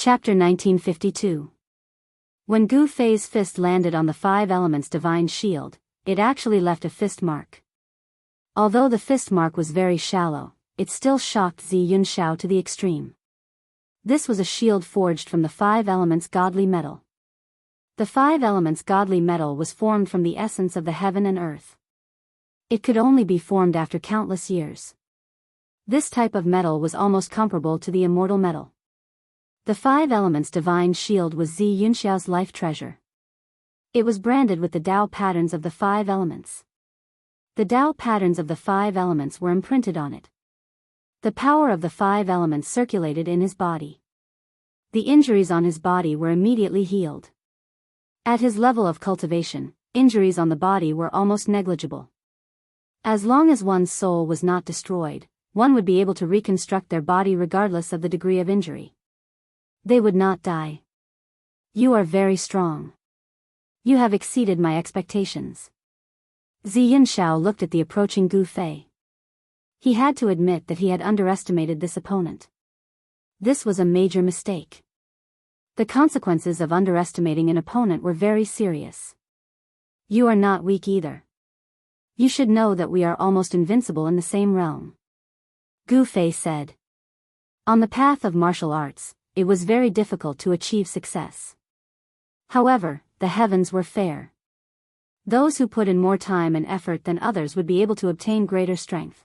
Chapter 1952. When Gu Fei's fist landed on the Five Elements divine shield, it actually left a fist mark. Although the fist mark was very shallow, it still shocked Zi Yunxiao to the extreme. This was a shield forged from the Five Elements godly metal. The Five Elements godly metal was formed from the essence of the heaven and earth. It could only be formed after countless years. This type of metal was almost comparable to the immortal metal. The Five Elements divine shield was Zi Yunxiao's life treasure. It was branded with the Tao patterns of the Five Elements. The Tao patterns of the Five Elements were imprinted on it. The power of the Five Elements circulated in his body. The injuries on his body were immediately healed. At his level of cultivation, injuries on the body were almost negligible. As long as one's soul was not destroyed, one would be able to reconstruct their body regardless of the degree of injury. They would not die. You are very strong. You have exceeded my expectations. Zi Yunxiao looked at the approaching Gu Fei. He had to admit that he had underestimated this opponent. This was a major mistake. The consequences of underestimating an opponent were very serious. You are not weak either. You should know that we are almost invincible in the same realm. Gu Fei said. On the path of martial arts, it was very difficult to achieve success. However, the heavens were fair. Those who put in more time and effort than others would be able to obtain greater strength.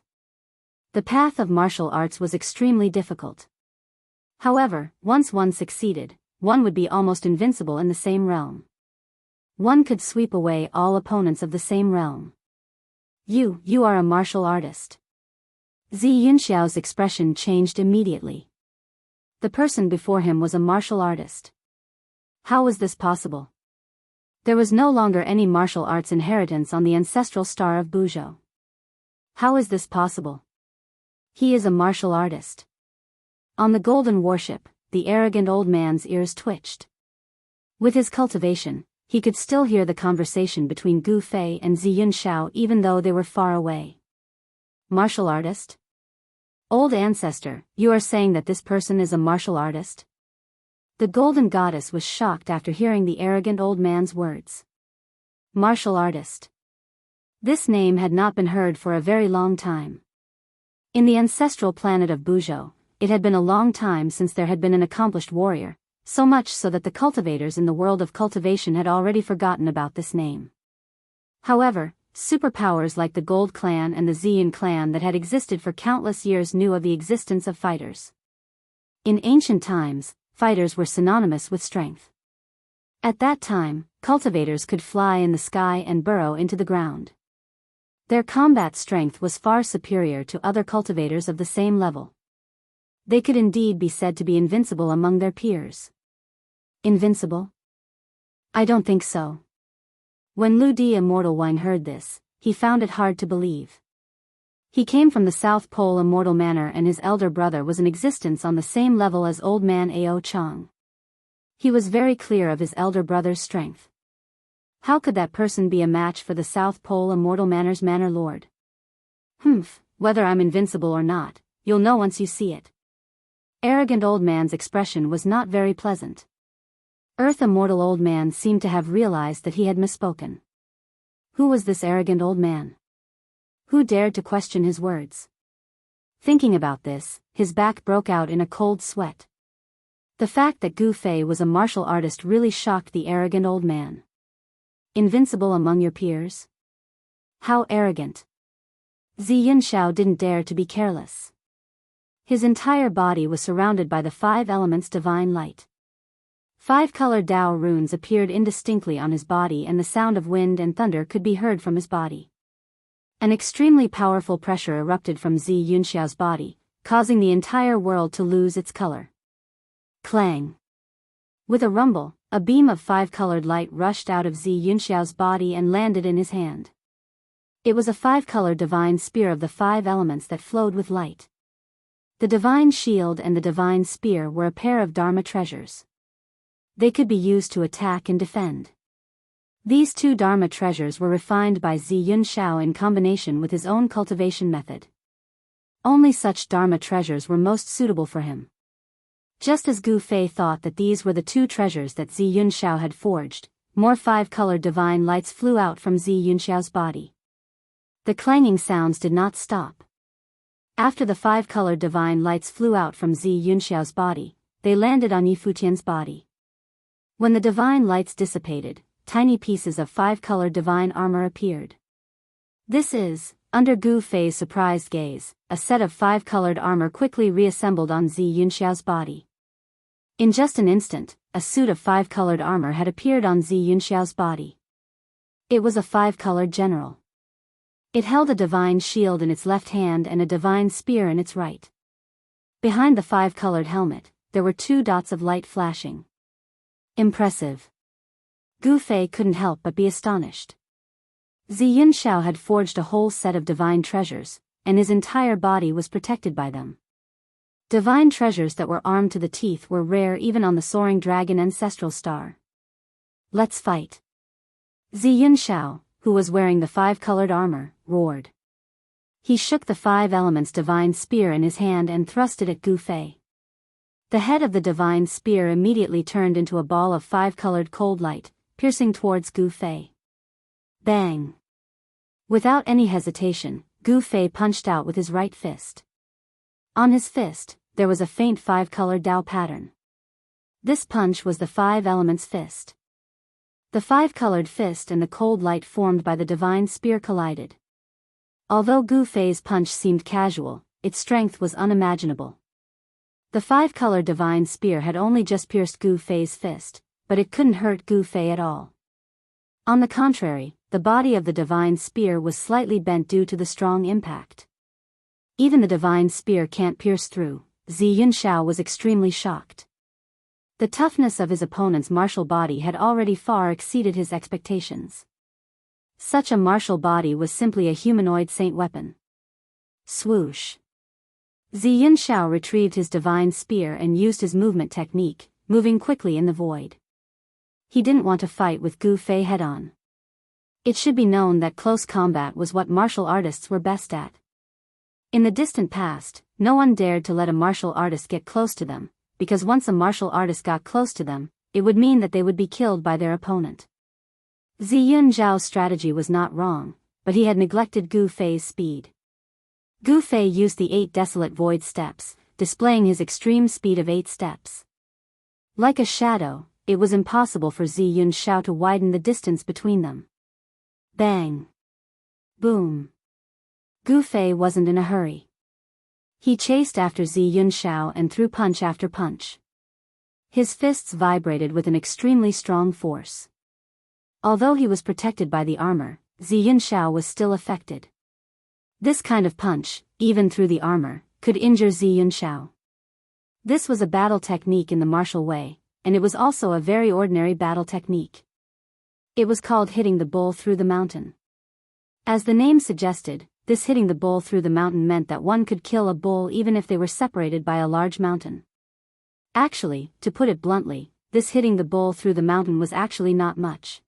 The path of martial arts was extremely difficult. However, once one succeeded, one would be almost invincible in the same realm. One could sweep away all opponents of the same realm. You are a martial artist. Zi Yunxiao's expression changed immediately. The person before him was a martial artist. How was this possible? There was no longer any martial arts inheritance on the ancestral star of Buzhou. How is this possible? He is a martial artist. On the golden warship, the arrogant old man's ears twitched. With his cultivation, he could still hear the conversation between Gu Fei and Zi Yunxiao even though they were far away. Martial artist? Old ancestor, you are saying that this person is a martial artist? The golden goddess was shocked after hearing the arrogant old man's words. Martial artist. This name had not been heard for a very long time. In the ancestral planet of Buzhou, it had been a long time since there had been an accomplished warrior, so much so that the cultivators in the world of cultivation had already forgotten about this name. However, superpowers like the Gold Clan and the Xian clan that had existed for countless years knew of the existence of fighters. In ancient times, fighters were synonymous with strength. At that time, cultivators could fly in the sky and burrow into the ground. Their combat strength was far superior to other cultivators of the same level. They could indeed be said to be invincible among their peers. Invincible? I don't think so. When Lu Di Immortal Wang heard this, he found it hard to believe. He came from the South Pole Immortal Manor and his elder brother was in existence on the same level as Old Man Ao Chang. He was very clear of his elder brother's strength. How could that person be a match for the South Pole Immortal Manor's Manor Lord? Whether I'm invincible or not, you'll know once you see it. Arrogant old man's expression was not very pleasant. Earth Immortal Old Man seemed to have realized that he had misspoken. Who was this arrogant old man? Who dared to question his words? Thinking about this, his back broke out in a cold sweat. The fact that Gu Fei was a martial artist really shocked the arrogant old man. Invincible among your peers? How arrogant. Zi Yunxiao didn't dare to be careless. His entire body was surrounded by the Five Elements divine light. 5-colored Tao runes appeared indistinctly on his body and the sound of wind and thunder could be heard from his body. An extremely powerful pressure erupted from Zi Yunxiao's body, causing the entire world to lose its color. Clang! With a rumble, a beam of 5-colored light rushed out of Zi Yunxiao's body and landed in his hand. It was a 5-colored divine spear of the 5 elements that flowed with light. The divine shield and the divine spear were a pair of Dharma treasures. They could be used to attack and defend. These two Dharma treasures were refined by Zi Yunxiao in combination with his own cultivation method. Only such Dharma treasures were most suitable for him. Just as Gu Fei thought that these were the two treasures that Zi Yunxiao had forged, more five-colored divine lights flew out from Zi Yunxiao's body. The clanging sounds did not stop. After the five-colored divine lights flew out from Zi Yunxiao's body, they landed on Yi Futian's body. When the divine lights dissipated, tiny pieces of five-colored divine armor appeared. This is, under Gu Fei's surprised gaze, a set of five-colored armor quickly reassembled on Zi Yunxiao's body. In just an instant, a suit of five-colored armor had appeared on Zi Yunxiao's body. It was a five-colored general. It held a divine shield in its left hand and a divine spear in its right. Behind the five-colored helmet, there were two dots of light flashing. Impressive. Gu Fei couldn't help but be astonished. Zi Yunxiao had forged a whole set of divine treasures, and his entire body was protected by them. Divine treasures that were armed to the teeth were rare even on the soaring dragon ancestral star. Let's fight. Zi Yunxiao, who was wearing the five-colored armor, roared. He shook the five elements divine spear in his hand and thrust it at Gu Fei. The head of the divine spear immediately turned into a ball of five-colored cold light, piercing towards Gu Fei. Bang! Without any hesitation, Gu Fei punched out with his right fist. On his fist, there was a faint five-colored Dao pattern. This punch was the five elements fist. The five-colored fist and the cold light formed by the divine spear collided. Although Gu Fei's punch seemed casual, its strength was unimaginable. The five-colored divine spear had only just pierced Gu Fei's fist, but it couldn't hurt Gu Fei at all. On the contrary, the body of the divine spear was slightly bent due to the strong impact. Even the divine spear can't pierce through. Zi Yunxiao was extremely shocked. The toughness of his opponent's martial body had already far exceeded his expectations. Such a martial body was simply a humanoid saint weapon. Swoosh. Zi Yunxiao retrieved his divine spear and used his movement technique, moving quickly in the void. He didn't want to fight with Gu Fei head-on. It should be known that close combat was what martial artists were best at. In the distant past, no one dared to let a martial artist get close to them, because once a martial artist got close to them, it would mean that they would be killed by their opponent. Zi Yunxiao's strategy was not wrong, but he had neglected Gu Fei's speed. Gu Fei used the 8 desolate void steps, displaying his extreme speed of 8 steps. Like a shadow, it was impossible for Zi Yunxiao to widen the distance between them. Bang! Boom! Gu Fei wasn't in a hurry. He chased after Zi Yunxiao and threw punch after punch. His fists vibrated with an extremely strong force. Although he was protected by the armor, Zi Yunxiao was still affected. This kind of punch, even through the armor, could injure Zi Yunxiao. This was a battle technique in the martial way, and it was also a very ordinary battle technique. It was called hitting the bull through the mountain. As the name suggested, this hitting the bull through the mountain meant that one could kill a bull even if they were separated by a large mountain. Actually, to put it bluntly, this hitting the bull through the mountain was actually not much.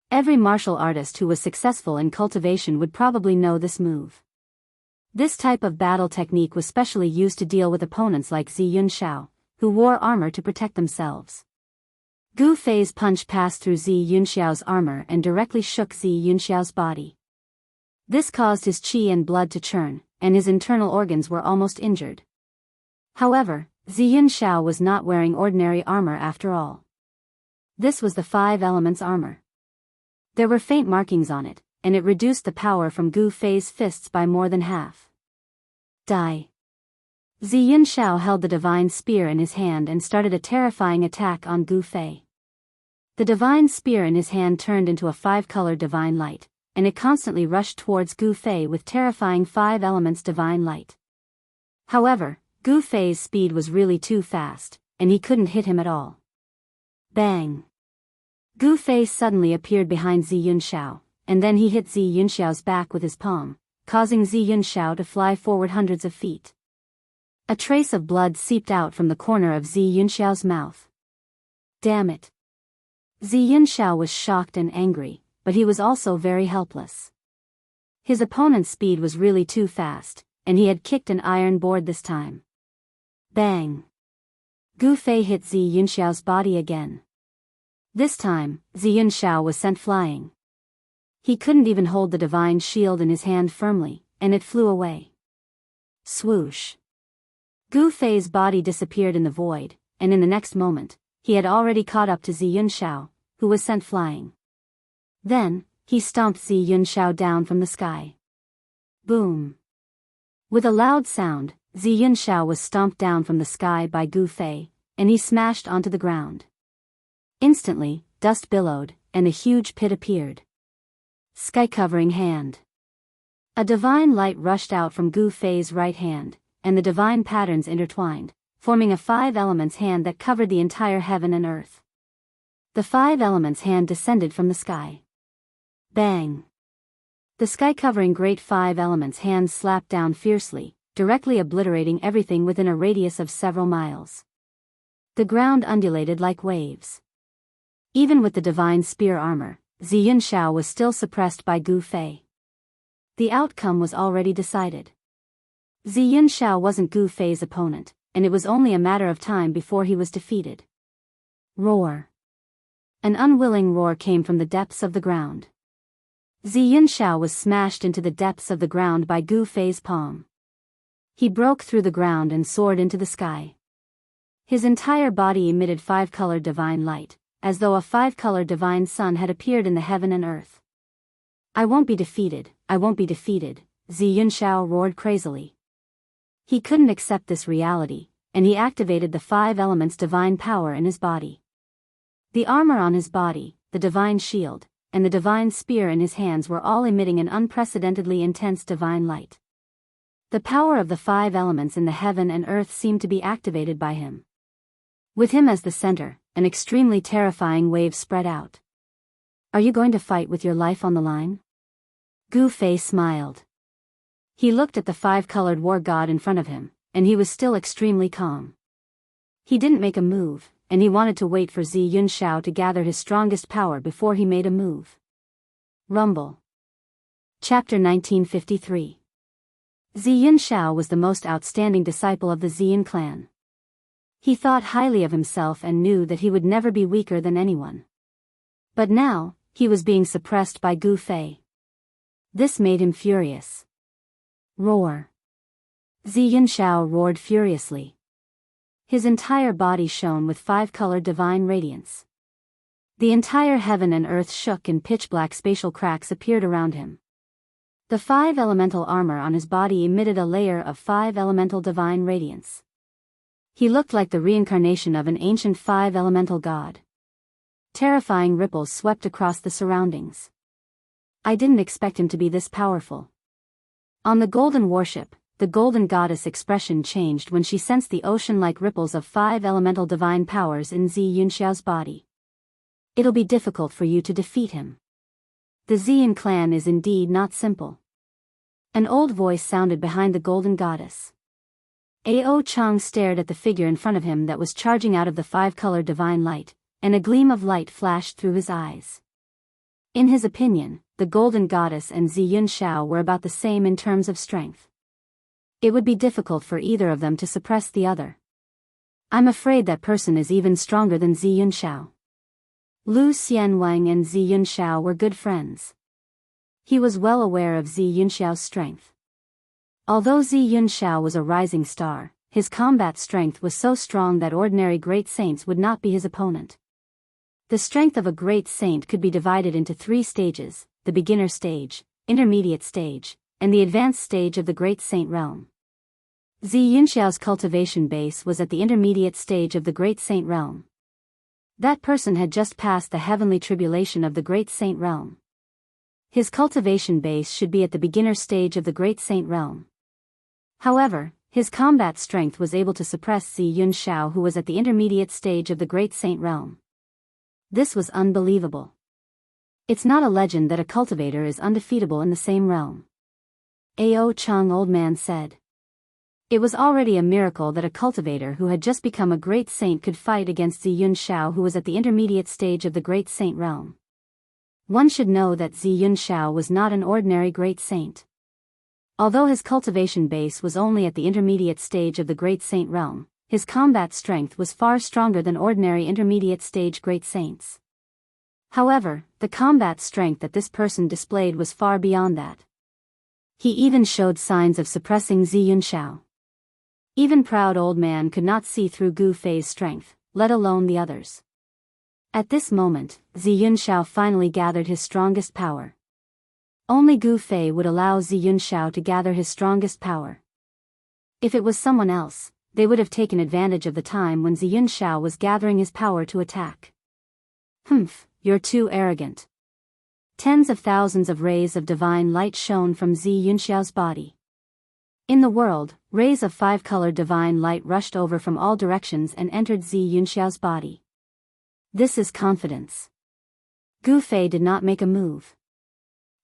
Every martial artist who was successful in cultivation would probably know this move. This type of battle technique was specially used to deal with opponents like Zi Yunxiao, who wore armor to protect themselves. Gu Fei's punch passed through Zi Yunxiao's armor and directly shook Zi Yunxiao's body. This caused his qi and blood to churn, and his internal organs were almost injured. However, Zi Yunxiao was not wearing ordinary armor after all. This was the 5 elements armor. There were faint markings on it, and it reduced the power from Gu Fei's fists by more than half. Die. Zi Yunxiao held the divine spear in his hand and started a terrifying attack on Gu Fei. The divine spear in his hand turned into a 5-colored divine light, and it constantly rushed towards Gu Fei with terrifying 5 elements divine light. However, Gu Fei's speed was really too fast, and he couldn't hit him at all. Bang! Gu Fei suddenly appeared behind Zi Yunxiao, and then he hit Zi Yunxiao's back with his palm, causing Zi Yunxiao to fly forward hundreds of feet. A trace of blood seeped out from the corner of Zi Yunxiao's mouth. Damn it! Zi Yunxiao was shocked and angry, but he was also very helpless. His opponent's speed was really too fast, and he had kicked an iron board this time. Bang! Gu Fei hit Zi Yunxiao's body again. This time, Zi Yunxiao was sent flying. He couldn't even hold the divine shield in his hand firmly, and it flew away. Swoosh. Gu Fei's body disappeared in the void, and in the next moment, he had already caught up to Zi Yunxiao, who was sent flying. Then, he stomped Zi Yunxiao down from the sky. Boom. With a loud sound, Zi Yunxiao was stomped down from the sky by Gu Fei, and he smashed onto the ground. Instantly, dust billowed, and a huge pit appeared. Sky-covering hand. A divine light rushed out from Gu Fei's right hand, and the divine patterns intertwined, forming a 5 elements hand that covered the entire heaven and earth. The 5 elements hand descended from the sky. Bang! The sky-covering great 5 elements hand slapped down fiercely, directly obliterating everything within a radius of several miles. The ground undulated like waves. Even with the divine spear armor, Zi Yunxiao was still suppressed by Gu Fei. The outcome was already decided. Zi Yunxiao wasn't Gu Fei's opponent, and it was only a matter of time before he was defeated. Roar. An unwilling roar came from the depths of the ground. Zi Yunxiao was smashed into the depths of the ground by Gu Fei's palm. He broke through the ground and soared into the sky. His entire body emitted 5-colored divine light, as though a 5-colored divine sun had appeared in the heaven and earth. I won't be defeated, I won't be defeated, Zi Yunxiao roared crazily. He couldn't accept this reality, and he activated the 5 elements divine power in his body. The armor on his body, the divine shield, and the divine spear in his hands were all emitting an unprecedentedly intense divine light. The power of the 5 elements in the heaven and earth seemed to be activated by him. With him as the center, an extremely terrifying wave spread out. Are you going to fight with your life on the line? Gu Fei smiled. He looked at the 5-colored war god in front of him, and he was still extremely calm. He didn't make a move, and he wanted to wait for Zi Yunxiao to gather his strongest power before he made a move. Rumble. Chapter 1953. Zi Yunxiao was the most outstanding disciple of the Ziyin clan. He thought highly of himself and knew that he would never be weaker than anyone. But now, he was being suppressed by Gu Fei. This made him furious. Roar. Zi Yunxiao roared furiously. His entire body shone with 5-colored divine radiance. The entire heaven and earth shook and pitch-black spatial cracks appeared around him. The 5 elemental armor on his body emitted a layer of 5 elemental divine radiance. He looked like the reincarnation of an ancient 5 elemental god. Terrifying ripples swept across the surroundings. I didn't expect him to be this powerful. On the golden warship, the golden goddess' expression changed when she sensed the ocean-like ripples of 5 elemental divine powers in Zi Yunxiao's body. It'll be difficult for you to defeat him. The Ziyin clan is indeed not simple. An old voice sounded behind the golden goddess. Ao Chang stared at the figure in front of him that was charging out of the 5-colored divine light, and a gleam of light flashed through his eyes. In his opinion, the golden goddess and Zi Yunxiao were about the same in terms of strength. It would be difficult for either of them to suppress the other. I'm afraid that person is even stronger than Zi Yunxiao. Lu Xianwang and Zi Yunxiao were good friends. He was well aware of Zi Yunxiao's strength. Although Zi Yunxiao was a rising star, his combat strength was so strong that ordinary great saints would not be his opponent. The strength of a great saint could be divided into 3 stages: the beginner stage, intermediate stage, and the advanced stage of the great saint realm. Zi Yunxiao's cultivation base was at the intermediate stage of the great saint realm. That person had just passed the heavenly tribulation of the great saint realm. His cultivation base should be at the beginner stage of the great saint realm. However, his combat strength was able to suppress Zi Yunxiao, who was at the intermediate stage of the great saint realm. This was unbelievable. It's not a legend that a cultivator is undefeatable in the same realm. Ao Chang old man said. It was already a miracle that a cultivator who had just become a great saint could fight against Zi Yunxiao, who was at the intermediate stage of the great saint realm. One should know that Zi Yunxiao was not an ordinary great saint. Although his cultivation base was only at the intermediate stage of the great saint realm, his combat strength was far stronger than ordinary intermediate stage great saints. However, the combat strength that this person displayed was far beyond that. He even showed signs of suppressing Zi Yunxiao. Even proud old man could not see through Gu Fei's strength, let alone the others. At this moment, Zi Yunxiao finally gathered his strongest power. Only Gu Fei would allow Zi Yunxiao to gather his strongest power. If it was someone else, they would have taken advantage of the time when Zi Yunxiao was gathering his power to attack. Humph, you're too arrogant. Tens of thousands of rays of divine light shone from Zi Yunxiao's body. In the world, rays of five-colored divine light rushed over from all directions and entered Zi Yunxiao's body. This is confidence. Gu Fei did not make a move.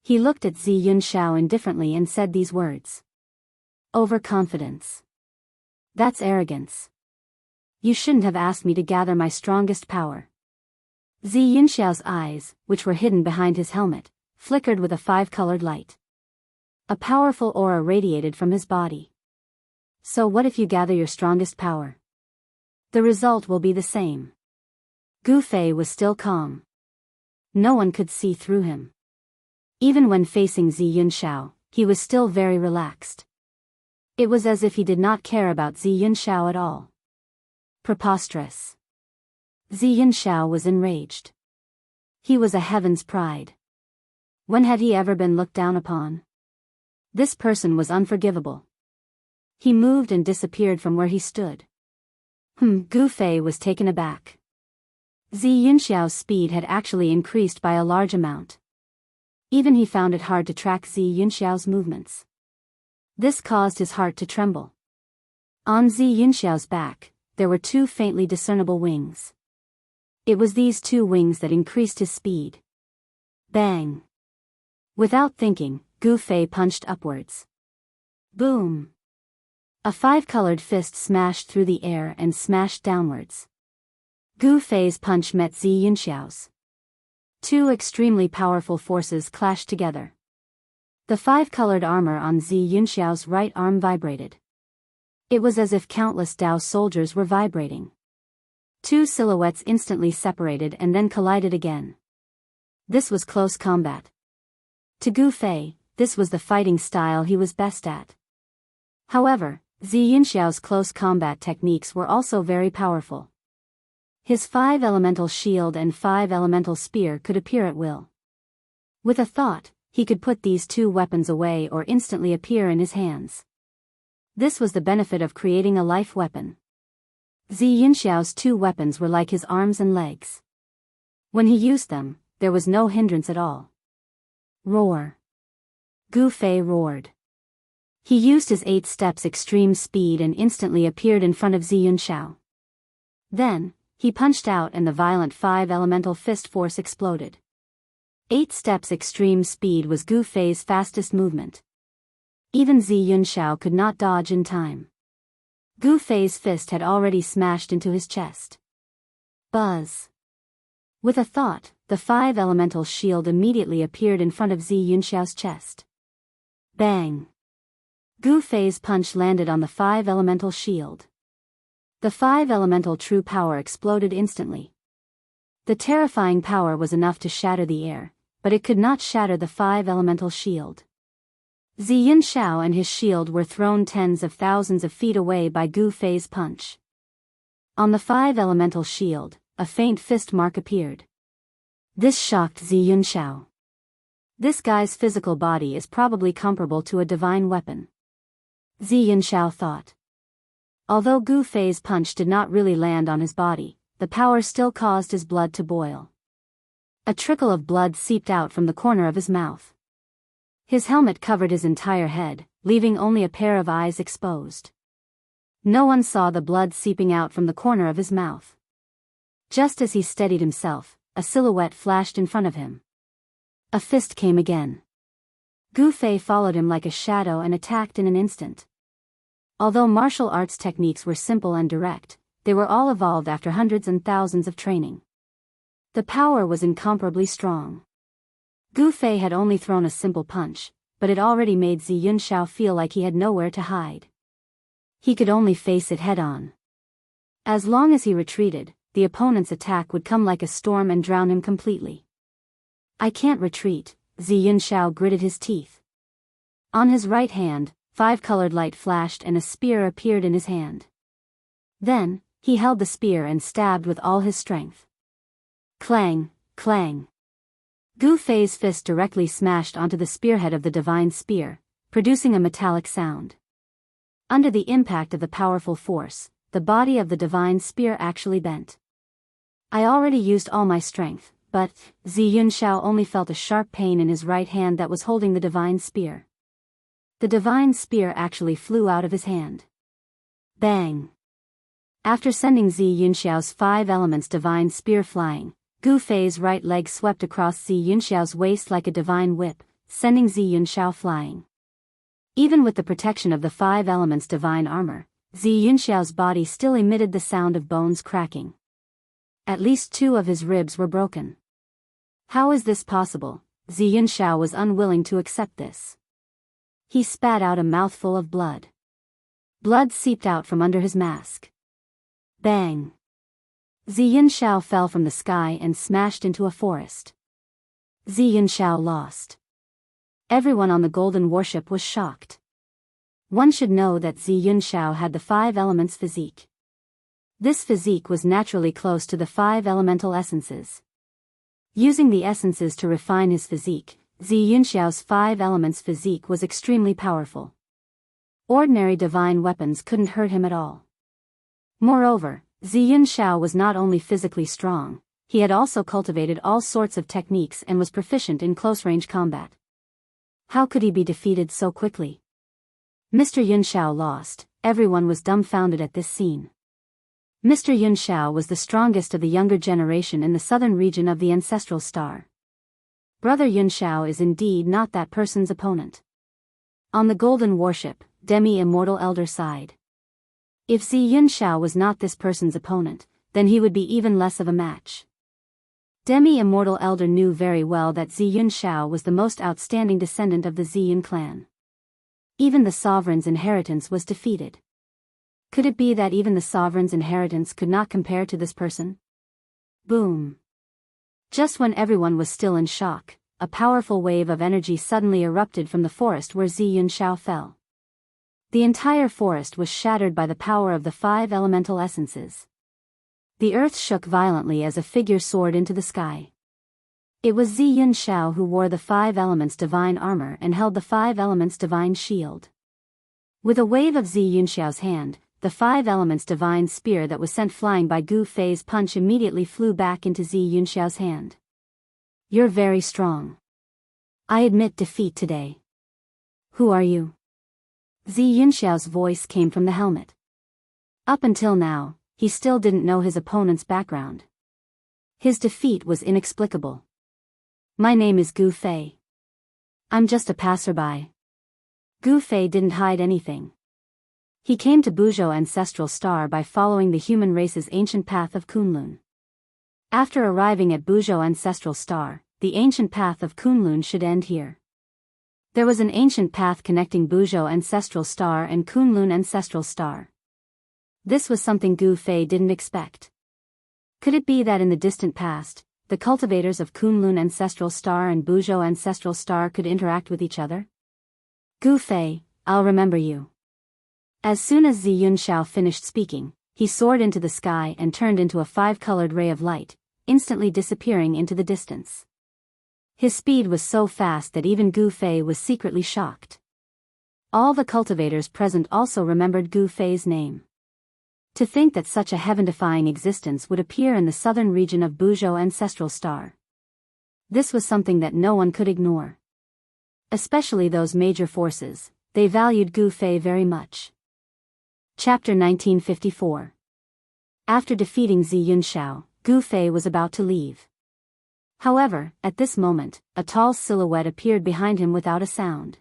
He looked at Zi Yunxiao indifferently and said these words. Overconfidence. That's arrogance. You shouldn't have asked me to gather my strongest power. Zi Yunxiao's eyes, which were hidden behind his helmet, flickered with a five-colored light. A powerful aura radiated from his body. So what if you gather your strongest power? The result will be the same. Gu Fei was still calm. No one could see through him. Even when facing Zi Yunxiao, he was still very relaxed. It was as if he did not care about Zi Yunxiao at all. Preposterous. Zi Yunxiao was enraged. He was a heaven's pride. When had he ever been looked down upon? This person was unforgivable. He moved and disappeared from where he stood. Gu Fei was taken aback. Zi Yunxiao's speed had actually increased by a large amount. Even he found it hard to track Zi Yunxiao's movements. This caused his heart to tremble. On Zi Yunxiao's back, there were two faintly discernible wings. It was these two wings that increased his speed. Bang! Without thinking, Gu Fei punched upwards. Boom! A five-colored fist smashed through the air and smashed downwards. Gu Fei's punch met Zi Yunxiao's. Two extremely powerful forces clashed together. The five-colored armor on Zi Yunxiao's right arm vibrated. It was as if countless Dao soldiers were vibrating. Two silhouettes instantly separated and then collided again. This was close combat. To Gu Fei, this was the fighting style he was best at. However, Zi Yunxiao's close combat techniques were also very powerful. His five-elemental shield and five-elemental spear could appear at will. With a thought, he could put these two weapons away or instantly appear in his hands. This was the benefit of creating a life weapon. Zi Yunxiao's two weapons were like his arms and legs. When he used them, there was no hindrance at all. Roar! Gu Fei roared. He used his 8 steps extreme speed and instantly appeared in front of Zi Yunxiao. Then, he punched out and the violent five-elemental fist force exploded. 8 steps extreme speed was Gu Fei's fastest movement. Even Zi Yunxiao could not dodge in time. Gu Fei's fist had already smashed into his chest. Buzz! With a thought, the five-elemental shield immediately appeared in front of Zi Yunxiao's chest. Bang! Gu Fei's punch landed on the five-elemental shield. The five-elemental true power exploded instantly. The terrifying power was enough to shatter the air, but it could not shatter the five-elemental shield. Zi Yunxiao and his shield were thrown tens of thousands of feet away by Gu Fei's punch. On the five-elemental shield, a faint fist mark appeared. This shocked Zi Yunxiao. This guy's physical body is probably comparable to a divine weapon. Zi Yunxiao thought. Although Gu Fei's punch did not really land on his body, the power still caused his blood to boil. A trickle of blood seeped out from the corner of his mouth. His helmet covered his entire head, leaving only a pair of eyes exposed. No one saw the blood seeping out from the corner of his mouth. Just as he steadied himself, a silhouette flashed in front of him. A fist came again. Gu Fei followed him like a shadow and attacked in an instant. Although martial arts techniques were simple and direct, they were all evolved after hundreds and thousands of training. The power was incomparably strong. Gu Fei had only thrown a simple punch, but it already made Zi Yunxiao feel like he had nowhere to hide. He could only face it head-on. As long as he retreated, the opponent's attack would come like a storm and drown him completely. I can't retreat, Zi Yunxiao gritted his teeth. On his right hand, 5-colored light flashed and a spear appeared in his hand. Then, he held the spear and stabbed with all his strength. Clang, clang. Gu Fei's fist directly smashed onto the spearhead of the divine spear, producing a metallic sound. Under the impact of the powerful force, the body of the divine spear actually bent. I already used all my strength, but Zi Yunxiao only felt a sharp pain in his right hand that was holding the divine spear. The divine spear actually flew out of his hand. Bang! After sending Zi Yunxiao's 5 elements divine spear flying, Gu Fei's right leg swept across Zi Yunxiao's waist like a divine whip, sending Zi Yunxiao flying. Even with the protection of the 5 elements divine armor, Zi Yunxiao's body still emitted the sound of bones cracking. At least 2 of his ribs were broken. How is this possible? Zi Yunxiao was unwilling to accept this. He spat out a mouthful of blood. Blood seeped out from under his mask. Bang! Zi Yunxiao fell from the sky and smashed into a forest. Zi Yunxiao lost. Everyone on the Golden Warship was shocked. One should know that Zi Yunxiao had the 5 elements physique. This physique was naturally close to the 5 elemental essences. Using the essences to refine his physique, Zi Yunxiao's 5 elements physique was extremely powerful. Ordinary divine weapons couldn't hurt him at all. Moreover, Zi Yunxiao was not only physically strong, he had also cultivated all sorts of techniques and was proficient in close-range combat. How could he be defeated so quickly? Mr. Yunxiao lost. Everyone was dumbfounded at this scene. Mr. Yunxiao was the strongest of the younger generation in the southern region of the ancestral star. Brother Yunxiao is indeed not that person's opponent. On the Golden Warship, Demi-Immortal Elder sighed. If Zi Yunxiao was not this person's opponent, then he would be even less of a match. Demi-Immortal Elder knew very well that Zi Yunxiao was the most outstanding descendant of the Zi Yun clan. Even the sovereign's inheritance was defeated. Could it be that even the sovereign's inheritance could not compare to this person? Boom! Just when everyone was still in shock, a powerful wave of energy suddenly erupted from the forest where Zi Yunxiao fell. The entire forest was shattered by the power of the 5 elemental essences. The earth shook violently as a figure soared into the sky. It was Zi Yunxiao who wore the 5 elements divine armor and held the 5 elements divine shield. With a wave of Zi Yunxiao's hand, the 5 elements divine spear that was sent flying by Gu Fei's punch immediately flew back into Zi Yunxiao's hand. You're very strong. I admit defeat today. Who are you? Zi Yunxiao's voice came from the helmet. Up until now, he still didn't know his opponent's background. His defeat was inexplicable. My name is Gu Fei. I'm just a passerby. Gu Fei didn't hide anything. He came to Buzhou Ancestral Star by following the human race's ancient path of Kunlun. After arriving at Buzhou Ancestral Star, the ancient path of Kunlun should end here. There was an ancient path connecting Buzhou Ancestral Star and Kunlun Ancestral Star. This was something Gu Fei didn't expect. Could it be that in the distant past, the cultivators of Kunlun Ancestral Star and Buzhou Ancestral Star could interact with each other? Gu Fei, I'll remember you. As soon as Zi Yunxiao finished speaking, he soared into the sky and turned into a 5-colored ray of light, instantly disappearing into the distance. His speed was so fast that even Gu Fei was secretly shocked. All the cultivators present also remembered Gu Fei's name. To think that such a heaven-defying existence would appear in the southern region of Buzhou Ancestral Star. This was something that no one could ignore. Especially those major forces, they valued Gu Fei very much. Chapter 1954. After defeating Zi Yunxiao, Gu Fei was about to leave. However, at this moment, a tall silhouette appeared behind him without a sound.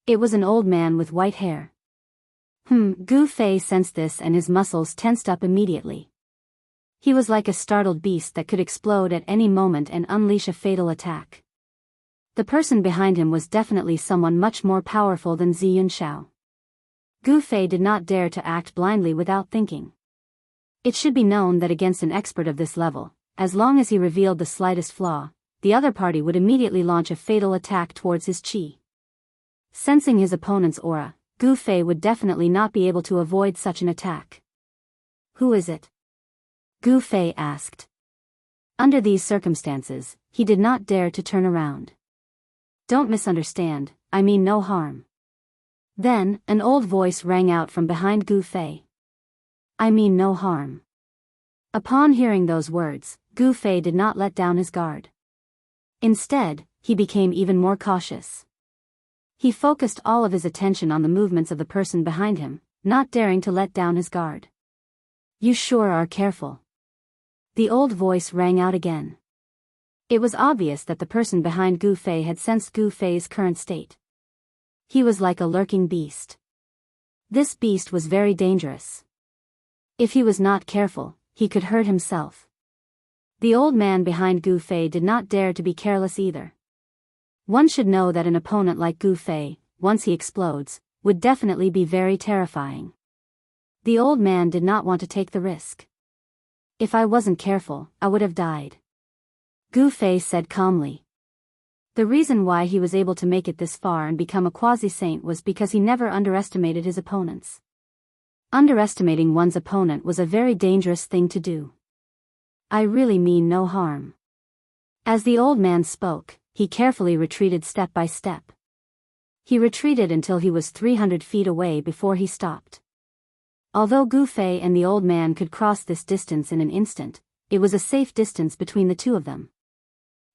It was an old man with white hair. Gu Fei sensed this and his muscles tensed up immediately. He was like a startled beast that could explode at any moment and unleash a fatal attack. The person behind him was definitely someone much more powerful than Zi Yunxiao. Gu Fei did not dare to act blindly without thinking. It should be known that against an expert of this level, as long as he revealed the slightest flaw, the other party would immediately launch a fatal attack towards his chi. Sensing his opponent's aura, Gu Fei would definitely not be able to avoid such an attack. "Who is it?" Gu Fei asked. Under these circumstances, he did not dare to turn around. "Don't misunderstand, I mean no harm." Then, an old voice rang out from behind Gu Fei. "I mean no harm." Upon hearing those words, Gu Fei did not let down his guard. Instead, he became even more cautious. He focused all of his attention on the movements of the person behind him, not daring to let down his guard. "You sure are careful." The old voice rang out again. It was obvious that the person behind Gu Fei had sensed Gu Fei's current state. He was like a lurking beast. This beast was very dangerous. If he was not careful, he could hurt himself. The old man behind Gu Fei did not dare to be careless either. One should know that an opponent like Gu Fei, once he explodes, would definitely be very terrifying. The old man did not want to take the risk. "If I wasn't careful, I would have died," Gu Fei said calmly. The reason why he was able to make it this far and become a quasi-saint was because he never underestimated his opponents. Underestimating one's opponent was a very dangerous thing to do. "I really mean no harm." As the old man spoke, he carefully retreated step by step. He retreated until he was 300 feet away before he stopped. Although Gu Fei and the old man could cross this distance in an instant, it was a safe distance between the two of them.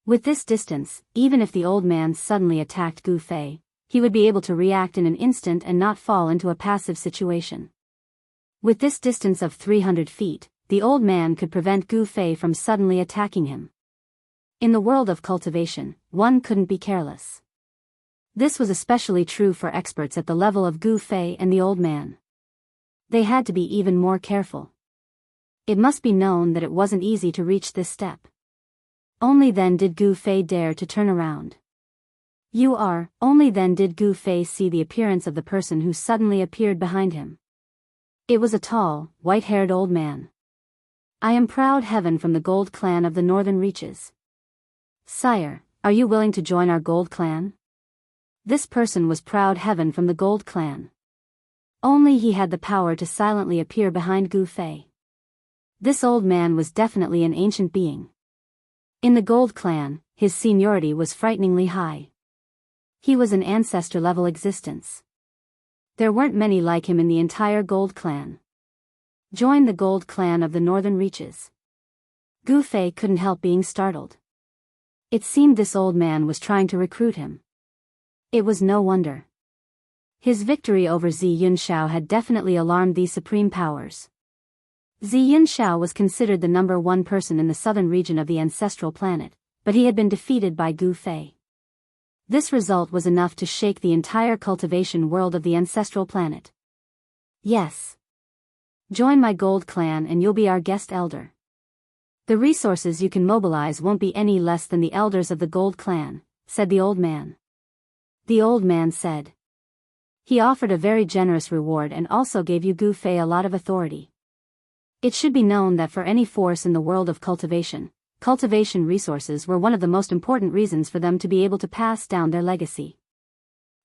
With this distance, even if the old man suddenly attacked Gu Fei, he would be able to react in an instant and not fall into a passive situation. With this distance of 300 feet, the old man could prevent Gu Fei from suddenly attacking him. In the world of cultivation, one couldn't be careless. This was especially true for experts at the level of Gu Fei and the old man. They had to be even more careful. It must be known that it wasn't easy to reach this step. Only then did Gu Fei dare to turn around. Only then did Gu Fei see the appearance of the person who suddenly appeared behind him. It was a tall, white-haired old man. "I am Proud Heaven from the Gold Clan of the Northern Reaches. Sire, are you willing to join our Gold Clan?" This person was Proud Heaven from the Gold Clan. Only he had the power to silently appear behind Gu Fei. This old man was definitely an ancient being. In the Gold Clan, his seniority was frighteningly high. He was an ancestor-level existence. There weren't many like him in the entire Gold Clan. Join the Gold Clan of the Northern Reaches. Gu Fei couldn't help being startled. It seemed this old man was trying to recruit him. It was no wonder. His victory over Zi Yunxiao had definitely alarmed these supreme powers. Zi Yunxiao was considered the #1 person in the southern region of the ancestral planet, but he had been defeated by Gu Fei. This result was enough to shake the entire cultivation world of the ancestral planet. "Yes. Join my Gold Clan and you'll be our guest elder. The resources you can mobilize won't be any less than the elders of the Gold Clan," said the old man. The old man said. He offered a very generous reward and also gave Gu Fei a lot of authority. It should be known that for any force in the world of cultivation resources were one of the most important reasons for them to be able to pass down their legacy.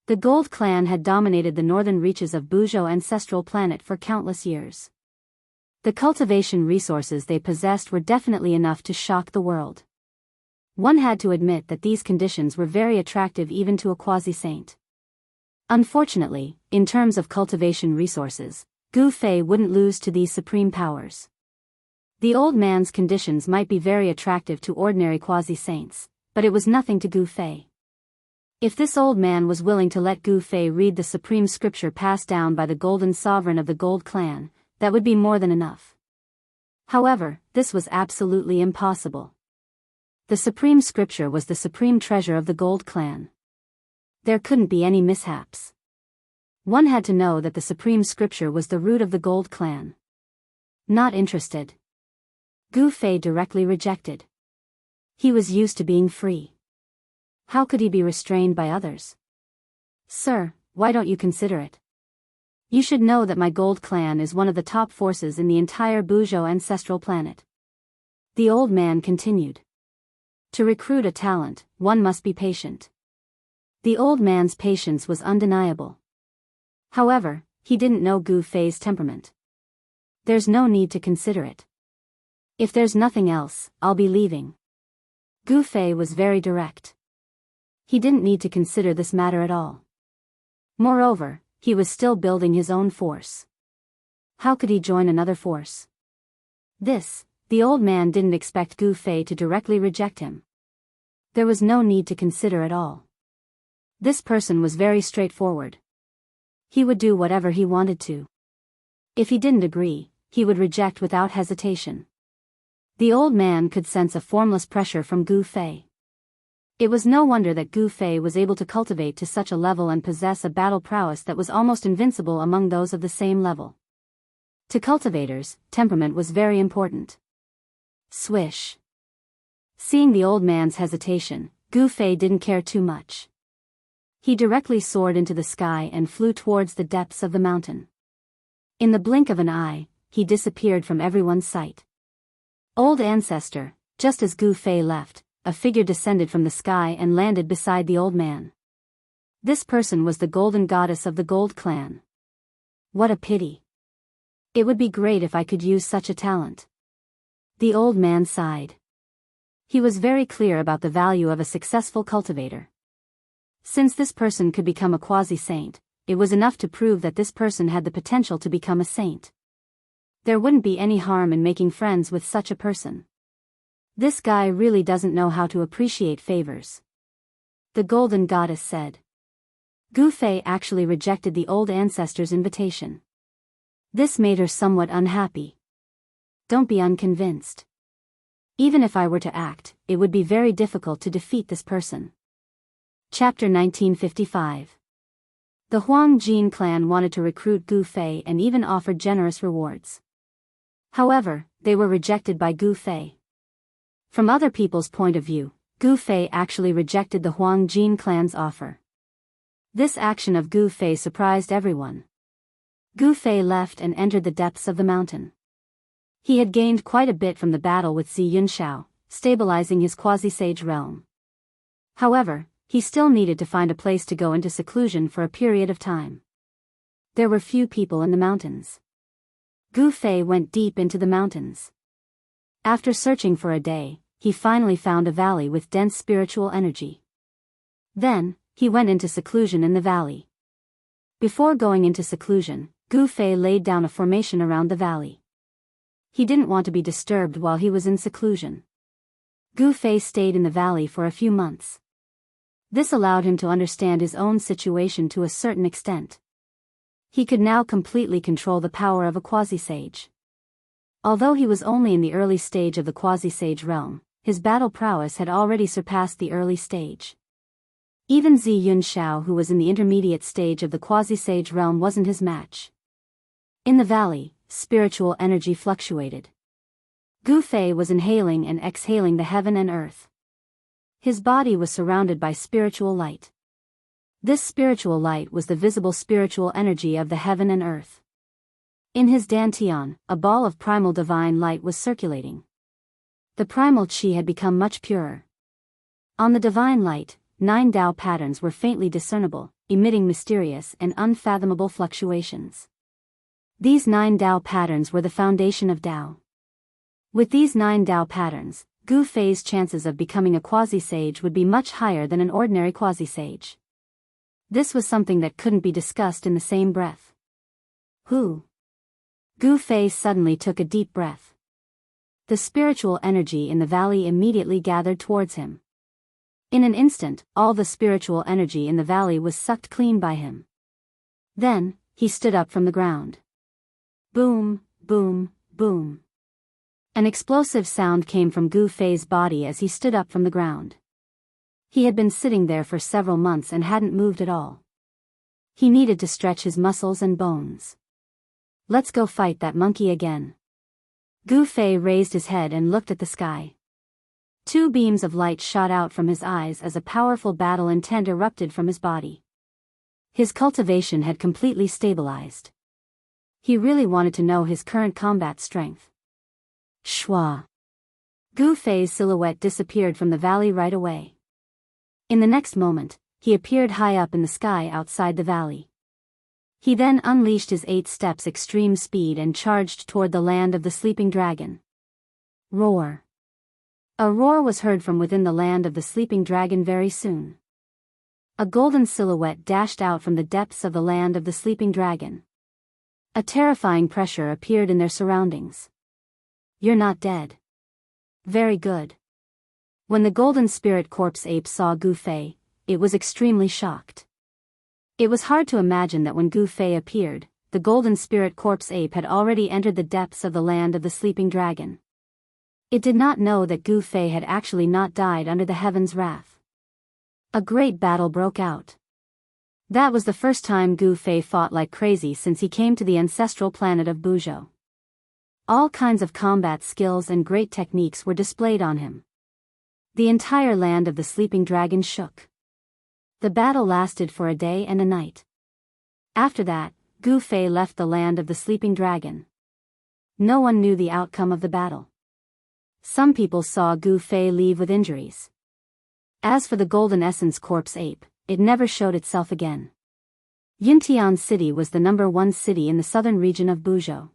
The Gold Clan had dominated the northern reaches of Buzhou ancestral planet for countless years. The cultivation resources they possessed were definitely enough to shock the world. One had to admit that these conditions were very attractive even to a quasi-saint. Unfortunately, in terms of cultivation resources, Gu Fei wouldn't lose to these supreme powers. The old man's conditions might be very attractive to ordinary quasi-saints, but it was nothing to Gu Fei. If this old man was willing to let Gu Fei read the supreme scripture passed down by the golden sovereign of the Gold Clan, that would be more than enough. However, this was absolutely impossible. The supreme scripture was the supreme treasure of the Gold Clan. There couldn't be any mishaps. One had to know that the supreme scripture was the root of the Gold Clan. Not interested. Gu Fei directly rejected. He was used to being free. How could he be restrained by others? "Sir, why don't you consider it?" You should know that my gold clan is one of the top forces in the entire Bujo ancestral planet. The old man continued. To recruit a talent, one must be patient. The old man's patience was undeniable. However, he didn't know Gu Fei's temperament. There's no need to consider it. If there's nothing else, I'll be leaving. Gu Fei was very direct. He didn't need to consider this matter at all. Moreover, he was still building his own force. How could he join another force? The old man didn't expect Gu Fei to directly reject him. There was no need to consider at all. This person was very straightforward. He would do whatever he wanted to. If he didn't agree, he would reject without hesitation. The old man could sense a formless pressure from Gu Fei. It was no wonder that Gu Fei was able to cultivate to such a level and possess a battle prowess that was almost invincible among those of the same level. To cultivators, temperament was very important. Swish. Seeing the old man's hesitation, Gu Fei didn't care too much. He directly soared into the sky and flew towards the depths of the mountain. In the blink of an eye, he disappeared from everyone's sight. Old ancestor, just as Gu Fei left, a figure descended from the sky and landed beside the old man. This person was the golden goddess of the Gold Clan. What a pity. It would be great if I could use such a talent. The old man sighed. He was very clear about the value of a successful cultivator. Since this person could become a quasi-saint, it was enough to prove that this person had the potential to become a saint. There wouldn't be any harm in making friends with such a person. This guy really doesn't know how to appreciate favors. The golden goddess said. Gu Fei actually rejected the old ancestor's invitation. This made her somewhat unhappy. Don't be unconvinced. Even if I were to act, it would be very difficult to defeat this person. Chapter 1955. The Huang Jin clan wanted to recruit Gu Fei and even offered generous rewards. However, they were rejected by Gu Fei. From other people's point of view, Gu Fei actually rejected the Huang Jin clan's offer. This action of Gu Fei surprised everyone. Gu Fei left and entered the depths of the mountain. He had gained quite a bit from the battle with Zi Yunxiao, stabilizing his quasi-sage realm. However, he still needed to find a place to go into seclusion for a period of time. There were few people in the mountains. Gu Fei went deep into the mountains. After searching for a day, he finally found a valley with dense spiritual energy. Then, he went into seclusion in the valley. Before going into seclusion, Gu Fei laid down a formation around the valley. He didn't want to be disturbed while he was in seclusion. Gu Fei stayed in the valley for a few months. This allowed him to understand his own situation to a certain extent. He could now completely control the power of a quasi-sage. Although he was only in the early stage of the quasi-sage realm, his battle prowess had already surpassed the early stage. Even Zi Yunxiao, who was in the intermediate stage of the quasi-sage realm, wasn't his match. In the valley, spiritual energy fluctuated. Gu Fei was inhaling and exhaling the heaven and earth. His body was surrounded by spiritual light. This spiritual light was the visible spiritual energy of the heaven and earth. In his dantian, a ball of primal divine light was circulating. The primal qi had become much purer. On the divine light, 9 Tao patterns were faintly discernible, emitting mysterious and unfathomable fluctuations. These 9 Tao patterns were the foundation of Tao. With these 9 Tao patterns, Gu Fei's chances of becoming a quasi-sage would be much higher than an ordinary quasi-sage. This was something that couldn't be discussed in the same breath. Who? Gu Fei suddenly took a deep breath. The spiritual energy in the valley immediately gathered towards him. In an instant, all the spiritual energy in the valley was sucked clean by him. Then, he stood up from the ground. Boom, boom, boom. An explosive sound came from Gu Fei's body as he stood up from the ground. He had been sitting there for several months and hadn't moved at all. He needed to stretch his muscles and bones. Let's go fight that monkey again. Gu Fei raised his head and looked at the sky. 2 beams of light shot out from his eyes as a powerful battle intent erupted from his body. His cultivation had completely stabilized. He really wanted to know his current combat strength. Shwa. Gu Fei's silhouette disappeared from the valley right away. In the next moment, he appeared high up in the sky outside the valley. He then unleashed his 8 steps extreme speed and charged toward the land of the sleeping dragon. Roar. A roar was heard from within the land of the sleeping dragon very soon. A golden silhouette dashed out from the depths of the land of the sleeping dragon. A terrifying pressure appeared in their surroundings. You're not dead. Very good. When the golden spirit corpse ape saw Gu Fei, it was extremely shocked. It was hard to imagine that when Gu Fei appeared, the golden spirit corpse ape had already entered the depths of the land of the sleeping dragon. It did not know that Gu Fei had actually not died under the heaven's wrath. A great battle broke out. That was the first time Gu Fei fought like crazy since he came to the ancestral planet of Buzhou. All kinds of combat skills and great techniques were displayed on him. The entire land of the sleeping dragon shook. The battle lasted for a day and a night. After that, Gu Fei left the land of the sleeping dragon. No one knew the outcome of the battle. Some people saw Gu Fei leave with injuries. As for the golden essence corpse ape, it never showed itself again. Yintian City was the #1 city in the southern region of Buzhou.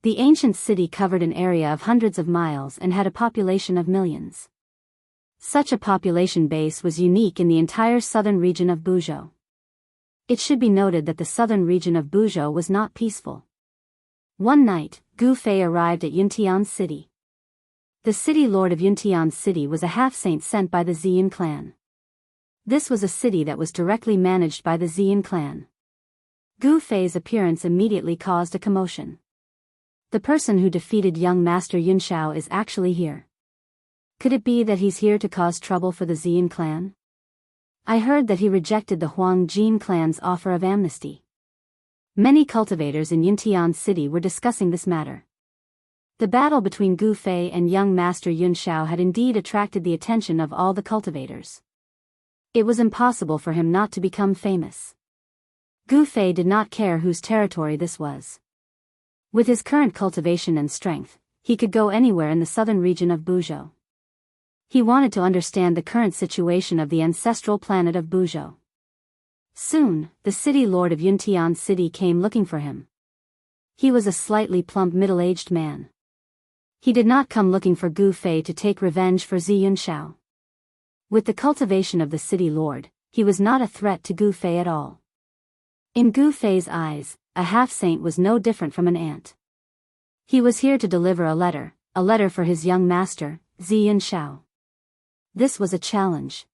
The ancient city covered an area of hundreds of miles and had a population of millions. Such a population base was unique in the entire southern region of Buzhou. It should be noted that the southern region of Buzhou was not peaceful. One night, Gu Fei arrived at Yuntian City. The city lord of Yuntian City was a half-saint sent by the Ziyan clan. This was a city that was directly managed by the Ziyan clan. Gu Fei's appearance immediately caused a commotion. The person who defeated young Master Yunxiao is actually here. Could it be that he's here to cause trouble for the Ziyan clan? I heard that he rejected the Huang Jin clan's offer of amnesty. Many cultivators in Yintian City were discussing this matter. The battle between Gu Fei and young Master Yunxiao had indeed attracted the attention of all the cultivators. It was impossible for him not to become famous. Gu Fei did not care whose territory this was. With his current cultivation and strength, he could go anywhere in the southern region of Buzhou. He wanted to understand the current situation of the ancestral planet of Buzhou. Soon, the city lord of Yuntian City came looking for him. He was a slightly plump middle-aged man. He did not come looking for Gu Fei to take revenge for Zi Yunxiao. With the cultivation of the city lord, he was not a threat to Gu Fei at all. In Gu Fei's eyes, a half-saint was no different from an ant. He was here to deliver a letter for his young master, Zi Yunxiao. This was a challenge.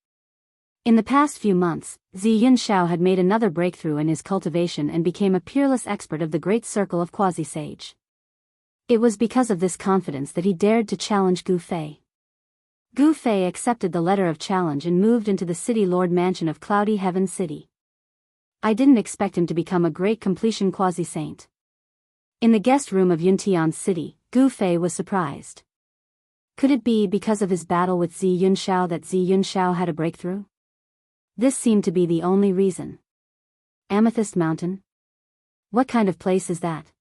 In the past few months, Zi Yunxiao had made another breakthrough in his cultivation and became a peerless expert of the great circle of quasi-sage. It was because of this confidence that he dared to challenge Gu Fei. Gu Fei accepted the letter of challenge and moved into the city lord mansion of Cloudy Heaven City. I didn't expect him to become a great completion quasi-saint. In the guest room of Yuntian City, Gu Fei was surprised. Could it be because of his battle with Zi Yunxiao that Zi Yunxiao had a breakthrough? This seemed to be the only reason. Amethyst Mountain? What kind of place is that?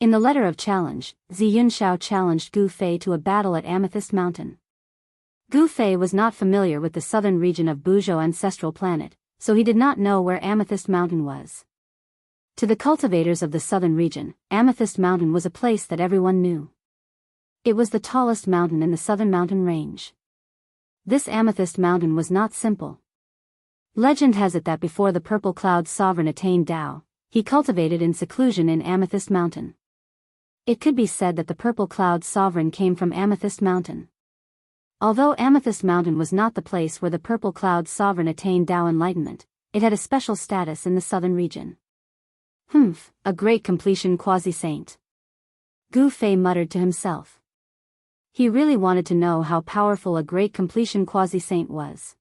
In the letter of challenge, Zi Yunxiao challenged Gu Fei to a battle at Amethyst Mountain. Gu Fei was not familiar with the southern region of Buzhou ancestral planet, so he did not know where Amethyst Mountain was. To the cultivators of the southern region, Amethyst Mountain was a place that everyone knew. It was the tallest mountain in the southern mountain range. This Amethyst Mountain was not simple. Legend has it that before the Purple Cloud Sovereign attained Tao, he cultivated in seclusion in Amethyst Mountain. It could be said that the Purple Cloud Sovereign came from Amethyst Mountain. Although Amethyst Mountain was not the place where the Purple Cloud Sovereign attained Tao enlightenment, it had a special status in the southern region. A great completion quasi-saint. Gu Fei muttered to himself. He really wanted to know how powerful a great completion quasi-saint was.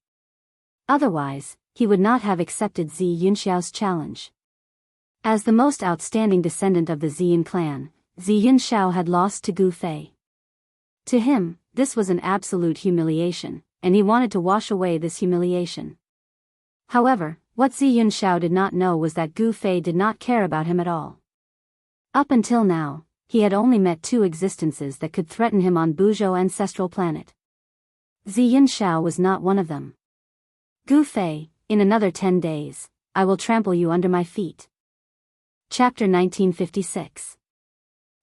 Otherwise, he would not have accepted Zi Yunxiao's challenge. As the most outstanding descendant of the Ziyan clan, Zi Yunxiao had lost to Gu Fei. To him, this was an absolute humiliation, and he wanted to wash away this humiliation. However, what Zi Yunxiao did not know was that Gu Fei did not care about him at all. Up until now, he had only met two existences that could threaten him on Buzhou ancestral planet. Ziyin Shao was not one of them. Gu Fei, in another 10 days, I will trample you under my feet. Chapter 1956.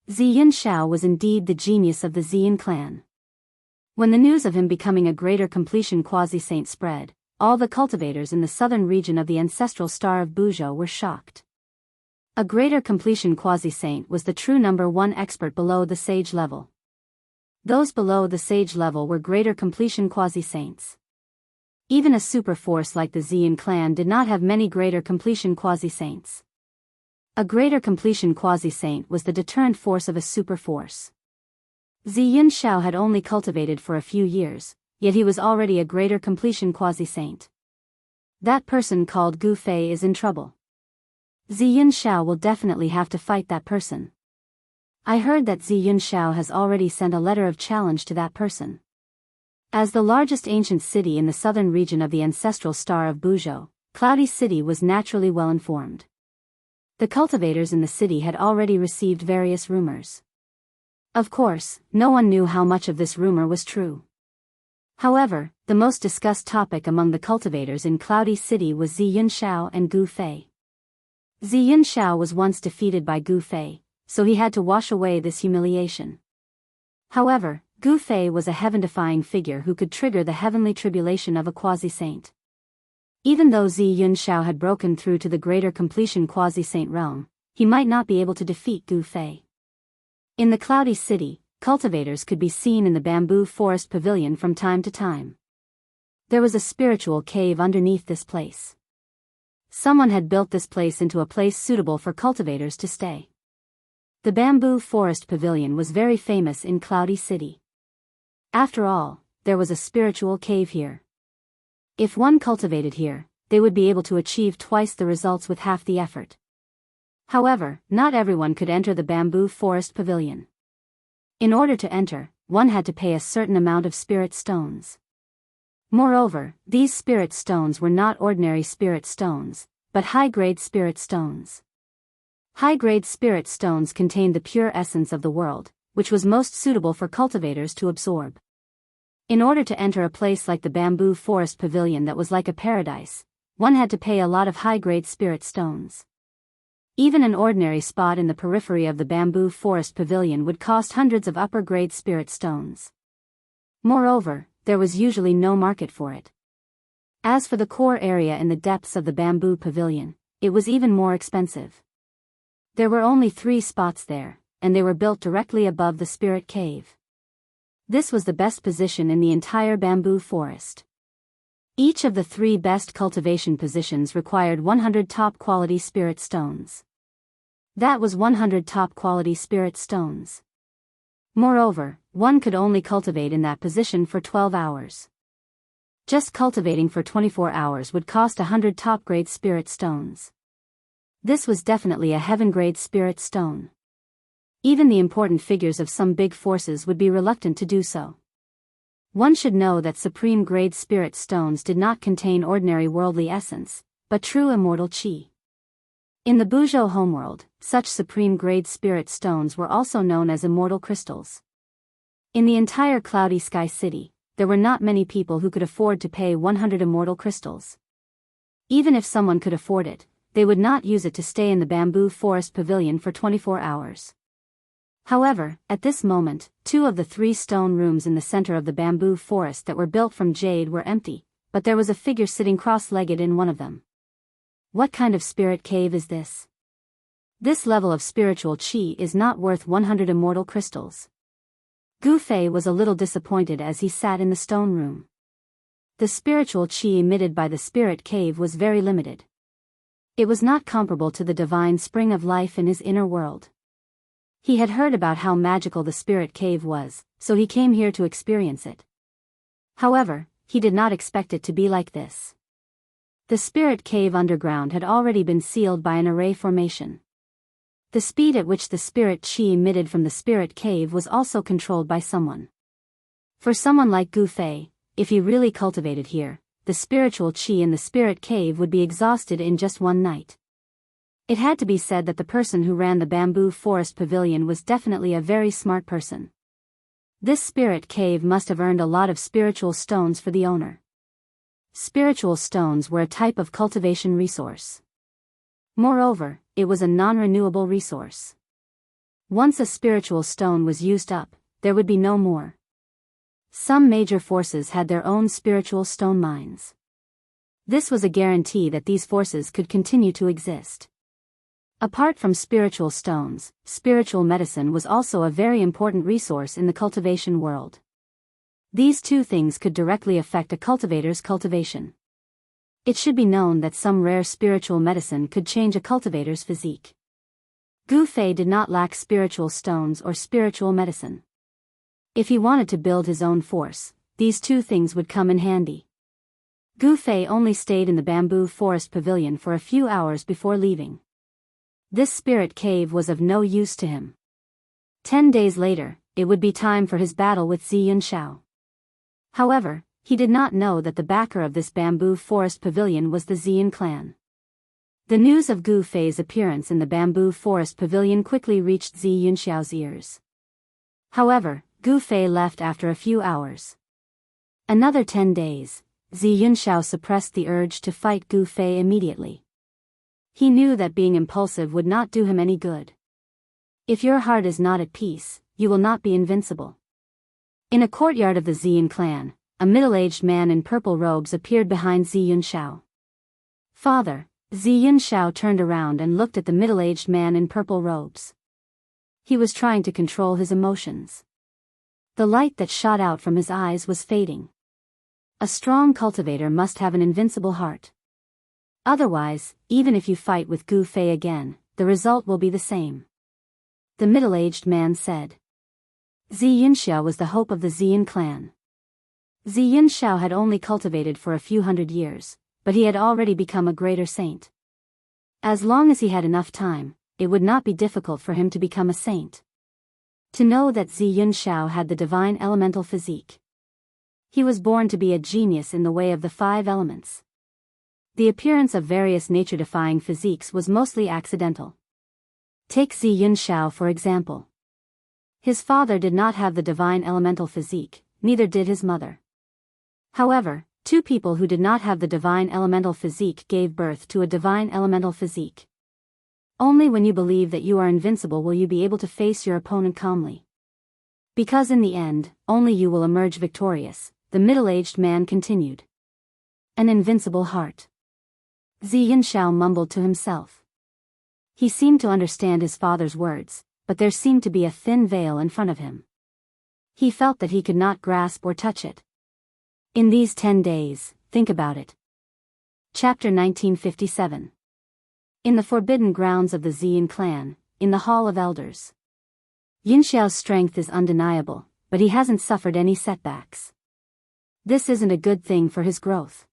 Ziyin Shao was indeed the genius of the Ziyin clan. When the news of him becoming a greater completion quasi-saint spread, all the cultivators in the southern region of the ancestral star of Buzhou were shocked. A greater completion quasi-saint was the true number one expert below the sage level. Those below the sage level were greater completion quasi-saints. Even a super force like the Ziyin clan did not have many greater completion quasi-saints. A greater completion quasi-saint was the deterrent force of a super force. Ziyin Shao had only cultivated for a few years, yet he was already a greater completion quasi-saint. That person called Gu Fei is in trouble. Ziyin Shao will definitely have to fight that person. I heard that Ziyin Shao has already sent a letter of challenge to that person. As the largest ancient city in the southern region of the ancestral star of Buzhou, Cloudy City was naturally well informed. The cultivators in the city had already received various rumors. Of course, no one knew how much of this rumor was true. However, the most discussed topic among the cultivators in Cloudy City was Ziyin Shao and Gu Fei. Ziyin Shao was once defeated by Gu Fei, so he had to wash away this humiliation. However, Gu Fei was a heaven-defying figure who could trigger the heavenly tribulation of a quasi-saint. Even though Ziyin Shao had broken through to the greater completion quasi-saint realm, he might not be able to defeat Gu Fei. In the Cloudy City, cultivators could be seen in the bamboo forest pavilion from time to time. There was a spiritual cave underneath this place. Someone had built this place into a place suitable for cultivators to stay. The bamboo forest pavilion was very famous in Cloudy City. After all, there was a spiritual cave here. If one cultivated here, they would be able to achieve twice the results with half the effort. However, not everyone could enter the bamboo forest pavilion. In order to enter, one had to pay a certain amount of spirit stones. Moreover, these spirit stones were not ordinary spirit stones, but high-grade spirit stones. High-grade spirit stones contained the pure essence of the world, which was most suitable for cultivators to absorb. In order to enter a place like the bamboo forest pavilion that was like a paradise, one had to pay a lot of high-grade spirit stones. Even an ordinary spot in the periphery of the bamboo forest pavilion would cost hundreds of upper-grade spirit stones. Moreover, there was usually no market for it. As for the core area in the depths of the bamboo pavilion, it was even more expensive. There were only 3 spots there, and they were built directly above the spirit cave. This was the best position in the entire bamboo forest. Each of the 3 best cultivation positions required 100 top-quality spirit stones. That was 100 top-quality spirit stones. Moreover, one could only cultivate in that position for 12 hours. Just cultivating for 24 hours would cost 100 top-grade spirit stones. This was definitely a heaven-grade spirit stone. Even the important figures of some big forces would be reluctant to do so. One should know that supreme-grade spirit stones did not contain ordinary worldly essence, but true immortal qi. In the Buzhou homeworld, such supreme-grade spirit stones were also known as immortal crystals. In the entire Cloudy Sky City, there were not many people who could afford to pay 100 immortal crystals. Even if someone could afford it, they would not use it to stay in the bamboo forest pavilion for 24 hours. However, at this moment, 2 of the 3 stone rooms in the center of the bamboo forest that were built from jade were empty, but there was a figure sitting cross-legged in one of them. What kind of spirit cave is this? This level of spiritual qi is not worth 100 immortal crystals. Gu Fei was a little disappointed as he sat in the stone room. The spiritual qi emitted by the spirit cave was very limited. It was not comparable to the divine spring of life in his inner world. He had heard about how magical the spirit cave was, so he came here to experience it. However, he did not expect it to be like this. The spirit cave underground had already been sealed by an array formation. The speed at which the spirit qi emitted from the spirit cave was also controlled by someone. For someone like Gu Fei, if he really cultivated here, the spiritual qi in the spirit cave would be exhausted in just one night. It had to be said that the person who ran the bamboo forest pavilion was definitely a very smart person. This spirit cave must have earned a lot of spiritual stones for the owner. Spiritual stones were a type of cultivation resource. Moreover, it was a non-renewable resource. Once a spiritual stone was used up, there would be no more. Some major forces had their own spiritual stone mines. This was a guarantee that these forces could continue to exist. Apart from spiritual stones, spiritual medicine was also a very important resource in the cultivation world. These two things could directly affect a cultivator's cultivation. It should be known that some rare spiritual medicine could change a cultivator's physique. Gu Fei did not lack spiritual stones or spiritual medicine. If he wanted to build his own force, these two things would come in handy. Gu Fei only stayed in the bamboo forest pavilion for a few hours before leaving. This spirit cave was of no use to him. 10 days later, it would be time for his battle with Zi Yunxiao. However, he did not know that the backer of this bamboo forest pavilion was the Ziyan clan. The news of Gu Fei's appearance in the bamboo forest pavilion quickly reached Zi Yunxiao's ears. However, Gu Fei left after a few hours. Another 10 days, Zi Yunxiao suppressed the urge to fight Gu Fei immediately. He knew that being impulsive would not do him any good. If your heart is not at peace, you will not be invincible. In a courtyard of the Ziyan clan, a middle-aged man in purple robes appeared behind Zi Yunxiao. Father, Zi Yunxiao turned around and looked at the middle-aged man in purple robes. He was trying to control his emotions. The light that shot out from his eyes was fading. A strong cultivator must have an invincible heart. Otherwise, even if you fight with Gu Fei again, the result will be the same. The middle-aged man said. Zi Yunxiao was the hope of the Ziyan clan. Zi Yunxiao had only cultivated for a few hundred years, but he had already become a greater saint. As long as he had enough time, it would not be difficult for him to become a saint. To know that Zi Yunxiao had the divine elemental physique. He was born to be a genius in the way of the 5 elements. The appearance of various nature-defying physiques was mostly accidental. Take Zi Yunxiao for example. His father did not have the divine elemental physique, neither did his mother. However, 2 people who did not have the divine elemental physique gave birth to a divine elemental physique. Only when you believe that you are invincible will you be able to face your opponent calmly. Because in the end, only you will emerge victorious, the middle-aged man continued. An invincible heart. Zi Yunxiao mumbled to himself. He seemed to understand his father's words, but there seemed to be a thin veil in front of him. He felt that he could not grasp or touch it. In these 10 days, think about it. Chapter 1957. In the forbidden grounds of the Ziyan clan, in the Hall of Elders. Yunxiao's strength is undeniable, but he hasn't suffered any setbacks. This isn't a good thing for his growth.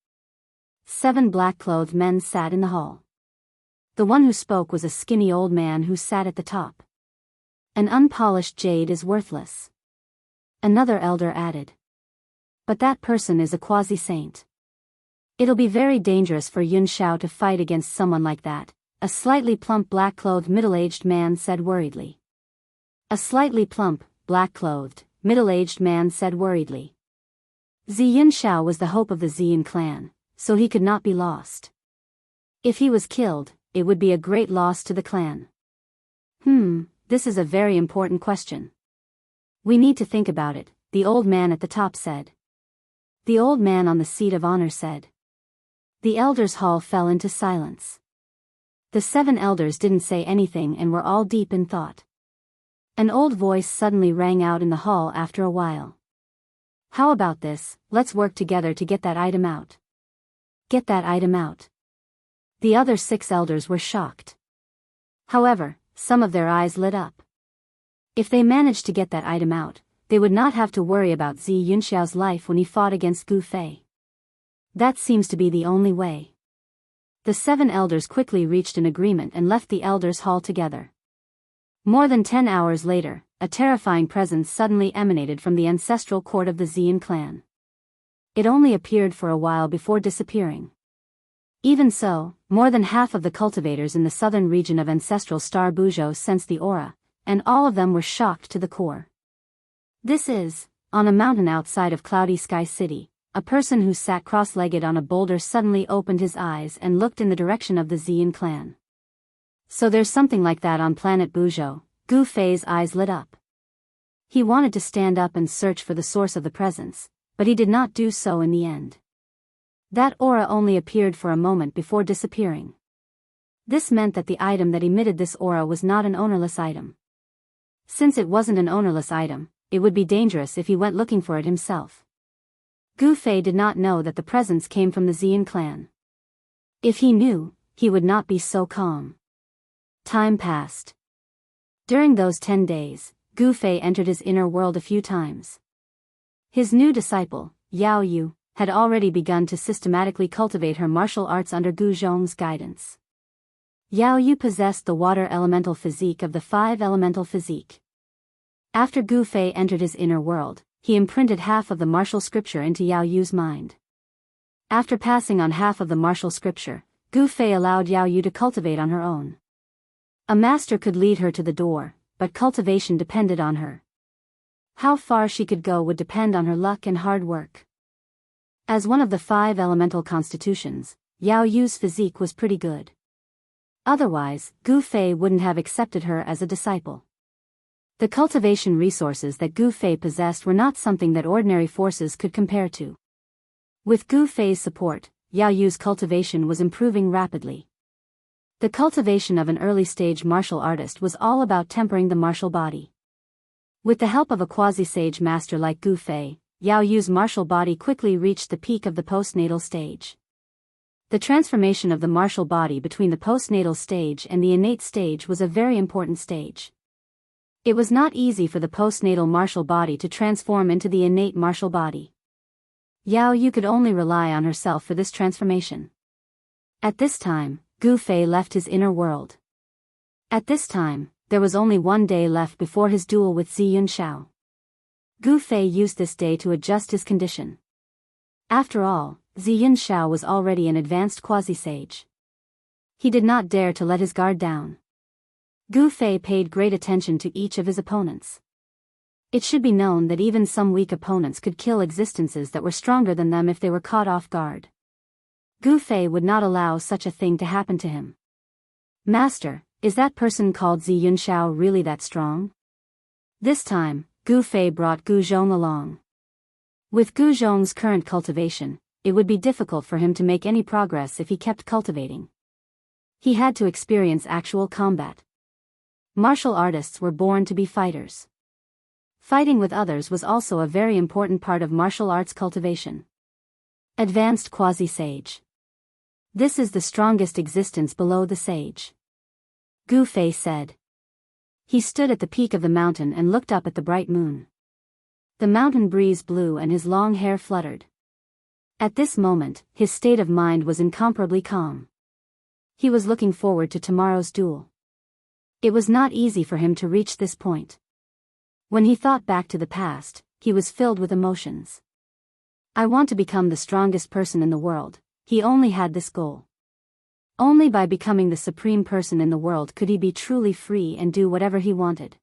7 black-clothed men sat in the hall. The one who spoke was a skinny old man who sat at the top. An unpolished jade is worthless. Another elder added. But that person is a quasi-saint. It'll be very dangerous for Yunxiao to fight against someone like that, a slightly plump black-clothed middle-aged man said worriedly. A slightly plump, black-clothed, middle-aged man said worriedly. Zi Yunxiao was the hope of the Ziyan clan, so he could not be lost. If he was killed, it would be a great loss to the clan. This is a very important question. We need to think about it, the old man at the top said. The old man on the seat of honor said. The elders' hall fell into silence. The 7 elders didn't say anything and were all deep in thought. An old voice suddenly rang out in the hall after a while. How about this, let's work together to get that item out. Get that item out. The other 6 elders were shocked. However, some of their eyes lit up. If they managed to get that item out, they would not have to worry about Zi Yunxiao's life when he fought against Gu Fei. That seems to be the only way. The 7 elders quickly reached an agreement and left the elders' hall together. More than 10 hours later, a terrifying presence suddenly emanated from the ancestral court of the Ziyan clan. It only appeared for a while before disappearing. Even so, more than half of the cultivators in the southern region of ancestral star Buzhou sensed the aura, and all of them were shocked to the core. This is, on a mountain outside of Cloudy Sky City, a person who sat cross-legged on a boulder suddenly opened his eyes and looked in the direction of the Xian clan. So there's something like that on planet Buzhou. Gu Fei's eyes lit up. He wanted to stand up and search for the source of the presence, but he did not do so in the end. That aura only appeared for a moment before disappearing. This meant that the item that emitted this aura was not an ownerless item. Since it wasn't an ownerless item, it would be dangerous if he went looking for it himself. Gu Fei did not know that the presence came from the Xian clan. If he knew, he would not be so calm. Time passed. During those 10 days, Gu Fei entered his inner world a few times. His new disciple, Yao Yu, had already begun to systematically cultivate her martial arts under Gu Zhong's guidance. Yao Yu possessed the water elemental physique of the 5 elemental physique. After Gu Fei entered his inner world, he imprinted half of the martial scripture into Yao Yu's mind. After passing on half of the martial scripture, Gu Fei allowed Yao Yu to cultivate on her own. A master could lead her to the door, but cultivation depended on her. How far she could go would depend on her luck and hard work. As one of the 5 elemental constitutions, Yao Yu's physique was pretty good. Otherwise, Gu Fei wouldn't have accepted her as a disciple. The cultivation resources that Gu Fei possessed were not something that ordinary forces could compare to. With Gu Fei's support, Yao Yu's cultivation was improving rapidly. The cultivation of an early-stage martial artist was all about tempering the martial body. With the help of a quasi-sage master like Gu Fei, Yao Yu's martial body quickly reached the peak of the postnatal stage. The transformation of the martial body between the postnatal stage and the innate stage was a very important stage. It was not easy for the postnatal martial body to transform into the innate martial body. Yao Yu could only rely on herself for this transformation. At this time, Gu Fei left his inner world. At this time, there was only 1 day left before his duel with Ziyun Shao. Gu Fei used this day to adjust his condition. After all, Ziyun Shao was already an advanced quasi-sage. He did not dare to let his guard down. Gu Fei paid great attention to each of his opponents. It should be known that even some weak opponents could kill existences that were stronger than them if they were caught off guard. Gu Fei would not allow such a thing to happen to him. Master, is that person called Ziyun Shao really that strong? This time, Gu Fei brought Gu Zhong along. With Gu Zhong's current cultivation, it would be difficult for him to make any progress if he kept cultivating. He had to experience actual combat. Martial artists were born to be fighters. Fighting with others was also a very important part of martial arts cultivation. Advanced quasi-sage. This is the strongest existence below the sage. Gu Fei said. He stood at the peak of the mountain and looked up at the bright moon. The mountain breeze blew and his long hair fluttered. At this moment, his state of mind was incomparably calm. He was looking forward to tomorrow's duel. It was not easy for him to reach this point. When he thought back to the past, he was filled with emotions. I want to become the strongest person in the world. He only had this goal. Only by becoming the supreme person in the world could he be truly free and do whatever he wanted.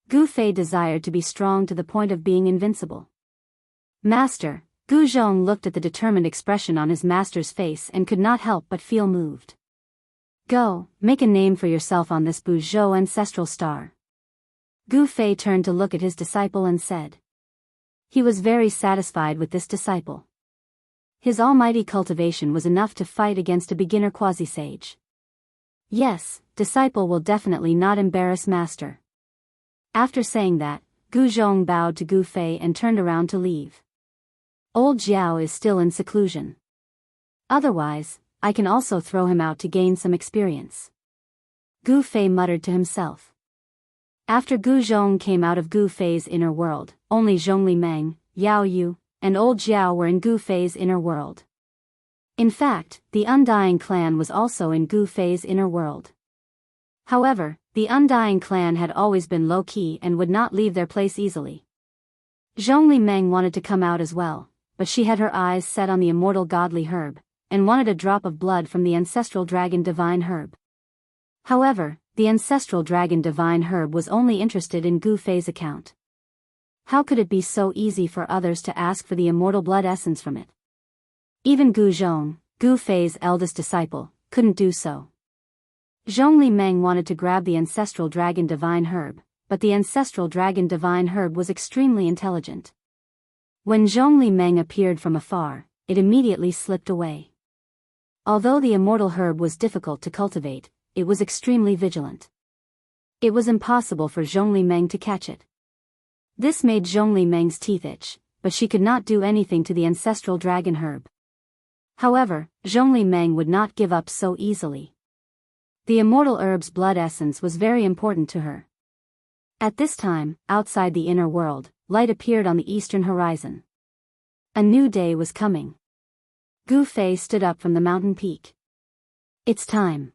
Gu Fei desired to be strong to the point of being invincible. Master, Gu Zhong looked at the determined expression on his master's face and could not help but feel moved. Go, make a name for yourself on this Buzhou ancestral star. Gu Fei turned to look at his disciple and said. He was very satisfied with this disciple. His almighty cultivation was enough to fight against a beginner quasi-sage. Yes, disciple will definitely not embarrass master. After saying that, Gu Zhong bowed to Gu Fei and turned around to leave. Old Jiao is still in seclusion. Otherwise, I can also throw him out to gain some experience. Gu Fei muttered to himself. After Gu Zhong came out of Gu Fei's inner world, only Zhongli Meng, Yao Yu, and Old Jiao were in Gu Fei's inner world. In fact, the Undying clan was also in Gu Fei's inner world. However, the Undying clan had always been low-key and would not leave their place easily. Zhongli Meng wanted to come out as well, but she had her eyes set on the immortal godly herb, and wanted a drop of blood from the ancestral dragon divine herb. However, the ancestral dragon divine herb was only interested in Gu Fei's account. How could it be so easy for others to ask for the immortal blood essence from it? Even Gu Zhong, Gu Fei's eldest disciple, couldn't do so. Zhongli Meng wanted to grab the ancestral dragon divine herb, but the ancestral dragon divine herb was extremely intelligent. When Zhongli Meng appeared from afar, it immediately slipped away. Although the immortal herb was difficult to cultivate, it was extremely vigilant. It was impossible for Zhongli Meng to catch it. This made Zhongli Meng's teeth itch, but she could not do anything to the ancestral dragon herb. However, Zhongli Meng would not give up so easily. The immortal herb's blood essence was very important to her. At this time, outside the inner world, light appeared on the eastern horizon. A new day was coming. Gu Fei stood up from the mountain peak. It's time.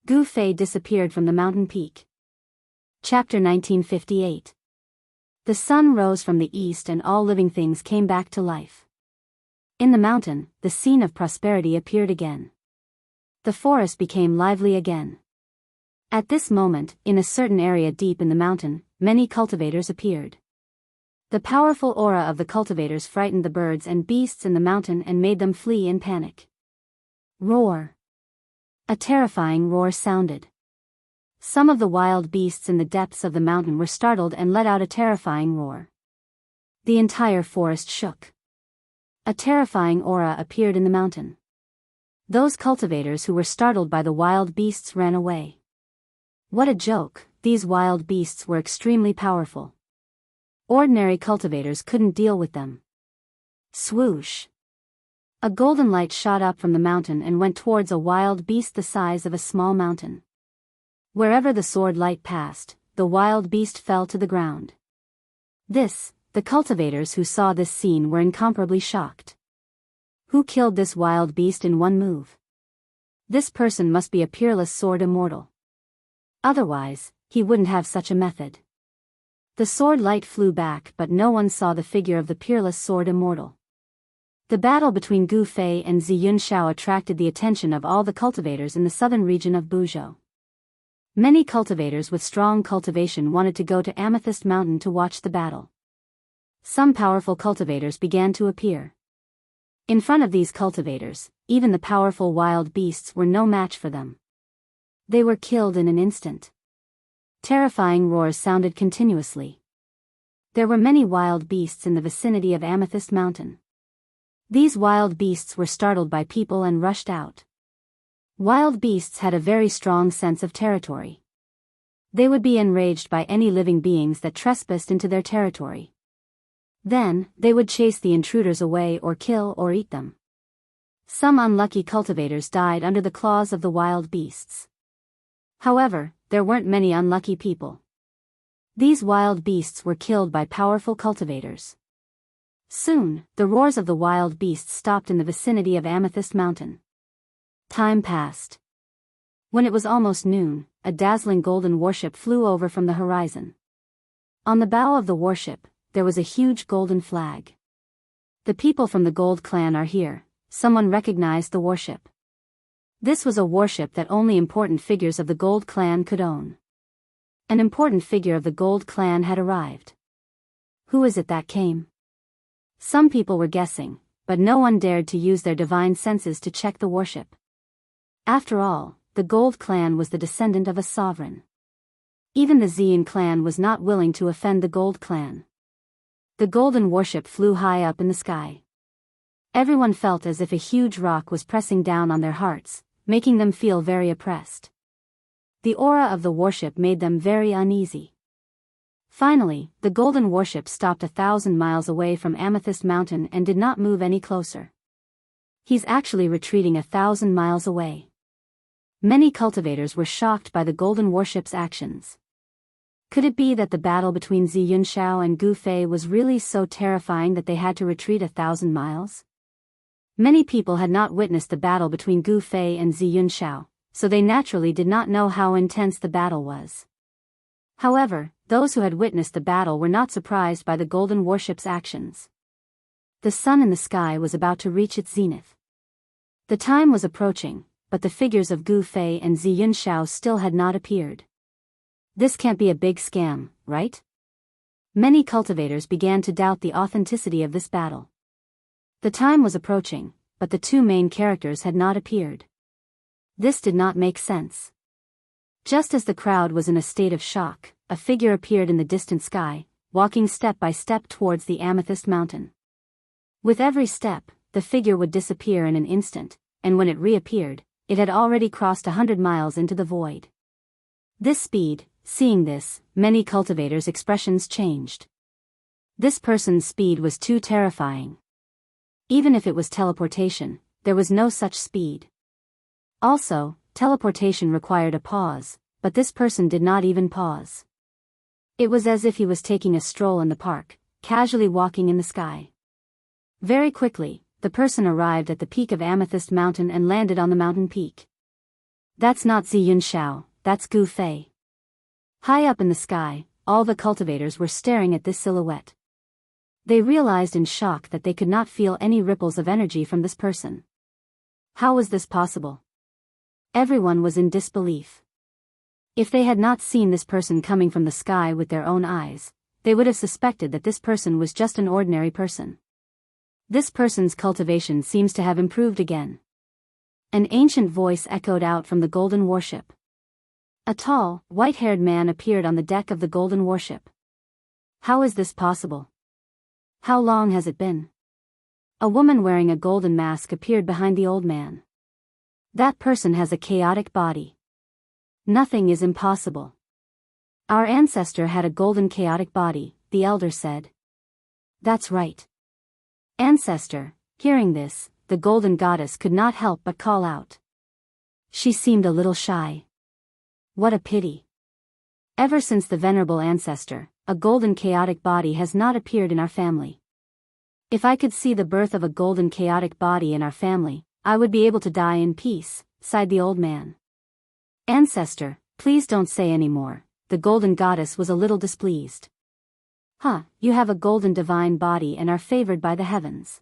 Gu Fei disappeared from the mountain peak. Chapter 1958. The sun rose from the east and all living things came back to life. In the mountain, the scene of prosperity appeared again. The forest became lively again. At this moment, in a certain area deep in the mountain, many cultivators appeared. The powerful aura of the cultivators frightened the birds and beasts in the mountain and made them flee in panic. Roar! A terrifying roar sounded. Some of the wild beasts in the depths of the mountain were startled and let out a terrifying roar. The entire forest shook. A terrifying aura appeared in the mountain. Those cultivators who were startled by the wild beasts ran away. What a joke, these wild beasts were extremely powerful. Ordinary cultivators couldn't deal with them. Swoosh! A golden light shot up from the mountain and went towards a wild beast the size of a small mountain. Wherever the sword light passed, the wild beast fell to the ground. The cultivators who saw this scene were incomparably shocked. Who killed this wild beast in one move? This person must be a peerless sword immortal. Otherwise, he wouldn't have such a method. The sword light flew back but no one saw the figure of the peerless sword immortal. The battle between Gu Fei and Ziyun Shao attracted the attention of all the cultivators in the southern region of Buzhou. Many cultivators with strong cultivation wanted to go to Amethyst Mountain to watch the battle. Some powerful cultivators began to appear. In front of these cultivators, even the powerful wild beasts were no match for them. They were killed in an instant. Terrifying roars sounded continuously. There were many wild beasts in the vicinity of Amethyst Mountain. These wild beasts were startled by people and rushed out. Wild beasts had a very strong sense of territory. They would be enraged by any living beings that trespassed into their territory. Then, they would chase the intruders away or kill or eat them. Some unlucky cultivators died under the claws of the wild beasts. However, there weren't many unlucky people. These wild beasts were killed by powerful cultivators. Soon, the roars of the wild beasts stopped in the vicinity of Amethyst Mountain. Time passed. When it was almost noon, a dazzling golden warship flew over from the horizon. On the bow of the warship, there was a huge golden flag. The people from the Gold Clan are here, someone recognized the warship. This was a warship that only important figures of the Gold Clan could own. An important figure of the Gold Clan had arrived. Who is it that came? Some people were guessing, but no one dared to use their divine senses to check the warship. After all, the Gold Clan was the descendant of a sovereign. Even the Xian clan was not willing to offend the Gold Clan. The golden warship flew high up in the sky. Everyone felt as if a huge rock was pressing down on their hearts, making them feel very oppressed. The aura of the warship made them very uneasy. Finally, the golden warship stopped 1,000 miles away from Amethyst Mountain and did not move any closer. He's actually retreating 1,000 miles away. Many cultivators were shocked by the golden warship's actions. Could it be that the battle between Ziyun Shao and Gu Fei was really so terrifying that they had to retreat 1,000 miles? Many people had not witnessed the battle between Gu Fei and Ziyun Shao, so they naturally did not know how intense the battle was. However, those who had witnessed the battle were not surprised by the golden warship's actions. The sun in the sky was about to reach its zenith. The time was approaching, but the figures of Gu Fei and Zi Yunxiao still had not appeared. This can't be a big scam, right? Many cultivators began to doubt the authenticity of this battle. The time was approaching, but the two main characters had not appeared. This did not make sense. Just as the crowd was in a state of shock, a figure appeared in the distant sky, walking step by step towards the Amethyst Mountain. With every step, the figure would disappear in an instant, and when it reappeared, it had already crossed 100 miles into the void. This speed, seeing this, many cultivators' expressions changed. This person's speed was too terrifying. Even if it was teleportation, there was no such speed. Also, teleportation required a pause, but this person did not even pause. It was as if he was taking a stroll in the park, casually walking in the sky. Very quickly, the person arrived at the peak of Amethyst Mountain and landed on the mountain peak. That's not Zi Yunxiao, that's Gu Fei. High up in the sky, all the cultivators were staring at this silhouette. They realized in shock that they could not feel any ripples of energy from this person. How was this possible? Everyone was in disbelief. If they had not seen this person coming from the sky with their own eyes, they would have suspected that this person was just an ordinary person. This person's cultivation seems to have improved again. An ancient voice echoed out from the golden warship. A tall, white-haired man appeared on the deck of the golden warship. How is this possible? How long has it been? A woman wearing a golden mask appeared behind the old man. That person has a chaotic body. Nothing is impossible. Our ancestor had a golden chaotic body, the elder said. That's right. Ancestor, hearing this, the golden goddess could not help but call out. She seemed a little shy. What a pity. Ever since the venerable ancestor, a golden chaotic body has not appeared in our family. If I could see the birth of a golden chaotic body in our family, I would be able to die in peace, sighed the old man. Ancestor, please don't say any more, the golden goddess was a little displeased. You have a golden divine body and are favored by the heavens.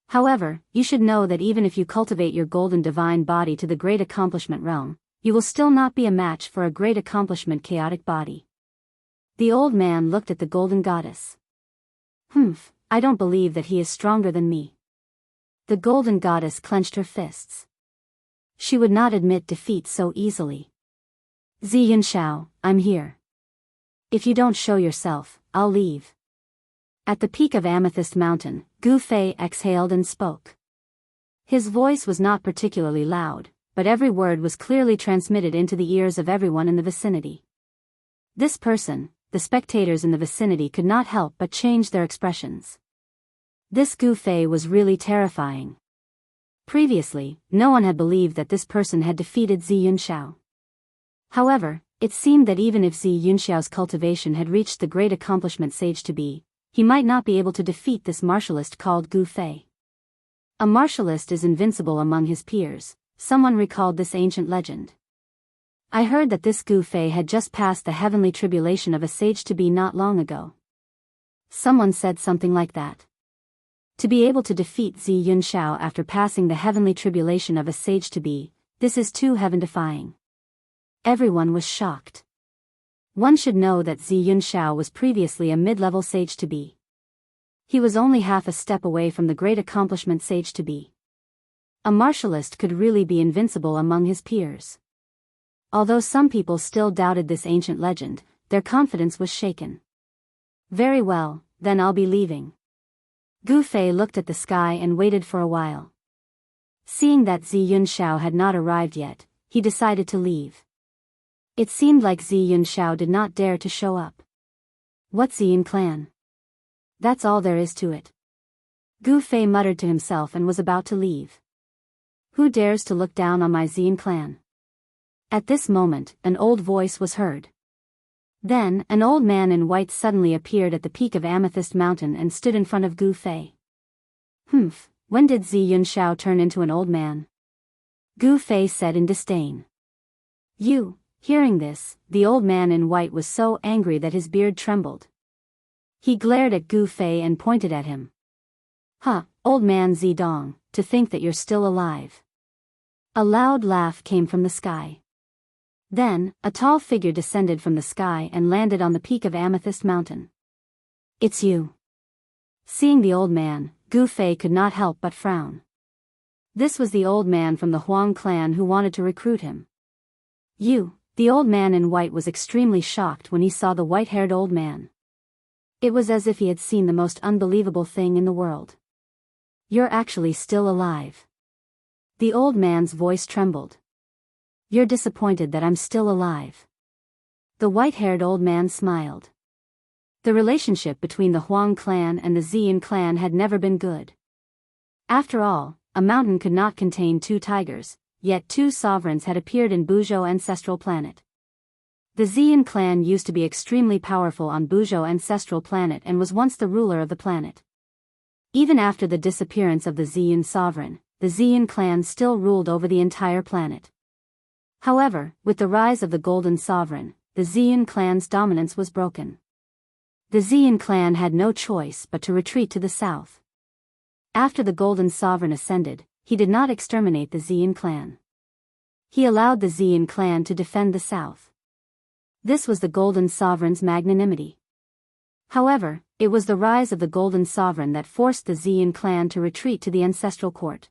However, you should know that even if you cultivate your golden divine body to the great accomplishment realm, you will still not be a match for a great accomplishment chaotic body. The old man looked at the golden goddess. I don't believe that he is stronger than me. The golden goddess clenched her fists. She would not admit defeat so easily. Zi Yunxiao, I'm here. If you don't show yourself, I'll leave. At the peak of Amethyst Mountain, Gu Fei exhaled and spoke. His voice was not particularly loud, but every word was clearly transmitted into the ears of everyone in the vicinity. This person, the spectators in the vicinity could not help but change their expressions. This Gu Fei was really terrifying. Previously, no one had believed that this person had defeated Zi Yunxiao. However, it seemed that even if Zi Yunxiao's cultivation had reached the great accomplishment sage to be, he might not be able to defeat this martialist called Gu Fei. A martialist is invincible among his peers, someone recalled this ancient legend. I heard that this Gu Fei had just passed the heavenly tribulation of a sage to be not long ago. Someone said something like that. To be able to defeat Zi Yunxiao after passing the heavenly tribulation of a sage to be, this is too heaven-defying. Everyone was shocked. One should know that Zi Yunxiao was previously a mid-level sage to be. He was only half a step away from the great accomplishment sage to be. A martialist could really be invincible among his peers. Although some people still doubted this ancient legend, their confidence was shaken. Very well, then I'll be leaving. Gu Fei looked at the sky and waited for a while. Seeing that Zi Yunxiao had not arrived yet, he decided to leave. It seemed like Zi Yunxiao did not dare to show up. What Xian clan? That's all there is to it. Gu Fei muttered to himself and was about to leave. Who dares to look down on my Xian clan? At this moment, an old voice was heard. Then, an old man in white suddenly appeared at the peak of Amethyst Mountain and stood in front of Gu Fei. When did Zi Yunxiao turn into an old man? Gu Fei said in disdain. You. Hearing this, the old man in white was so angry that his beard trembled. He glared at Gu Fei and pointed at him. Old man Zedong, to think that you're still alive. A loud laugh came from the sky. Then, a tall figure descended from the sky and landed on the peak of Amethyst Mountain. It's you. Seeing the old man, Gu Fei could not help but frown. This was the old man from the Huang clan who wanted to recruit him. The old man in white was extremely shocked when he saw the white-haired old man. It was as if he had seen the most unbelievable thing in the world. You're actually still alive. The old man's voice trembled. You're disappointed that I'm still alive. The white-haired old man smiled. The relationship between the Huang clan and the Ziyan clan had never been good. After all, a mountain could not contain two tigers, yet two sovereigns had appeared in Buzhou ancestral planet. The Ziyan clan used to be extremely powerful on Buzhou ancestral planet and was once the ruler of the planet. Even after the disappearance of the Ziyan sovereign, the Ziyan clan still ruled over the entire planet. However, with the rise of the Golden Sovereign, the Ziyan clan's dominance was broken. The Ziyan clan had no choice but to retreat to the south. After the Golden Sovereign ascended, he did not exterminate the Ziyan clan. He allowed the Ziyan clan to defend the south. This was the Golden Sovereign's magnanimity. However, it was the rise of the Golden Sovereign that forced the Ziyan clan to retreat to the ancestral court.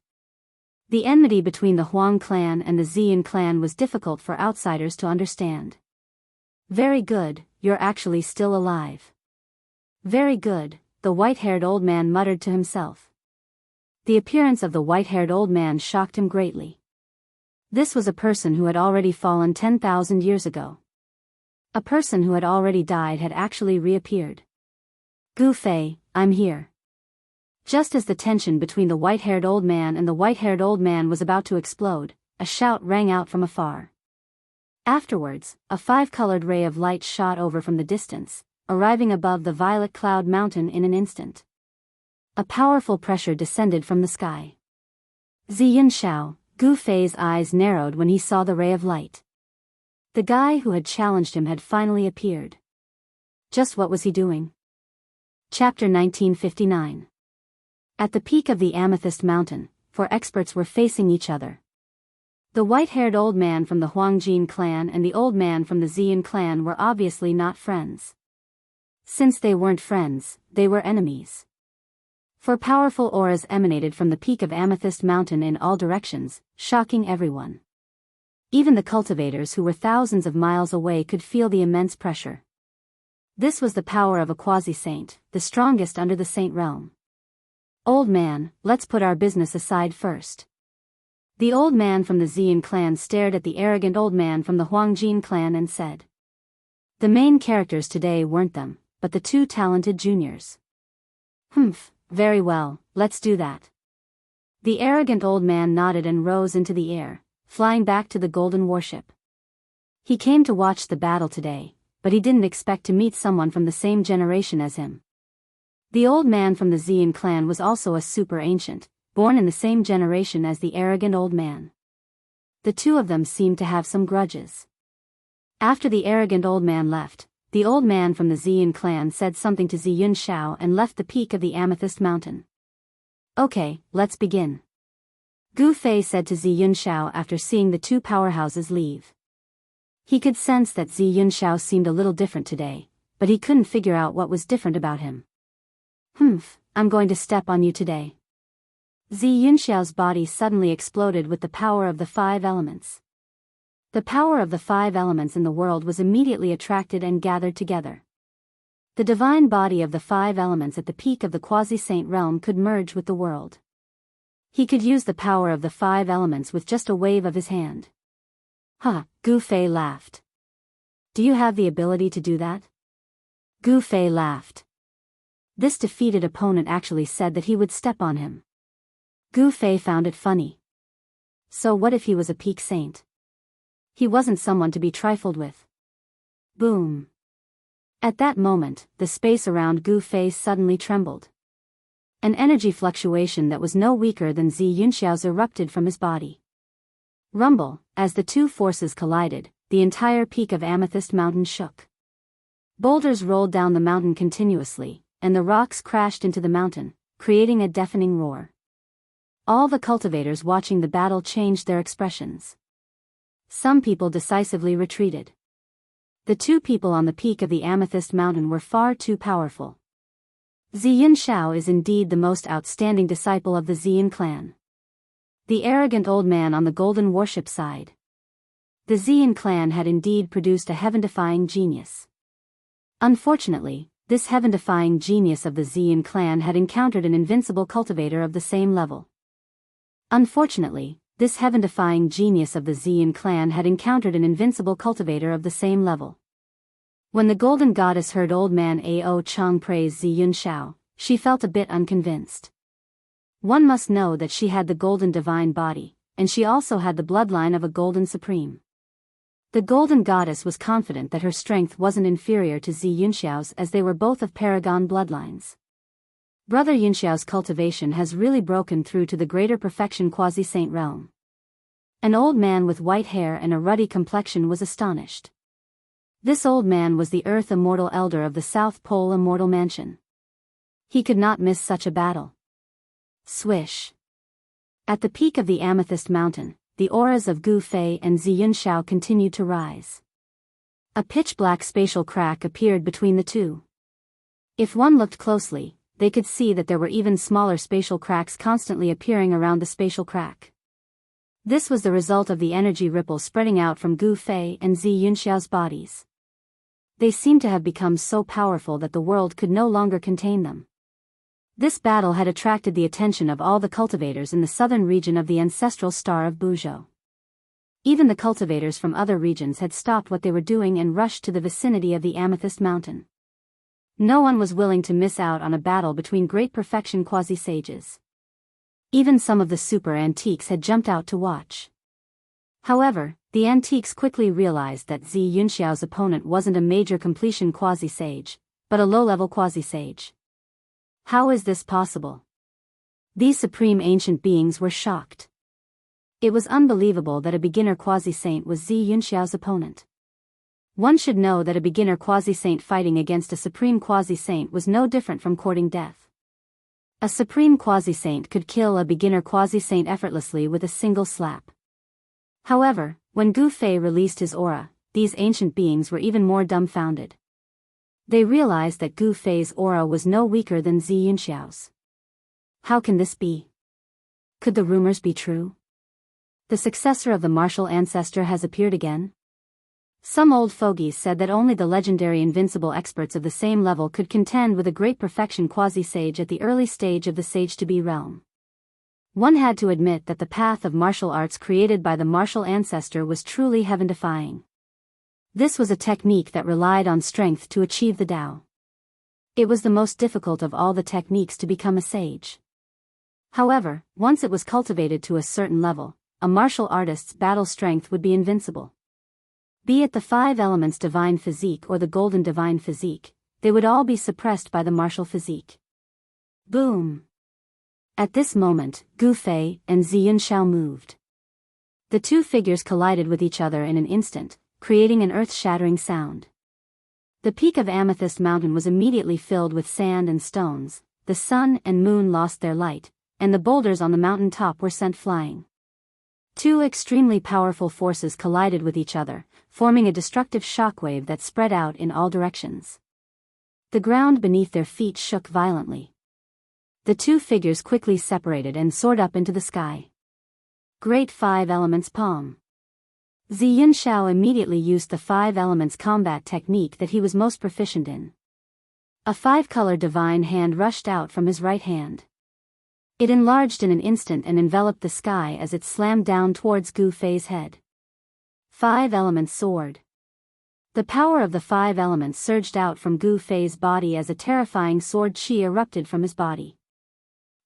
The enmity between the Huang clan and the Ziyan clan was difficult for outsiders to understand. Very good, you're actually still alive. Very good, the white-haired old man muttered to himself. The appearance of the white-haired old man shocked him greatly. This was a person who had already fallen 10,000 years ago. A person who had already died had actually reappeared. Gu Fei, I'm here. Just as the tension between the white-haired old man and the white-haired old man was about to explode, a shout rang out from afar. Afterwards, a five-colored ray of light shot over from the distance, arriving above the violet cloud mountain in an instant. A powerful pressure descended from the sky. Ziyun Shao, Gu Fei's eyes narrowed when he saw the ray of light. The guy who had challenged him had finally appeared. Just what was he doing? Chapter 1959. At the peak of the Amethyst Mountain, four experts were facing each other. The white-haired old man from the Huangjin clan and the old man from the Ziyan clan were obviously not friends. Since they weren't friends, they were enemies. For powerful auras emanated from the peak of Amethyst Mountain in all directions, shocking everyone. Even the cultivators who were thousands of miles away could feel the immense pressure. This was the power of a quasi-saint, the strongest under the saint realm. Old man, let's put our business aside first. The old man from the Ziyan clan stared at the arrogant old man from the Huangjin clan and said. The main characters today weren't them, but the two talented juniors. Very well, let's do that. The arrogant old man nodded and rose into the air, flying back to the golden warship. He came to watch the battle today, but he didn't expect to meet someone from the same generation as him. The old man from the Ziyan clan was also a super ancient, born in the same generation as the arrogant old man. The two of them seemed to have some grudges. After the arrogant old man left, the old man from the Ziyan clan said something to Ziyun Shao and left the peak of the Amethyst Mountain. Okay, let's begin. Gu Fei said to Ziyun Shao after seeing the two powerhouses leave. He could sense that Ziyun Shao seemed a little different today, but he couldn't figure out what was different about him. I'm going to step on you today. Ziyun Shao's body suddenly exploded with the power of the five elements. The power of the five elements in the world was immediately attracted and gathered together. The divine body of the five elements at the peak of the quasi-saint realm could merge with the world. He could use the power of the five elements with just a wave of his hand. Gu Fei laughed. Do you have the ability to do that? Gu Fei laughed. This defeated opponent actually said that he would step on him. Gu Fei found it funny. So what if he was a peak saint? He wasn't someone to be trifled with. Boom. At that moment, the space around Gu Fei suddenly trembled. An energy fluctuation that was no weaker than Ziyun Shao's erupted from his body. Rumble, as the two forces collided, the entire peak of Amethyst Mountain shook. Boulders rolled down the mountain continuously, and the rocks crashed into the mountain, creating a deafening roar. All the cultivators watching the battle changed their expressions. Some people decisively retreated. The two people on the peak of the Amethyst Mountain were far too powerful. Ziyun Xiao is indeed the most outstanding disciple of the Ziyin clan. The arrogant old man on the golden warship sighed. The Ziyin clan had indeed produced a heaven-defying genius. Unfortunately, this heaven-defying genius of the Ziyin clan had encountered an invincible cultivator of the same level. Unfortunately, this heaven-defying genius of the Ziyin clan had encountered an invincible cultivator of the same level. When the Golden Goddess heard old man Ao Cheng praise Ziyun Xiao, she felt a bit unconvinced. One must know that she had the golden divine body, and she also had the bloodline of a golden supreme. The Golden Goddess was confident that her strength wasn't inferior to Ziyun Xiao's, as they were both of paragon bloodlines. Brother Yunxiao's cultivation has really broken through to the greater perfection quasi-saint realm. An old man with white hair and a ruddy complexion was astonished. This old man was the Earth Immortal Elder of the South Pole Immortal Mansion. He could not miss such a battle. Swish. At the peak of the Amethyst Mountain, the auras of Gu Fei and Ziyun Xiao continued to rise. A pitch-black spatial crack appeared between the two. If one looked closely, they could see that there were even smaller spatial cracks constantly appearing around the spatial crack. This was the result of the energy ripple spreading out from Gu Fei and Ziyun Xiao's bodies. They seemed to have become so powerful that the world could no longer contain them. This battle had attracted the attention of all the cultivators in the southern region of the ancestral star of Buzhou. Even the cultivators from other regions had stopped what they were doing and rushed to the vicinity of the Amethyst Mountain. No one was willing to miss out on a battle between great perfection quasi-sages. Even some of the super antiques had jumped out to watch. However, the antiques quickly realized that Ziyun Xiao's opponent wasn't a major completion quasi-sage, but a low-level quasi-sage. How is this possible? These supreme ancient beings were shocked. It was unbelievable that a beginner quasi-saint was Ziyun Xiao's opponent. One should know that a beginner quasi-saint fighting against a supreme quasi-saint was no different from courting death. A supreme quasi-saint could kill a beginner quasi-saint effortlessly with a single slap. However, when Gu Fei released his aura, these ancient beings were even more dumbfounded. They realized that Gu Fei's aura was no weaker than Ziyun Xiao's. How can this be? Could the rumors be true? The successor of the martial ancestor has appeared again? Some old fogies said that only the legendary invincible experts of the same level could contend with a great perfection quasi-sage at the early stage of the sage-to-be realm. One had to admit that the path of martial arts created by the martial ancestor was truly heaven-defying. This was a technique that relied on strength to achieve the Tao. It was the most difficult of all the techniques to become a sage. However, once it was cultivated to a certain level, a martial artist's battle strength would be invincible. Be it the 5 elements divine physique or the golden divine physique, they would all be suppressed by the martial physique. Boom! At this moment, Gu Fei and Ziyun Xiao moved. The two figures collided with each other in an instant, creating an earth-shattering sound. The peak of Amethyst Mountain was immediately filled with sand and stones, the sun and moon lost their light, and the boulders on the mountain top were sent flying. Two extremely powerful forces collided with each other, forming a destructive shockwave that spread out in all directions. The ground beneath their feet shook violently. The two figures quickly separated and soared up into the sky. Great 5 Elements Palm. Ziyun Xiao immediately used the 5 Elements combat technique that he was most proficient in. A 5-color divine hand rushed out from his right hand. It enlarged in an instant and enveloped the sky as it slammed down towards Gu Fei's head. 5 Elements Sword. The power of the 5 elements surged out from Gu Fei's body as a terrifying sword chi erupted from his body.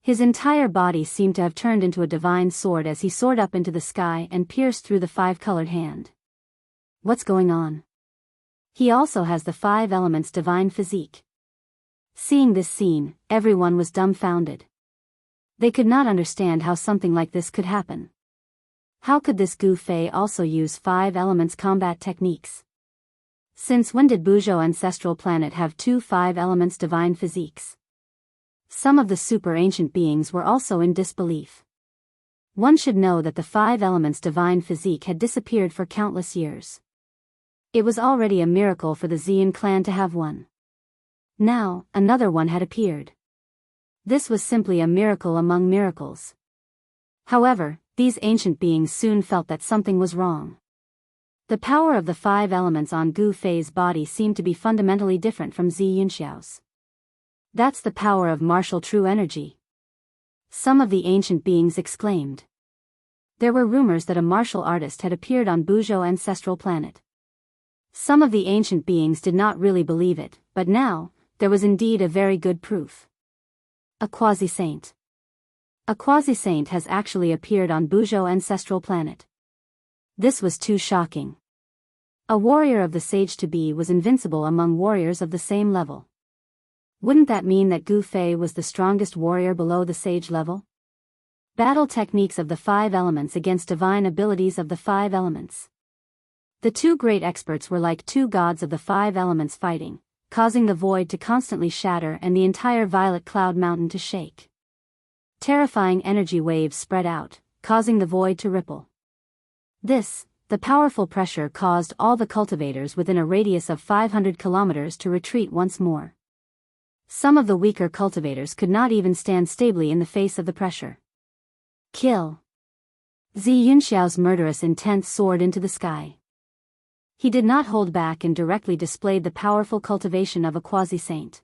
His entire body seemed to have turned into a divine sword as he soared up into the sky and pierced through the 5-colored hand. What's going on? He also has the 5 elements divine physique. Seeing this scene, everyone was dumbfounded. They could not understand how something like this could happen. How could this Gu Fei also use 5 elements combat techniques? Since when did Buzhou Ancestral Planet have 2 5 elements divine physiques? Some of the super ancient beings were also in disbelief. One should know that the 5 elements' divine physique had disappeared for countless years. It was already a miracle for the Xian clan to have one. Now, another one had appeared. This was simply a miracle among miracles. However, these ancient beings soon felt that something was wrong. The power of the 5 elements on Gu Fei's body seemed to be fundamentally different from Zi Yunxiao's. That's the power of martial true energy. Some of the ancient beings exclaimed. There were rumors that a martial artist had appeared on Buzhou ancestral planet. Some of the ancient beings did not really believe it, but now, there was indeed a very good proof. A quasi-saint. A quasi-saint has actually appeared on Buzhou ancestral planet. This was too shocking. A warrior of the sage-to-be was invincible among warriors of the same level. Wouldn't that mean that Gu Fei was the strongest warrior below the sage level? Battle techniques of the 5 elements against divine abilities of the 5 elements. The two great experts were like two gods of the 5 elements fighting, causing the void to constantly shatter and the entire violet cloud mountain to shake. Terrifying energy waves spread out, causing the void to ripple. This, the powerful pressure caused all the cultivators within a radius of 500 kilometers to retreat once more. Some of the weaker cultivators could not even stand stably in the face of the pressure. Kill. Zi Yunxiao's murderous intent soared into the sky. He did not hold back and directly displayed the powerful cultivation of a quasi-saint.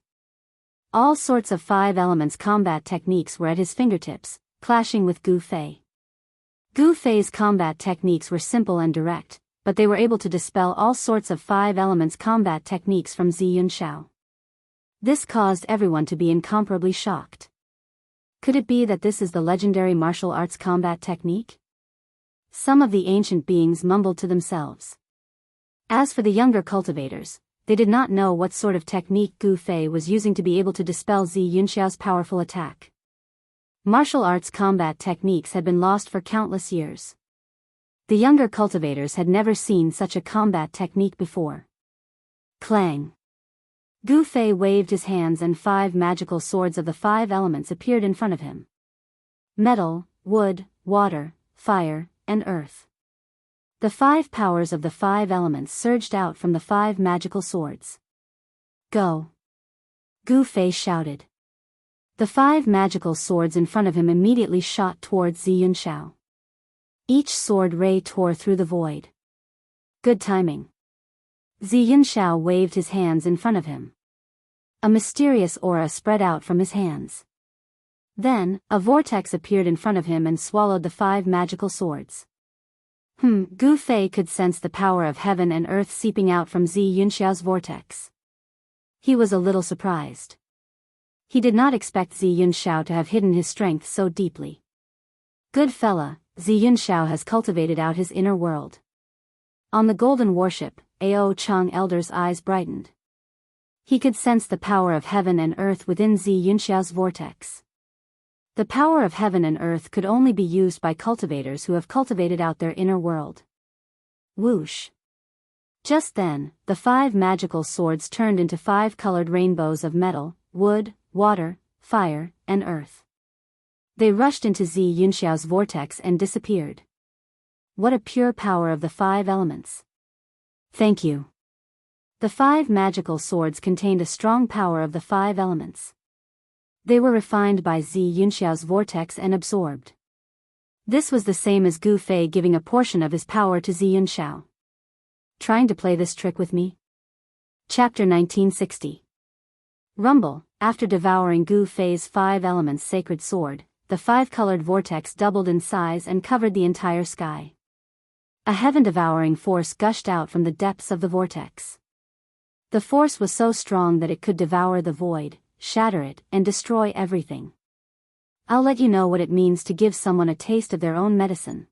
All sorts of 5 elements combat techniques were at his fingertips, clashing with Gu Fei. Gu Fei's combat techniques were simple and direct, but they were able to dispel all sorts of 5 elements combat techniques from Zi Yunxiao. This caused everyone to be incomparably shocked. Could it be that this is the legendary martial arts combat technique? Some of the ancient beings mumbled to themselves. As for the younger cultivators, they did not know what sort of technique Gu Fei was using to be able to dispel Zi Yunxiao's powerful attack. Martial arts combat techniques had been lost for countless years. The younger cultivators had never seen such a combat technique before. Clang. Gu Fei waved his hands and 5 magical swords of the 5 elements appeared in front of him. Metal, wood, water, fire, and earth. The 5 powers of the 5 elements surged out from the 5 magical swords. Go! Gu Fei shouted. The 5 magical swords in front of him immediately shot towards Zi Yunxiao. Each sword ray tore through the void. Good timing. Zi Yunxiao waved his hands in front of him. A mysterious aura spread out from his hands. Then, a vortex appeared in front of him and swallowed the 5 magical swords. Gu Fei could sense the power of heaven and earth seeping out from Zi Yunxiao's vortex. He was a little surprised. He did not expect Zi Yunxiao to have hidden his strength so deeply. Good fella, Zi Yunxiao has cultivated out his inner world. On the golden warship, Ao Chang Elder's eyes brightened. He could sense the power of heaven and earth within Zi Yunxiao's vortex. The power of heaven and earth could only be used by cultivators who have cultivated out their inner world. Whoosh! Just then, the 5 magical swords turned into 5 colored rainbows of metal, wood, water, fire, and earth. They rushed into Zi Yunxiao's vortex and disappeared. What a pure power of the 5 elements! Thank you. The 5 magical swords contained a strong power of the 5 elements. They were refined by Zi Yunxiao's vortex and absorbed. This was the same as Gu Fei giving a portion of his power to Zi Yunxiao. Trying to play this trick with me? Chapter 1960. Rumble. After devouring Gu Fei's 5 elements sacred sword, the 5-colored vortex doubled in size and covered the entire sky. A heaven-devouring force gushed out from the depths of the vortex. The force was so strong that it could devour the void, shatter it, and destroy everything. I'll let you know what it means to give someone a taste of their own medicine.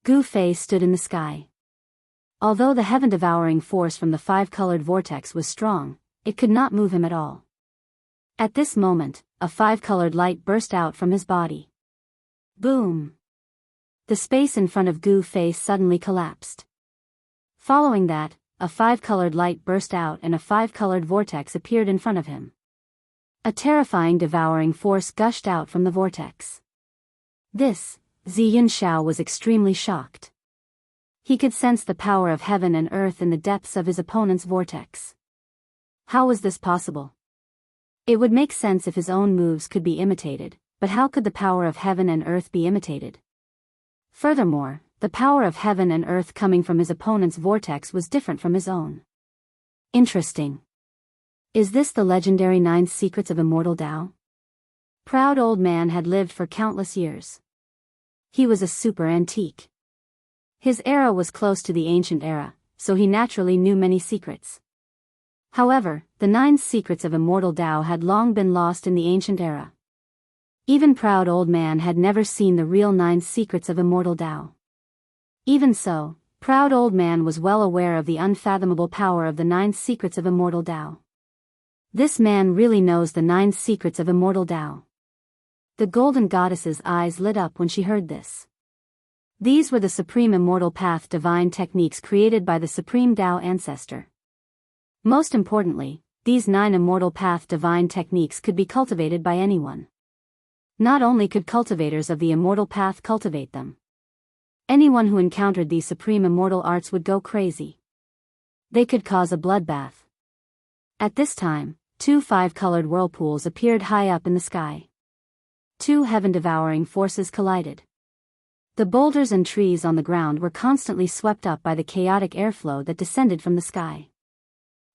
Gu Fei stood in the sky. Although the heaven-devouring force from the 5-colored vortex was strong, it could not move him at all. At this moment, a 5-colored light burst out from his body. Boom! The space in front of Gu Fei suddenly collapsed. Following that, a 5-colored light burst out and a 5-colored vortex appeared in front of him. A terrifying devouring force gushed out from the vortex. This, Zi Yunxiao was extremely shocked. He could sense the power of heaven and earth in the depths of his opponent's vortex. How was this possible? It would make sense if his own moves could be imitated, but how could the power of heaven and earth be imitated? Furthermore, the power of heaven and earth coming from his opponent's vortex was different from his own. Interesting. Is this the legendary 9 secrets of immortal Tao? Proud old man had lived for countless years. He was a super antique. His era was close to the ancient era, so he naturally knew many secrets. However, the 9 secrets of immortal Tao had long been lost in the ancient era. Even proud old man had never seen the real 9 secrets of immortal Tao. Even so, proud old man was well aware of the unfathomable power of the 9 secrets of immortal Tao. This man really knows the 9 secrets of immortal Tao. The golden goddess's eyes lit up when she heard this. These were the supreme immortal path divine techniques created by the supreme Tao ancestor. Most importantly, these 9 immortal path divine techniques could be cultivated by anyone. Not only could cultivators of the immortal path cultivate them. Anyone who encountered these supreme immortal arts would go crazy. They could cause a bloodbath. At this time, 2 5-colored whirlpools appeared high up in the sky. 2 heaven-devouring forces collided. The boulders and trees on the ground were constantly swept up by the chaotic airflow that descended from the sky.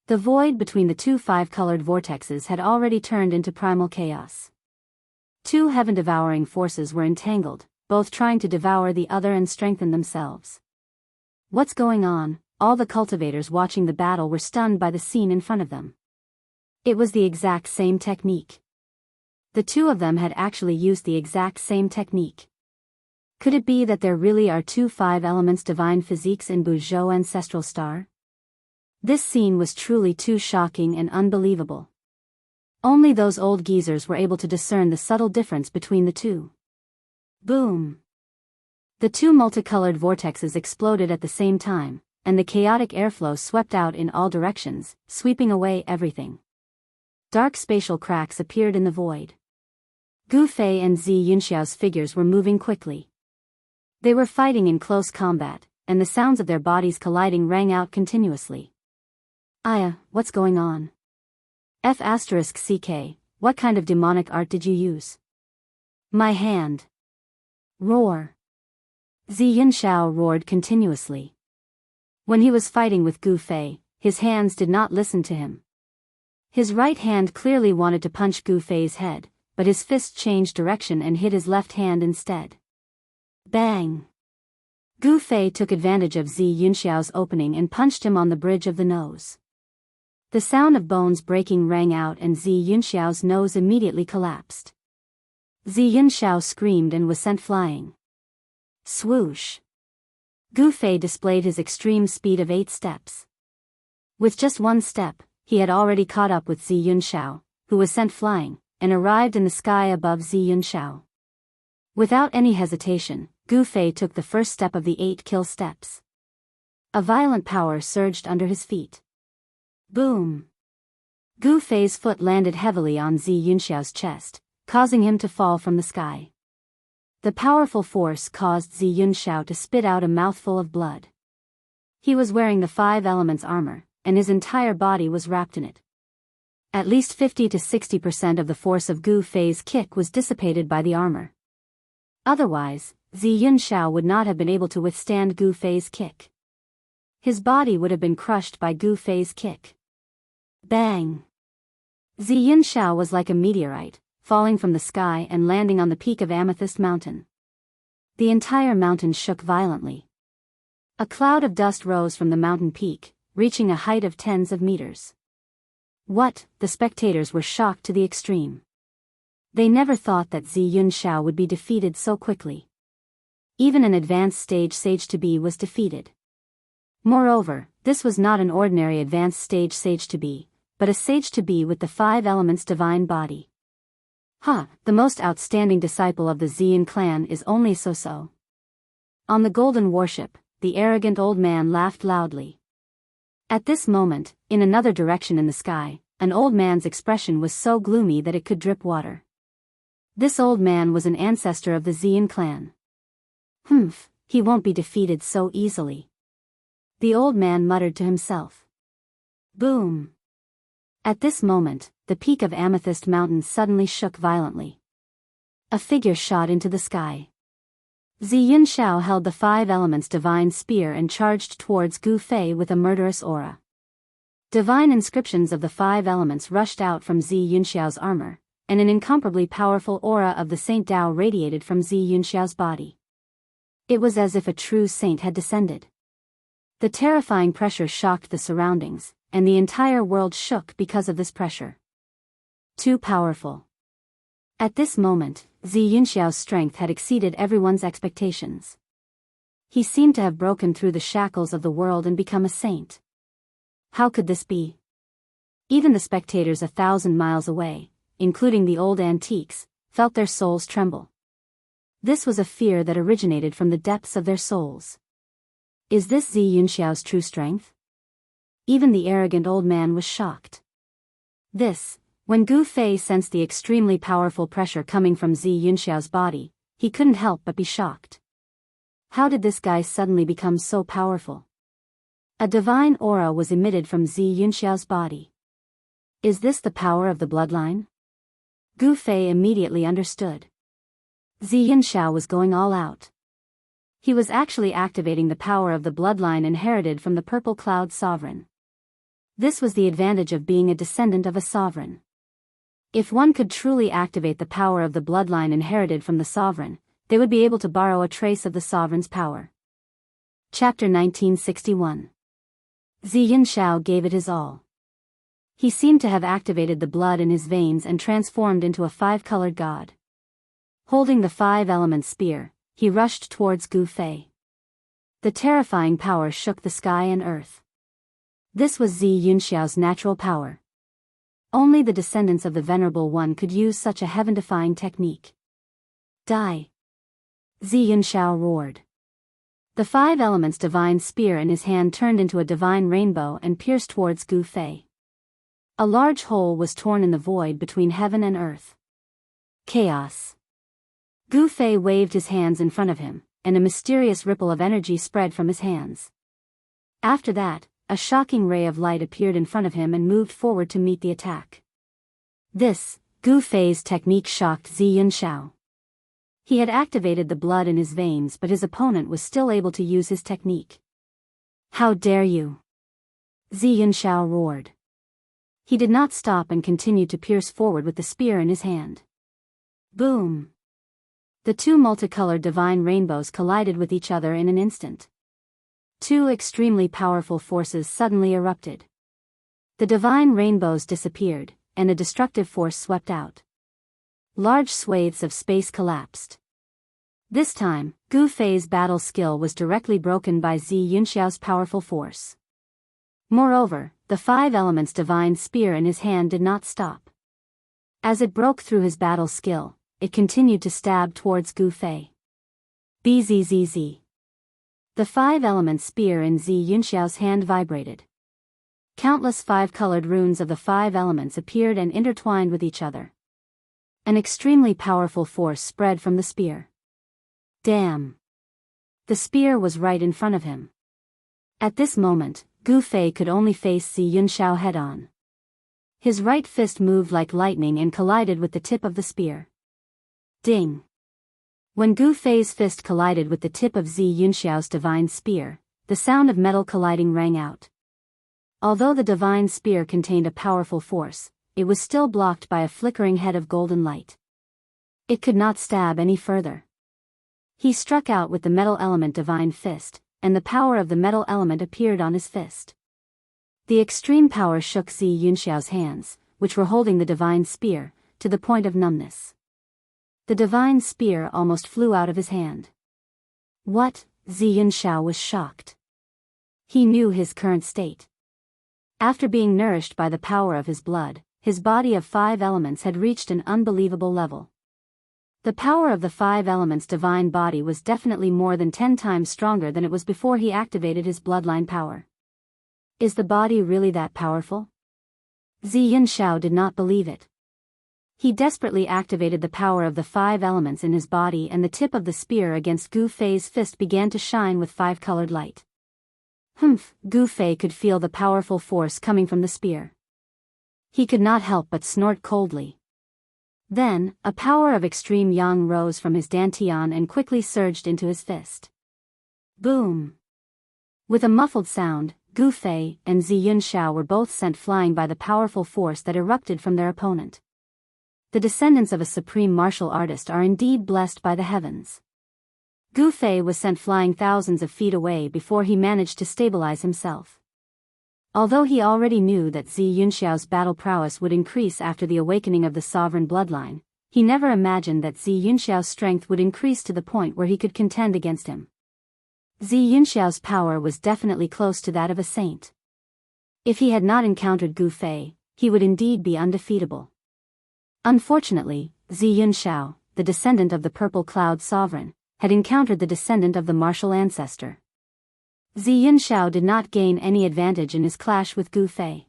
The void between the 2 5-colored vortexes had already turned into primal chaos. 2 heaven-devouring forces were entangled, both trying to devour the other and strengthen themselves. What's going on? All the cultivators watching the battle were stunned by the scene in front of them. It was the exact same technique. The 2 of them had actually used the exact same technique. Could it be that there really are 2 5-elements divine physiques in Buzhou ancestral star? This scene was truly too shocking and unbelievable. Only those old geezers were able to discern the subtle difference between the 2. Boom! The 2 multicolored vortexes exploded at the same time, and the chaotic airflow swept out in all directions, sweeping away everything. Dark spatial cracks appeared in the void. Gu Fei and Zi Yunxiao's figures were moving quickly. They were fighting in close combat, and the sounds of their bodies colliding rang out continuously. Aya, what's going on? F***CK, what kind of demonic art did you use? My hand. Roar. Zi Yunxiao roared continuously. When he was fighting with Gu Fei, his hands did not listen to him. His right hand clearly wanted to punch Gu Fei's head, but his fist changed direction and hit his left hand instead. Bang! Gu Fei took advantage of Zi Yunxiao's opening and punched him on the bridge of the nose. The sound of bones breaking rang out and Zi Yunxiao's nose immediately collapsed. Zi Yunxiao screamed and was sent flying. Swoosh! Gu Fei displayed his extreme speed of 8 steps. With just 1 step, he had already caught up with Zi Yunxiao, who was sent flying, and arrived in the sky above Zi Yunxiao. Without any hesitation, Gu Fei took the first step of the 8 kill steps. A violent power surged under his feet. Boom! Gu Fei's foot landed heavily on Zi Yunxiao's chest, causing him to fall from the sky. The powerful force caused Zi Yunxiao to spit out a mouthful of blood. He was wearing the 5 elements armor, and his entire body was wrapped in it. At least 50 to 60% of the force of Gu Fei's kick was dissipated by the armor. Otherwise, Zi Yunxiao would not have been able to withstand Gu Fei's kick. His body would have been crushed by Gu Fei's kick. Bang! Zi Yunxiao was like a meteorite, falling from the sky and landing on the peak of Amethyst Mountain. The entire mountain shook violently. A cloud of dust rose from the mountain peak, reaching a height of tens of meters. What? The spectators were shocked to the extreme. They never thought that Zi Yunxiao would be defeated so quickly. Even an advanced stage sage to be was defeated. Moreover, this was not an ordinary advanced stage sage to be, but a sage to be with the 5 elements divine body. The most outstanding disciple of the Xian clan is only so-so. On the golden warship, the arrogant old man laughed loudly. At this moment, in another direction in the sky, an old man's expression was so gloomy that it could drip water. This old man was an ancestor of the Xian clan. "Humph, he won't be defeated so easily," the old man muttered to himself. Boom! At this moment, the peak of Amethyst Mountain suddenly shook violently. A figure shot into the sky. Zi Yunxiao held the Five Elements divine spear and charged towards Gu Fei with a murderous aura. Divine inscriptions of the Five Elements rushed out from Zi Yunxiao's armor, and an incomparably powerful aura of the Saint Tao radiated from Zi Yunxiao's body. It was as if a true saint had descended. The terrifying pressure shocked the surroundings, and the entire world shook because of this pressure. Too powerful. At this moment, Zi Yunxiao's strength had exceeded everyone's expectations. He seemed to have broken through the shackles of the world and become a saint. How could this be? Even the spectators 1,000 miles away, including the old antiques, felt their souls tremble. This was a fear that originated from the depths of their souls. Is this Zi Yunxiao's true strength? Even the arrogant old man was shocked. When Gu Fei sensed the extremely powerful pressure coming from Zi Yunxiao's body, he couldn't help but be shocked. How did this guy suddenly become so powerful? A divine aura was emitted from Zi Yunxiao's body. Is this the power of the bloodline? Gu Fei immediately understood. Zi Yunxiao was going all out. He was actually activating the power of the bloodline inherited from the Purple Cloud Sovereign. This was the advantage of being a descendant of a sovereign. If one could truly activate the power of the bloodline inherited from the sovereign, they would be able to borrow a trace of the sovereign's power. Chapter 1961. Zi Yunxiao gave it his all. He seemed to have activated the blood in his veins and transformed into a five-colored god. Holding the five-element spear, he rushed towards Gu Fei. The terrifying power shook the sky and earth. This was Zi Yunxiao's natural power. Only the descendants of the Venerable One could use such a heaven-defying technique. Die! Zi Yunxiao roared. The Five Elements divine spear in his hand turned into a divine rainbow and pierced towards Gu Fei. A large hole was torn in the void between heaven and earth. Chaos. Gu Fei waved his hands in front of him, and a mysterious ripple of energy spread from his hands. After that, a shocking ray of light appeared in front of him and moved forward to meet the attack. Gu Fei's technique shocked Zi Yunxiao. He had activated the blood in his veins, but his opponent was still able to use his technique. How dare you! Zi Yunxiao roared. He did not stop and continued to pierce forward with the spear in his hand. Boom! The two multicolored divine rainbows collided with each other in an instant. Two extremely powerful forces suddenly erupted. The divine rainbows disappeared, and a destructive force swept out. Large swathes of space collapsed. This time, Gu Fei's battle skill was directly broken by Zi Yunxiao's powerful force. Moreover, the Five Elements divine spear in his hand did not stop. As it broke through his battle skill, it continued to stab towards Gu Fei. Bzzz. The Five Elements spear in Zi Yunxiao's hand vibrated. Countless five-colored runes of the Five Elements appeared and intertwined with each other. An extremely powerful force spread from the spear. Damn! The spear was right in front of him. At this moment, Gu Fei could only face Zi Yunxiao head-on. His right fist moved like lightning and collided with the tip of the spear. Ding! When Gu Fei's fist collided with the tip of Zi Yunxiao's divine spear, the sound of metal colliding rang out. Although the divine spear contained a powerful force, it was still blocked by a flickering head of golden light. It could not stab any further. He struck out with the metal element divine fist, and the power of the metal element appeared on his fist. The extreme power shook Zi Yunxiao's hands, which were holding the divine spear, to the point of numbness. The divine spear almost flew out of his hand. What? Zi Yunxiao was shocked. He knew his current state. After being nourished by the power of his blood, his body of Five Elements had reached an unbelievable level. The power of the Five Elements divine body was definitely more than 10 times stronger than it was before he activated his bloodline power. Is the body really that powerful? Zi Yunxiao did not believe it. He desperately activated the power of the 5 elements in his body, and the tip of the spear against Gu Fei's fist began to shine with 5-colored light. Humph! Gu Fei could feel the powerful force coming from the spear. He could not help but snort coldly. Then, a power of extreme yang rose from his dantian and quickly surged into his fist. Boom! With a muffled sound, Gu Fei and Zi Yunxiao were both sent flying by the powerful force that erupted from their opponent. The descendants of a supreme martial artist are indeed blessed by the heavens. Gu Fei was sent flying thousands of feet away before he managed to stabilize himself. Although he already knew that Zi Yunxiao's battle prowess would increase after the awakening of the sovereign bloodline, he never imagined that Zi Yunxiao's strength would increase to the point where he could contend against him. Zi Yunxiao's power was definitely close to that of a saint. If he had not encountered Gu Fei, he would indeed be undefeatable. Unfortunately, Zi Yunxiao, the descendant of the Purple Cloud Sovereign, had encountered the descendant of the martial ancestor. Zi Yunxiao did not gain any advantage in his clash with Gu Fei.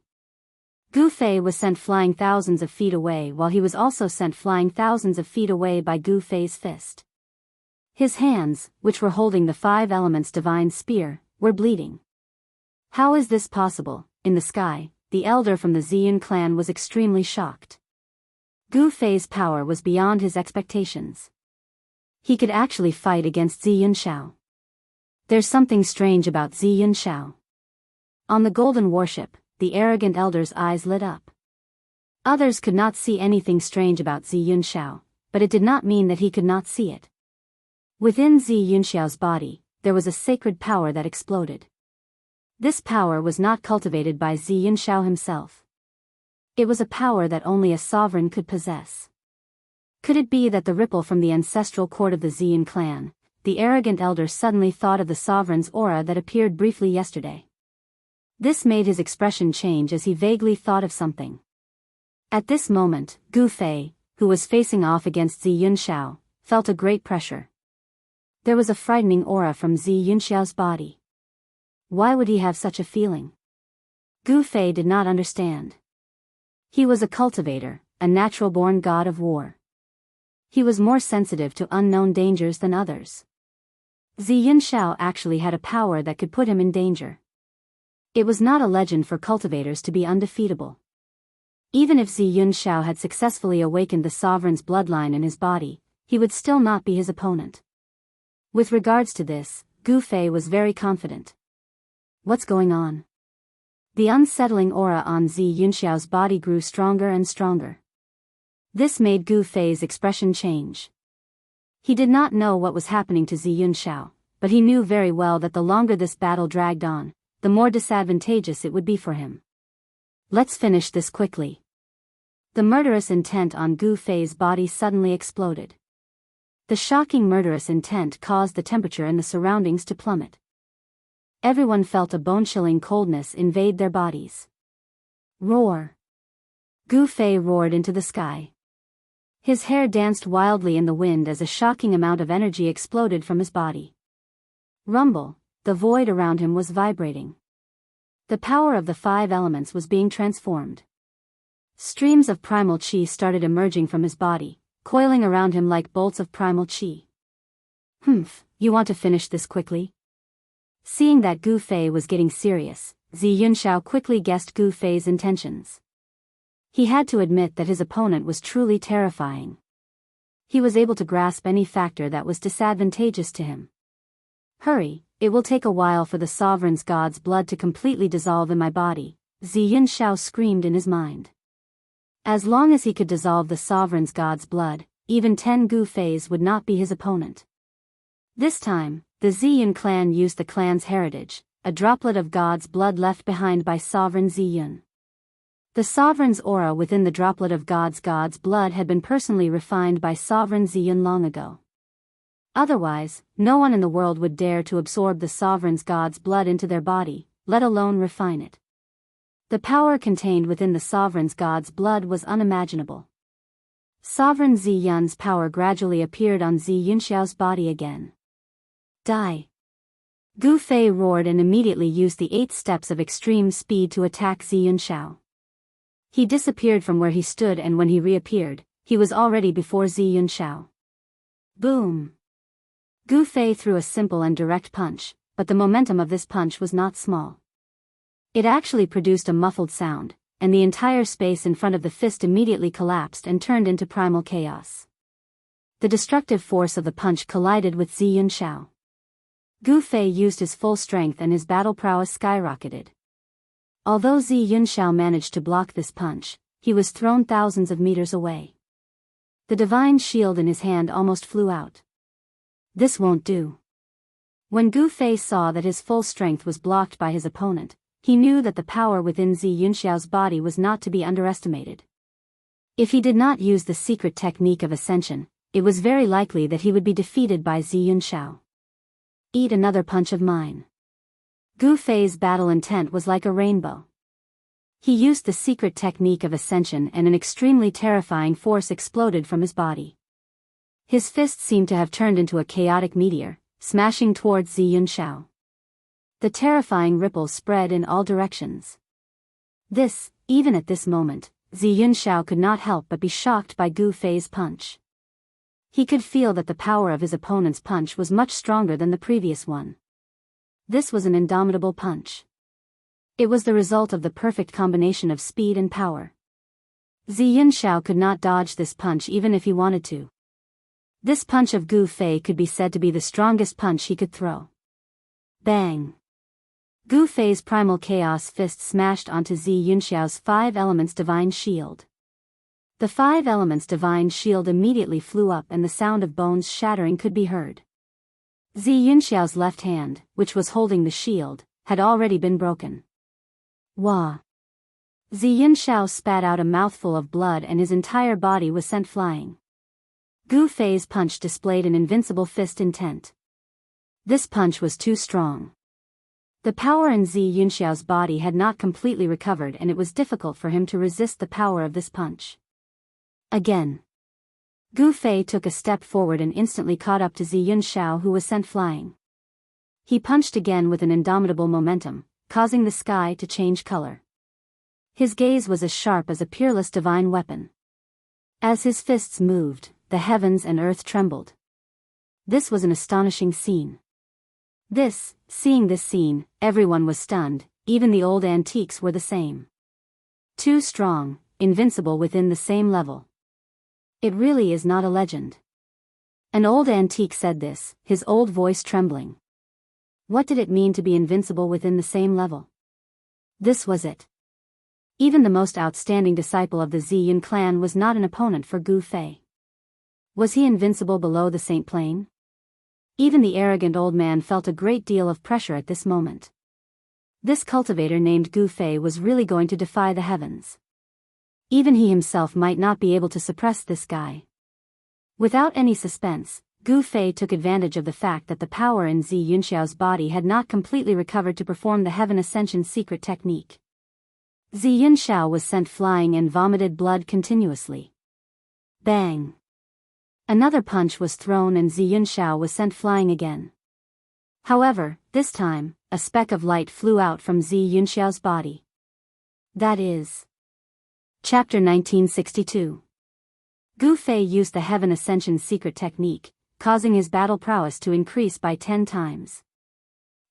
Gu Fei was sent flying thousands of feet away, while he was also sent flying thousands of feet away by Gu Fei's fist. His hands, which were holding the 5 elements divine spear, were bleeding. How is this possible? In the sky, the elder from the Ziyun clan was extremely shocked. Gu Fei's power was beyond his expectations. He could actually fight against Zi Yunxiao. There's something strange about Zi Yunxiao. On the golden warship, the arrogant elder's eyes lit up. Others could not see anything strange about Zi Yunxiao, but it did not mean that he could not see it. Within Zi Yunxiao's body, there was a sacred power that exploded. This power was not cultivated by Zi Yunxiao himself. It was a power that only a sovereign could possess. Could it be that the ripple from the ancestral court of the Ziyun clan, the arrogant elder suddenly thought of the sovereign's aura that appeared briefly yesterday? This made his expression change as he vaguely thought of something. At this moment, Gu Fei, who was facing off against Zi Yunxiao, felt a great pressure. There was a frightening aura from Zi Yunxiao's body. Why would he have such a feeling? Gu Fei did not understand. He was a cultivator, a natural-born god of war. He was more sensitive to unknown dangers than others. Zi Yunxiao actually had a power that could put him in danger. It was not a legend for cultivators to be undefeatable. Even if Zi Yunxiao had successfully awakened the sovereign's bloodline in his body, he would still not be his opponent. With regards to this, Gu Fei was very confident. What's going on? The unsettling aura on Zi Yunxiao's body grew stronger and stronger. This made Gu Fei's expression change. He did not know what was happening to Zi Yunxiao, but he knew very well that the longer this battle dragged on, the more disadvantageous it would be for him. Let's finish this quickly. The murderous intent on Gu Fei's body suddenly exploded. The shocking murderous intent caused the temperature in the surroundings to plummet. Everyone felt a bone-chilling coldness invade their bodies. Roar! Gu Fei roared into the sky. His hair danced wildly in the wind as a shocking amount of energy exploded from his body. Rumble! The void around him was vibrating. The power of the 5 elements was being transformed. Streams of primal qi started emerging from his body, coiling around him like bolts of primal qi. Humph, you want to finish this quickly? Seeing that Gu Fei was getting serious, Zi Yunxiao quickly guessed Gu Fei's intentions. He had to admit that his opponent was truly terrifying. He was able to grasp any factor that was disadvantageous to him. Hurry, it will take a while for the sovereign's god's blood to completely dissolve in my body, Zi Yunxiao screamed in his mind. As long as he could dissolve the sovereign's god's blood, even 10 Gu Feis would not be his opponent. This time, the Ziyun clan used the clan's heritage, a droplet of God's blood left behind by Sovereign Ziyun. The sovereign's aura within the droplet of God's blood had been personally refined by Sovereign Ziyun long ago. Otherwise, no one in the world would dare to absorb the sovereign's God's blood into their body, let alone refine it. The power contained within the sovereign's God's blood was unimaginable. Sovereign Ziyun's power gradually appeared on Zi Yunxiao's body again. Die! Gu Fei roared and immediately used the 8 steps of extreme speed to attack Zi Yunxiao. He disappeared from where he stood, and when he reappeared, he was already before Zi Yunxiao. Boom! Gu Fei threw a simple and direct punch, but the momentum of this punch was not small. It actually produced a muffled sound, and the entire space in front of the fist immediately collapsed and turned into primal chaos. The destructive force of the punch collided with Zi Yunxiao. Gu Fei used his full strength and his battle prowess skyrocketed. Although Zi Yunxiao managed to block this punch, he was thrown thousands of meters away. The divine shield in his hand almost flew out. This won't do. When Gu Fei saw that his full strength was blocked by his opponent, he knew that the power within Zi Yunxiao's body was not to be underestimated. If he did not use the secret technique of Ascension, it was very likely that he would be defeated by Zi Yunxiao. Eat another punch of mine. Gu Fei's battle intent was like a rainbow. He used the secret technique of Ascension, and an extremely terrifying force exploded from his body. His fist seemed to have turned into a chaotic meteor, smashing towards Zi Yunxiao. The terrifying ripples spread in all directions. Even at this moment, Zi Yunxiao could not help but be shocked by Gu Fei's punch. He could feel that the power of his opponent's punch was much stronger than the previous one. This was an indomitable punch. It was the result of the perfect combination of speed and power. Zi Yunxiao could not dodge this punch even if he wanted to. This punch of Gu Fei could be said to be the strongest punch he could throw. Bang! Gu Fei's primal chaos fist smashed onto Zi Yunxiao's 5 elements divine shield. The 5 elements divine shield immediately flew up, and the sound of bones shattering could be heard. Zi Yunxiao's left hand, which was holding the shield, had already been broken. Wah! Zi Yunxiao spat out a mouthful of blood and his entire body was sent flying. Gu Fei's punch displayed an invincible fist intent. This punch was too strong. The power in Zi Yunxiao's body had not completely recovered, and it was difficult for him to resist the power of this punch. Again. Gu Fei took a step forward and instantly caught up to Zi Yunxiao, who was sent flying. He punched again with an indomitable momentum, causing the sky to change color. His gaze was as sharp as a peerless divine weapon. As his fists moved, the heavens and earth trembled. This was an astonishing scene. Seeing this scene, everyone was stunned, even the old antiques were the same. Too strong, invincible within the same level. It really is not a legend. An old antique said this, his old voice trembling. What did it mean to be invincible within the same level? This was it. Even the most outstanding disciple of the Zi Yun clan was not an opponent for Gu Fei. Was he invincible below the Saint Plane? Even the arrogant old man felt a great deal of pressure at this moment. This cultivator named Gu Fei was really going to defy the heavens. Even he himself might not be able to suppress this guy. Without any suspense, Gu Fei took advantage of the fact that the power in Zi Yunxiao's body had not completely recovered to perform the Heaven Ascension secret technique. Zi Yunxiao was sent flying and vomited blood continuously. Bang! Another punch was thrown and Zi Yunxiao was sent flying again. However, this time, a speck of light flew out from Zi Yunxiao's body. That is. Chapter 1962. Gu Fei used the Heaven Ascension secret technique, causing his battle prowess to increase by 10 times.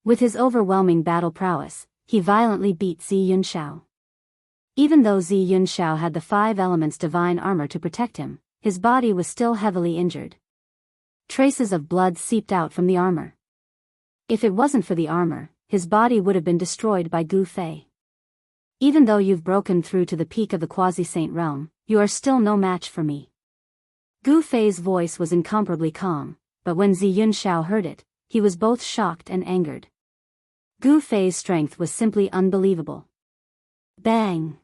With his overwhelming battle prowess, he violently beat Zi Yunxiao. Even though Zi Yunxiao had the 5 elements divine armor to protect him, his body was still heavily injured. Traces of blood seeped out from the armor. If it wasn't for the armor, his body would have been destroyed by Gu Fei. Even though you've broken through to the peak of the quasi-saint realm, you are still no match for me. Gu Fei's voice was incomparably calm, but when Zi Yunxiao heard it, he was both shocked and angered. Gu Fei's strength was simply unbelievable. Bang!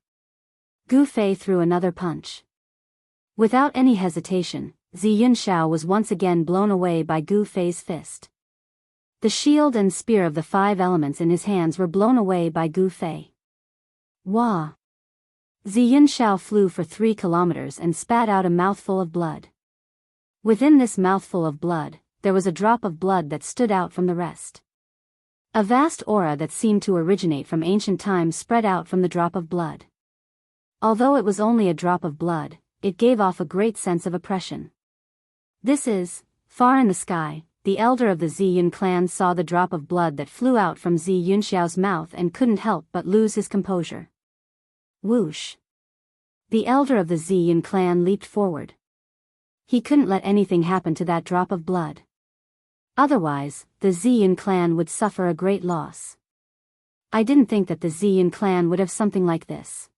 Gu Fei threw another punch. Without any hesitation, Zi Yunxiao was once again blown away by Gu Fei's fist. The shield and spear of the 5 elements in his hands were blown away by Gu Fei. Wah! Zi Yunxiao flew for 3 kilometers and spat out a mouthful of blood. Within this mouthful of blood, there was a drop of blood that stood out from the rest. A vast aura that seemed to originate from ancient times spread out from the drop of blood. Although it was only a drop of blood, it gave off a great sense of oppression. This is, far in the sky, the elder of the Ziyun clan saw the drop of blood that flew out from Zi Yunxiao's mouth and couldn't help but lose his composure. Whoosh! The elder of the Ziyun clan leaped forward. He couldn't let anything happen to that drop of blood. Otherwise, the Ziyun clan would suffer a great loss. I didn't think that the Ziyun clan would have something like this.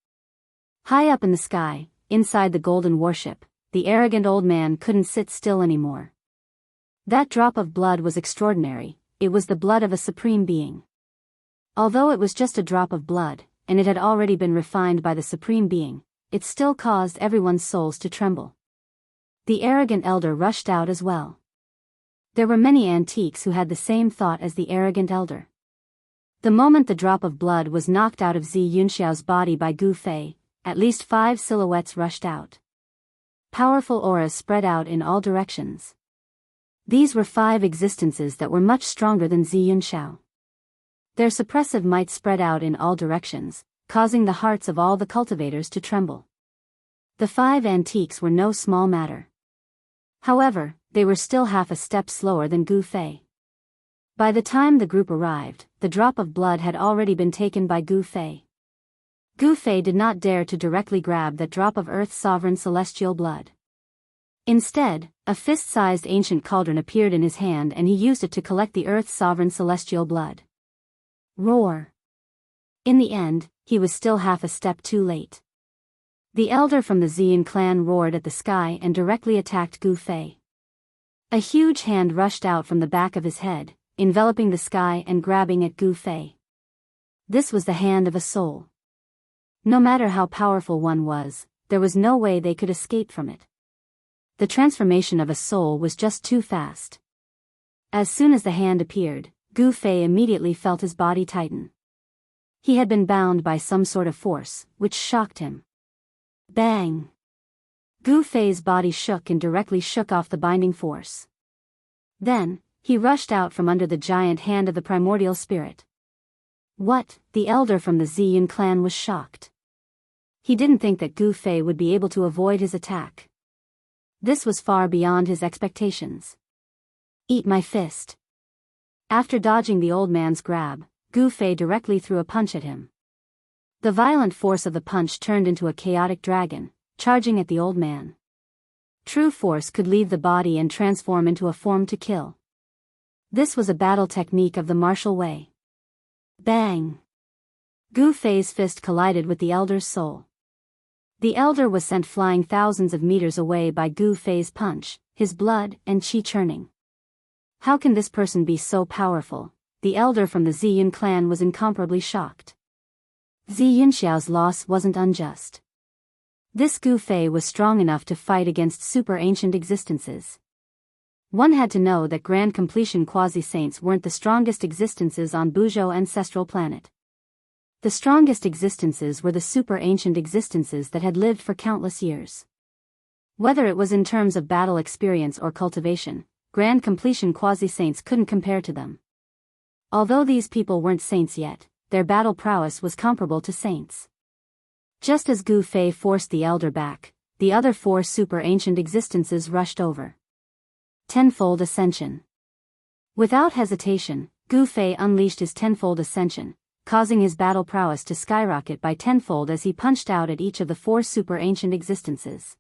High up in the sky, inside the golden warship, the arrogant old man couldn't sit still anymore. That drop of blood was extraordinary, it was the blood of a supreme being. Although it was just a drop of blood, and it had already been refined by the supreme being, it still caused everyone's souls to tremble. The arrogant elder rushed out as well. There were many antiques who had the same thought as the arrogant elder. The moment the drop of blood was knocked out of Zi Yunxiao's body by Gu Fei, at least 5 silhouettes rushed out. Powerful auras spread out in all directions. These were 5 existences that were much stronger than Zi Yunxiao. Their suppressive might spread out in all directions, causing the hearts of all the cultivators to tremble. The 5 antiques were no small matter. However, they were still half a step slower than Gu Fei. By the time the group arrived, the drop of blood had already been taken by Gu Fei. Gu Fei did not dare to directly grab that drop of Earth's sovereign celestial blood. Instead, a fist-sized ancient cauldron appeared in his hand and he used it to collect the Earth's sovereign celestial blood. Roar! In the end, he was still half a step too late. The elder from the Ziyun clan roared at the sky and directly attacked Gu Fei. A huge hand rushed out from the back of his head, enveloping the sky and grabbing at Gu Fei. This was the hand of a soul. No matter how powerful one was, there was no way they could escape from it. The transformation of a soul was just too fast. As soon as the hand appeared, Gu Fei immediately felt his body tighten. He had been bound by some sort of force, which shocked him. Bang! Gu Fei's body shook and directly shook off the binding force. Then, he rushed out from under the giant hand of the primordial spirit. What? The elder from the Ziyun clan was shocked. He didn't think that Gu Fei would be able to avoid his attack. This was far beyond his expectations. Eat my fist. After dodging the old man's grab, Gu Fei directly threw a punch at him. The violent force of the punch turned into a chaotic dragon, charging at the old man. True force could leave the body and transform into a form to kill. This was a battle technique of the martial way. Bang! Gu Fei's fist collided with the elder's soul. The elder was sent flying thousands of meters away by Gu Fei's punch, his blood and qi churning. How can this person be so powerful? The elder from the Ziyun clan was incomparably shocked. Zi Yunxiao's loss wasn't unjust. This Gu Fei was strong enough to fight against super ancient existences. One had to know that grand completion quasi-saints weren't the strongest existences on Buzhou ancestral planet. The strongest existences were the super ancient existences that had lived for countless years. Whether it was in terms of battle experience or cultivation, grand completion quasi-saints couldn't compare to them. Although these people weren't saints yet, their battle prowess was comparable to saints. Just as Gu Fei forced the elder back, the other 4 super ancient existences rushed over. Tenfold Ascension. Without hesitation, Gu Fei unleashed his tenfold ascension, causing his battle prowess to skyrocket by tenfold as he punched out at each of the 4 super ancient existences.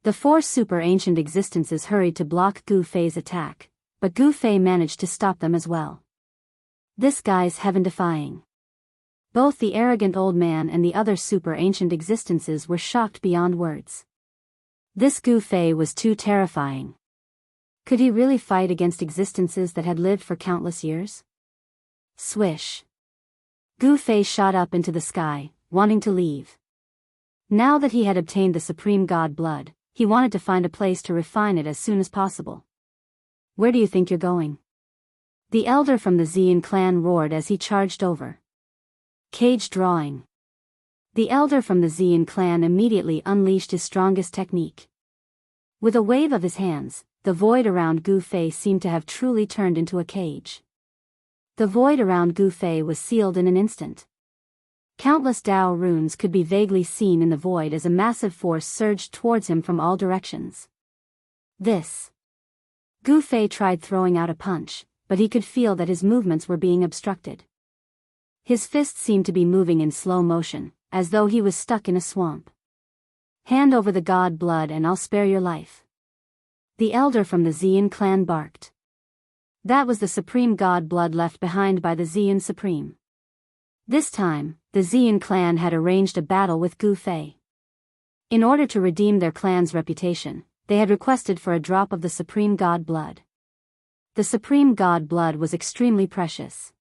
The 4 super ancient existences hurried to block Gu Fei's attack, but Gu Fei managed to stop them as well. This guy's heaven-defying. Both the arrogant old man and the other super ancient existences were shocked beyond words. This Gu Fei was too terrifying. Could he really fight against existences that had lived for countless years? Swish. Gu Fei shot up into the sky, wanting to leave. Now that he had obtained the supreme god blood, he wanted to find a place to refine it as soon as possible. Where do you think you're going? The elder from the Ziyun clan roared as he charged over. Cage drawing. The elder from the Ziyun clan immediately unleashed his strongest technique. With a wave of his hands, the void around Gu Fei seemed to have truly turned into a cage. The void around Gu Fei was sealed in an instant. Countless Dao runes could be vaguely seen in the void as a massive force surged towards him from all directions. This. Gu Fei tried throwing out a punch, but he could feel that his movements were being obstructed. His fists seemed to be moving in slow motion, as though he was stuck in a swamp. Hand over the god blood and I'll spare your life. The elder from the Xian clan barked. That was the supreme god blood left behind by the Xian Supreme. This time, the Xian clan had arranged a battle with Gu Fei. In order to redeem their clan's reputation, they had requested for a drop of the supreme god blood. The supreme god blood was extremely precious.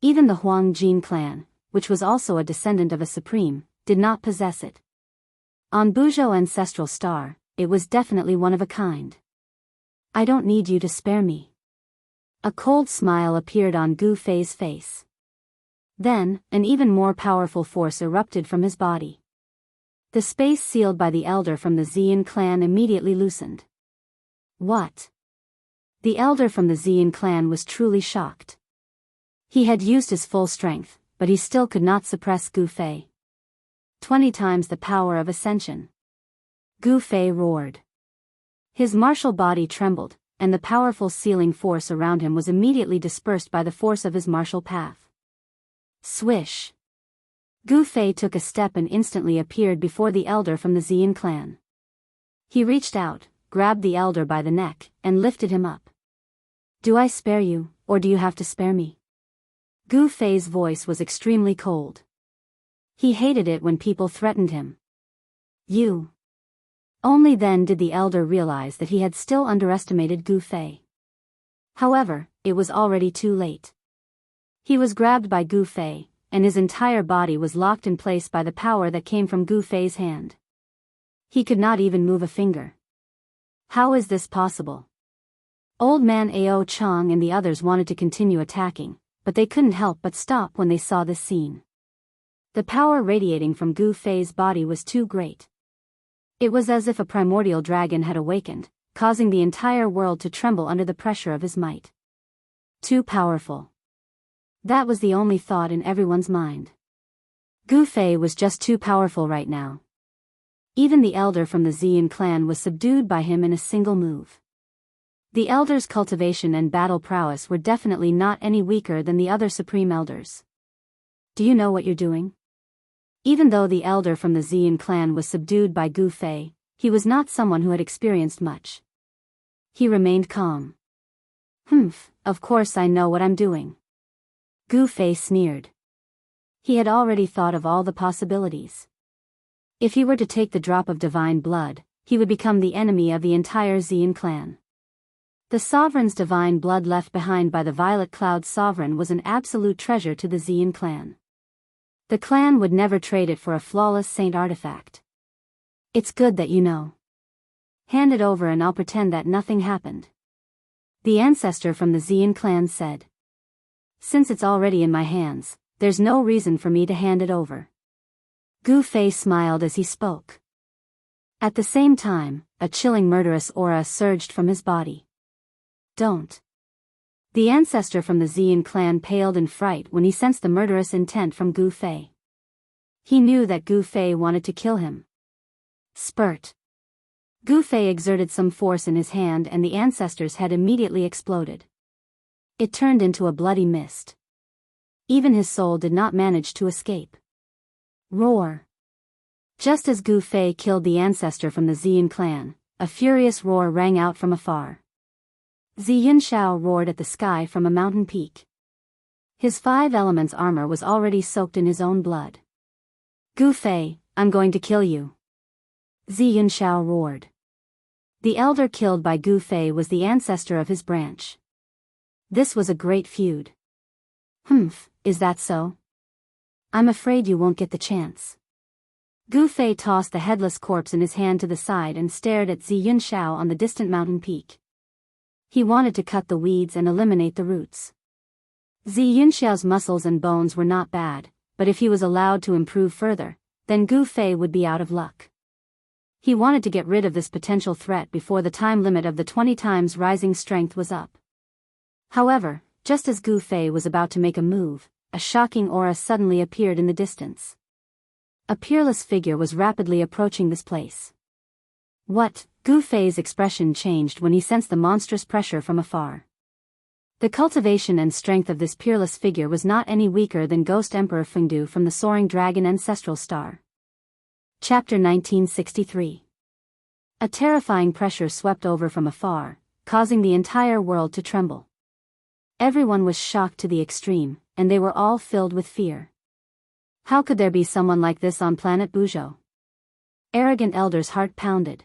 Even the Huang Jin clan, which was also a descendant of a supreme, did not possess it. On Buzhou ancestral star, it was definitely one of a kind. I don't need you to spare me. A cold smile appeared on Gu Fei's face. Then, an even more powerful force erupted from his body. The space sealed by the elder from the Xian clan immediately loosened. What? The elder from the Xian clan was truly shocked. He had used his full strength, but he still could not suppress Gu Fei. 20 times the power of Ascension. Gu Fei roared. His martial body trembled, and the powerful sealing force around him was immediately dispersed by the force of his martial path. Swish. Gu Fei took a step and instantly appeared before the elder from the Xian clan. He reached out, grabbed the elder by the neck, and lifted him up. Do I spare you, or do you have to spare me? Gu Fei's voice was extremely cold. He hated it when people threatened him. You. Only then did the elder realize that he had still underestimated Gu Fei. However, it was already too late. He was grabbed by Gu Fei, and his entire body was locked in place by the power that came from Gu Fei's hand. He could not even move a finger. How is this possible? Old man Ao Chong and the others wanted to continue attacking, but they couldn't help but stop when they saw this scene. The power radiating from Gu Fei's body was too great. It was as if a primordial dragon had awakened, causing the entire world to tremble under the pressure of his might. Too powerful. That was the only thought in everyone's mind. Gu Fei was just too powerful right now. Even the elder from the Xian clan was subdued by him in a single move. The elder's cultivation and battle prowess were definitely not any weaker than the other supreme elders. Do you know what you're doing? Even though the elder from the Xian clan was subdued by Gu Fei, he was not someone who had experienced much. He remained calm. Of course I know what I'm doing. Gu Fei sneered. He had already thought of all the possibilities. If he were to take the drop of divine blood, he would become the enemy of the entire Xian clan. The sovereign's divine blood left behind by the Violet Cloud sovereign was an absolute treasure to the Xian clan. The clan would never trade it for a flawless saint artifact. It's good that you know. Hand it over and I'll pretend that nothing happened. The ancestor from the Xian clan said. Since it's already in my hands, there's no reason for me to hand it over. Gu Fei smiled as he spoke. At the same time, a chilling murderous aura surged from his body. Don't. The ancestor from the Xian clan paled in fright when he sensed the murderous intent from Gu Fei. He knew that Gu Fei wanted to kill him. Spurt. Gu Fei exerted some force in his hand and the ancestor's head immediately exploded. It turned into a bloody mist. Even his soul did not manage to escape. Roar. Just as Gu Fei killed the ancestor from the Xian clan, a furious roar rang out from afar. Zi Yunxiao roared at the sky from a mountain peak. His 5 elements armor was already soaked in his own blood. Gu Fei, I'm going to kill you. Zi Yunxiao roared. The elder killed by Gu Fei was the ancestor of his branch. This was a great feud. Is that so? I'm afraid you won't get the chance. Gu Fei tossed the headless corpse in his hand to the side and stared at Zi Yunxiao on the distant mountain peak. He wanted to cut the weeds and eliminate the roots. Zi Yunxiao's muscles and bones were not bad, but if he was allowed to improve further, then Gu Fei would be out of luck. He wanted to get rid of this potential threat before the time limit of the 20 times rising strength was up. However, just as Gu Fei was about to make a move, a shocking aura suddenly appeared in the distance. A peerless figure was rapidly approaching this place. What? Gu Fei's expression changed when he sensed the monstrous pressure from afar. The cultivation and strength of this peerless figure was not any weaker than Ghost Emperor Fengdu from the soaring dragon ancestral star. Chapter 1963. A terrifying pressure swept over from afar, causing the entire world to tremble. Everyone was shocked to the extreme, and they were all filled with fear. How could there be someone like this on planet Buzhou? Arrogant Elder's heart pounded.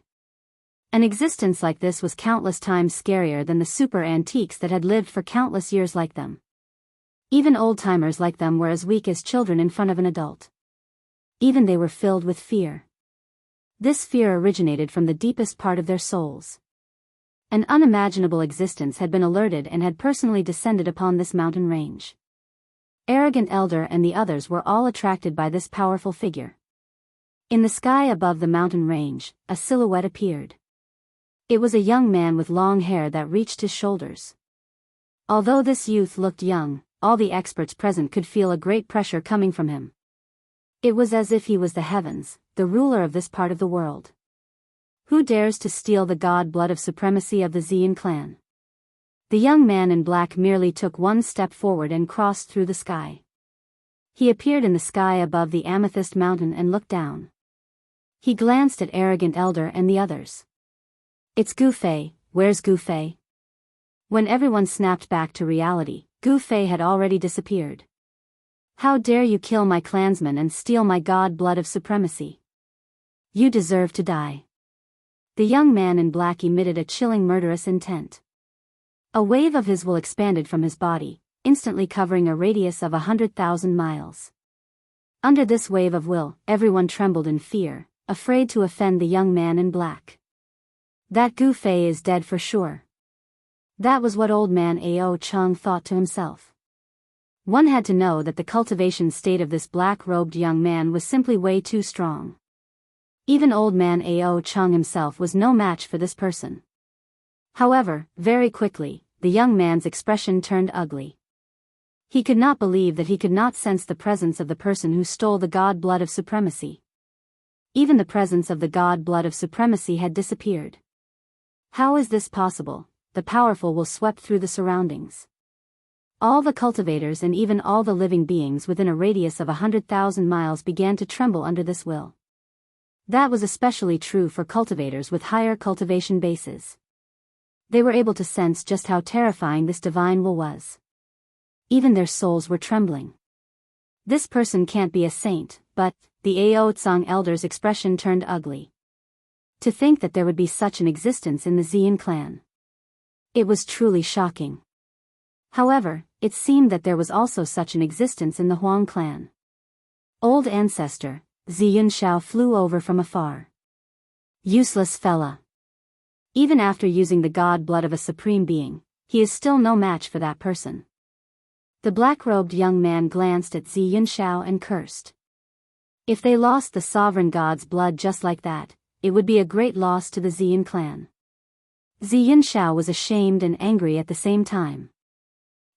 An existence like this was countless times scarier than the super antiques that had lived for countless years like them. Even old-timers like them were as weak as children in front of an adult. Even they were filled with fear. This fear originated from the deepest part of their souls. An unimaginable existence had been alerted and had personally descended upon this mountain range. Arrogant Elder and the others were all attracted by this powerful figure. In the sky above the mountain range, a silhouette appeared. It was a young man with long hair that reached his shoulders. Although this youth looked young, all the experts present could feel a great pressure coming from him. It was as if he was the heavens, the ruler of this part of the world. Who dares to steal the god blood of supremacy of the Xian clan? The young man in black merely took one step forward and crossed through the sky. He appeared in the sky above the amethyst mountain and looked down. He glanced at Arrogant Elder and the others. It's Gu Fei. Where's Gu Fei? When everyone snapped back to reality, Gu Fei had already disappeared. How dare you kill my clansmen and steal my god blood of supremacy? You deserve to die. The young man in black emitted a chilling murderous intent. A wave of his will expanded from his body, instantly covering a radius of 100,000 miles. Under this wave of will, everyone trembled in fear, afraid to offend the young man in black. That Gu Fei is dead for sure. That was what old man Ao Chung thought to himself. One had to know that the cultivation state of this black-robed young man was simply way too strong. Even old man Ao Chung himself was no match for this person. However, very quickly, the young man's expression turned ugly. He could not believe that he could not sense the presence of the person who stole the god blood of supremacy. Even the presence of the god blood of supremacy had disappeared. How is this possible? The powerful will swept through the surroundings. All the cultivators and even all the living beings within a radius of 100,000 miles began to tremble under this will. That was especially true for cultivators with higher cultivation bases. They were able to sense just how terrifying this divine will was. Even their souls were trembling. This person can't be a saint, but, the Ao Tsang elder's expression turned ugly. To think that there would be such an existence in the Xian clan. It was truly shocking. However, it seemed that there was also such an existence in the Huang clan. Old ancestor, Zi Yunxiao flew over from afar. Useless fella. Even after using the god blood of a supreme being, he is still no match for that person. The black-robed young man glanced at Zi Yunxiao and cursed. If they lost the sovereign god's blood just like that, it would be a great loss to the Xian clan. Zi Yunxiao was ashamed and angry at the same time.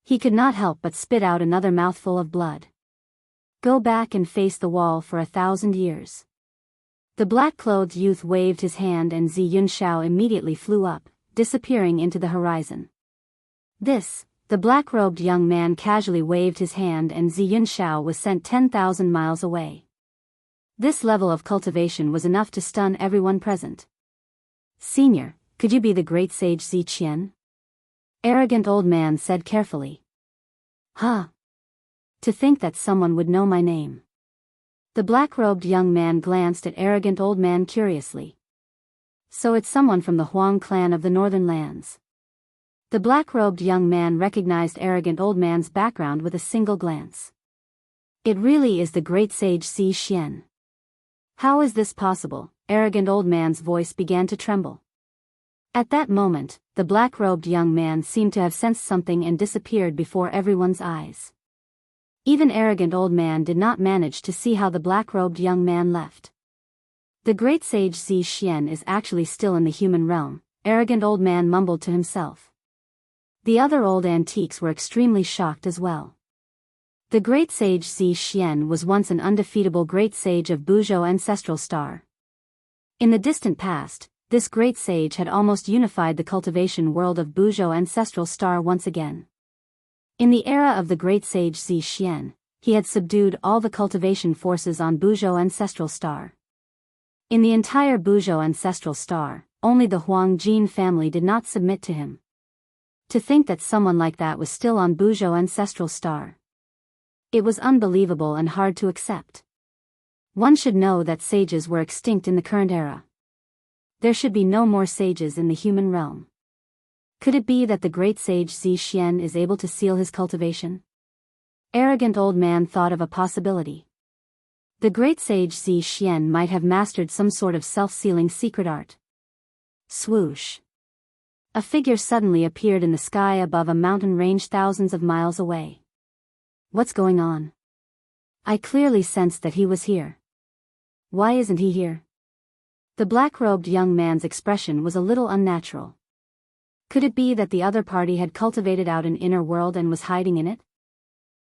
He could not help but spit out another mouthful of blood. Go back and face the wall for 1,000 years. The black-clothed youth waved his hand and Zi Yunxiao immediately flew up, disappearing into the horizon. The black-robed young man casually waved his hand and Zi Yunxiao was sent 10,000 miles away. This level of cultivation was enough to stun everyone present. Senior, could you be the great sage Zi Qian? Arrogant old man said carefully. Huh. To think that someone would know my name. The black-robed young man glanced at arrogant old man curiously. So it's someone from the Huang clan of the northern lands. The black-robed young man recognized arrogant old man's background with a single glance. It really is the great sage Xi Xian. How is this possible? Arrogant old man's voice began to tremble. At that moment, the black-robed young man seemed to have sensed something and disappeared before everyone's eyes. Even arrogant old man did not manage to see how the black-robed young man left. The great sage Xi Xian is actually still in the human realm, arrogant old man mumbled to himself. The other old antiques were extremely shocked as well. The great sage Zi Xian was once an undefeatable great sage of Buzhou ancestral star. In the distant past, this great sage had almost unified the cultivation world of Buzhou ancestral star once again. In the era of the great sage Zi Xian, he had subdued all the cultivation forces on Buzhou ancestral star. In the entire Buzhou ancestral star, only the Huang Jin family did not submit to him. To think that someone like that was still on Buzhou ancestral star. It was unbelievable and hard to accept. One should know that sages were extinct in the current era. There should be no more sages in the human realm. Could it be that the great sage Zi Xian is able to seal his cultivation? Arrogant old man thought of a possibility. The great sage Zi Xian might have mastered some sort of self-sealing secret art. Swoosh. A figure suddenly appeared in the sky above a mountain range thousands of miles away. What's going on? I clearly sensed that he was here. Why isn't he here? The black-robed young man's expression was a little unnatural. Could it be that the other party had cultivated out an inner world and was hiding in it?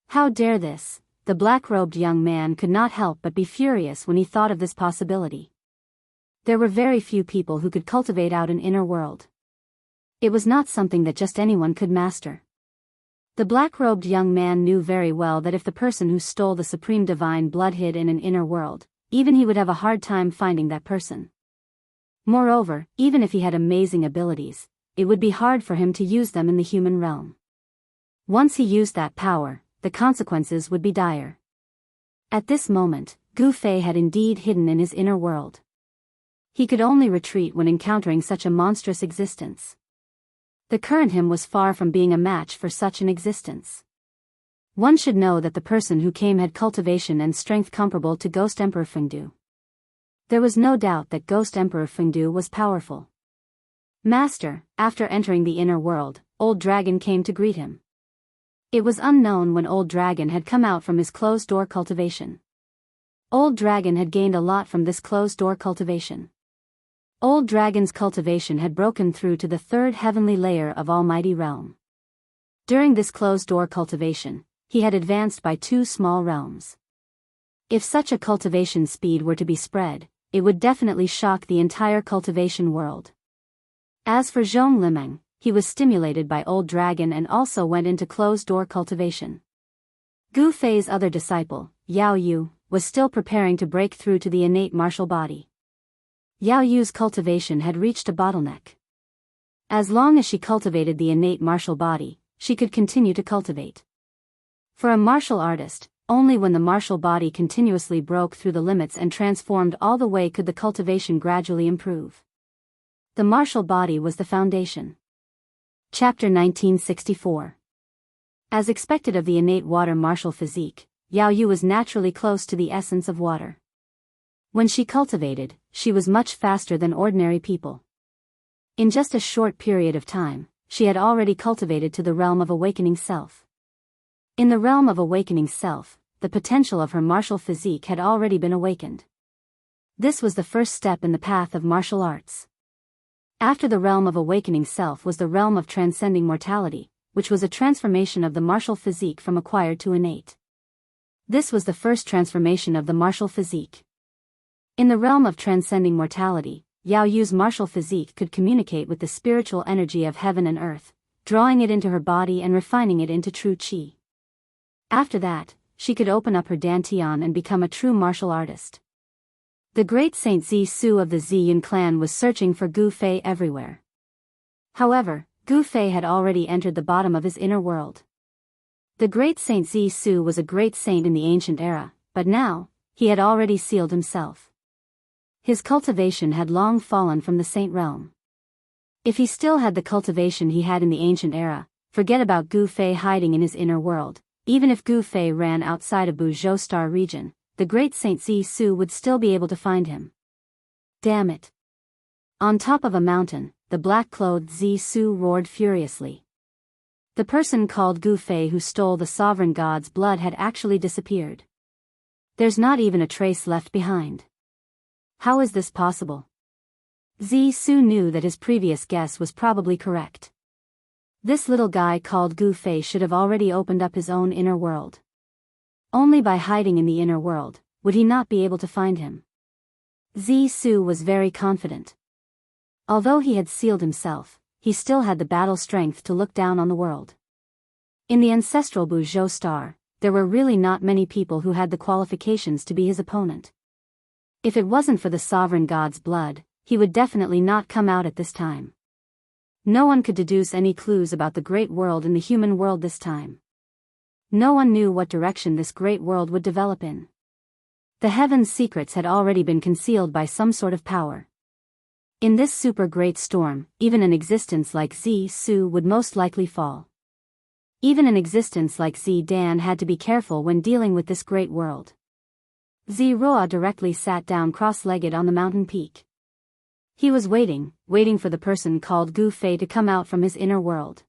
How dare this? The black-robed young man could not help but be furious when he thought of this possibility. There were very few people who could cultivate out an inner world. It was not something that just anyone could master. The black-robed young man knew very well that if the person who stole the supreme divine blood hid in an inner world, even he would have a hard time finding that person. Moreover, even if he had amazing abilities, it would be hard for him to use them in the human realm. Once he used that power, the consequences would be dire. At this moment, Gu Fei had indeed hidden in his inner world. He could only retreat when encountering such a monstrous existence. The current him was far from being a match for such an existence. One should know that the person who came had cultivation and strength comparable to Ghost Emperor Fengdu. There was no doubt that Ghost Emperor Fengdu was powerful. Master, after entering the inner world, Old Dragon came to greet him. It was unknown when Old Dragon had come out from his closed-door cultivation. Old Dragon had gained a lot from this closed-door cultivation. Old Dragon's cultivation had broken through to the third heavenly layer of Almighty Realm. During this closed-door cultivation, he had advanced by 2 small realms. If such a cultivation speed were to be spread, it would definitely shock the entire cultivation world. As for Zhong Limeng, he was stimulated by Old Dragon and also went into closed-door cultivation. Gu Fei's other disciple, Yao Yu, was still preparing to break through to the innate martial body. Yao Yu's cultivation had reached a bottleneck. As long as she cultivated the innate martial body, she could continue to cultivate. For a martial artist, only when the martial body continuously broke through the limits and transformed all the way could the cultivation gradually improve. The martial body was the foundation. Chapter 1964. As expected of the innate water martial physique, Yao Yu was naturally close to the essence of water. When she cultivated, she was much faster than ordinary people. In just a short period of time, she had already cultivated to the realm of awakening self. In the realm of awakening self, the potential of her martial physique had already been awakened. This was the first step in the path of martial arts. After the realm of awakening self was the realm of transcending mortality, which was a transformation of the martial physique from acquired to innate. This was the first transformation of the martial physique. In the realm of transcending mortality, Yao Yu's martial physique could communicate with the spiritual energy of heaven and earth, drawing it into her body and refining it into true qi. After that, she could open up her dantian and become a true martial artist. The great Saint Zi Su of the Ziyun clan was searching for Gu Fei everywhere. However, Gu Fei had already entered the bottom of his inner world. The great Saint Zi Su was a great saint in the ancient era, but now, he had already sealed himself. His cultivation had long fallen from the saint realm. If he still had the cultivation he had in the ancient era, forget about Gu Fei hiding in his inner world. Even if Gu Fei ran outside of Buzhou Star region, the great Saint Zi Su would still be able to find him. Damn it. On top of a mountain, the black-clothed Zi Su roared furiously. The person called Gu Fei who stole the sovereign god's blood had actually disappeared. There's not even a trace left behind. How is this possible? Zi Su knew that his previous guess was probably correct. This little guy called Gu Fei should have already opened up his own inner world. Only by hiding in the inner world would he not be able to find him. Su was very confident. Although he had sealed himself, he still had the battle strength to look down on the world. In the ancestral Buzhou star, there were really not many people who had the qualifications to be his opponent. If it wasn't for the sovereign god's blood, he would definitely not come out at this time. No one could deduce any clues about the great world in the human world this time. No one knew what direction this great world would develop in. The heaven's secrets had already been concealed by some sort of power. In this super great storm, even an existence like Su would most likely fall. Even an existence like Dan had to be careful when dealing with this great world. Ruo directly sat down cross-legged on the mountain peak. He was waiting for the person called Gu Fei to come out from his inner world.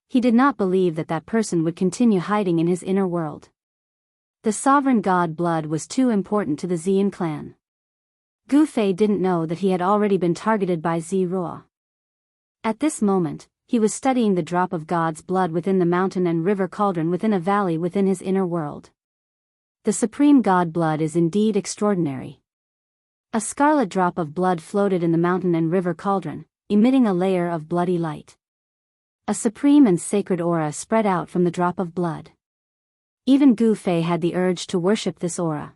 He did not believe that that person would continue hiding in his inner world. The sovereign god blood was too important to the Xian clan. Gu Fei didn't know that he had already been targeted by Ruo. At this moment, he was studying the drop of God's blood within the mountain and river cauldron within a valley within his inner world. The supreme God blood is indeed extraordinary. A scarlet drop of blood floated in the mountain and river cauldron, emitting a layer of bloody light. A supreme and sacred aura spread out from the drop of blood. Even Gu Fei had the urge to worship this aura.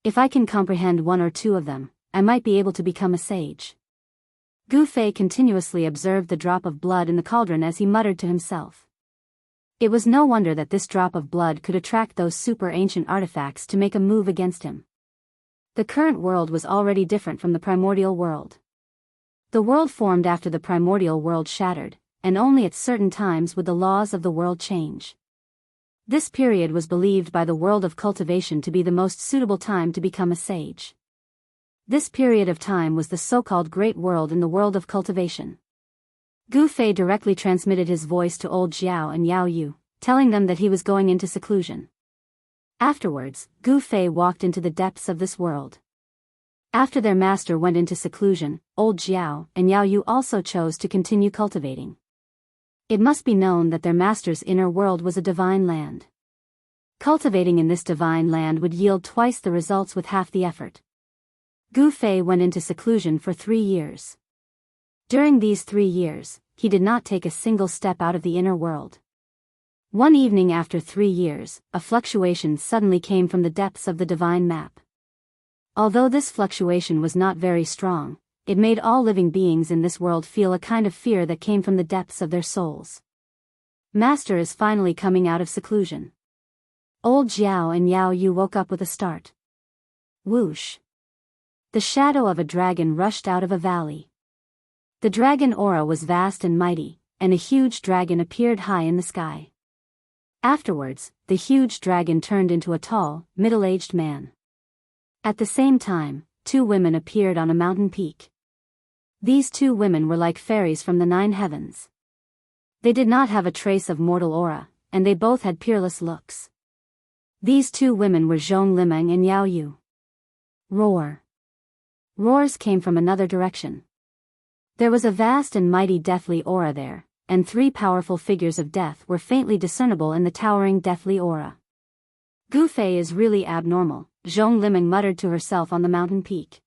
If I can comprehend one or two of them, I might be able to become a sage. Gu Fei continuously observed the drop of blood in the cauldron as he muttered to himself. It was no wonder that this drop of blood could attract those super ancient artifacts to make a move against him. The current world was already different from the primordial world. The world formed after the primordial world shattered, and only at certain times would the laws of the world change. This period was believed by the world of cultivation to be the most suitable time to become a sage. This period of time was the so-called Great World in the world of cultivation. Gu Fei directly transmitted his voice to Old Xiao and Yao Yu, telling them that he was going into seclusion. Afterwards, Gu Fei walked into the depths of this world. After their master went into seclusion, Old Xiao and Yao Yu also chose to continue cultivating. It must be known that their master's inner world was a divine land. Cultivating in this divine land would yield twice the results with half the effort. Gu Fei went into seclusion for 3 years. During these 3 years, he did not take a single step out of the inner world. One evening after 3 years, a fluctuation suddenly came from the depths of the divine map. Although this fluctuation was not very strong, it made all living beings in this world feel a kind of fear that came from the depths of their souls. Master is finally coming out of seclusion. Old Xiao and Yao Yu woke up with a start. Whoosh! The shadow of a dragon rushed out of a valley. The dragon aura was vast and mighty, and a huge dragon appeared high in the sky. Afterwards, the huge dragon turned into a tall, middle-aged man. At the same time, 2 women appeared on a mountain peak. These 2 women were like fairies from the 9 heavens. They did not have a trace of mortal aura, and they both had peerless looks. These 2 women were Zhong Limeng and Yao Yu. Roar! Roars came from another direction. There was a vast and mighty deathly aura there, and 3 powerful figures of death were faintly discernible in the towering deathly aura. Gu Fei is really abnormal, Zhong Limeng muttered to herself on the mountain peak.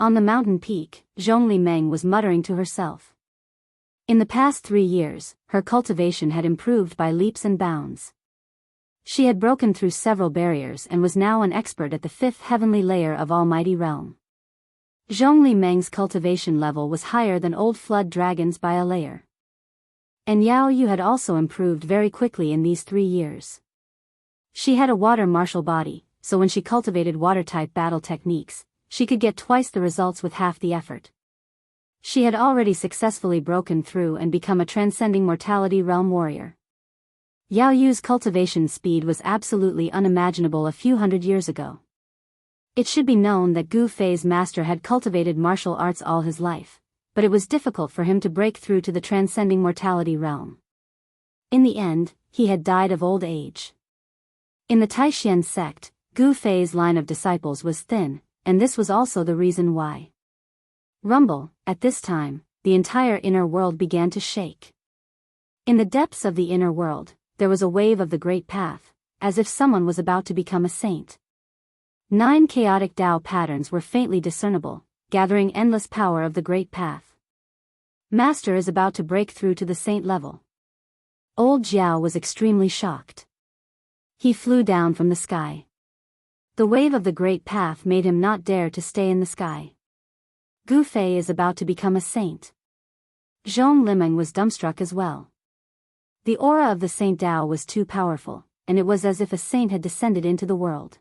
On the mountain peak, Zhong Limeng was muttering to herself. In the past 3 years, her cultivation had improved by leaps and bounds. She had broken through several barriers and was now an expert at the 5th heavenly layer of Almighty Realm. Zhong Limeng's cultivation level was higher than old flood dragons by a layer. And Yao Yu had also improved very quickly in these 3 years. She had a water martial body, so when she cultivated water-type battle techniques, she could get twice the results with half the effort. She had already successfully broken through and become a transcending mortality realm warrior. Yao Yu's cultivation speed was absolutely unimaginable a few hundred years ago. It should be known that Gu Fei's master had cultivated martial arts all his life, but it was difficult for him to break through to the transcending mortality realm. In the end, he had died of old age. In the Taishan sect, Gu Fei's line of disciples was thin, and this was also the reason why. Rumble, at this time, the entire inner world began to shake. In the depths of the inner world, there was a wave of the great path, as if someone was about to become a saint. 9 chaotic Tao patterns were faintly discernible, gathering endless power of the great path. Master is about to break through to the saint level. Old Jiao was extremely shocked. He flew down from the sky. The wave of the great path made him not dare to stay in the sky. Gu Fei is about to become a saint. Zhong Limeng was dumbstruck as well. The aura of the Saint Tao was too powerful, and it was as if a saint had descended into the world.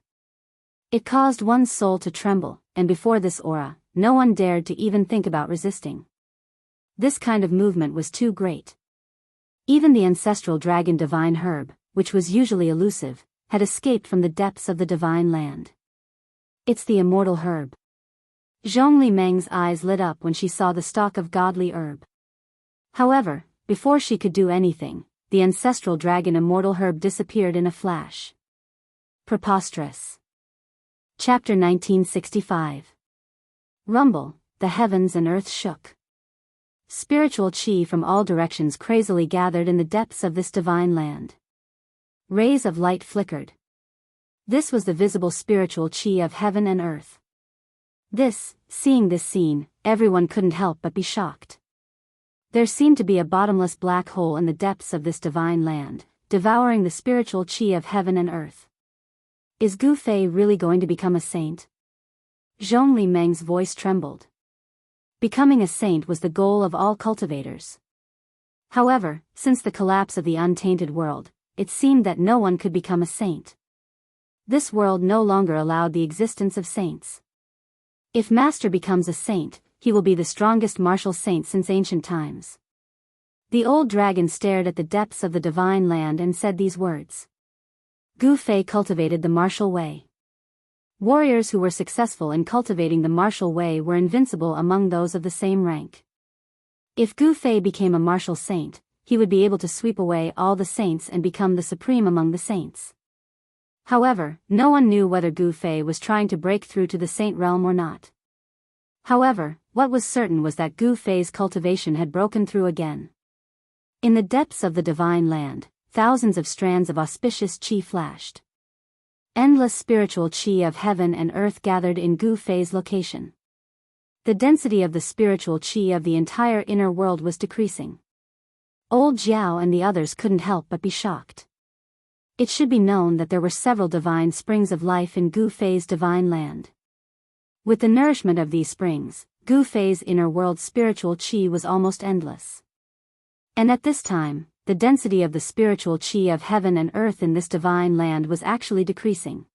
It caused one's soul to tremble, and before this aura, no one dared to even think about resisting. This kind of movement was too great. Even the ancestral dragon divine herb, which was usually elusive, had escaped from the depths of the divine land. It's the immortal herb. Zhong Limeng's eyes lit up when she saw the stalk of godly herb. However, before she could do anything, the ancestral dragon immortal herb disappeared in a flash. Preposterous. Chapter 1965. Rumble, the heavens and earth shook. Spiritual chi from all directions crazily gathered in the depths of this divine land. Rays of light flickered. This was the visible spiritual chi of heaven and earth. Seeing this scene, everyone couldn't help but be shocked. There seemed to be a bottomless black hole in the depths of this divine land, devouring the spiritual chi of heaven and earth. Is Gu Fei really going to become a saint? Zhong Limeng's voice trembled. Becoming a saint was the goal of all cultivators. However, since the collapse of the untainted world, it seemed that no one could become a saint. This world no longer allowed the existence of saints. If Master becomes a saint, he will be the strongest martial saint since ancient times. The old dragon stared at the depths of the divine land and said these words. Gu Fei cultivated the martial way. Warriors who were successful in cultivating the martial way were invincible among those of the same rank. If Gu Fei became a martial saint, he would be able to sweep away all the saints and become the supreme among the saints. However, no one knew whether Gu Fei was trying to break through to the saint realm or not. However, what was certain was that Gu Fei's cultivation had broken through again. In the depths of the divine land, thousands of strands of auspicious chi flashed. Endless spiritual chi of heaven and earth gathered in Gu Fei's location. The density of the spiritual chi of the entire inner world was decreasing. Old Jiao and the others couldn't help but be shocked. It should be known that there were several divine springs of life in Gu Fei's divine land. With the nourishment of these springs, Gu Fei's inner world's spiritual chi was almost endless. And at this time, the density of the spiritual chi of heaven and earth in this divine land was actually decreasing.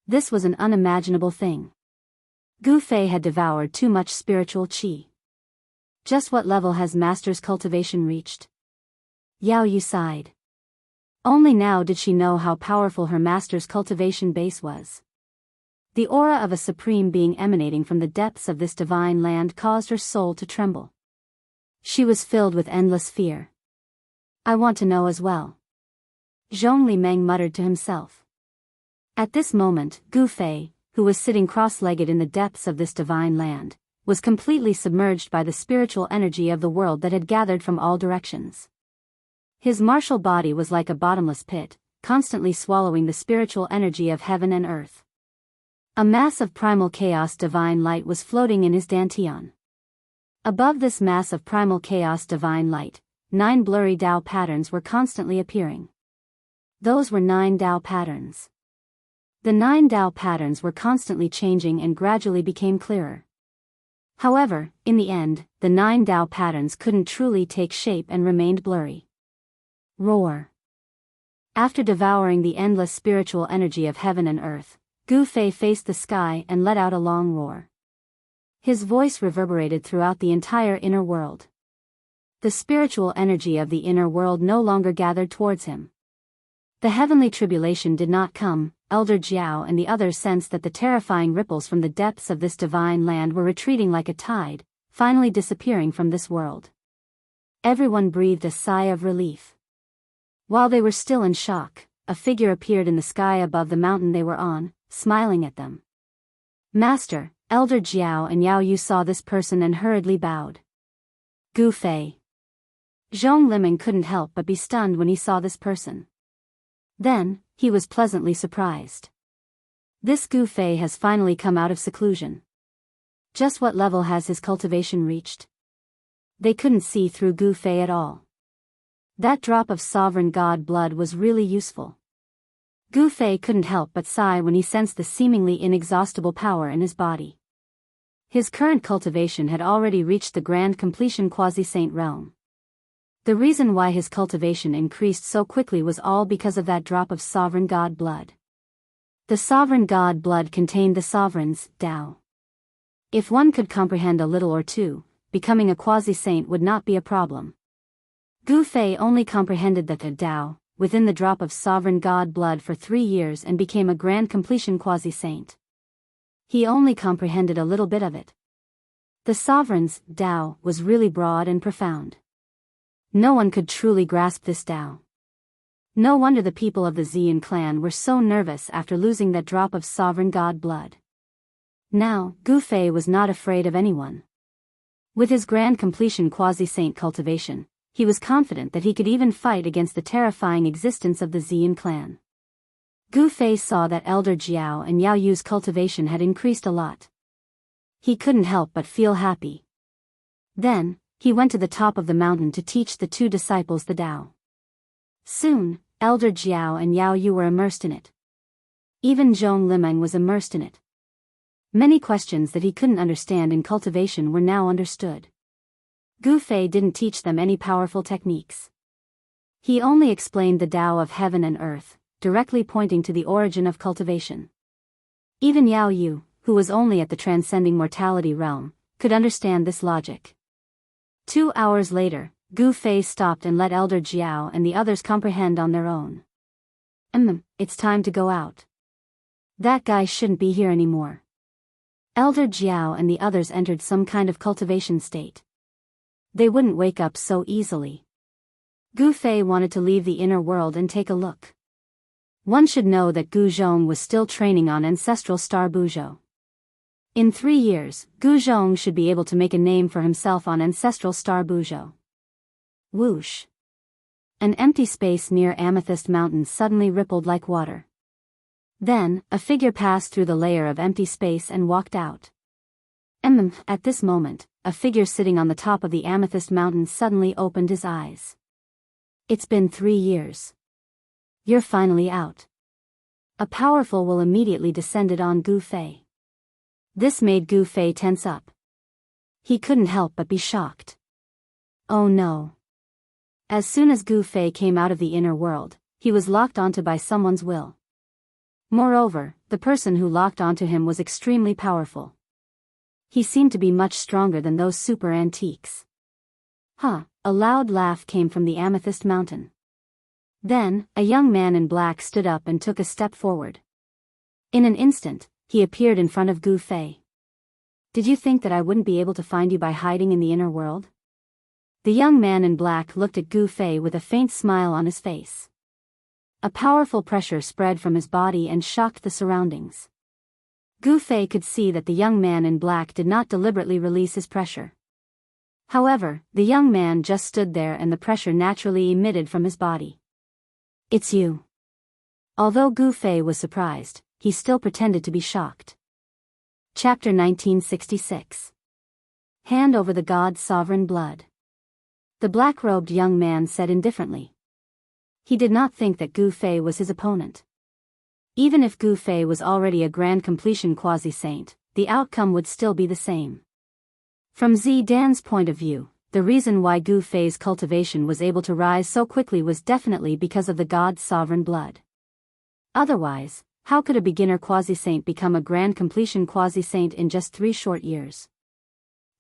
This was an unimaginable thing. Gu Fei had devoured too much spiritual chi. Just what level has Master's cultivation reached? Yao Yu sighed. Only now did she know how powerful her Master's cultivation base was. The aura of a supreme being emanating from the depths of this divine land caused her soul to tremble. She was filled with endless fear. I want to know as well. Zhong Limeng muttered to himself. At this moment, Gu Fei, who was sitting cross-legged in the depths of this divine land, was completely submerged by the spiritual energy of the world that had gathered from all directions. His martial body was like a bottomless pit, constantly swallowing the spiritual energy of heaven and earth. A mass of primal chaos divine light was floating in his dantian. Above this mass of primal chaos divine light, 9 blurry Tao patterns were constantly appearing. Those were 9 Tao patterns. The 9 Tao patterns were constantly changing and gradually became clearer. However, in the end, the 9 Tao patterns couldn't truly take shape and remained blurry. Roar. After devouring the endless spiritual energy of heaven and earth, Gu Fei faced the sky and let out a long roar. His voice reverberated throughout the entire inner world. The spiritual energy of the inner world no longer gathered towards him. The heavenly tribulation did not come. Elder Jiao and the others sensed that the terrifying ripples from the depths of this divine land were retreating like a tide, finally disappearing from this world. Everyone breathed a sigh of relief. While they were still in shock, a figure appeared in the sky above the mountain they were on, smiling at them. Master, Elder Jiao and Yao Yu saw this person and hurriedly bowed. Gu Fei. Zhong Limeng couldn't help but be stunned when he saw this person. Then, he was pleasantly surprised. This Gu Fei has finally come out of seclusion. Just what level has his cultivation reached? They couldn't see through Gu Fei at all. That drop of sovereign god blood was really useful. Gu Fei couldn't help but sigh when he sensed the seemingly inexhaustible power in his body. His current cultivation had already reached the grand completion quasi-saint realm. The reason why his cultivation increased so quickly was all because of that drop of sovereign god blood. The sovereign god blood contained the sovereign's Tao. If one could comprehend a little or two, becoming a quasi-saint would not be a problem. Gu Fei only comprehended that the Tao, within the drop of sovereign god blood for 3 years and became a grand completion quasi-saint. He only comprehended a little bit of it. The sovereign's Tao was really broad and profound. No one could truly grasp this Tao. No wonder the people of the Xian clan were so nervous after losing that drop of sovereign god blood. Now, Gu Fei was not afraid of anyone. With his grand completion quasi-saint cultivation, he was confident that he could even fight against the terrifying existence of the Xian clan. Gu Fei saw that Elder Jiao and Yao Yu's cultivation had increased a lot. He couldn't help but feel happy. Then, he went to the top of the mountain to teach the 2 disciples the Tao. Soon, Elder Jiao and Yao Yu were immersed in it. Even Zhong Limeng was immersed in it. Many questions that he couldn't understand in cultivation were now understood. Gu Fei didn't teach them any powerful techniques. He only explained the Tao of heaven and earth, directly pointing to the origin of cultivation. Even Yao Yu, who was only at the transcending mortality realm, could understand this logic. 2 hours later, Gu Fei stopped and let Elder Jiao and the others comprehend on their own. It's time to go out. That guy shouldn't be here anymore. Elder Jiao and the others entered some kind of cultivation state. They wouldn't wake up so easily. Gu Fei wanted to leave the inner world and take a look. One should know that Gu Zhong was still training on ancestral star Buzhou. In 3 years, Gu Zhong should be able to make a name for himself on ancestral star Buzhou. Whoosh! An empty space near Amethyst Mountain suddenly rippled like water. Then, a figure passed through the layer of empty space and walked out. At this moment, a figure sitting on the top of the Amethyst Mountain suddenly opened his eyes. It's been 3 years. You're finally out. A powerful will immediately descended on Gu Fei. This made Gu Fei tense up. He couldn't help but be shocked. Oh no. As soon as Gu Fei came out of the inner world, he was locked onto by someone's will. Moreover, the person who locked onto him was extremely powerful. He seemed to be much stronger than those super antiques. A loud laugh came from the Amethyst Mountain. Then, a young man in black stood up and took a step forward. In an instant, he appeared in front of Gu Fei. Did you think that I wouldn't be able to find you by hiding in the inner world? The young man in black looked at Gu Fei with a faint smile on his face. A powerful pressure spread from his body and shocked the surroundings. Gu Fei could see that the young man in black did not deliberately release his pressure. However, the young man just stood there and the pressure naturally emitted from his body. It's you. Although Gu Fei was surprised, he still pretended to be shocked. Chapter 1966. Hand over the God's sovereign blood. The black-robed young man said indifferently. He did not think that Gu Fei was his opponent. Even if Gu Fei was already a grand completion quasi-saint, the outcome would still be the same. From Dan's point of view, the reason why Gu Fei's cultivation was able to rise so quickly was definitely because of the God's sovereign blood. Otherwise, how could a beginner quasi-saint become a grand completion quasi-saint in just 3 short years?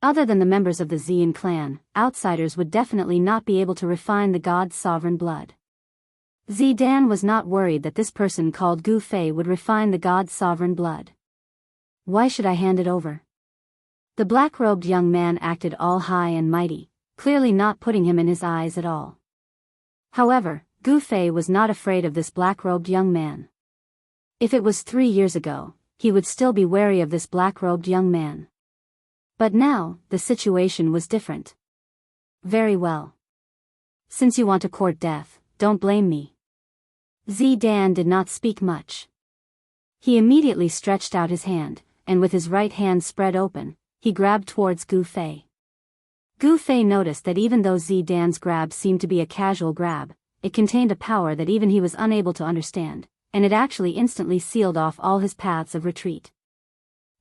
Other than the members of the Xian clan, outsiders would definitely not be able to refine the God's sovereign blood. Dan was not worried that this person called Gu Fei would refine the God's sovereign blood. Why should I hand it over? The black-robed young man acted all high and mighty, clearly not putting him in his eyes at all. However, Gu Fei was not afraid of this black-robed young man. If it was 3 years ago, he would still be wary of this black-robed young man. But now, the situation was different. Very well. Since you want to court death, don't blame me. Zidan did not speak much. He immediately stretched out his hand, and with his right hand spread open, he grabbed towards Gu Fei. Gu Fei noticed that even though Zidan's grab seemed to be a casual grab, it contained a power that even he was unable to understand, and it actually instantly sealed off all his paths of retreat.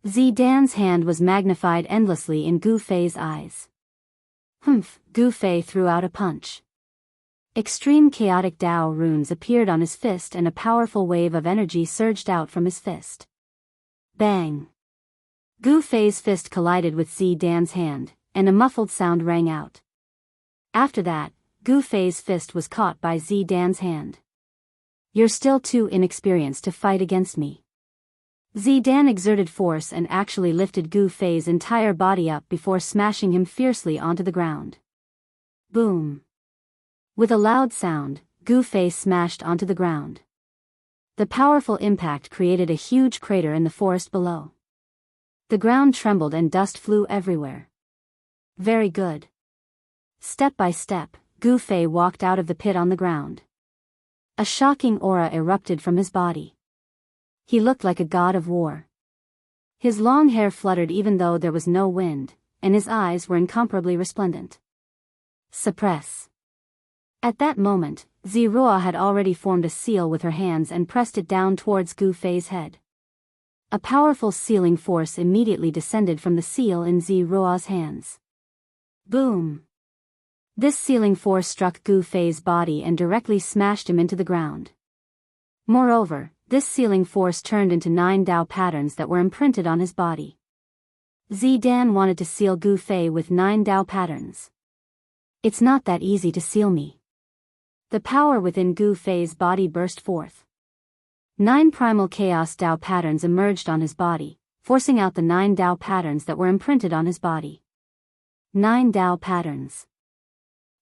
Zidan's hand was magnified endlessly in Gu Fei's eyes. Humph! Gu Fei threw out a punch. Extreme chaotic Dao runes appeared on his fist and a powerful wave of energy surged out from his fist. Bang! Gu Fei's fist collided with Zidan's hand, and a muffled sound rang out. After that, Gu Fei's fist was caught by Zidan's hand. You're still too inexperienced to fight against me. Zidan exerted force and actually lifted Gu Fei's entire body up before smashing him fiercely onto the ground. Boom! With a loud sound, Gu Fei smashed onto the ground. The powerful impact created a huge crater in the forest below. The ground trembled and dust flew everywhere. Very good. Step by step, Gu Fei walked out of the pit on the ground. A shocking aura erupted from his body. He looked like a god of war. His long hair fluttered even though there was no wind, and his eyes were incomparably resplendent. Suppress. At that moment, Ziruo had already formed a seal with her hands and pressed it down towards Gu Fei's head. A powerful sealing force immediately descended from the seal in Ziruo's hands. Boom! This sealing force struck Gu Fei's body and directly smashed him into the ground. Moreover, this sealing force turned into 9 Dao patterns that were imprinted on his body. Zidan wanted to seal Gu Fei with 9 Dao patterns. It's not that easy to seal me. The power within Gu Fei's body burst forth. 9 primal chaos Dao patterns emerged on his body, forcing out the 9 Dao patterns that were imprinted on his body. 9 Dao patterns.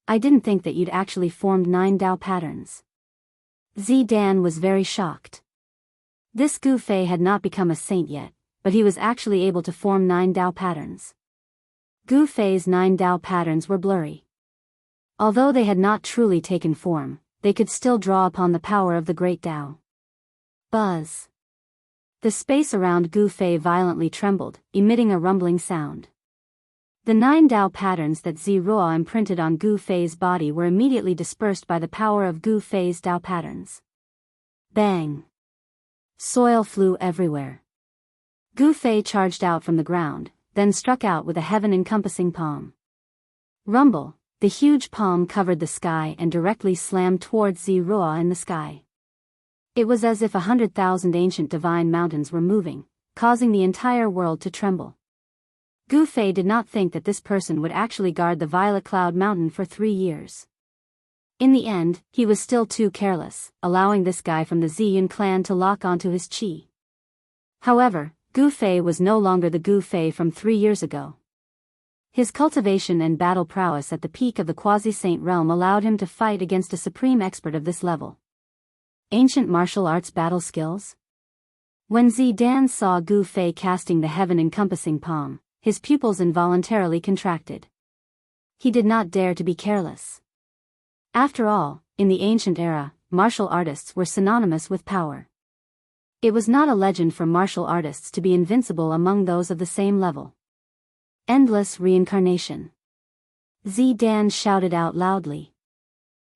I didn't think that you'd actually formed 9 Dao patterns. Zidan was very shocked. This Gu Fei had not become a saint yet, but he was actually able to form 9 Dao patterns. Gu Fei's 9 Dao patterns were blurry. Although they had not truly taken form, they could still draw upon the power of the great Dao. Buzz. The space around Gu Fei violently trembled, emitting a rumbling sound. The 9 Dao patterns that Ziruo imprinted on Gu Fei's body were immediately dispersed by the power of Gu Fei's Dao patterns. Bang! Soil flew everywhere. Gu Fei charged out from the ground, then struck out with a heaven-encompassing palm. Rumble! The huge palm covered the sky and directly slammed towards Ziruo in the sky. It was as if 100,000 ancient divine mountains were moving, causing the entire world to tremble. Gu Fei did not think that this person would actually guard the Violet Cloud Mountain for 3 years. In the end, he was still too careless, allowing this guy from the Ziyun clan to lock onto his chi. However, Gu Fei was no longer the Gu Fei from 3 years ago. His cultivation and battle prowess at the peak of the quasi-saint realm allowed him to fight against a supreme expert of this level. Ancient martial arts battle skills? When Zidan saw Gu Fei casting the heaven-encompassing palm, his pupils involuntarily contracted. He did not dare to be careless. After all, in the ancient era, martial artists were synonymous with power. It was not a legend for martial artists to be invincible among those of the same level. Endless reincarnation. Zidan shouted out loudly.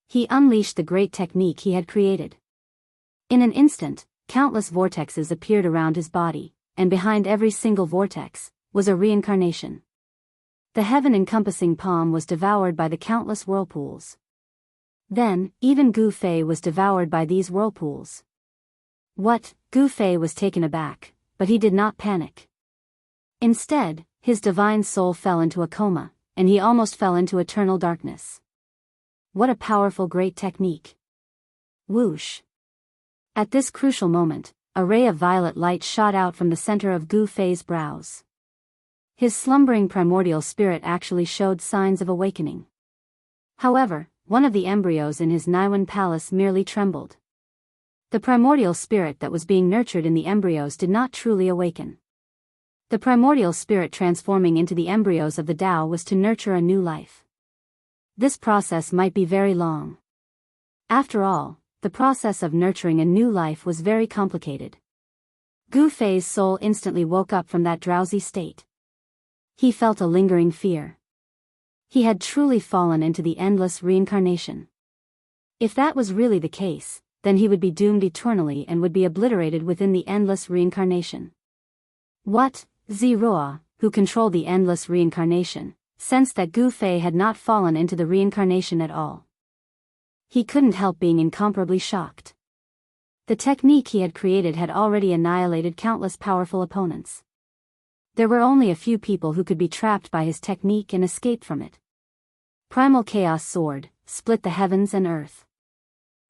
He unleashed the great technique he had created. In an instant, countless vortexes appeared around his body, and behind every single vortex was a reincarnation. The heaven-encompassing palm was devoured by the countless whirlpools. Then, even Gu Fei was devoured by these whirlpools. What? Gu Fei was taken aback, but he did not panic. Instead, his divine soul fell into a coma, and he almost fell into eternal darkness. What a powerful great technique. Whoosh. At this crucial moment, a ray of violet light shot out from the center of Gu Fei's brows. His slumbering primordial spirit actually showed signs of awakening. However, one of the embryos in his Niwen palace merely trembled. The primordial spirit that was being nurtured in the embryos did not truly awaken. The primordial spirit transforming into the embryos of the Tao was to nurture a new life. This process might be very long. After all, the process of nurturing a new life was very complicated. Gu Fei's soul instantly woke up from that drowsy state. He felt a lingering fear. He had truly fallen into the endless reincarnation. If that was really the case, then he would be doomed eternally and would be obliterated within the endless reincarnation. What? Ziroa, who controlled the endless reincarnation, sensed that Gu Fei had not fallen into the reincarnation at all. He couldn't help being incomparably shocked. The technique he had created had already annihilated countless powerful opponents. There were only a few people who could be trapped by his technique and escape from it. Primal Chaos Sword split the heavens and earth.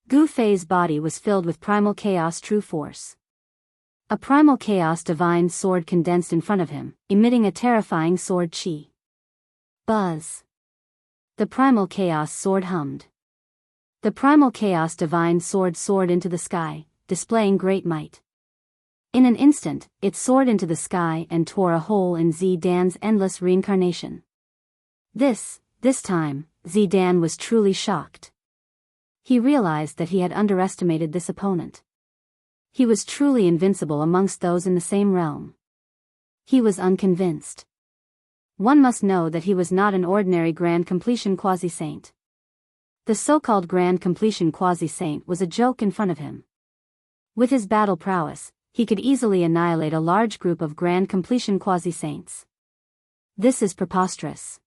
Gu Fei's body was filled with Primal Chaos True Force. A Primal Chaos Divine Sword condensed in front of him, emitting a terrifying sword chi. Buzz. The Primal Chaos Sword hummed. The Primal Chaos Divine Sword soared into the sky, displaying great might. In an instant, it soared into the sky and tore a hole in Zidan's endless reincarnation. This time, Zidan was truly shocked. He realized that he had underestimated this opponent. He was truly invincible amongst those in the same realm. He was unconvinced. One must know that he was not an ordinary Grand Completion Quasi-Saint. The so-called Grand Completion Quasi-Saint was a joke in front of him. With his battle prowess, he could easily annihilate a large group of Grand Completion Quasi-Saints. This is preposterous.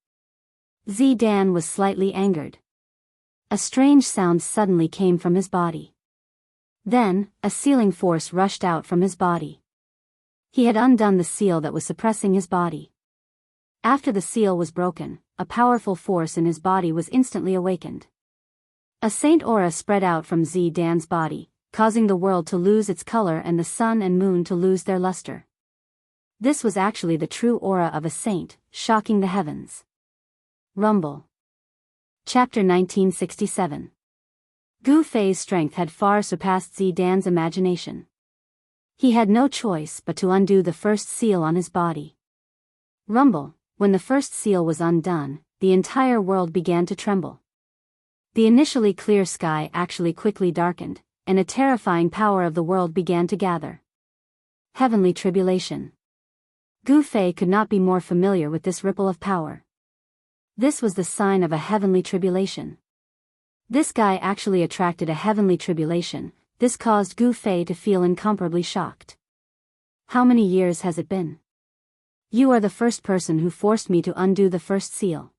Zidan was slightly angered. A strange sound suddenly came from his body. Then, a sealing force rushed out from his body. He had undone the seal that was suppressing his body. After the seal was broken, a powerful force in his body was instantly awakened. A saint aura spread out from Zidan's body, causing the world to lose its color and the sun and moon to lose their luster. This was actually the true aura of a saint, shocking the heavens. Rumble. Chapter 1967. Gu Fei's strength had far surpassed Zidan's imagination. He had no choice but to undo the first seal on his body. Rumble. When the first seal was undone, the entire world began to tremble. The initially clear sky actually quickly darkened, and a terrifying power of the world began to gather. Heavenly tribulation. Gu Fei could not be more familiar with this ripple of power. This was the sign of a heavenly tribulation. This guy actually attracted a heavenly tribulation. This caused Gu Fei to feel incomparably shocked. How many years has it been? You are the first person who forced me to undo the first seal.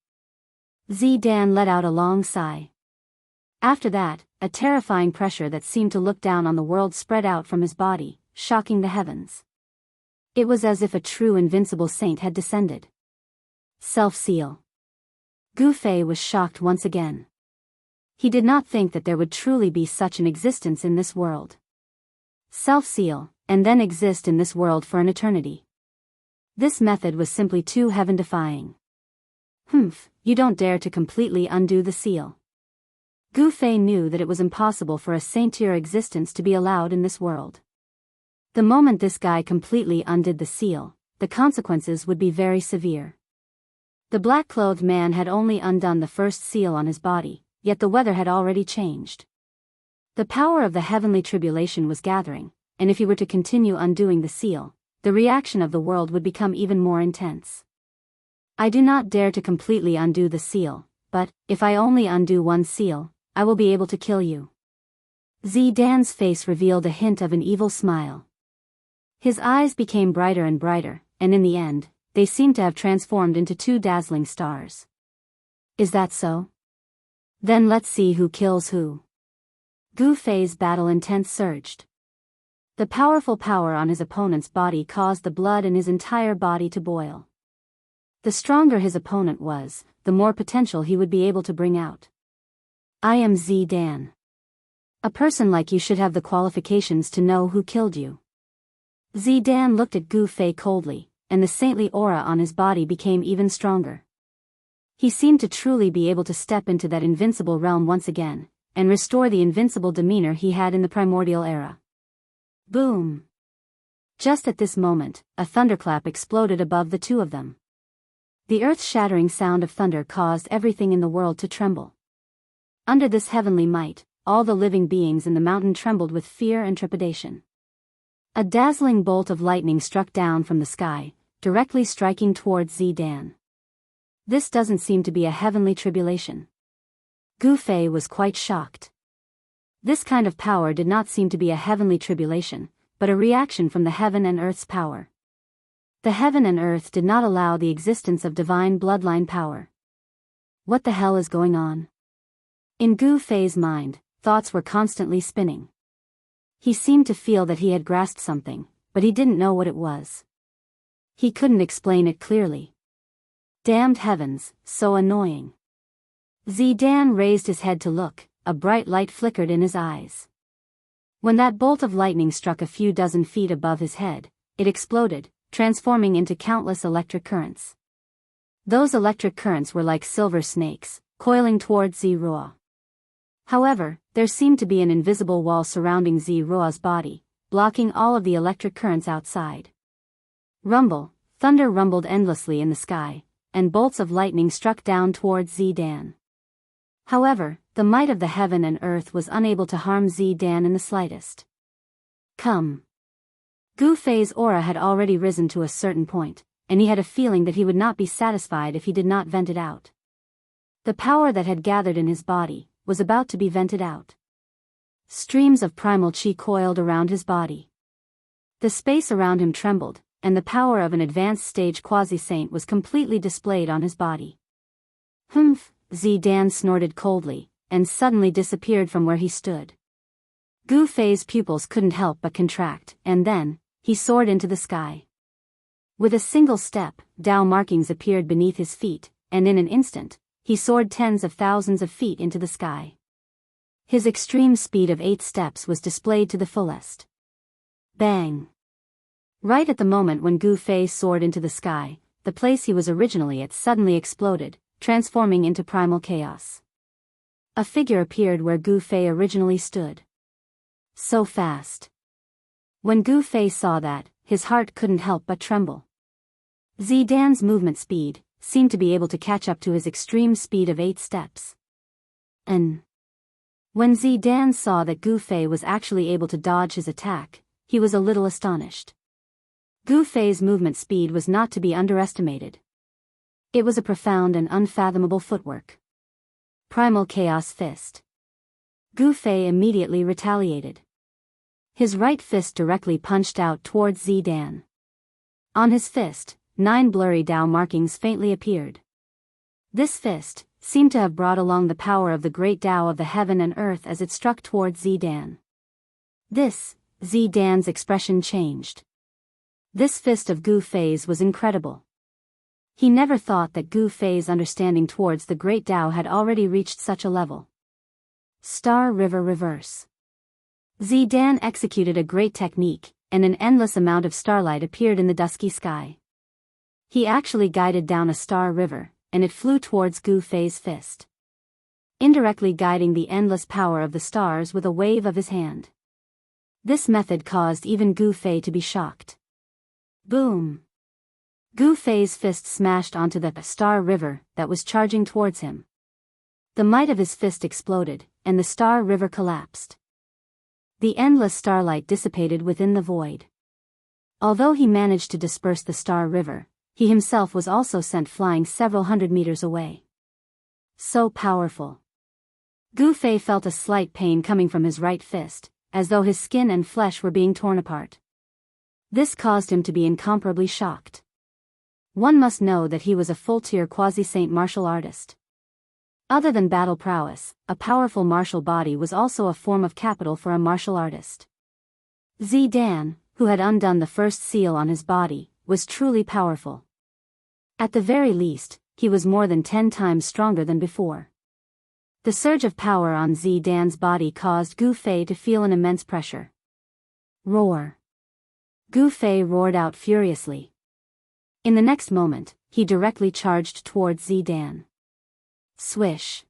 Zidan let out a long sigh. After that, a terrifying pressure that seemed to look down on the world spread out from his body, shocking the heavens. It was as if a true invincible saint had descended. Self-seal. Gu Fei was shocked once again. He did not think that there would truly be such an existence in this world. Self-seal, and then exist in this world for an eternity. This method was simply too heaven-defying. You don't dare to completely undo the seal. Gu Fei knew that it was impossible for a saintier existence to be allowed in this world. The moment this guy completely undid the seal, the consequences would be very severe. The black-clothed man had only undone the first seal on his body, yet the weather had already changed. The power of the heavenly tribulation was gathering, and if he were to continue undoing the seal, the reaction of the world would become even more intense. I do not dare to completely undo the seal, but, if I only undo one seal, I will be able to kill you. Zidan's face revealed a hint of an evil smile. His eyes became brighter and brighter, and in the end, they seemed to have transformed into two dazzling stars. Is that so? Then let's see who kills who. Gu Fei's battle intent surged. The powerful power on his opponent's body caused the blood in his entire body to boil. The stronger his opponent was, the more potential he would be able to bring out. I am Zidan. A person like you should have the qualifications to know who killed you. Zidan looked at Gu Fei coldly, and the saintly aura on his body became even stronger. He seemed to truly be able to step into that invincible realm once again, and restore the invincible demeanor he had in the primordial era. Boom! Just at this moment, a thunderclap exploded above the two of them. The earth-shattering sound of thunder caused everything in the world to tremble. Under this heavenly might, all the living beings in the mountain trembled with fear and trepidation. A dazzling bolt of lightning struck down from the sky, directly striking towards Zidan. This doesn't seem to be a heavenly tribulation. Gu Fei was quite shocked. This kind of power did not seem to be a heavenly tribulation, but a reaction from the heaven and earth's power. The heaven and earth did not allow the existence of divine bloodline power. What the hell is going on? In Gu Fei's mind, thoughts were constantly spinning. He seemed to feel that he had grasped something, but he didn't know what it was. He couldn't explain it clearly. Damned heavens, so annoying. Zidan raised his head to look, a bright light flickered in his eyes. When that bolt of lightning struck a few dozen feet above his head, it exploded, transforming into countless electric currents. Those electric currents were like silver snakes, coiling towards Ziruo. However, there seemed to be an invisible wall surrounding Ziruo's body, blocking all of the electric currents outside. Rumble, thunder rumbled endlessly in the sky, and bolts of lightning struck down towards Zidan. However, the might of the heaven and earth was unable to harm Zidan in the slightest. Come. Gu Fei's aura had already risen to a certain point, and he had a feeling that he would not be satisfied if he did not vent it out. The power that had gathered in his body was about to be vented out. Streams of primal chi coiled around his body. The space around him trembled, and the power of an advanced stage quasi-saint was completely displayed on his body. Humph, Zidan snorted coldly, and suddenly disappeared from where he stood. Gu Fei's pupils couldn't help but contract, and then, he soared into the sky. With a single step, Tao markings appeared beneath his feet, and in an instant, he soared tens of thousands of feet into the sky. His extreme speed of 8 steps was displayed to the fullest. Bang! Right at the moment when Gu Fei soared into the sky, the place he was originally at suddenly exploded, transforming into primal chaos. A figure appeared where Gu Fei originally stood. So fast. When Gu Fei saw that, his heart couldn't help but tremble. Zidan's movement speed seemed to be able to catch up to his extreme speed of 8 steps. And when Zidan saw that Gu Fei was actually able to dodge his attack, he was a little astonished. Gu Fei's movement speed was not to be underestimated. It was a profound and unfathomable footwork. Primal Chaos Fist. Gu Fei immediately retaliated. His right fist directly punched out towards Zidan. On his fist, 9 blurry Tao markings faintly appeared. This fist seemed to have brought along the power of the great Tao of the heaven and earth as it struck towards Zidan. Zidan's expression changed. This fist of Gu Fei's was incredible. He never thought that Gu Fei's understanding towards the great Tao had already reached such a level. Star River Reverse. Zidan executed a great technique, and an endless amount of starlight appeared in the dusky sky. He actually guided down a star river, and it flew towards Gu Fei's fist, indirectly guiding the endless power of the stars with a wave of his hand. This method caused even Gu Fei to be shocked. Boom! Gu Fei's fist smashed onto the star river that was charging towards him. The might of his fist exploded, and the star river collapsed. The endless starlight dissipated within the void. Although he managed to disperse the star river, he himself was also sent flying several hundred meters away. So powerful. Gu Fei felt a slight pain coming from his right fist, as though his skin and flesh were being torn apart. This caused him to be incomparably shocked. One must know that he was a full-tier quasi-saint martial artist. Other than battle prowess, a powerful martial body was also a form of capital for a martial artist. Zidan, who had undone the first seal on his body, was truly powerful. At the very least, he was more than 10 times stronger than before. The surge of power on Zidan's body caused Gu Fei to feel an immense pressure. Roar! Gu Fei roared out furiously. In the next moment, he directly charged towards Zidan. Swish!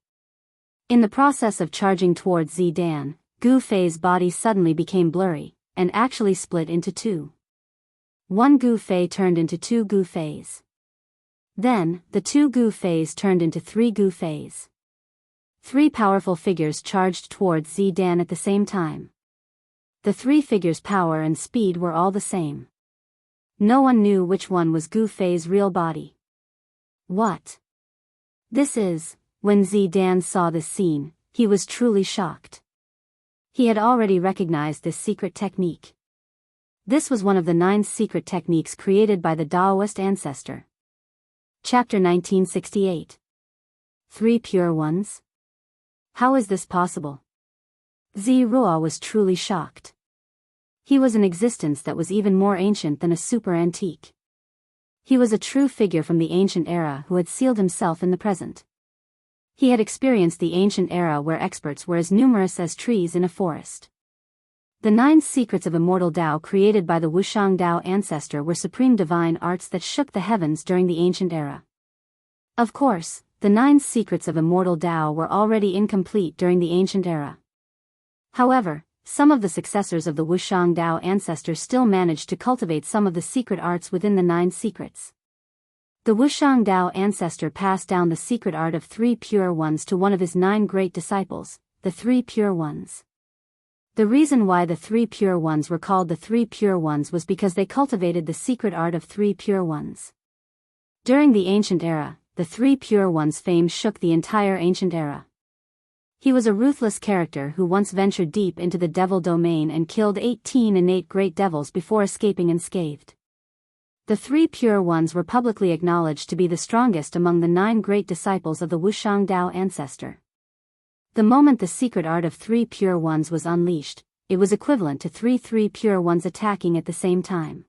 In the process of charging towards Zidan, Gu Fei's body suddenly became blurry, and actually split into 2. One Gu Fei turned into 2 Gu Feis. Then, the 2 Gu Feis turned into 3 Gu Feis. Three powerful figures charged towards Zidan at the same time. The three figures' power and speed were all the same. No one knew which one was Gu Fei's real body. What? This is, when Zidan saw this scene, he was truly shocked. He had already recognized this secret technique. This was one of the 9 secret techniques created by the Taoist ancestor. Chapter 1968. 3 Pure Ones? How is this possible? Ziruo was truly shocked. He was an existence that was even more ancient than a super antique. He was a true figure from the ancient era who had sealed himself in the present. He had experienced the ancient era where experts were as numerous as trees in a forest. The 9 secrets of immortal Tao created by the Wushang Tao ancestor were supreme divine arts that shook the heavens during the ancient era. Of course, the 9 secrets of immortal Tao were already incomplete during the ancient era. However, some of the successors of the Wushang Tao ancestor still managed to cultivate some of the secret arts within the 9 secrets. The Wushang Tao ancestor passed down the secret art of 3 Pure Ones to one of his 9 great disciples, the 3 Pure Ones. The reason why the 3 Pure Ones were called the 3 Pure Ones was because they cultivated the secret art of 3 Pure Ones. During the ancient era, the 3 Pure Ones' fame shook the entire ancient era. He was a ruthless character who once ventured deep into the devil domain and killed 18 innate great devils before escaping unscathed. The 3 Pure Ones were publicly acknowledged to be the strongest among the 9 great disciples of the Wushang Tao ancestor. The moment the secret art of 3 Pure Ones was unleashed, it was equivalent to 3 Pure Ones attacking at the same time.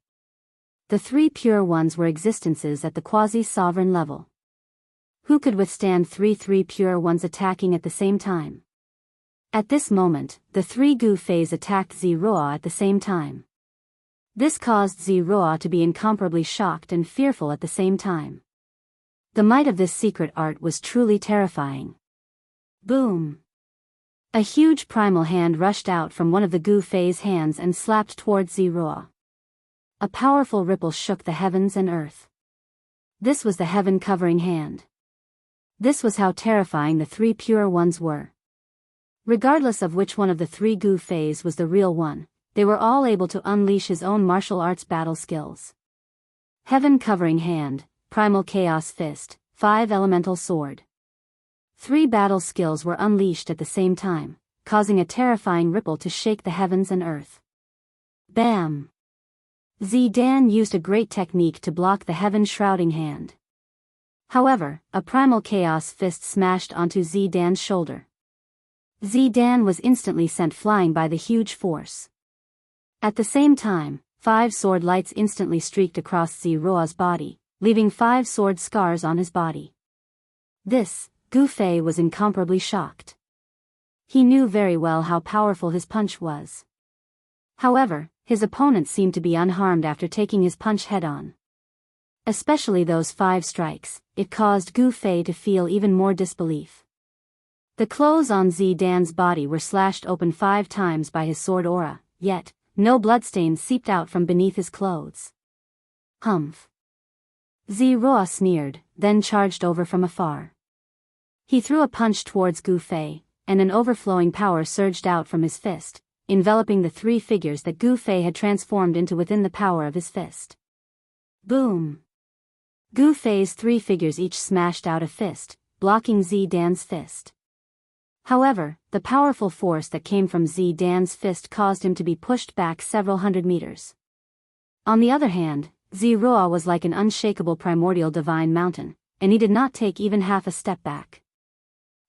The 3 Pure Ones were existences at the quasi-sovereign level. Who could withstand 3 Pure Ones attacking at the same time? At this moment, the 3 Gu Feis attacked Ziruo at the same time. This caused Ziruo to be incomparably shocked and fearful at the same time. The might of this secret art was truly terrifying. Boom! A huge primal hand rushed out from one of the Gu Fei's hands and slapped towards Ziruo. A powerful ripple shook the heavens and earth. This was the heaven-covering hand. This was how terrifying the 3 Pure Ones were. Regardless of which one of the 3 Gu Feis was the real one, they were all able to unleash his own martial arts battle skills. Heaven-covering hand, primal chaos fist, 5 elemental sword. 3 battle skills were unleashed at the same time, causing a terrifying ripple to shake the heavens and earth. Bam! Zidan used a great technique to block the heaven-shrouding hand. However, a primal chaos fist smashed onto Zidan's shoulder. Zidan was instantly sent flying by the huge force. At the same time, 5 sword lights instantly streaked across Ziruo's body, leaving 5 sword scars on his body. This, Gu Fei was incomparably shocked. He knew very well how powerful his punch was. However, his opponent seemed to be unharmed after taking his punch head-on. Especially those 5 strikes, it caused Gu Fei to feel even more disbelief. The clothes on Zidan's body were slashed open 5 times by his sword aura, yet, no bloodstains seeped out from beneath his clothes. Humph! Ziruo sneered, then charged over from afar. He threw a punch towards Gu Fei, and an overflowing power surged out from his fist, enveloping the 3 figures that Gu Fei had transformed into within the power of his fist. Boom! Gu Fei's 3 figures each smashed out a fist, blocking Zidan's fist. However, the powerful force that came from Zidan's fist caused him to be pushed back several hundred meters. On the other hand, Ziruo was like an unshakable primordial divine mountain, and he did not take even half a step back.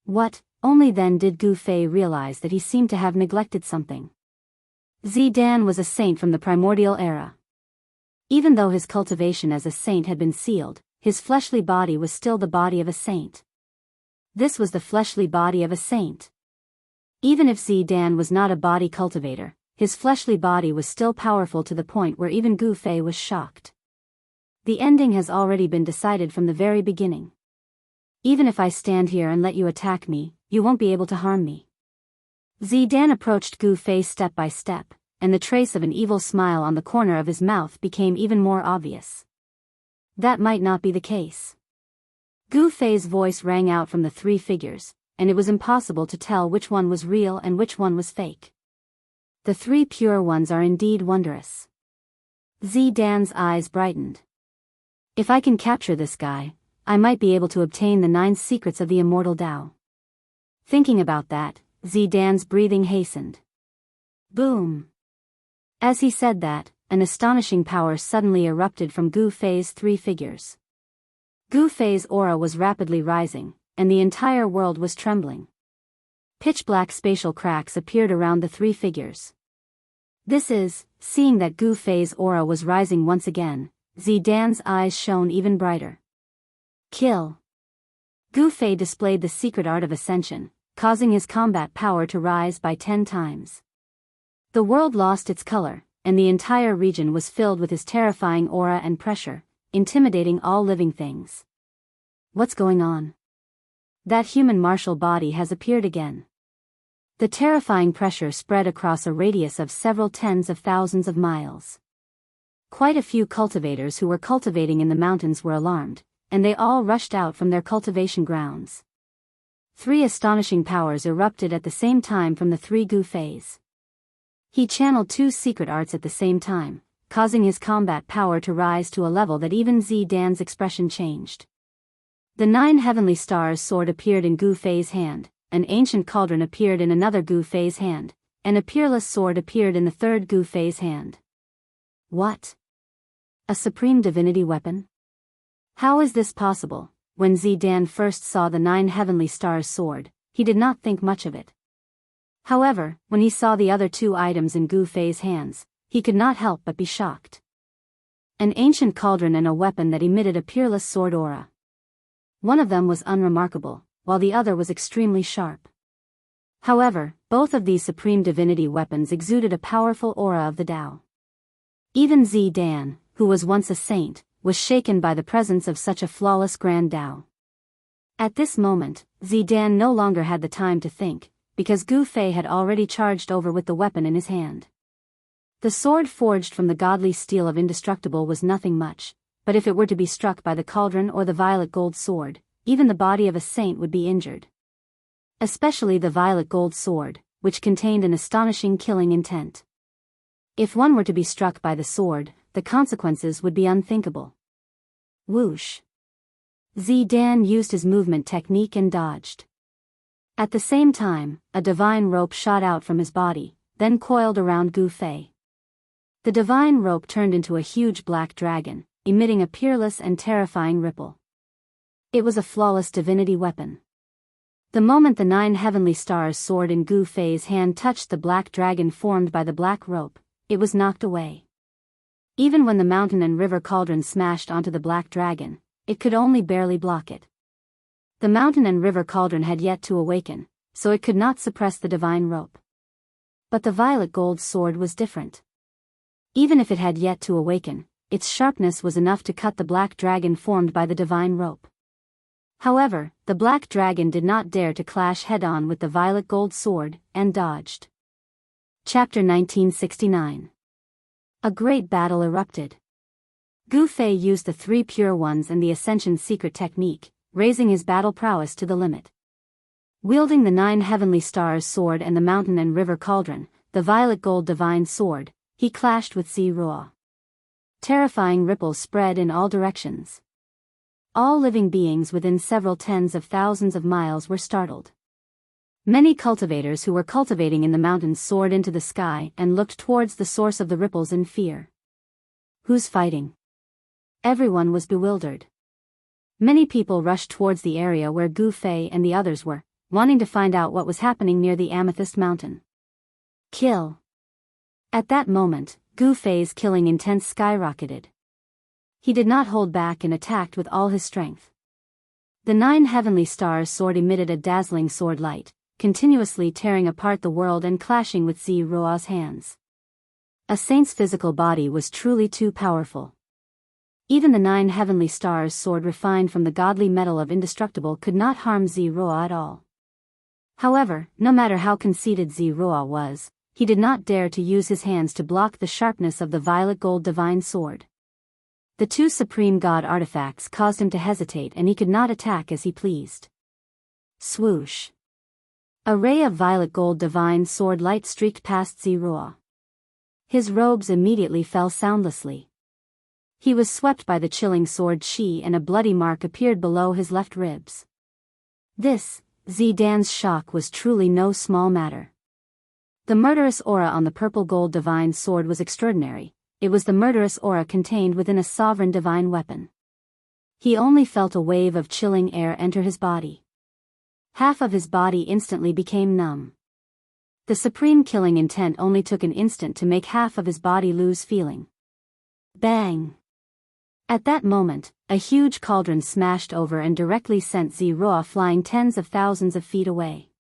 What? Only then did Gu Fei realize that he seemed to have neglected something. Zidan was a saint from the primordial era. Even though his cultivation as a saint had been sealed, his fleshly body was still the body of a saint. This was the fleshly body of a saint. Even if Zidan was not a body cultivator, his fleshly body was still powerful to the point where even Gu Fei was shocked. The ending has already been decided from the very beginning. Even if I stand here and let you attack me, you won't be able to harm me. Zidan approached Gu Fei step by step, and the trace of an evil smile on the corner of his mouth became even more obvious. That might not be the case. Gu Fei's voice rang out from the 3 figures, and it was impossible to tell which one was real and which one was fake. The three pure ones are indeed wondrous. Zidan's eyes brightened. If I can capture this guy, I might be able to obtain the 9 secrets of the immortal Tao. Thinking about that, Zidan's breathing hastened. Boom! As he said that, an astonishing power suddenly erupted from Gu Fei's 3 figures. Gu Fei's aura was rapidly rising, and the entire world was trembling. Pitch-black spatial cracks appeared around the 3 figures. Seeing that Gu Fei's aura was rising once again, Zidan's eyes shone even brighter. Kill! Gu Fei displayed the secret art of Ascension, causing his combat power to rise by 10 times. The world lost its color, and the entire region was filled with his terrifying aura and pressure, intimidating all living things. What's going on? That human martial body has appeared again. The terrifying pressure spread across a radius of several tens of thousands of miles. Quite a few cultivators who were cultivating in the mountains were alarmed, and they all rushed out from their cultivation grounds. 3 astonishing powers erupted at the same time from the 3 Gu Feis. He channeled 2 secret arts at the same time, causing his combat power to rise to a level that even Zidan's expression changed. The 9 heavenly stars sword appeared in Gu Fei's hand, an ancient cauldron appeared in another Gu Fei's hand, and a peerless sword appeared in the 3rd Gu Fei's hand. What? A supreme divinity weapon? How is this possible? When Zidan first saw the 9 heavenly stars sword, he did not think much of it. However, when he saw the other 2 items in Gu Fei's hands, he could not help but be shocked. An ancient cauldron and a weapon that emitted a peerless sword aura. One of them was unremarkable, while the other was extremely sharp. However, both of these supreme divinity weapons exuded a powerful aura of the Tao. Even Zidan, who was once a saint, was shaken by the presence of such a flawless grand Tao. At this moment, Zidan no longer had the time to think, because Gu Fei had already charged over with the weapon in his hand. The sword forged from the godly steel of indestructible was nothing much, but if it were to be struck by the cauldron or the violet gold sword, even the body of a saint would be injured. Especially the violet gold sword, which contained an astonishing killing intent. If one were to be struck by the sword, the consequences would be unthinkable. Whoosh! Zidan used his movement technique and dodged. At the same time, a divine rope shot out from his body, then coiled around Gu Fei. The divine rope turned into a huge black dragon, emitting a peerless and terrifying ripple. It was a flawless divinity weapon. The moment the 9 heavenly stars sword in Gu Fei's hand touched the black dragon formed by the black rope, it was knocked away. Even when the mountain and river cauldron smashed onto the black dragon, it could only barely block it. The mountain and river cauldron had yet to awaken, so it could not suppress the divine rope. But the violet gold sword was different. Even if it had yet to awaken, its sharpness was enough to cut the black dragon formed by the divine rope. However, the black dragon did not dare to clash head-on with the violet gold sword, and dodged. Chapter 1969. A great battle erupted. Gu Fei used the 3 pure ones and the Ascension secret technique, raising his battle prowess to the limit. Wielding the 9 heavenly stars sword and the mountain and river cauldron, the violet gold divine sword, he clashed with Ziruo. Terrifying ripples spread in all directions. All living beings within several tens of thousands of miles were startled. Many cultivators who were cultivating in the mountains soared into the sky and looked towards the source of the ripples in fear. Who's fighting? Everyone was bewildered. Many people rushed towards the area where Gu Fei and the others were, wanting to find out what was happening near the Amethyst Mountain. Kill! At that moment, Gu Fei's killing intent skyrocketed. He did not hold back and attacked with all his strength. The 9 heavenly stars sword emitted a dazzling sword light, continuously tearing apart the world and clashing with Ziruo's hands. A saint's physical body was truly too powerful. Even the 9 heavenly stars sword refined from the godly metal of indestructible could not harm Ziruo at all. However, no matter how conceited Ziruo was, he did not dare to use his hands to block the sharpness of the violet gold divine sword. The 2 supreme god artifacts caused him to hesitate and he could not attack as he pleased. Swoosh! A ray of violet gold divine sword light streaked past Zeroa. His robes immediately fell soundlessly. He was swept by the chilling sword chi and a bloody mark appeared below his left ribs. This, Zidan's shock was truly no small matter. The murderous aura on the purple gold divine sword was extraordinary. It was the murderous aura contained within a sovereign divine weapon. He only felt a wave of chilling air enter his body. Half of his body instantly became numb. The supreme killing intent only took an instant to make half of his body lose feeling. Bang! At that moment, a huge cauldron smashed over and directly sent Zeroa flying tens of thousands of feet away.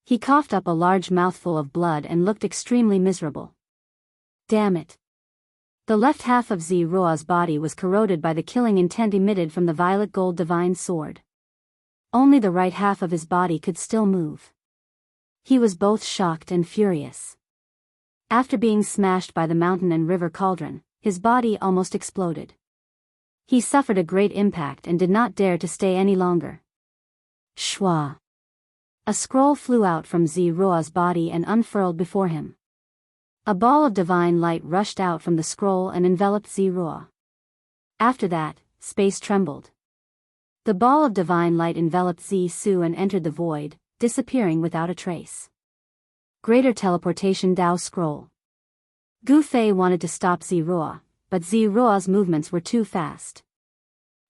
He coughed up a large mouthful of blood and looked extremely miserable. Damn it! The left half of Zeroa's body was corroded by the killing intent emitted from the violet gold divine sword. Only the right half of his body could still move. He was both shocked and furious. After being smashed by the mountain and river cauldron, his body almost exploded. He suffered a great impact and did not dare to stay any longer. Shwa! A scroll flew out from Zeroa's body and unfurled before him. A ball of divine light rushed out from the scroll and enveloped Zeroa. After that, space trembled. The ball of divine light enveloped Su and entered the void, disappearing without a trace. Greater teleportation Dao scroll. Gu Fei wanted to stop Zeroa, but Zeroa's movements were too fast.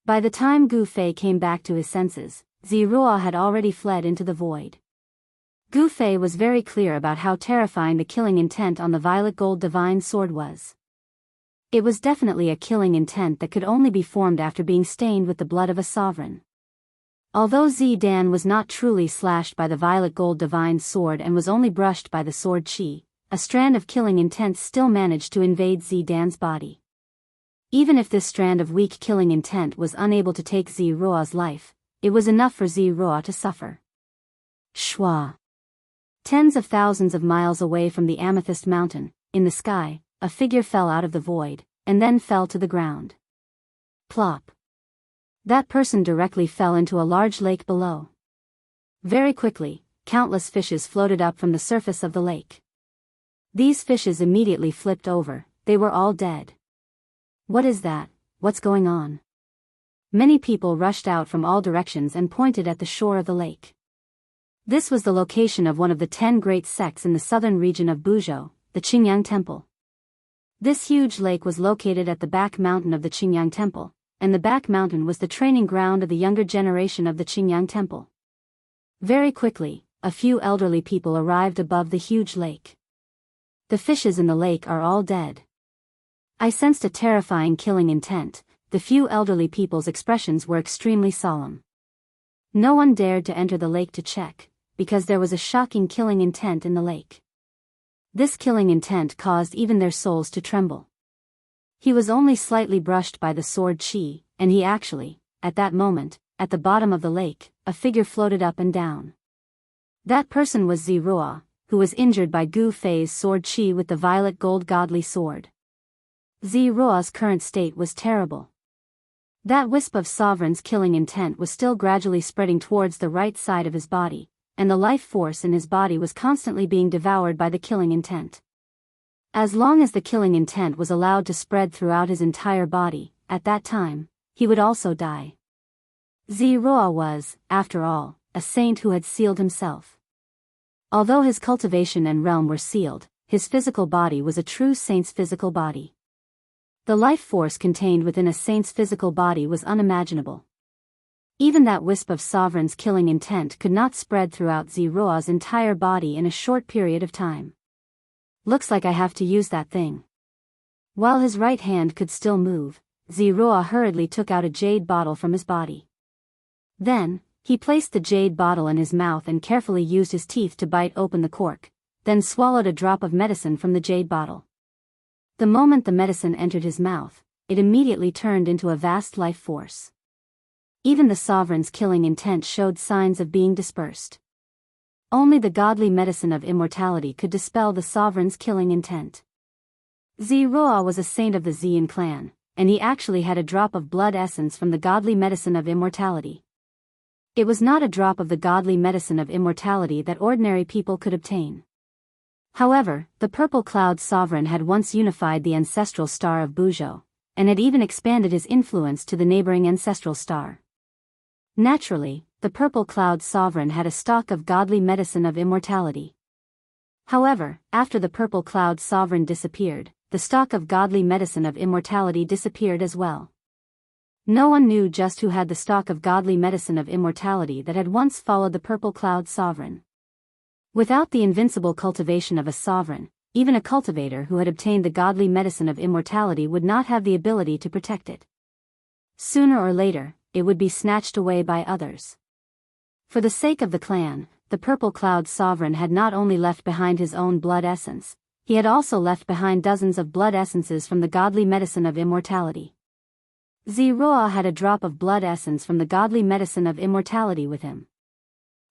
By the time Gu Fei came back to his senses, Zeroa had already fled into the void. Gu Fei was very clear about how terrifying the killing intent on the violet gold divine sword was. It was definitely a killing intent that could only be formed after being stained with the blood of a sovereign. Although Zidan was not truly slashed by the violet gold divine sword and was only brushed by the sword chi, a strand of killing intent still managed to invade Zidan's body. Even if this strand of weak killing intent was unable to take Zeroa's life, it was enough for Zeroa to suffer. Shwa! Tens of thousands of miles away from the Amethyst Mountain, in the sky, a figure fell out of the void, and then fell to the ground. Plop! That person directly fell into a large lake below. Very quickly, countless fishes floated up from the surface of the lake. These fishes immediately flipped over, they were all dead. What is that? What's going on? Many people rushed out from all directions and pointed at the shore of the lake. This was the location of one of the 10 great sects in the southern region of Buzhou, the Qingyang Temple. This huge lake was located at the back mountain of the Qingyang Temple, and the back mountain was the training ground of the younger generation of the Qingyang Temple. Very quickly, a few elderly people arrived above the huge lake. The fishes in the lake are all dead. I sensed a terrifying killing intent. The few elderly people's expressions were extremely solemn. No one dared to enter the lake to check, because there was a shocking killing intent in the lake. This killing intent caused even their souls to tremble. He was only slightly brushed by the sword chi, and he actually, at that moment, at the bottom of the lake, a figure floated up and down. That person was Zeroa, who was injured by Gu Fei's sword chi with the violet gold godly sword. Zeroa's current state was terrible. That wisp of sovereign's killing intent was still gradually spreading towards the right side of his body, and the life force in his body was constantly being devoured by the killing intent. As long as the killing intent was allowed to spread throughout his entire body, at that time, he would also die. Zeroa was, after all, a saint who had sealed himself. Although his cultivation and realm were sealed, his physical body was a true saint's physical body. The life force contained within a saint's physical body was unimaginable. Even that wisp of sovereign's killing intent could not spread throughout Zeroa's entire body in a short period of time. Looks like I have to use that thing. While his right hand could still move, Zeroa hurriedly took out a jade bottle from his body. Then, he placed the jade bottle in his mouth and carefully used his teeth to bite open the cork, then swallowed a drop of medicine from the jade bottle. The moment the medicine entered his mouth, it immediately turned into a vast life force. Even the sovereign's killing intent showed signs of being dispersed. Only the godly medicine of immortality could dispel the sovereign's killing intent. Zeroa was a saint of the Xian clan, and he actually had a drop of blood essence from the godly medicine of immortality. It was not a drop of the godly medicine of immortality that ordinary people could obtain. However, the purple cloud sovereign had once unified the ancestral star of Buzhou, and had even expanded his influence to the neighboring ancestral star. Naturally, the purple cloud sovereign had a stock of godly medicine of immortality. However, after the purple cloud sovereign disappeared, the stock of godly medicine of immortality disappeared as well. No one knew just who had the stock of godly medicine of immortality that had once followed the purple cloud sovereign. Without the invincible cultivation of a sovereign, even a cultivator who had obtained the godly medicine of immortality would not have the ability to protect it. Sooner or later, it would be snatched away by others. For the sake of the clan, the purple cloud sovereign had not only left behind his own blood essence, he had also left behind dozens of blood essences from the godly medicine of immortality. Ziroa had a drop of blood essence from the godly medicine of immortality with him.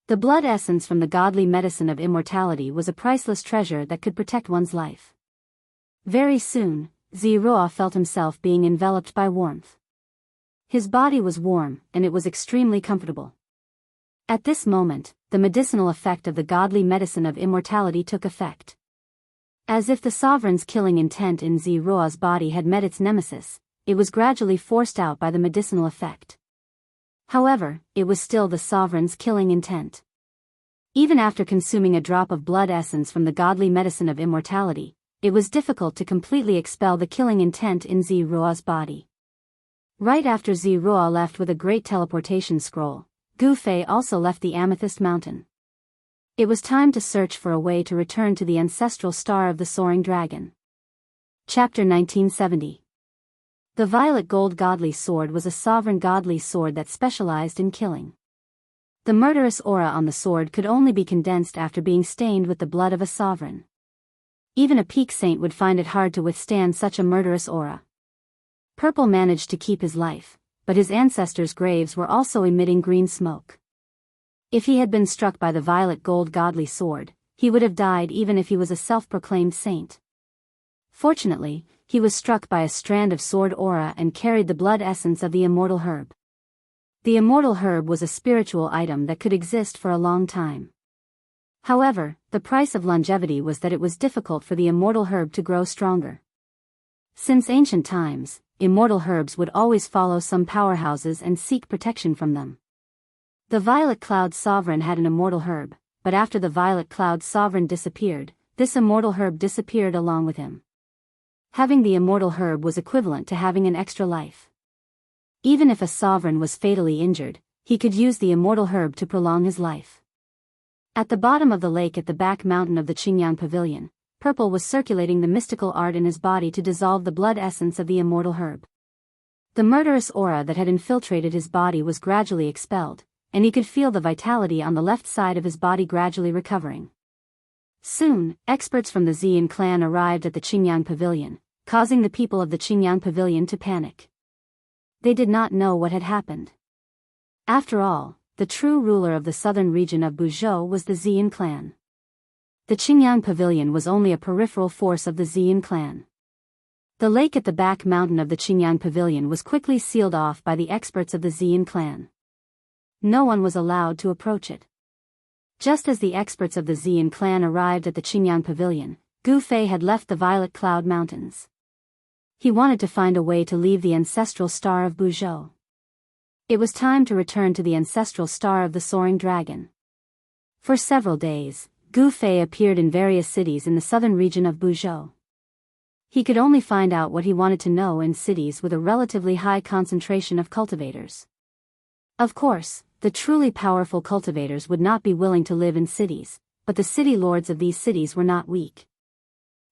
The blood essence from the godly medicine of immortality was a priceless treasure that could protect one's life. Very soon, Ziroa felt himself being enveloped by warmth. His body was warm, and it was extremely comfortable. At this moment, the medicinal effect of the godly medicine of immortality took effect. As if the sovereign's killing intent in Ziroa's body had met its nemesis, it was gradually forced out by the medicinal effect. However, it was still the sovereign's killing intent. Even after consuming a drop of blood essence from the godly medicine of immortality, it was difficult to completely expel the killing intent in Ziroa's body. Right after Ziroa left with a great teleportation scroll, Gu Fei also left the Amethyst Mountain. It was time to search for a way to return to the ancestral star of the soaring dragon. Chapter 1970. The violet gold godly sword was a sovereign godly sword that specialized in killing. The murderous aura on the sword could only be condensed after being stained with the blood of a sovereign. Even a peak saint would find it hard to withstand such a murderous aura. Purple managed to keep his life, but his ancestors' graves were also emitting green smoke. If he had been struck by the violet gold godly sword, he would have died even if he was a self-proclaimed saint. Fortunately, he was struck by a strand of sword aura and carried the blood essence of the immortal herb. The immortal herb was a spiritual item that could exist for a long time. However, the price of longevity was that it was difficult for the immortal herb to grow stronger. Since ancient times, immortal herbs would always follow some powerhouses and seek protection from them. The Violet Cloud Sovereign had an immortal herb, but after the Violet Cloud Sovereign disappeared, this immortal herb disappeared along with him. Having the immortal herb was equivalent to having an extra life. Even if a sovereign was fatally injured, he could use the immortal herb to prolong his life. At the bottom of the lake at the back mountain of the Qingyang Pavilion, Purple was circulating the mystical art in his body to dissolve the blood essence of the immortal herb. The murderous aura that had infiltrated his body was gradually expelled, and he could feel the vitality on the left side of his body gradually recovering. Soon, experts from the Xian clan arrived at the Qingyang Pavilion, causing the people of the Qingyang Pavilion to panic. They did not know what had happened. After all, the true ruler of the southern region of Buzhou was the Xian clan. The Qingyang Pavilion was only a peripheral force of the Xian clan. The lake at the back mountain of the Qingyang Pavilion was quickly sealed off by the experts of the Xian clan. No one was allowed to approach it. Just as the experts of the Xian clan arrived at the Qingyang Pavilion, Gu Fei had left the Violet Cloud Mountains. He wanted to find a way to leave the ancestral star of Buzhou. It was time to return to the ancestral star of the soaring dragon. For several days, Gu Fei appeared in various cities in the southern region of Buzhou. He could only find out what he wanted to know in cities with a relatively high concentration of cultivators. Of course, the truly powerful cultivators would not be willing to live in cities, but the city lords of these cities were not weak.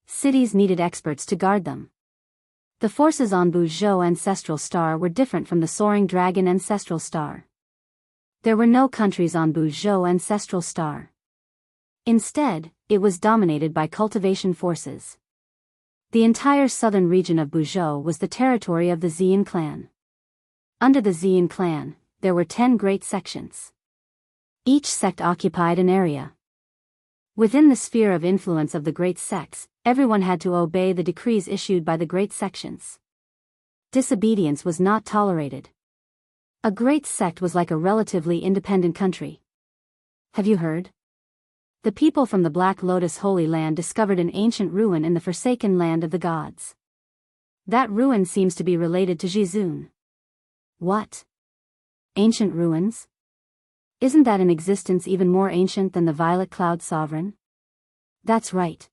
Cities needed experts to guard them. The forces on Buzhou Ancestral Star were different from the Soaring Dragon Ancestral Star. There were no countries on Buzhou Ancestral Star. Instead, it was dominated by cultivation forces. The entire southern region of Buzhou was the territory of the Xian clan. Under the Xian clan, there were 10 great sections. Each sect occupied an area. Within the sphere of influence of the great sects, everyone had to obey the decrees issued by the great sections. Disobedience was not tolerated. A great sect was like a relatively independent country. Have you heard? The people from the Black Lotus Holy Land discovered an ancient ruin in the forsaken land of the gods. That ruin seems to be related to Jizun. What? Ancient ruins? Isn't that an existence even more ancient than the Violet Cloud Sovereign? That's right.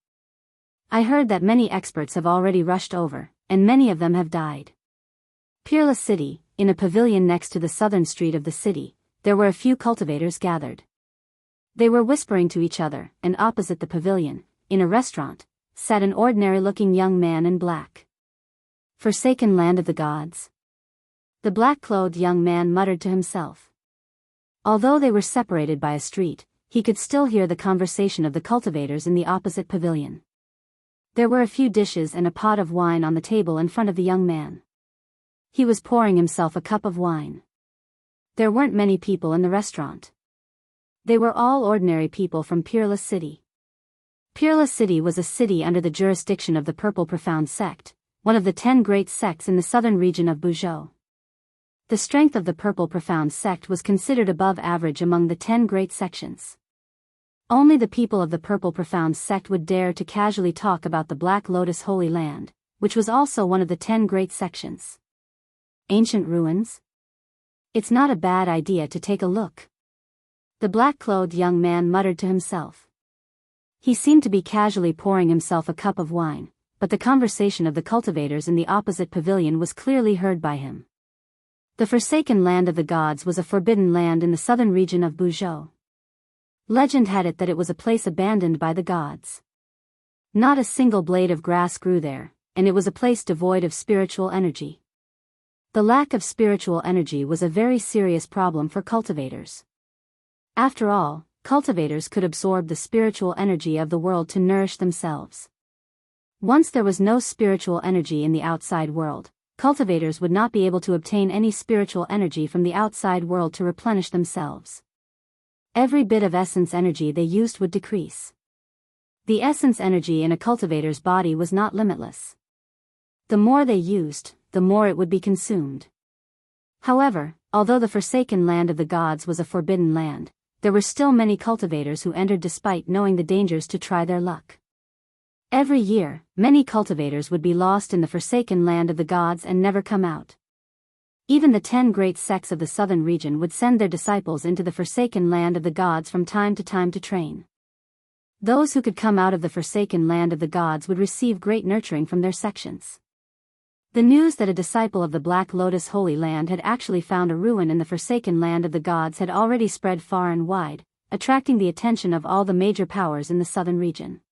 I heard that many experts have already rushed over, and many of them have died. Peerless City, in a pavilion next to the southern street of the city, there were a few cultivators gathered. They were whispering to each other, and opposite the pavilion, in a restaurant, sat an ordinary-looking young man in black. Forsaken land of the gods? The black-clothed young man muttered to himself. Although they were separated by a street, he could still hear the conversation of the cultivators in the opposite pavilion. There were a few dishes and a pot of wine on the table in front of the young man. He was pouring himself a cup of wine. There weren't many people in the restaurant. They were all ordinary people from Peerless City. Peerless City was a city under the jurisdiction of the Purple Profound Sect, one of the 10 great sects in the southern region of Buzhou. The strength of the Purple Profound Sect was considered above average among the 10 great sections. Only the people of the Purple Profound Sect would dare to casually talk about the Black Lotus Holy Land, which was also one of the 10 great sections. Ancient ruins? It's not a bad idea to take a look. The black-clothed young man muttered to himself. He seemed to be casually pouring himself a cup of wine, but the conversation of the cultivators in the opposite pavilion was clearly heard by him. The forsaken land of the gods was a forbidden land in the southern region of Buzhou. Legend had it that it was a place abandoned by the gods. Not a single blade of grass grew there, and it was a place devoid of spiritual energy. The lack of spiritual energy was a very serious problem for cultivators. After all, cultivators could absorb the spiritual energy of the world to nourish themselves. Once there was no spiritual energy in the outside world, cultivators would not be able to obtain any spiritual energy from the outside world to replenish themselves. Every bit of essence energy they used would decrease. The essence energy in a cultivator's body was not limitless. The more they used, the more it would be consumed. However, although the forsaken land of the gods was a forbidden land, there were still many cultivators who entered despite knowing the dangers to try their luck. Every year, many cultivators would be lost in the forsaken land of the gods and never come out. Even the 10 great sects of the southern region would send their disciples into the forsaken land of the gods from time to train. Those who could come out of the forsaken land of the gods would receive great nurturing from their sections. The news that a disciple of the Black Lotus Holy Land had actually found a ruin in the forsaken land of the gods had already spread far and wide, attracting the attention of all the major powers in the southern region.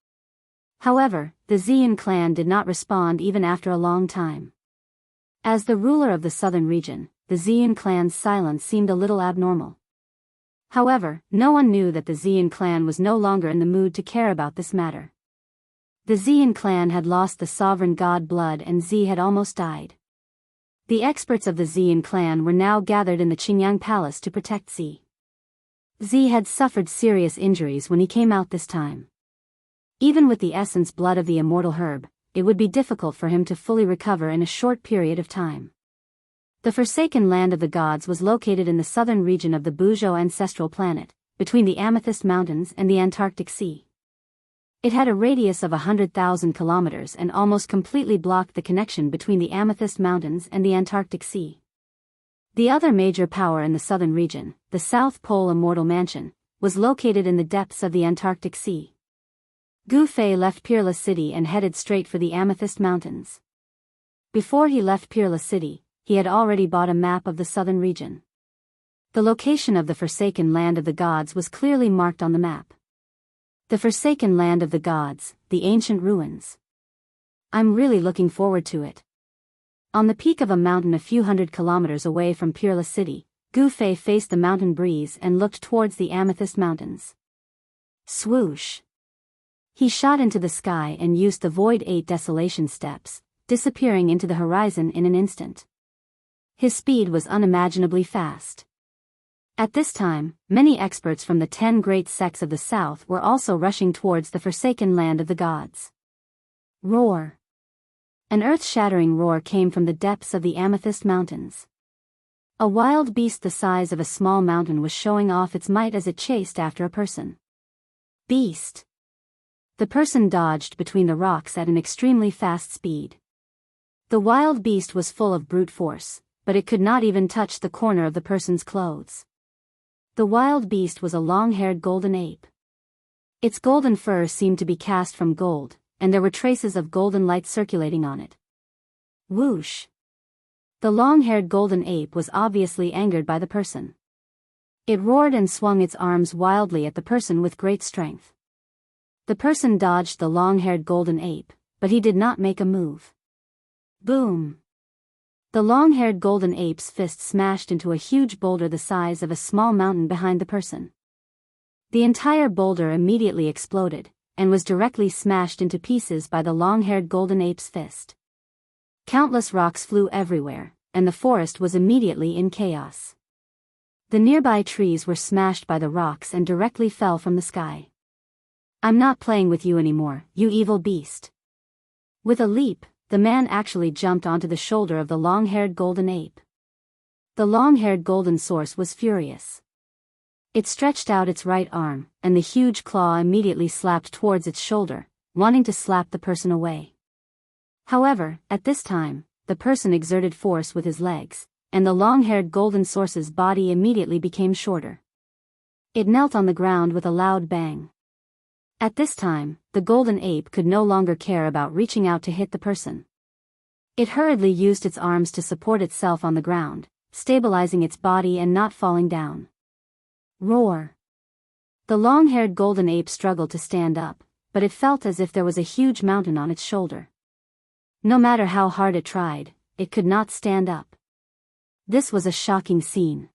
However, the Xian clan did not respond even after a long time. As the ruler of the southern region, the Xian clan's silence seemed a little abnormal. However, no one knew that the Xian clan was no longer in the mood to care about this matter. The Xian clan had lost the sovereign god blood and Xi had almost died. The experts of the Xian clan were now gathered in the Qingyang Palace to protect Xi. Xi had suffered serious injuries when he came out this time. Even with the essence blood of the immortal herb, it would be difficult for him to fully recover in a short period of time. The forsaken land of the gods was located in the southern region of the Buzhou ancestral planet, between the Amethyst Mountains and the Antarctic Sea. It had a radius of 100,000 kilometers and almost completely blocked the connection between the Amethyst Mountains and the Antarctic Sea. The other major power in the southern region, the South Pole Immortal Mansion, was located in the depths of the Antarctic Sea. Gu Fei left Peerless City and headed straight for the Amethyst Mountains. Before he left Peerless City, he had already bought a map of the southern region. The location of the forsaken land of the gods was clearly marked on the map. The forsaken land of the gods, the ancient ruins. I'm really looking forward to it. On the peak of a mountain a few hundred kilometers away from Peerless City, Gu Fei faced the mountain breeze and looked towards the Amethyst Mountains. Swoosh! He shot into the sky and used the Void 8 Desolation steps, disappearing into the horizon in an instant. His speed was unimaginably fast. At this time, many experts from the 10 great sects of the south were also rushing towards the forsaken land of the gods. Roar! An earth-shattering roar came from the depths of the Amethyst Mountains. A wild beast the size of a small mountain was showing off its might as it chased after a person. Beast. The person dodged between the rocks at an extremely fast speed. The wild beast was full of brute force, but it could not even touch the corner of the person's clothes. The wild beast was a long-haired golden ape. Its golden fur seemed to be cast from gold, and there were traces of golden light circulating on it. Whoosh! The long-haired golden ape was obviously angered by the person. It roared and swung its arms wildly at the person with great strength. The person dodged the long-haired golden ape, but he did not make a move. Boom! The long-haired golden ape's fist smashed into a huge boulder the size of a small mountain behind the person. The entire boulder immediately exploded, and was directly smashed into pieces by the long-haired golden ape's fist. Countless rocks flew everywhere, and the forest was immediately in chaos. The nearby trees were smashed by the rocks and directly fell from the sky. "I'm not playing with you anymore, you evil beast." With a leap, the man actually jumped onto the shoulder of the long-haired golden ape. The long-haired golden source was furious. It stretched out its right arm, and the huge claw immediately slapped towards its shoulder, wanting to slap the person away. However, at this time, the person exerted force with his legs, and the long-haired golden source's body immediately became shorter. It knelt on the ground with a loud bang. At this time, the golden ape could no longer care about reaching out to hit the person. It hurriedly used its arms to support itself on the ground, stabilizing its body and not falling down. Roar! The long-haired golden ape struggled to stand up, but it felt as if there was a huge mountain on its shoulder. No matter how hard it tried, it could not stand up. This was a shocking scene.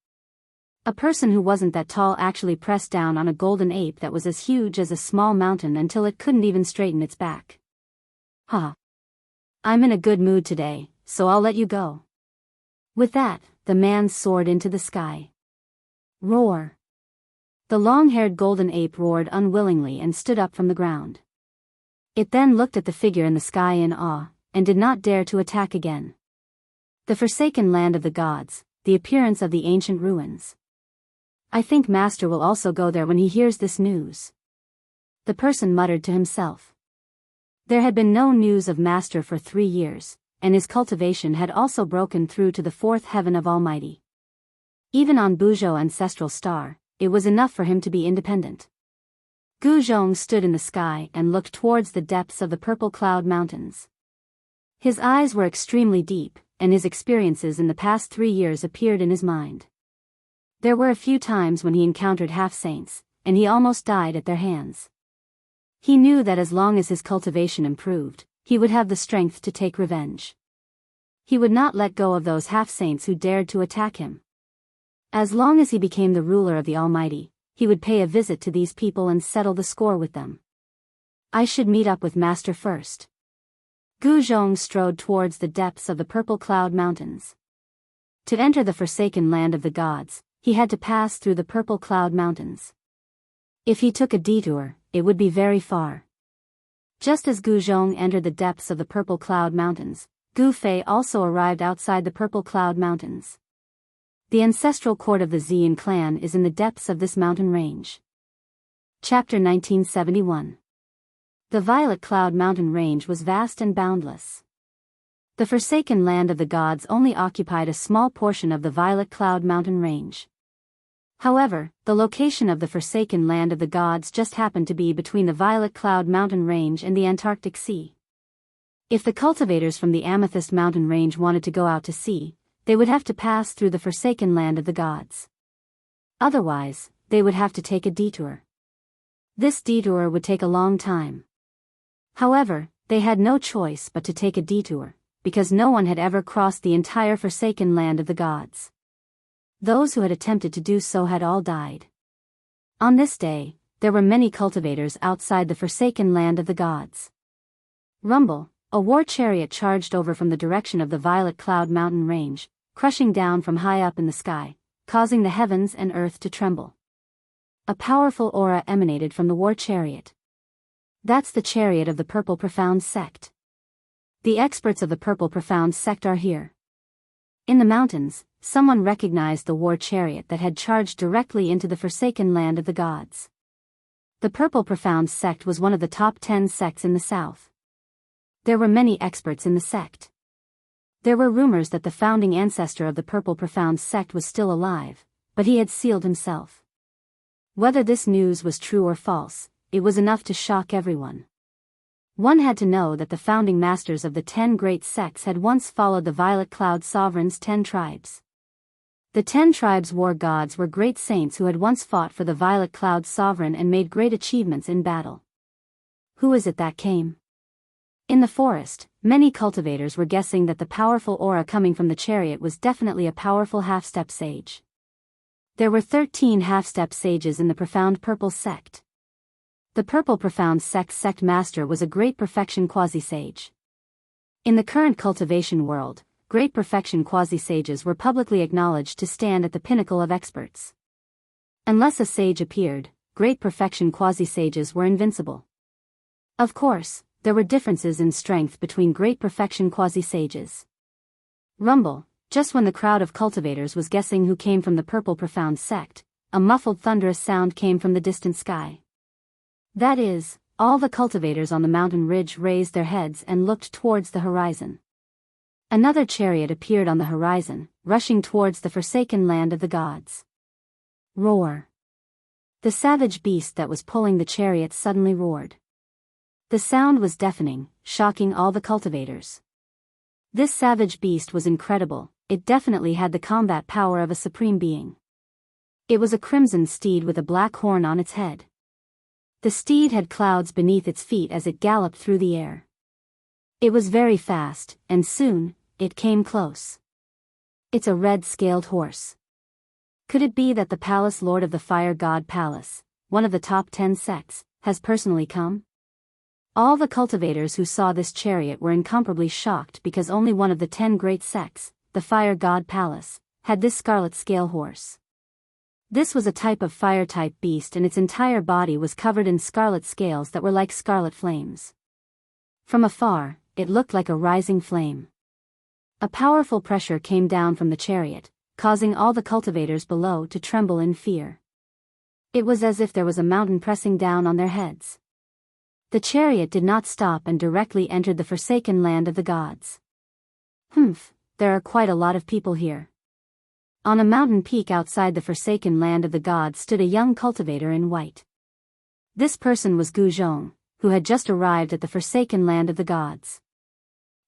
A person who wasn't that tall actually pressed down on a golden ape that was as huge as a small mountain until it couldn't even straighten its back. "Ha! I'm in a good mood today, so I'll let you go." With that, the man soared into the sky. Roar! The long-haired golden ape roared unwillingly and stood up from the ground. It then looked at the figure in the sky in awe, and did not dare to attack again. The forsaken land of the gods, the appearance of the ancient ruins. "I think Master will also go there when he hears this news," the person muttered to himself. There had been no news of Master for 3 years, and his cultivation had also broken through to the fourth heaven of Almighty. Even on Buzhou ancestral star, it was enough for him to be independent. Gu Zhong stood in the sky and looked towards the depths of the purple cloud mountains. His eyes were extremely deep, and his experiences in the past 3 years appeared in his mind. There were a few times when he encountered half-saints, and he almost died at their hands. He knew that as long as his cultivation improved, he would have the strength to take revenge. He would not let go of those half-saints who dared to attack him. As long as he became the ruler of the Almighty, he would pay a visit to these people and settle the score with them. "I should meet up with Master first." Gu Zhong strode towards the depths of the purple cloud mountains. To enter the forsaken land of the gods, he had to pass through the purple cloud mountains. If he took a detour, it would be very far. Just as Gu Zhong entered the depths of the purple cloud mountains, Gu Fei also arrived outside the purple cloud mountains. The ancestral court of the Xian clan is in the depths of this mountain range. Chapter 1971. The Violet Cloud mountain range was vast and boundless. The forsaken land of the gods only occupied a small portion of the Violet Cloud mountain range. However, the location of the forsaken land of the gods just happened to be between the Violet Cloud mountain range and the Antarctic Sea. If the cultivators from the Amethyst mountain range wanted to go out to sea, they would have to pass through the forsaken land of the gods. Otherwise, they would have to take a detour. This detour would take a long time. However, they had no choice but to take a detour, because no one had ever crossed the entire forsaken land of the gods. Those who had attempted to do so had all died. On this day, there were many cultivators outside the forsaken land of the gods. Rumble, a war chariot charged over from the direction of the Violet Cloud mountain range, crushing down from high up in the sky, causing the heavens and earth to tremble. A powerful aura emanated from the war chariot. That's the chariot of the Purple Profound sect. The experts of the Purple Profound sect are here. In the mountains, someone recognized the war chariot that had charged directly into the forsaken land of the gods. The Purple Profound sect was one of the top 10 sects in the south. There were many experts in the sect. There were rumors that the founding ancestor of the Purple Profound sect was still alive, but he had sealed himself. Whether this news was true or false, it was enough to shock everyone. One had to know that the founding masters of the 10 great sects had once followed the Violet Cloud Sovereign's 10 tribes. The 10 tribes' war gods were great saints who had once fought for the Violet Cloud Sovereign and made great achievements in battle. Who is it that came? In the forest, many cultivators were guessing that the powerful aura coming from the chariot was definitely a powerful half-step sage. There were 13 half-step sages in the Profound Purple sect. The Purple Profound sect master was a great perfection quasi-sage. In the current cultivation world, great perfection quasi-sages were publicly acknowledged to stand at the pinnacle of experts. Unless a sage appeared, great perfection quasi-sages were invincible. Of course, there were differences in strength between great perfection quasi-sages. Rumble, just when the crowd of cultivators was guessing who came from the Purple Profound sect, a muffled thunderous sound came from the distant sky. That is, all the cultivators on the mountain ridge raised their heads and looked towards the horizon. Another chariot appeared on the horizon, rushing towards the forsaken land of the gods. Roar. The savage beast that was pulling the chariot suddenly roared. The sound was deafening, shocking all the cultivators. This savage beast was incredible, it definitely had the combat power of a supreme being. It was a crimson steed with a black horn on its head. The steed had clouds beneath its feet as it galloped through the air. It was very fast, and soon, it came close. It's a red-scaled horse. Could it be that the Palace Lord of the Fire God Palace, one of the top 10 sects, has personally come? All the cultivators who saw this chariot were incomparably shocked because only one of the 10 great sects, the Fire God Palace, had this scarlet scale horse. This was a type of fire-type beast and its entire body was covered in scarlet scales that were like scarlet flames. From afar, it looked like a rising flame. A powerful pressure came down from the chariot, causing all the cultivators below to tremble in fear. It was as if there was a mountain pressing down on their heads. The chariot did not stop and directly entered the forsaken land of the gods. There are quite a lot of people here. On a mountain peak outside the forsaken land of the gods stood a young cultivator in white. This person was Gu Zhong, who had just arrived at the forsaken land of the gods.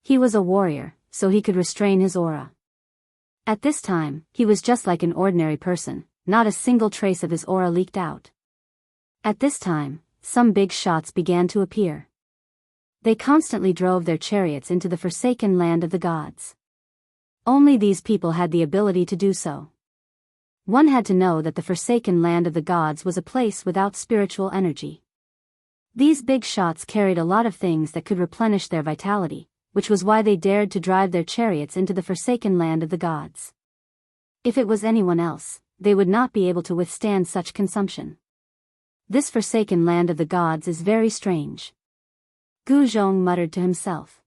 He was a warrior, so he could restrain his aura. At this time, he was just like an ordinary person, not a single trace of his aura leaked out. At this time, some big shots began to appear. They constantly drove their chariots into the forsaken land of the gods. Only these people had the ability to do so. One had to know that the forsaken land of the gods was a place without spiritual energy. These big shots carried a lot of things that could replenish their vitality, which was why they dared to drive their chariots into the forsaken land of the gods. If it was anyone else, they would not be able to withstand such consumption. This forsaken land of the gods is very strange. Gu Zhong muttered to himself.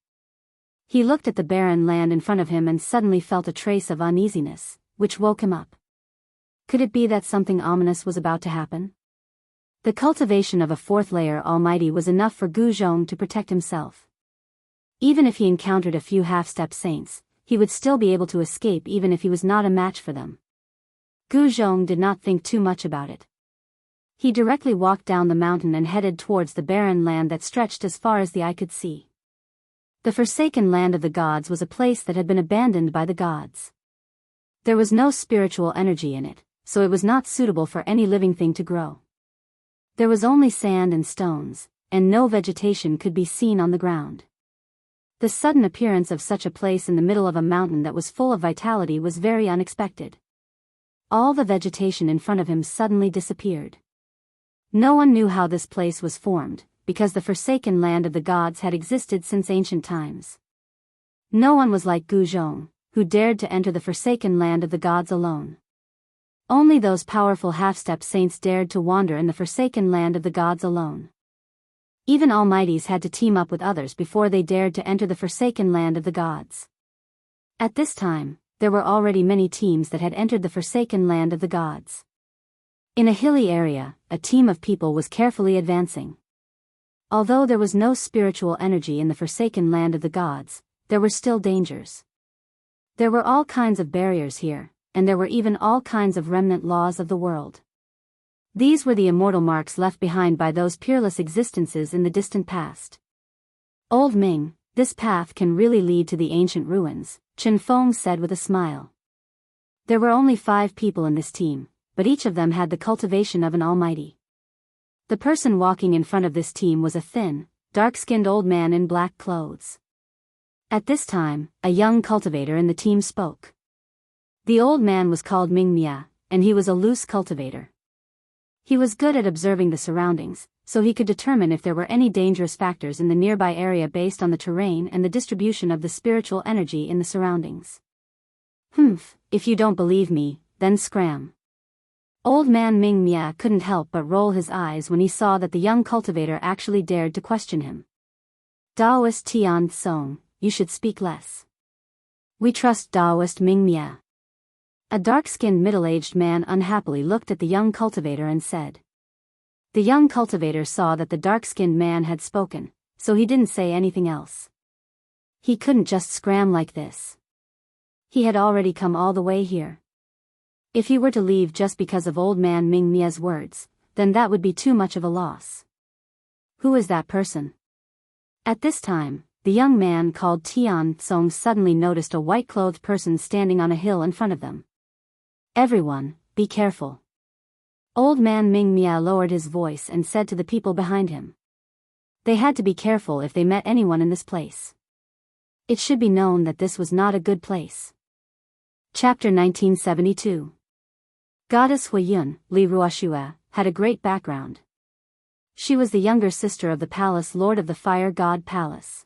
He looked at the barren land in front of him and suddenly felt a trace of uneasiness, which woke him up. Could it be that something ominous was about to happen? The cultivation of a fourth layer almighty was enough for Gu Zhong to protect himself. Even if he encountered a few half-step saints, he would still be able to escape even if he was not a match for them. Gu Zhong did not think too much about it. He directly walked down the mountain and headed towards the barren land that stretched as far as the eye could see. The forsaken land of the gods was a place that had been abandoned by the gods. There was no spiritual energy in it, so it was not suitable for any living thing to grow. There was only sand and stones, and no vegetation could be seen on the ground. The sudden appearance of such a place in the middle of a mountain that was full of vitality was very unexpected. All the vegetation in front of him suddenly disappeared. No one knew how this place was formed, because the forsaken land of the gods had existed since ancient times. No one was like Gu Zhong, who dared to enter the forsaken land of the gods alone. Only those powerful half-step saints dared to wander in the forsaken land of the gods alone. Even almighties had to team up with others before they dared to enter the forsaken land of the gods. At this time, there were already many teams that had entered the forsaken land of the gods. In a hilly area, a team of people was carefully advancing. Although there was no spiritual energy in the forsaken land of the gods, there were still dangers. There were all kinds of barriers here, and there were even all kinds of remnant laws of the world. These were the immortal marks left behind by those peerless existences in the distant past. Old Ming, this path can really lead to the ancient ruins, Chen Feng said with a smile. There were only 5 people in this team, but each of them had the cultivation of an almighty. The person walking in front of this team was a thin, dark-skinned old man in black clothes. At this time, a young cultivator in the team spoke. The old man was called Ming Mia, and he was a loose cultivator. He was good at observing the surroundings, so he could determine if there were any dangerous factors in the nearby area based on the terrain and the distribution of the spiritual energy in the surroundings. If you don't believe me, then scram. Old man Ming Mia couldn't help but roll his eyes when he saw that the young cultivator actually dared to question him. Daoist Tian Song, you should speak less. We trust Daoist Ming Mia. A dark-skinned middle-aged man unhappily looked at the young cultivator and said. The young cultivator saw that the dark-skinned man had spoken, so he didn't say anything else. He couldn't just scram like this. He had already come all the way here. If he were to leave just because of old man Ming Mia's words, then that would be too much of a loss. Who is that person? At this time, the young man called Tian Song suddenly noticed a white-clothed person standing on a hill in front of them. Everyone, be careful. Old man Ming Mia lowered his voice and said to the people behind him. They had to be careful if they met anyone in this place. It should be known that this was not a good place. Chapter 1972. Goddess Huiyun, Li Ruoxue, had a great background. She was the younger sister of the palace lord of the Fire God Palace.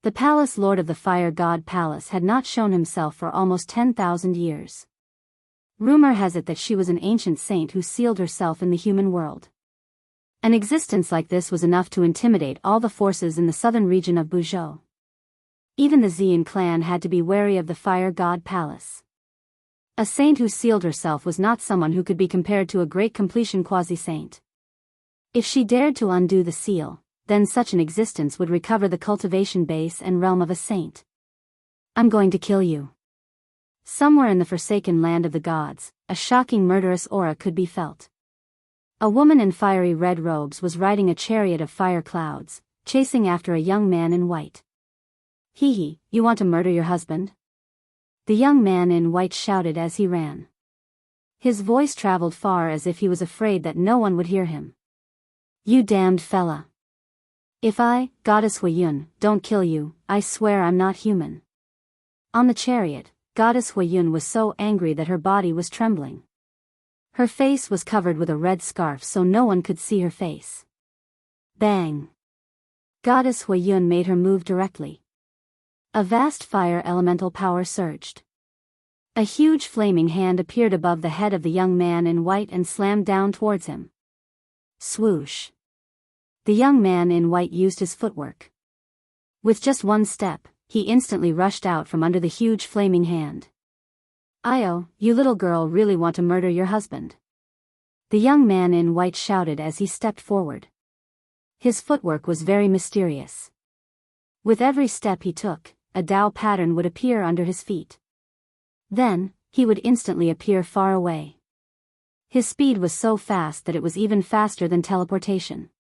The palace lord of the Fire God Palace had not shown himself for almost 10,000 years. Rumor has it that she was an ancient saint who sealed herself in the human world. An existence like this was enough to intimidate all the forces in the southern region of Buzhou. Even the Xian clan had to be wary of the Fire God Palace. A saint who sealed herself was not someone who could be compared to a great completion quasi-saint. If she dared to undo the seal, then such an existence would recover the cultivation base and realm of a saint. I'm going to kill you. Somewhere in the forsaken land of the gods, a shocking murderous aura could be felt. A woman in fiery red robes was riding a chariot of fire clouds, chasing after a young man in white. Hee, you want to murder your husband? The young man in white shouted as he ran. His voice traveled far as if he was afraid that no one would hear him. You damned fella. If I, Goddess Huiyun, don't kill you, I swear I'm not human. On the chariot, Goddess Huiyun was so angry that her body was trembling. Her face was covered with a red scarf so no one could see her face. Bang! Goddess Huiyun made her move directly. A vast fire elemental power surged. A huge flaming hand appeared above the head of the young man in white and slammed down towards him. Swoosh! The young man in white used his footwork. With just one step, he instantly rushed out from under the huge flaming hand. Io, you little girl really want to murder your husband? The young man in white shouted as he stepped forward. His footwork was very mysterious. With every step he took, a Dao pattern would appear under his feet. Then, he would instantly appear far away. His speed was so fast that it was even faster than teleportation.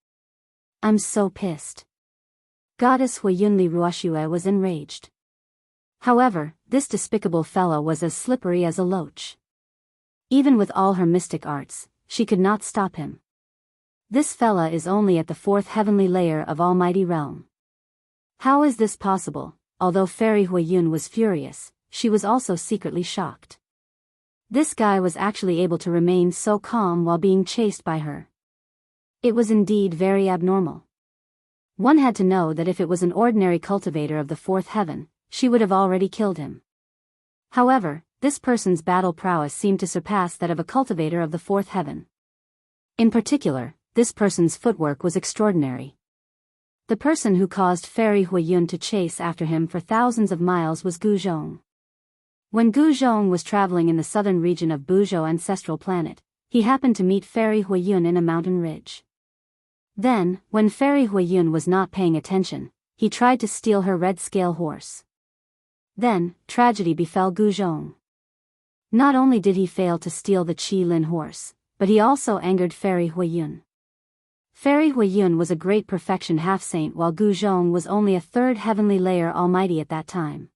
I'm so pissed. Goddess Huiyun Li Ruoxue was enraged. However, this despicable fellow was as slippery as a loach. Even with all her mystic arts, she could not stop him. This fella is only at the 4th heavenly layer of Almighty Realm. How is this possible? Although Fairy Huiyun was furious, she was also secretly shocked. This guy was actually able to remain so calm while being chased by her. It was indeed very abnormal. One had to know that if it was an ordinary cultivator of the 4th heaven, she would have already killed him. However, this person's battle prowess seemed to surpass that of a cultivator of the 4th heaven. In particular, this person's footwork was extraordinary. The person who caused Fairy Huiyun to chase after him for thousands of miles was Gu Zhong. When Gu Zhong was traveling in the southern region of Buzhou ancestral planet, he happened to meet Fairy Huiyun in a mountain ridge. Then, when Fairy Huiyun was not paying attention, he tried to steal her red scale horse. Then, tragedy befell Gu Zhong. Not only did he fail to steal the Qi Lin horse, but he also angered Fairy Huiyun. Fairy Huiyun was a great perfection half-saint while Gu Zhong was only a third heavenly layer almighty at that time.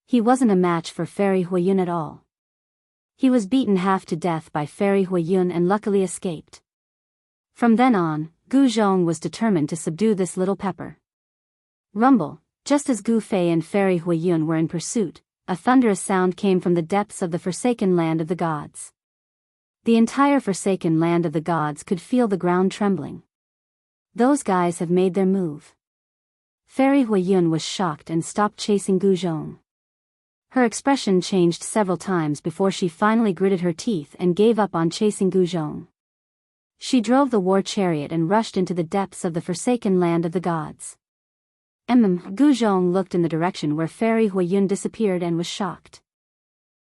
He wasn't a match for Fairy Huiyun at all. He was beaten half to death by Fairy Huiyun and luckily escaped. From then on, Gu Zhong was determined to subdue this little pepper. Rumble, just as Gu Fei and Fairy Huiyun were in pursuit, a thunderous sound came from the depths of the forsaken land of the gods. The entire forsaken land of the gods could feel the ground trembling. Those guys have made their move. Fairy Huiyun was shocked and stopped chasing Gu Zhong. Her expression changed several times before she finally gritted her teeth and gave up on chasing Gu Zhong. She drove the war chariot and rushed into the depths of the forsaken land of the gods. Gu Zhong looked in the direction where Fairy Huiyun disappeared and was shocked.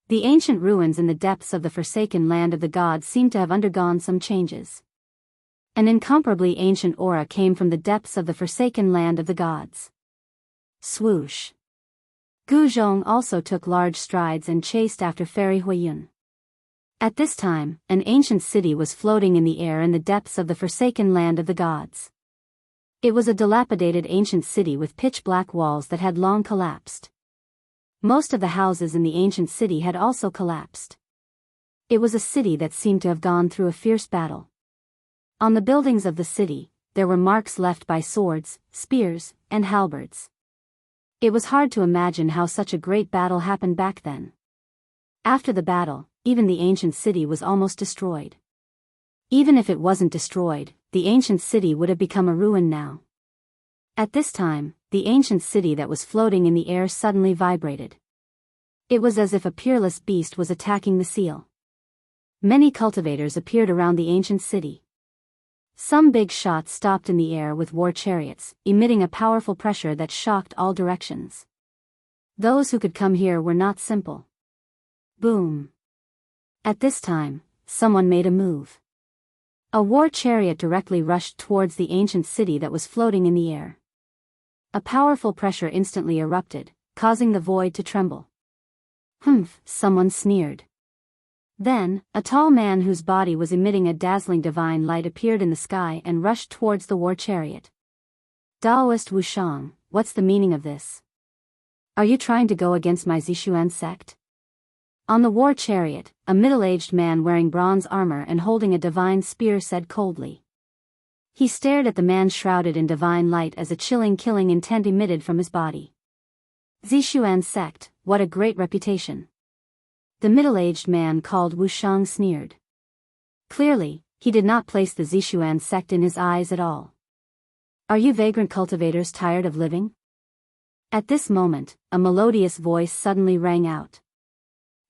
The ancient ruins in the depths of the forsaken land of the gods seemed to have undergone some changes. An incomparably ancient aura came from the depths of the forsaken land of the gods. Swoosh! Gu Zhong also took large strides and chased after Fairy Huiyun. At this time, an ancient city was floating in the air in the depths of the forsaken land of the gods. It was a dilapidated ancient city with pitch-black walls that had long collapsed. Most of the houses in the ancient city had also collapsed. It was a city that seemed to have gone through a fierce battle. On the buildings of the city, there were marks left by swords, spears, and halberds. It was hard to imagine how such a great battle happened back then. After the battle, even the ancient city was almost destroyed. Even if it wasn't destroyed, the ancient city would have become a ruin now. At this time, the ancient city that was floating in the air suddenly vibrated. It was as if a peerless beast was attacking the seal. Many cultivators appeared around the ancient city. Some big shots stopped in the air with war chariots, emitting a powerful pressure that shocked all directions. Those who could come here were not simple. Boom! At this time, someone made a move. A war chariot directly rushed towards the ancient city that was floating in the air. A powerful pressure instantly erupted, causing the void to tremble. Someone sneered. Then, a tall man whose body was emitting a dazzling divine light appeared in the sky and rushed towards the war chariot. Daoist Wushang, what's the meaning of this? Are you trying to go against my Zixuan sect? On the war chariot, a middle-aged man wearing bronze armor and holding a divine spear said coldly. He stared at the man shrouded in divine light as a chilling killing intent emitted from his body. Zixuan sect, what a great reputation. The middle-aged man called Wushang sneered. Clearly, he did not place the Zixuan sect in his eyes at all. Are you vagrant cultivators tired of living? At this moment, a melodious voice suddenly rang out.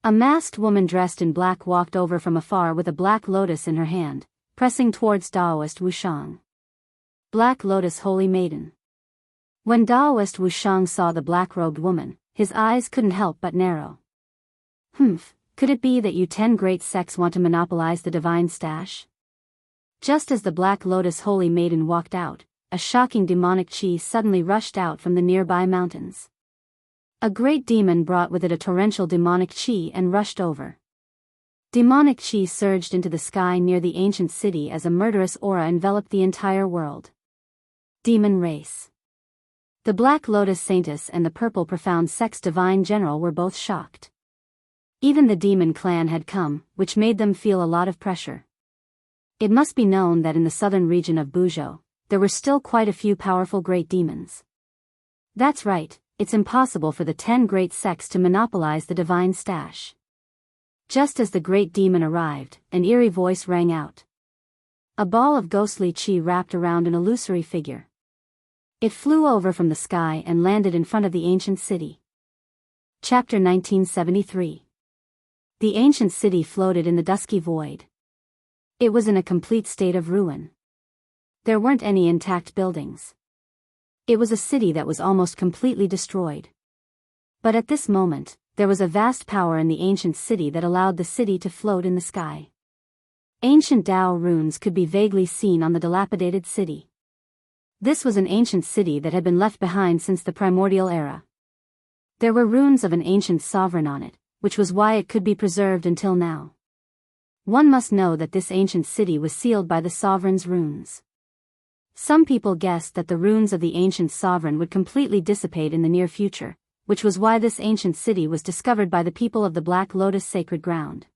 A masked woman dressed in black walked over from afar with a black lotus in her hand, pressing towards Daoist Wushang. Black Lotus Holy Maiden. When Daoist Wushang saw the black-robed woman, his eyes couldn't help but narrow. Could it be that you 10 great sects want to monopolize the divine stash? Just as the Black Lotus Holy Maiden walked out, a shocking demonic chi suddenly rushed out from the nearby mountains. A great demon brought with it a torrential demonic chi and rushed over. Demonic chi surged into the sky near the ancient city as a murderous aura enveloped the entire world. Demon race. The Black Lotus Saintess and the Purple Profound Sect's divine general were both shocked. Even the demon clan had come, which made them feel a lot of pressure. It must be known that in the southern region of Buzhou, there were still quite a few powerful great demons. That's right, it's impossible for the 10 great sects to monopolize the divine stash. Just as the great demon arrived, an eerie voice rang out. A ball of ghostly chi wrapped around an illusory figure. It flew over from the sky and landed in front of the ancient city. Chapter 1973. The ancient city floated in the dusky void. It was in a complete state of ruin. There weren't any intact buildings. It was a city that was almost completely destroyed. But at this moment, there was a vast power in the ancient city that allowed the city to float in the sky. Ancient Tao runes could be vaguely seen on the dilapidated city. This was an ancient city that had been left behind since the primordial era. There were runes of an ancient sovereign on it, which was why it could be preserved until now. One must know that this ancient city was sealed by the sovereign's runes. Some people guessed that the runes of the ancient sovereign would completely dissipate in the near future, which was why this ancient city was discovered by the people of the Black Lotus sacred ground.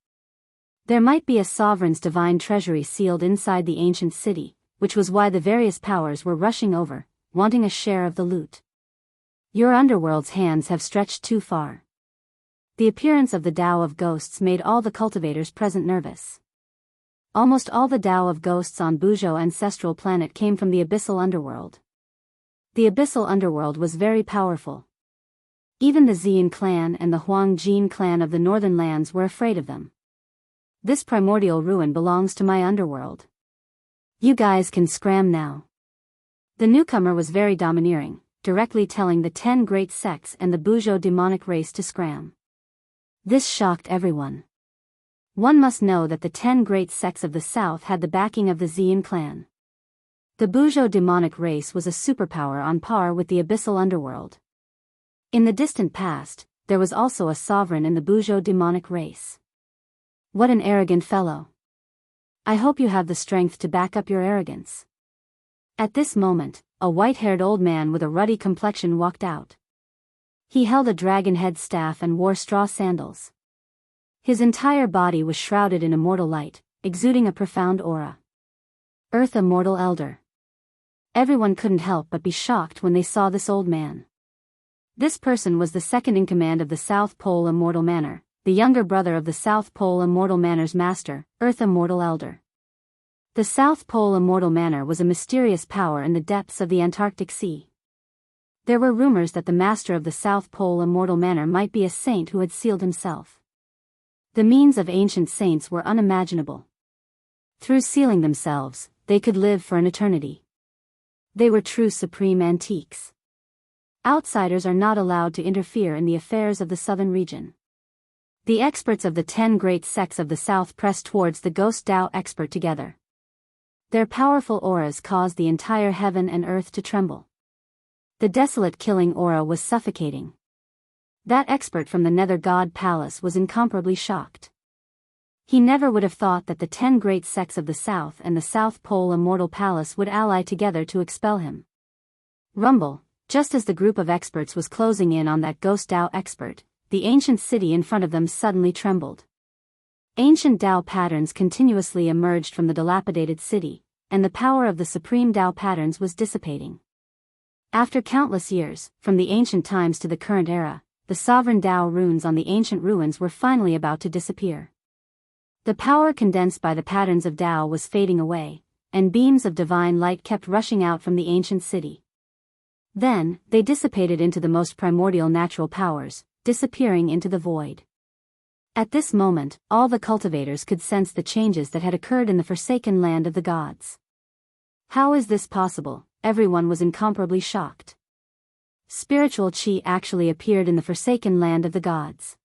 There might be a sovereign's divine treasury sealed inside the ancient city, which was why the various powers were rushing over, wanting a share of the loot. Your underworld's hands have stretched too far. The appearance of the Tao of Ghosts made all the cultivators present nervous. Almost all the Tao of Ghosts on Bujo ancestral planet came from the abyssal underworld. The abyssal underworld was very powerful. Even the Xian clan and the Huang Jin clan of the northern lands were afraid of them. This primordial ruin belongs to my underworld. You guys can scram now. The newcomer was very domineering, directly telling the 10 great sects and the Bujo demonic race to scram. This shocked everyone. One must know that the 10 great sects of the south had the backing of the Xian clan. The Bujo demonic race was a superpower on par with the abyssal underworld. In the distant past, there was also a sovereign in the Bujo demonic race. What an arrogant fellow. I hope you have the strength to back up your arrogance. At this moment, a white-haired old man with a ruddy complexion walked out. He held a dragon head staff and wore straw sandals. His entire body was shrouded in immortal light, exuding a profound aura. Earth Immortal Elder. Everyone couldn't help but be shocked when they saw this old man. This person was the second in command of the South Pole Immortal Manor, the younger brother of the South Pole Immortal Manor's master, Earth Immortal Elder. The South Pole Immortal Manor was a mysterious power in the depths of the Antarctic Sea. There were rumors that the master of the South Pole Immortal Manor might be a saint who had sealed himself. The means of ancient saints were unimaginable. Through sealing themselves, they could live for an eternity. They were true supreme antiques. Outsiders are not allowed to interfere in the affairs of the southern region. The experts of the 10 great sects of the south pressed towards the Ghost Tao expert together. Their powerful auras caused the entire heaven and earth to tremble. The desolate killing aura was suffocating. That expert from the Nether God Palace was incomparably shocked. He never would have thought that the 10 great sects of the south and the South Pole Immortal Palace would ally together to expel him. Rumble, just as the group of experts was closing in on that Ghost Tao expert, the ancient city in front of them suddenly trembled. Ancient Tao patterns continuously emerged from the dilapidated city, and the power of the supreme Tao patterns was dissipating. After countless years, from the ancient times to the current era, the sovereign Tao runes on the ancient ruins were finally about to disappear. The power condensed by the patterns of Tao was fading away, and beams of divine light kept rushing out from the ancient city. Then, they dissipated into the most primordial natural powers, disappearing into the void. At this moment, all the cultivators could sense the changes that had occurred in the forsaken land of the gods. How is this possible? Everyone was incomparably shocked. Spiritual chi actually appeared in the forsaken land of the gods.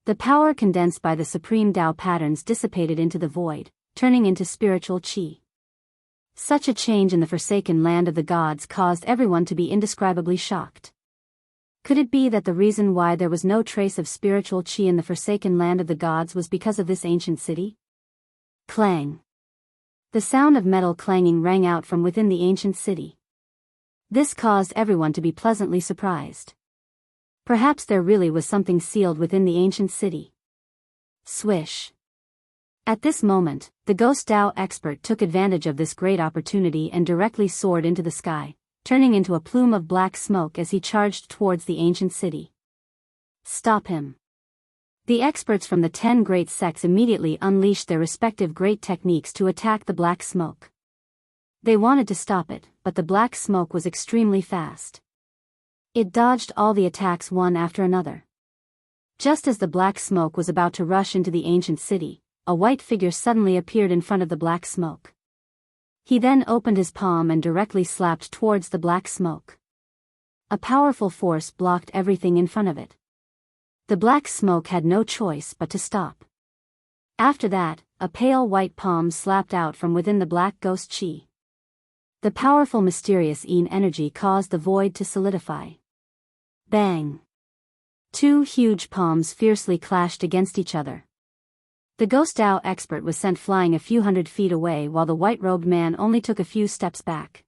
The power condensed by the supreme Tao patterns dissipated into the void, turning into spiritual chi. Such a change in the forsaken land of the gods caused everyone to be indescribably shocked. Could it be that the reason why there was no trace of spiritual chi in the forsaken land of the gods was because of this ancient city? Clang. The sound of metal clanging rang out from within the ancient city. This caused everyone to be pleasantly surprised. Perhaps there really was something sealed within the ancient city. Swish. At this moment, the Ghost Tao expert took advantage of this great opportunity and directly soared into the sky, turning into a plume of black smoke as he charged towards the ancient city. Stop him. The experts from the 10 great sects immediately unleashed their respective great techniques to attack the black smoke. They wanted to stop it, but the black smoke was extremely fast. It dodged all the attacks one after another. Just as the black smoke was about to rush into the ancient city, a white figure suddenly appeared in front of the black smoke. He then opened his palm and directly slapped towards the black smoke. A powerful force blocked everything in front of it. The black smoke had no choice but to stop. After that, a pale white palm slapped out from within the black ghost chi. The powerful mysterious Yin energy caused the void to solidify. Bang! Two huge palms fiercely clashed against each other. The ghost Dao expert was sent flying a few hundred feet away while the white-robed man only took a few steps back.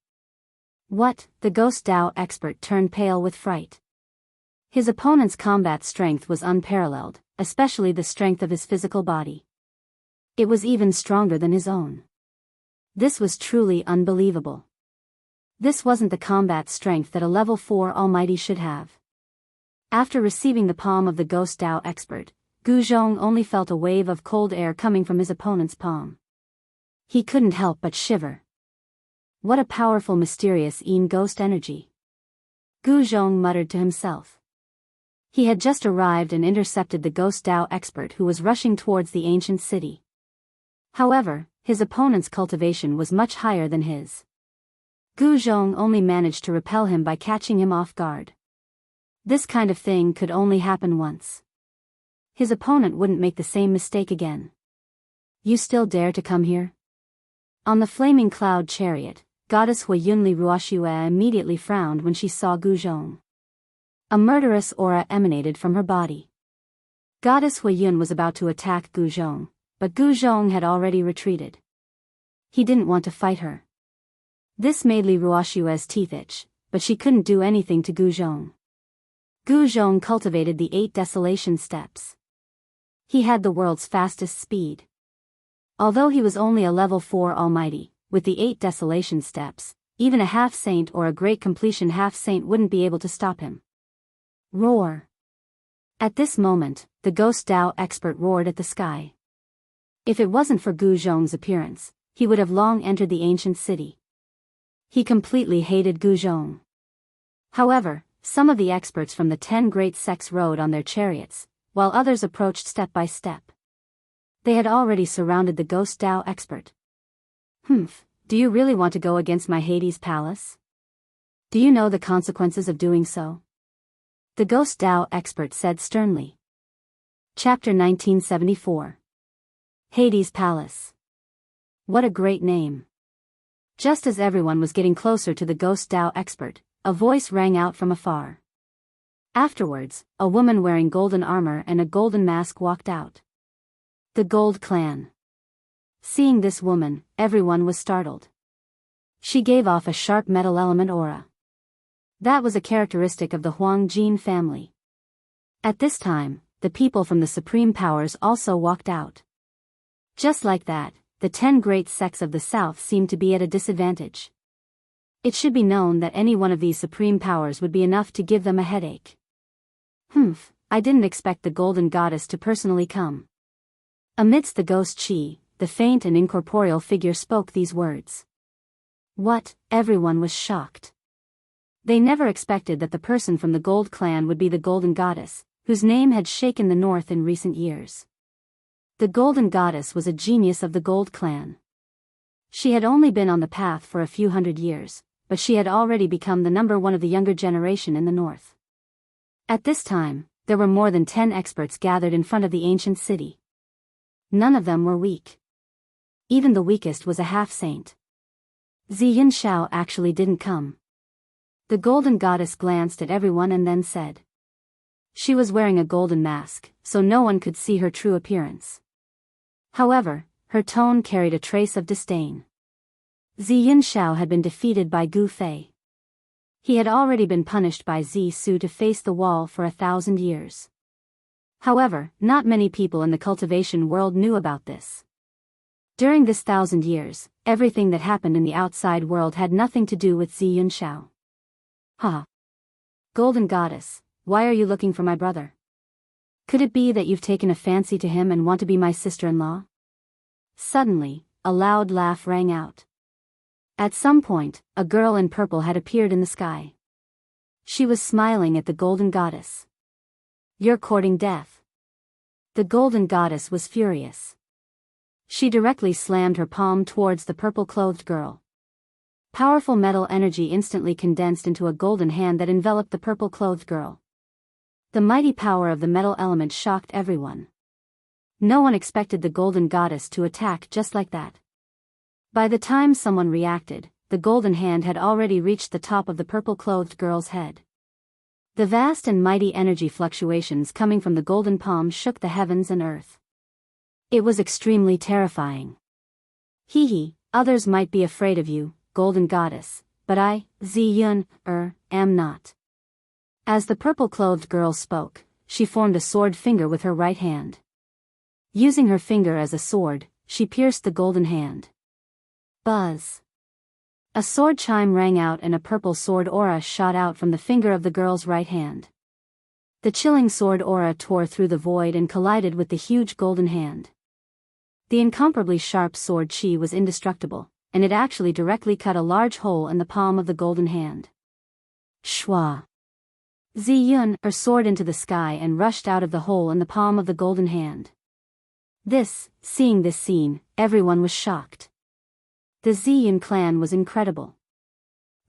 What? The ghost Dao expert turned pale with fright. His opponent's combat strength was unparalleled, especially the strength of his physical body. It was even stronger than his own. This was truly unbelievable. This wasn't the combat strength that a level 4 Almighty should have. After receiving the palm of the ghost Dao expert, Gu Zhong only felt a wave of cold air coming from his opponent's palm. He couldn't help but shiver. What a powerful mysterious Yin ghost energy. Gu Zhong muttered to himself. He had just arrived and intercepted the ghost Dao expert who was rushing towards the ancient city. However, his opponent's cultivation was much higher than his. Gu Zhong only managed to repel him by catching him off guard. This kind of thing could only happen once. His opponent wouldn't make the same mistake again. You still dare to come here? On the flaming cloud chariot, goddess Huayunli Ruoxue immediately frowned when she saw Gu Zhong. A murderous aura emanated from her body. Goddess Huayun was about to attack Gu Zhong, but Gu Zhong had already retreated. He didn't want to fight her. This made Li Ruoxue's teeth itch, but she couldn't do anything to Gu Zhong. Gu Zhong cultivated the 8 desolation steps. He had the world's fastest speed. Although he was only a level 4 Almighty, with the 8 desolation steps, even a half-saint or a great completion half-saint wouldn't be able to stop him. Roar! At this moment, the ghost Dao expert roared at the sky. If it wasn't for Gu Zhong's appearance, he would have long entered the ancient city. He completely hated Gu Zhong. However, some of the experts from the 10 great sects rode on their chariots, while others approached step by step. They had already surrounded the ghost Dao expert. Do you really want to go against my Hades palace? Do you know the consequences of doing so? The ghost Dao expert said sternly. Chapter 1974. Hades Palace. What a great name. Just as everyone was getting closer to the ghost Dao expert, a voice rang out from afar. Afterwards, a woman wearing golden armor and a golden mask walked out. The Gold Clan. Seeing this woman, everyone was startled. She gave off a sharp metal element aura. That was a characteristic of the Huang Jin family. At this time, the people from the Supreme Powers also walked out. Just like that, the 10 great sects of the South seemed to be at a disadvantage. It should be known that any one of these Supreme Powers would be enough to give them a headache. I didn't expect the Golden Goddess to personally come. Amidst the ghost chi, the faint and incorporeal figure spoke these words. What? Everyone was shocked. They never expected that the person from the Gold Clan would be the Golden Goddess, whose name had shaken the North in recent years. The Golden Goddess was a genius of the Gold Clan. She had only been on the path for a few hundred years, but she had already become the number 1 of the younger generation in the North. At this time, there were more than 10 experts gathered in front of the ancient city. None of them were weak. Even the weakest was a half-saint. Zi Yinshao actually didn't come. The Golden Goddess glanced at everyone and then said. She was wearing a golden mask, so no one could see her true appearance. However, her tone carried a trace of disdain. Zi Yinshao had been defeated by Gu Fei. He had already been punished by Zi Su to face the wall for 1,000 years. However, not many people in the cultivation world knew about this. During this 1,000 years, everything that happened in the outside world had nothing to do with Zi Yunshao. Golden Goddess, why are you looking for my brother? Could it be that you've taken a fancy to him and want to be my sister-in-law? Suddenly, a loud laugh rang out. At some point, a girl in purple had appeared in the sky. She was smiling at the Golden Goddess. You're courting death. The Golden Goddess was furious. She directly slammed her palm towards the purple-clothed girl. Powerful metal energy instantly condensed into a golden hand that enveloped the purple-clothed girl. The mighty power of the metal element shocked everyone. No one expected the golden goddess to attack just like that. By the time someone reacted, the golden hand had already reached the top of the purple-clothed girl's head. The vast and mighty energy fluctuations coming from the golden palm shook the heavens and earth. It was extremely terrifying. Hee, others might be afraid of you, golden goddess, but I, Ziyun, am not. As the purple-clothed girl spoke, she formed a sword finger with her right hand. Using her finger as a sword, she pierced the golden hand. Buzz. A sword chime rang out and a purple sword aura shot out from the finger of the girl's right hand. The chilling sword aura tore through the void and collided with the huge golden hand. The incomparably sharp sword chi was indestructible, and it actually directly cut a large hole in the palm of the golden hand. Shwa. Ziyun soared into the sky and rushed out of the hole in the palm of the golden hand. Seeing this scene, everyone was shocked. The Ziyun clan was incredible.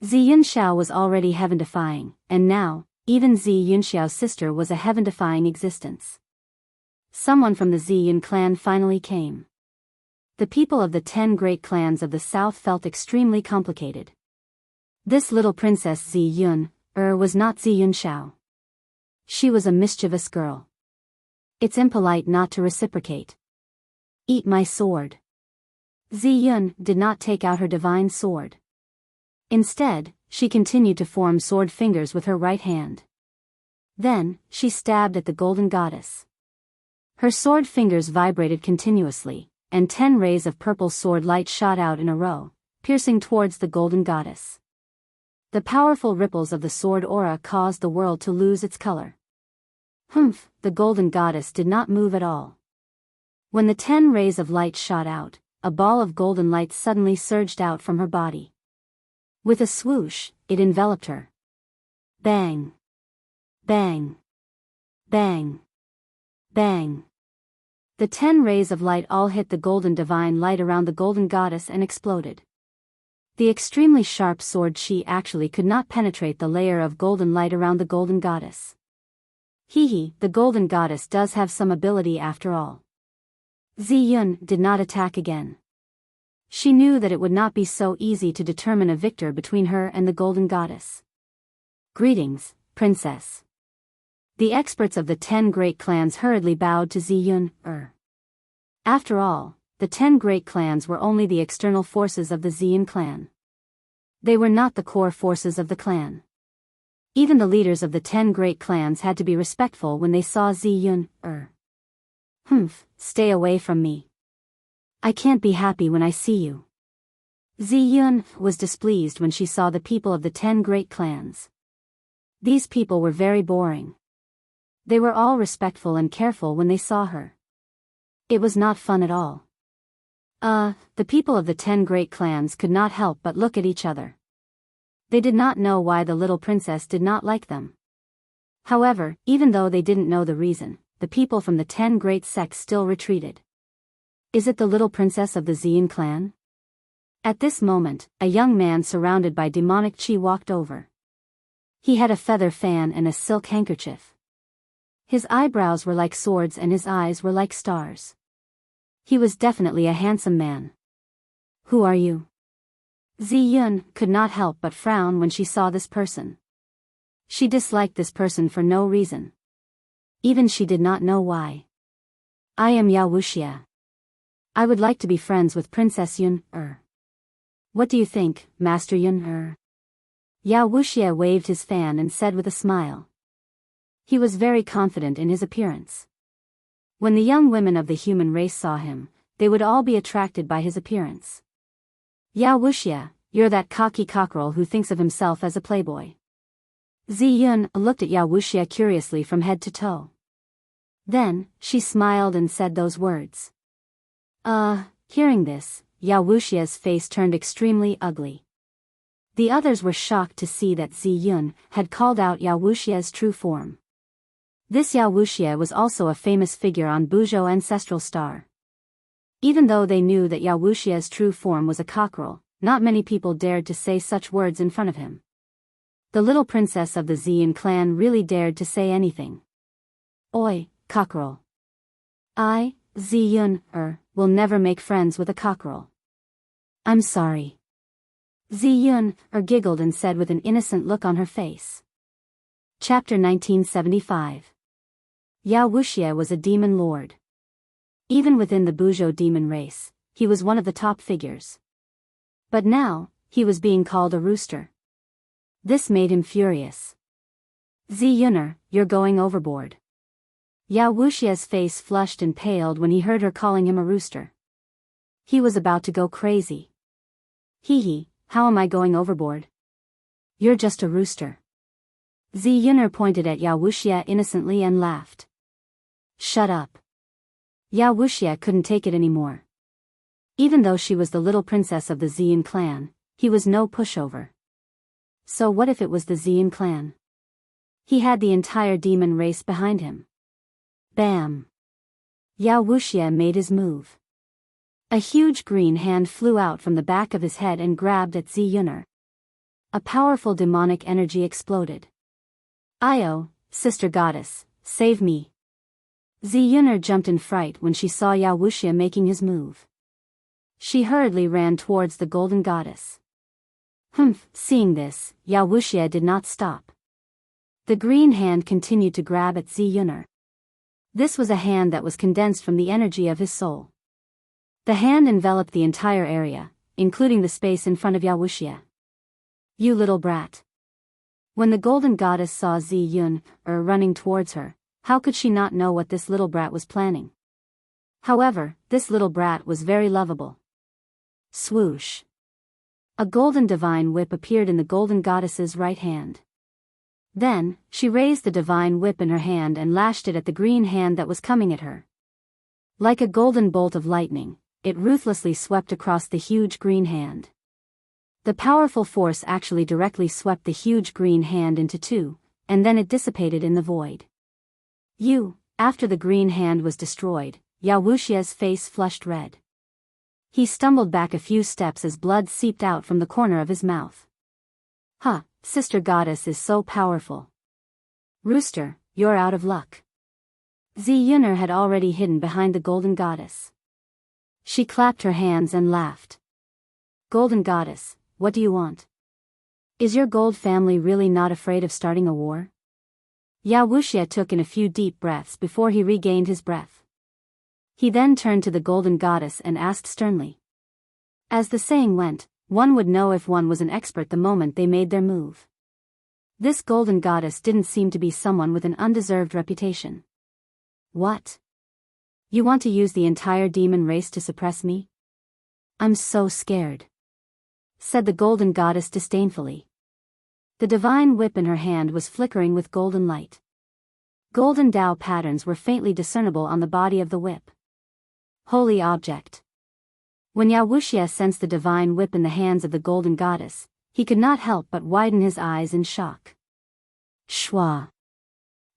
Ziyun Xiao was already heaven-defying, and now, even Ziyun Xiao's sister was a heaven-defying existence. Someone from the Ziyun clan finally came. The people of the 10 great clans of the south felt extremely complicated. This little princess Ziyun was not Ziyun Xiao. She was a mischievous girl. It's impolite not to reciprocate. Eat my sword. Ziyun did not take out her divine sword. Instead, she continued to form sword fingers with her right hand. Then, she stabbed at the golden goddess. Her sword fingers vibrated continuously, and 10 rays of purple sword light shot out in a row, piercing towards the golden goddess. The powerful ripples of the sword aura caused the world to lose its color. The golden goddess did not move at all. When the 10 rays of light shot out, a ball of golden light suddenly surged out from her body. With a swoosh, it enveloped her. Bang! Bang! Bang! Bang! The 10 rays of light all hit the golden divine light around the golden goddess and exploded. The extremely sharp sword chi actually could not penetrate the layer of golden light around the golden goddess. The golden goddess does have some ability after all. Ziyun did not attack again. She knew that it would not be so easy to determine a victor between her and the golden goddess. Greetings, princess. The experts of the 10 great clans hurriedly bowed to Ziyun. After all, the 10 great clans were only the external forces of the Ziyun clan. They were not the core forces of the clan. Even the leaders of the 10 great clans had to be respectful when they saw Ziyun. Stay away from me. I can't be happy when I see you. Ziyun was displeased when she saw the people of the 10 great clans. These people were very boring. They were all respectful and careful when they saw her. It was not fun at all. The people of the 10 great clans could not help but look at each other. They did not know why the little princess did not like them. However, even though they didn't know the reason, the people from the 10 great sects still retreated. Is it the little princess of the Ziyun clan? At this moment, a young man surrounded by demonic chi walked over. He had a feather fan and a silk handkerchief. His eyebrows were like swords and his eyes were like stars. He was definitely a handsome man. Who are you? Ziyun could not help but frown when she saw this person. She disliked this person for no reason. Even she did not know why. I am Yao Wuxia. I would like to be friends with Princess Yun. What do you think, Master Yun? Yao Wuxia waved his fan and said with a smile. He was very confident in his appearance. When the young women of the human race saw him, they would all be attracted by his appearance. Yao Wuxia, you're that cocky cockerel who thinks of himself as a playboy. Ziyun looked at Yao Wuxia curiously from head to toe. Then, she smiled and said those words. Hearing this, Yao Wuxia's face turned extremely ugly. The others were shocked to see that Ziyun had called out Yao Wuxia's true form. This Yao Wuxia was also a famous figure on Buzhou Ancestral Star. Even though they knew that Yao Wuxia's true form was a cockerel, not many people dared to say such words in front of him. The little princess of the Ziyun clan really dared to say anything. Oi, cockerel. I, Ziyun, will never make friends with a cockerel. I'm sorry. Ziyun, giggled and said with an innocent look on her face. Chapter 1975. Yao Wuxie was a demon lord. Even within the Buzhou demon race, he was one of the top figures. But now, he was being called a rooster. This made him furious. Ziyun, you're going overboard. Yao Wuxie's face flushed and paled when he heard her calling him a rooster. He was about to go crazy. Hee, how am I going overboard? You're just a rooster. Ziyun pointed at Yao Wuxie innocently and laughed. Shut up. Yao Wuxie couldn't take it anymore. Even though she was the little princess of the Ziyun clan, he was no pushover. So what if it was the Ziyun clan? He had the entire demon race behind him. Bam! Yao Wuxie made his move. A huge green hand flew out from the back of his head and grabbed at Ziyun. A powerful demonic energy exploded. Io, sister goddess, save me. Ziyun jumped in fright when she saw Yao Wuxie making his move. She hurriedly ran towards the golden goddess. Seeing this, Yao Wuxie did not stop. The green hand continued to grab at Ziyun. This was a hand that was condensed from the energy of his soul. The hand enveloped the entire area, including the space in front of Yao Wuxie. You little brat. When the golden goddess saw Ziyun running towards her, how could she not know what this little brat was planning? However, this little brat was very lovable. Swoosh. A golden divine whip appeared in the golden goddess's right hand. Then, she raised the divine whip in her hand and lashed it at the green hand that was coming at her. Like a golden bolt of lightning, it ruthlessly swept across the huge green hand. The powerful force actually directly swept the huge green hand into two, and then it dissipated in the void. After the green hand was destroyed, Yao Wuxie's face flushed red. He stumbled back a few steps as blood seeped out from the corner of his mouth. Sister goddess is so powerful. Rooster, you're out of luck. Ziyun had already hidden behind the golden goddess. She clapped her hands and laughed. Golden goddess, what do you want? Is your gold family really not afraid of starting a war? Yao Wuxie took in a few deep breaths before he regained his breath. He then turned to the golden goddess and asked sternly. As the saying went, one would know if one was an expert the moment they made their move. This golden goddess didn't seem to be someone with an undeserved reputation. What? You want to use the entire demon race to suppress me? I'm so scared, said the golden goddess disdainfully. The divine whip in her hand was flickering with golden light. Golden Tao patterns were faintly discernible on the body of the whip. Holy object. When Yao Wuxie sensed the divine whip in the hands of the golden goddess, he could not help but widen his eyes in shock. Shwa.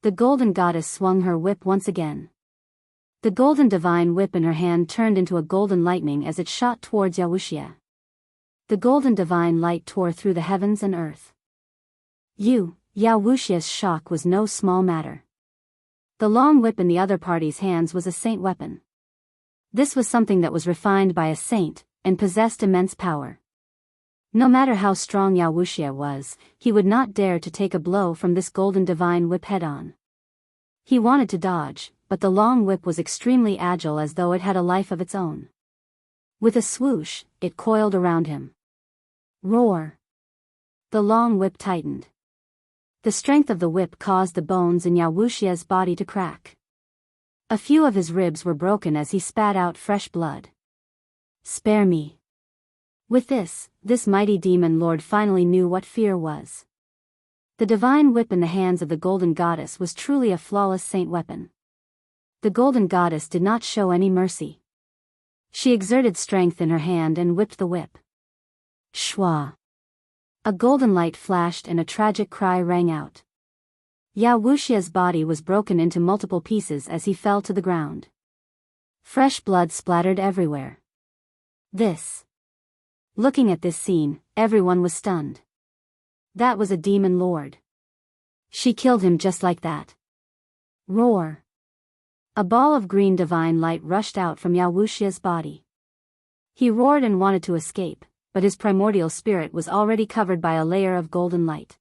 The golden goddess swung her whip once again. The golden divine whip in her hand turned into a golden lightning as it shot towards Yao Wuxie. The golden divine light tore through the heavens and earth. Yao Wuxie's shock was no small matter. The long whip in the other party's hands was a saint weapon. This was something that was refined by a saint, and possessed immense power. No matter how strong Yao Wuxie was, he would not dare to take a blow from this golden divine whip head-on. He wanted to dodge, but the long whip was extremely agile as though it had a life of its own. With a swoosh, it coiled around him. Roar! The long whip tightened. The strength of the whip caused the bones in Yao Wuxie's body to crack. A few of his ribs were broken as he spat out fresh blood. Spare me. With this mighty demon lord finally knew what fear was. The divine whip in the hands of the golden goddess was truly a flawless saint weapon. The golden goddess did not show any mercy. She exerted strength in her hand and whipped the whip. Shwa! A golden light flashed and a tragic cry rang out. Yao Wuxie's body was broken into multiple pieces as he fell to the ground. Fresh blood splattered everywhere. Looking at this scene, everyone was stunned. That was a demon lord. She killed him just like that. Roar! A ball of green divine light rushed out from Yao Wuxia's body. He roared and wanted to escape, but his primordial spirit was already covered by a layer of golden light.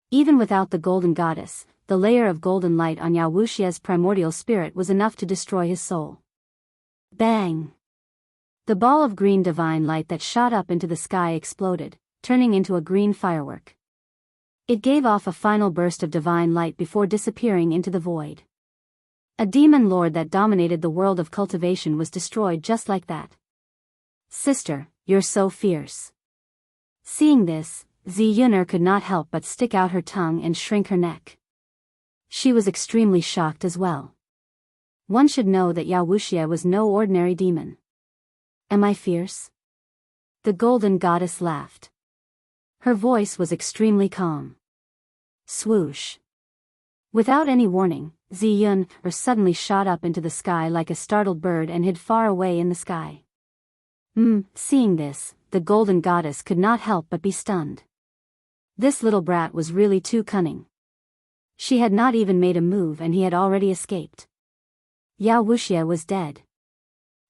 Even without the golden goddess, the layer of golden light on Yao Wuxia's primordial spirit was enough to destroy his soul. Bang! The ball of green divine light that shot up into the sky exploded, turning into a green firework. It gave off a final burst of divine light before disappearing into the void. A demon lord that dominated the world of cultivation was destroyed just like that. Sister, you're so fierce. Seeing this, Ziyuner could not help but stick out her tongue and shrink her neck. She was extremely shocked as well. One should know that Yao Wuxia was no ordinary demon. Am I fierce? The golden goddess laughed. Her voice was extremely calm. Swoosh. Without any warning, Ziyuner suddenly shot up into the sky like a startled bird and hid far away in the sky. Seeing this, the golden goddess could not help but be stunned. This little brat was really too cunning. She had not even made a move and he had already escaped. Yao Wuxia was dead.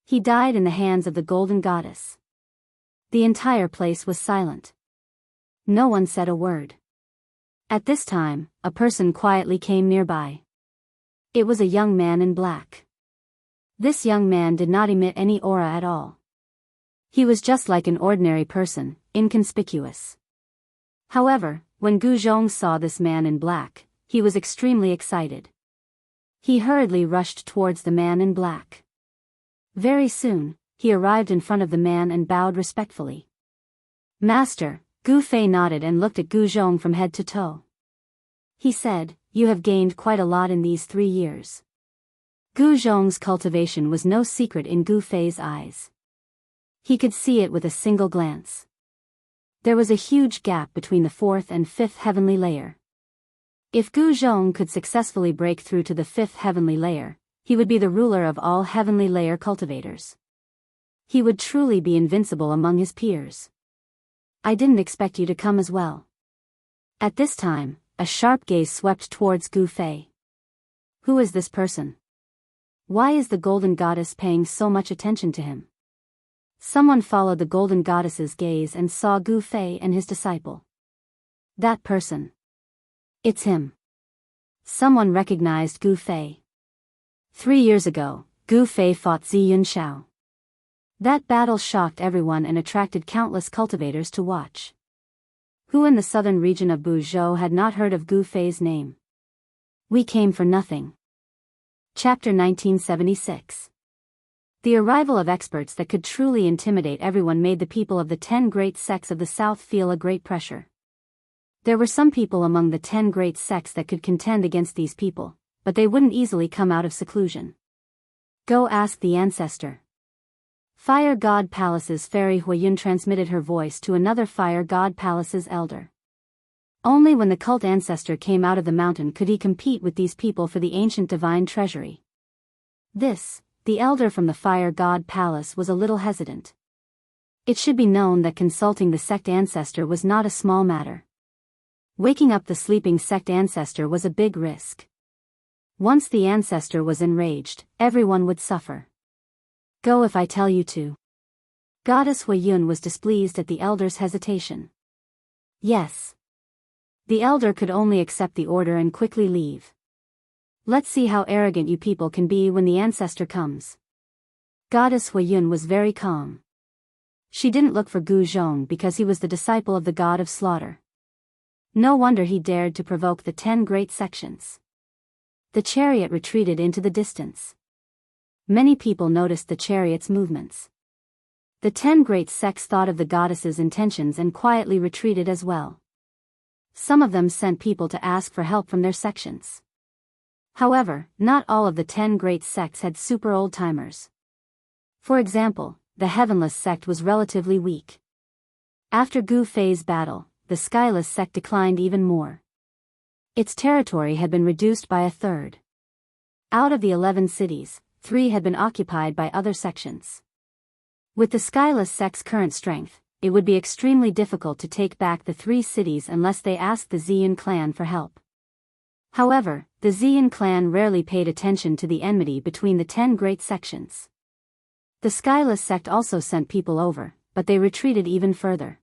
He died in the hands of the golden goddess. The entire place was silent. No one said a word. At this time, a person quietly came nearby. It was a young man in black. This young man did not emit any aura at all. He was just like an ordinary person, inconspicuous. However, when Gu Zhong saw this man in black, he was extremely excited. He hurriedly rushed towards the man in black. Very soon, he arrived in front of the man and bowed respectfully. Master, Gu Fei nodded and looked at Gu Zhong from head to toe. He said, "You have gained quite a lot in these 3 years." Gu Zhong's cultivation was no secret in Gu Fei's eyes. He could see it with a single glance. There was a huge gap between the 4th and 5th heavenly layer. If Gu Zhong could successfully break through to the 5th heavenly layer, he would be the ruler of all heavenly layer cultivators. He would truly be invincible among his peers. I didn't expect you to come as well. At this time, a sharp gaze swept towards Gu Fei. Who is this person? Why is the golden goddess paying so much attention to him? Someone followed the golden goddess's gaze and saw Gu Fei and his disciple. That person. It's him. Someone recognized Gu Fei. 3 years ago, Gu Fei fought Ziyun Xiao. That battle shocked everyone and attracted countless cultivators to watch. Who in the southern region of Buzhou had not heard of Gu Fei's name? We came for nothing. Chapter 1976. The arrival of experts that could truly intimidate everyone made the people of the 10 great sects of the south feel a great pressure. There were some people among the 10 great sects that could contend against these people, but they wouldn't easily come out of seclusion. Go ask the ancestor. Fire God Palace's fairy Huiyun transmitted her voice to another Fire God Palace's elder. Only when the cult ancestor came out of the mountain could he compete with these people for the ancient divine treasury. The elder from the Fire God Palace was a little hesitant. It should be known that consulting the sect ancestor was not a small matter. Waking up the sleeping sect ancestor was a big risk. Once the ancestor was enraged, everyone would suffer. Go if I tell you to. Goddess Huiyun was displeased at the elder's hesitation. Yes. The elder could only accept the order and quickly leave. Let's see how arrogant you people can be when the ancestor comes. Goddess Huiyun was very calm. She didn't look for Gu Zhong because he was the disciple of the god of slaughter. No wonder he dared to provoke the 10 great sections. The chariot retreated into the distance. Many people noticed the chariot's movements. The 10 great sects thought of the goddess's intentions and quietly retreated as well. Some of them sent people to ask for help from their sections. However, not all of the 10 great sects had super old-timers. For example, the Heavenless sect was relatively weak. After Gu Fei's battle, the Skyless sect declined even more. Its territory had been reduced by a third. Out of the 11 cities, 3 had been occupied by other sections. With the Skyless sect's current strength, it would be extremely difficult to take back the 3 cities unless they asked the Ziyun clan for help. However, the Xian clan rarely paid attention to the enmity between the 10 great sections. The Skyless sect also sent people over, but they retreated even further.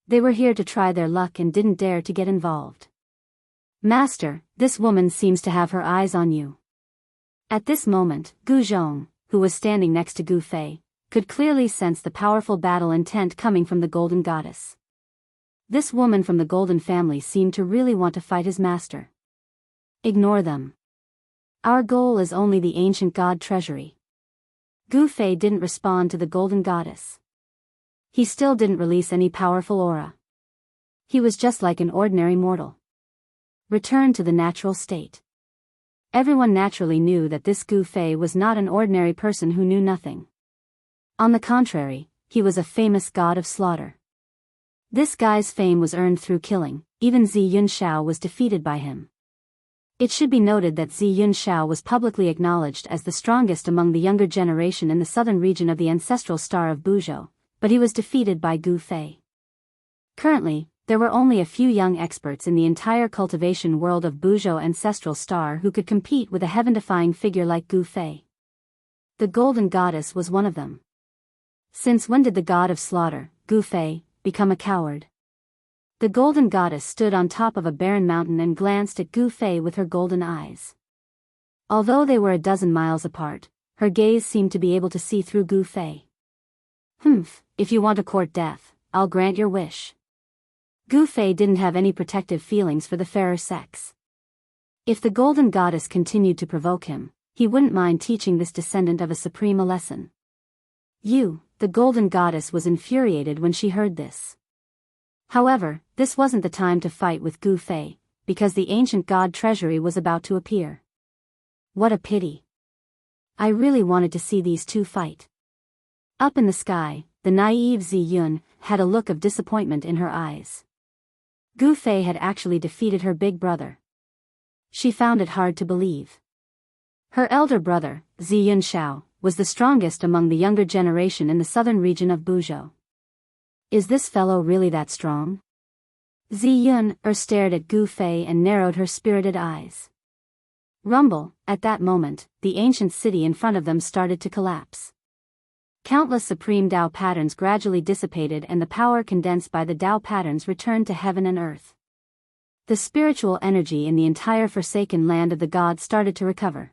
They were here to try their luck and didn't dare to get involved. Master, this woman seems to have her eyes on you. At this moment, Gu Zhong, who was standing next to Gu Fei, could clearly sense the powerful battle intent coming from the Golden Goddess. This woman from the Golden family seemed to really want to fight his master. Ignore them. Our goal is only the ancient god treasury. Gu Fei didn't respond to the Golden Goddess. He still didn't release any powerful aura. He was just like an ordinary mortal. Return to the natural state. Everyone naturally knew that this Gu Fei was not an ordinary person who knew nothing. On the contrary, he was a famous god of slaughter. This guy's fame was earned through killing, even Zi Yunxiao was defeated by him. It should be noted that Zi Yunxiao was publicly acknowledged as the strongest among the younger generation in the southern region of the ancestral star of Buzhou, but he was defeated by Gu Fei. Currently, there were only a few young experts in the entire cultivation world of Buzhou ancestral star who could compete with a heaven-defying figure like Gu Fei. The Golden Goddess was one of them. Since when did the god of slaughter, Gu Fei, become a coward? The Golden Goddess stood on top of a barren mountain and glanced at Gu Fei with her golden eyes. Although they were a dozen miles apart, her gaze seemed to be able to see through Gu Fei. If you want to court death, I'll grant your wish. Gu Fei didn't have any protective feelings for the fairer sex. If the Golden Goddess continued to provoke him, he wouldn't mind teaching this descendant of a supreme a lesson. The Golden Goddess was infuriated when she heard this. However, this wasn't the time to fight with Gu Fei, because the ancient god treasury was about to appear. What a pity. I really wanted to see these two fight. Up in the sky, the naive Zi Yun had a look of disappointment in her eyes. Gu Fei had actually defeated her big brother. She found it hard to believe. Her elder brother, Zi Yunxiao, was the strongest among the younger generation in the southern region of Buzhou. Is this fellow really that strong? Zi Yun stared at Gu Fei and narrowed her spirited eyes. Rumble, at that moment, the ancient city in front of them started to collapse. Countless supreme Tao patterns gradually dissipated and the power condensed by the Tao patterns returned to heaven and earth. The spiritual energy in the entire forsaken land of the gods started to recover.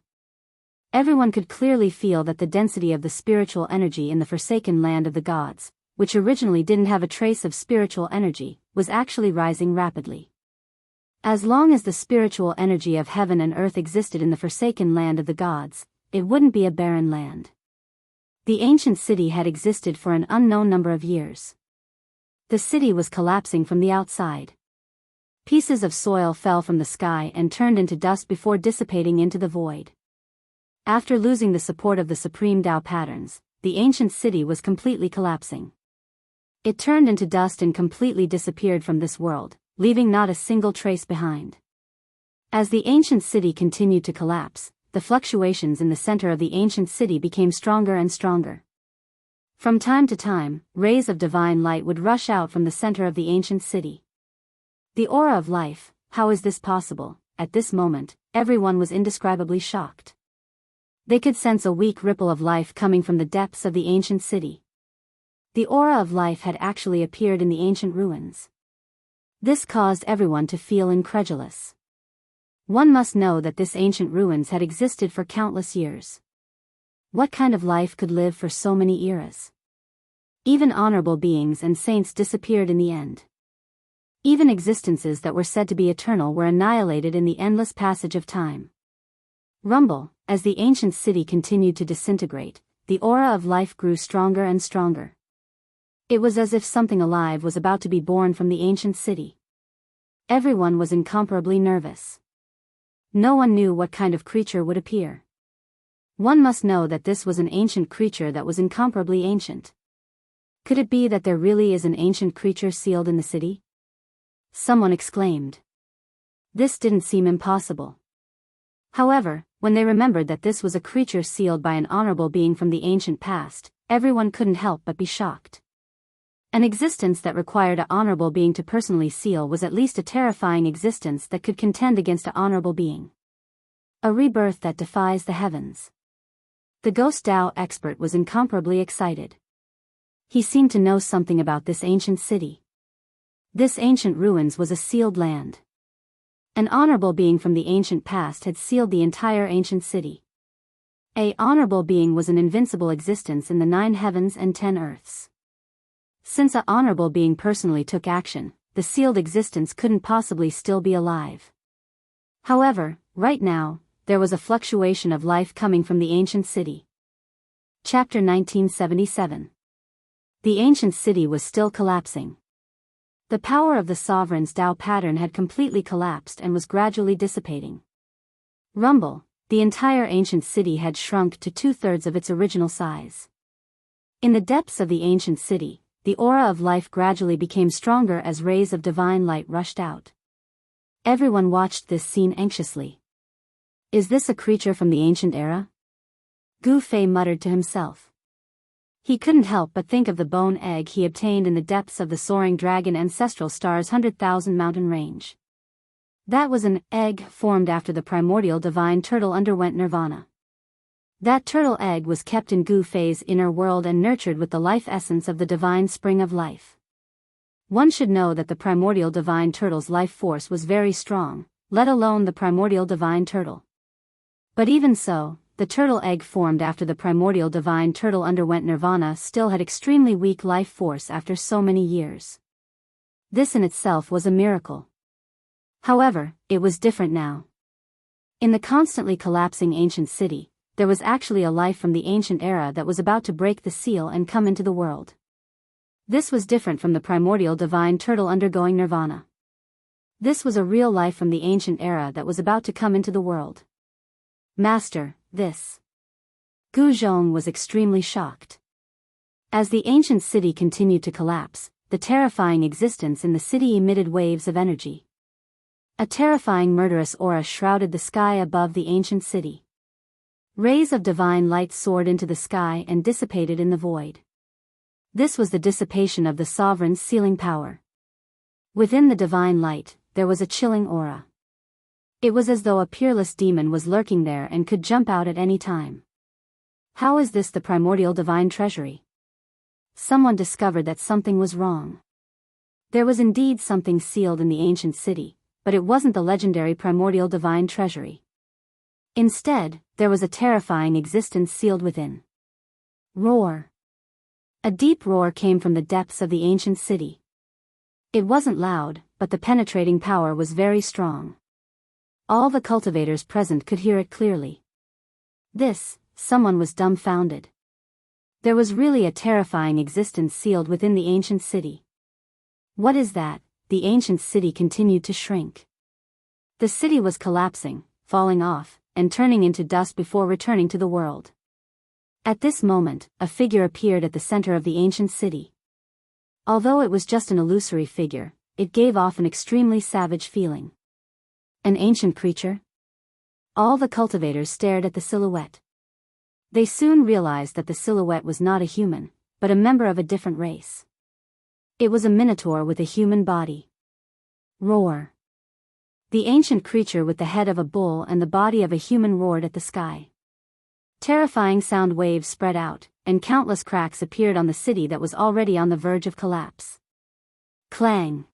Everyone could clearly feel that the density of the spiritual energy in the forsaken land of the gods, which originally didn't have a trace of spiritual energy, was actually rising rapidly. As long as the spiritual energy of heaven and earth existed in the forsaken land of the gods, it wouldn't be a barren land. The ancient city had existed for an unknown number of years. The city was collapsing from the outside. Pieces of soil fell from the sky and turned into dust before dissipating into the void. After losing the support of the supreme Tao patterns, the ancient city was completely collapsing. It turned into dust and completely disappeared from this world, leaving not a single trace behind. As the ancient city continued to collapse, the fluctuations in the center of the ancient city became stronger and stronger. From time to time, rays of divine light would rush out from the center of the ancient city. The aura of life, how is this possible? At this moment, everyone was indescribably shocked. They could sense a weak ripple of life coming from the depths of the ancient city. The aura of life had actually appeared in the ancient ruins. This caused everyone to feel incredulous. One must know that this ancient ruins had existed for countless years. What kind of life could live for so many eras? Even honorable beings and saints disappeared in the end. Even existences that were said to be eternal were annihilated in the endless passage of time. Rumble, as the ancient city continued to disintegrate, the aura of life grew stronger and stronger. It was as if something alive was about to be born from the ancient city. Everyone was incomparably nervous. No one knew what kind of creature would appear. One must know that this was an ancient creature that was incomparably ancient. Could it be that there really is an ancient creature sealed in the city? Someone exclaimed. This didn't seem impossible. However, when they remembered that this was a creature sealed by an honorable being from the ancient past, everyone couldn't help but be shocked. An existence that required an honorable being to personally seal was at least a terrifying existence that could contend against an honorable being. A rebirth that defies the heavens. The Ghost Dao expert was incomparably excited. He seemed to know something about this ancient city. This ancient ruins was a sealed land. An honorable being from the ancient past had sealed the entire ancient city. A honorable being was an invincible existence in the 9 heavens and 10 earths. Since a honorable being personally took action, the sealed existence couldn't possibly still be alive. However, right now, there was a fluctuation of life coming from the ancient city. Chapter 1977. The ancient city was still collapsing. The power of the sovereign's Tao pattern had completely collapsed and was gradually dissipating. Rumble, the entire ancient city had shrunk to 2/3 of its original size. In the depths of the ancient city, the aura of life gradually became stronger as rays of divine light rushed out. Everyone watched this scene anxiously. Is this a creature from the ancient era? Gu Fei muttered to himself. He couldn't help but think of the bone egg he obtained in the depths of the soaring dragon ancestral star's 100,000 mountain range. That was an egg formed after the primordial divine turtle underwent nirvana. That turtle egg was kept in Gu Fei's inner world and nurtured with the life essence of the divine spring of life. One should know that the primordial divine turtle's life force was very strong, let alone the primordial divine turtle. But even so, the turtle egg formed after the primordial divine turtle underwent nirvana still had extremely weak life force after so many years. This in itself was a miracle. However, it was different now. In the constantly collapsing ancient city, there was actually a life from the ancient era that was about to break the seal and come into the world. This was different from the primordial divine turtle undergoing nirvana. This was a real life from the ancient era that was about to come into the world. Master, this. Gu Zhong was extremely shocked. As the ancient city continued to collapse, the terrifying existence in the city emitted waves of energy. A terrifying murderous aura shrouded the sky above the ancient city. Rays of divine light soared into the sky and dissipated in the void. This was the dissipation of the sovereign's sealing power. Within the divine light, there was a chilling aura. It was as though a peerless demon was lurking there and could jump out at any time. How is this the primordial divine treasury? Someone discovered that something was wrong. There was indeed something sealed in the ancient city, but it wasn't the legendary primordial divine treasury. Instead, there was a terrifying existence sealed within. Roar. A deep roar came from the depths of the ancient city. It wasn't loud, but the penetrating power was very strong. All the cultivators present could hear it clearly. Someone was dumbfounded. There was really a terrifying existence sealed within the ancient city. What is that? The ancient city continued to shrink. The city was collapsing, falling off, and turning into dust before returning to the world. At this moment, a figure appeared at the center of the ancient city. Although it was just an illusory figure, it gave off an extremely savage feeling. An ancient creature? All the cultivators stared at the silhouette. They soon realized that the silhouette was not a human, but a member of a different race. It was a minotaur with a human body. Roar. The ancient creature with the head of a bull and the body of a human roared at the sky. Terrifying sound waves spread out, and countless cracks appeared on the city that was already on the verge of collapse. Clang.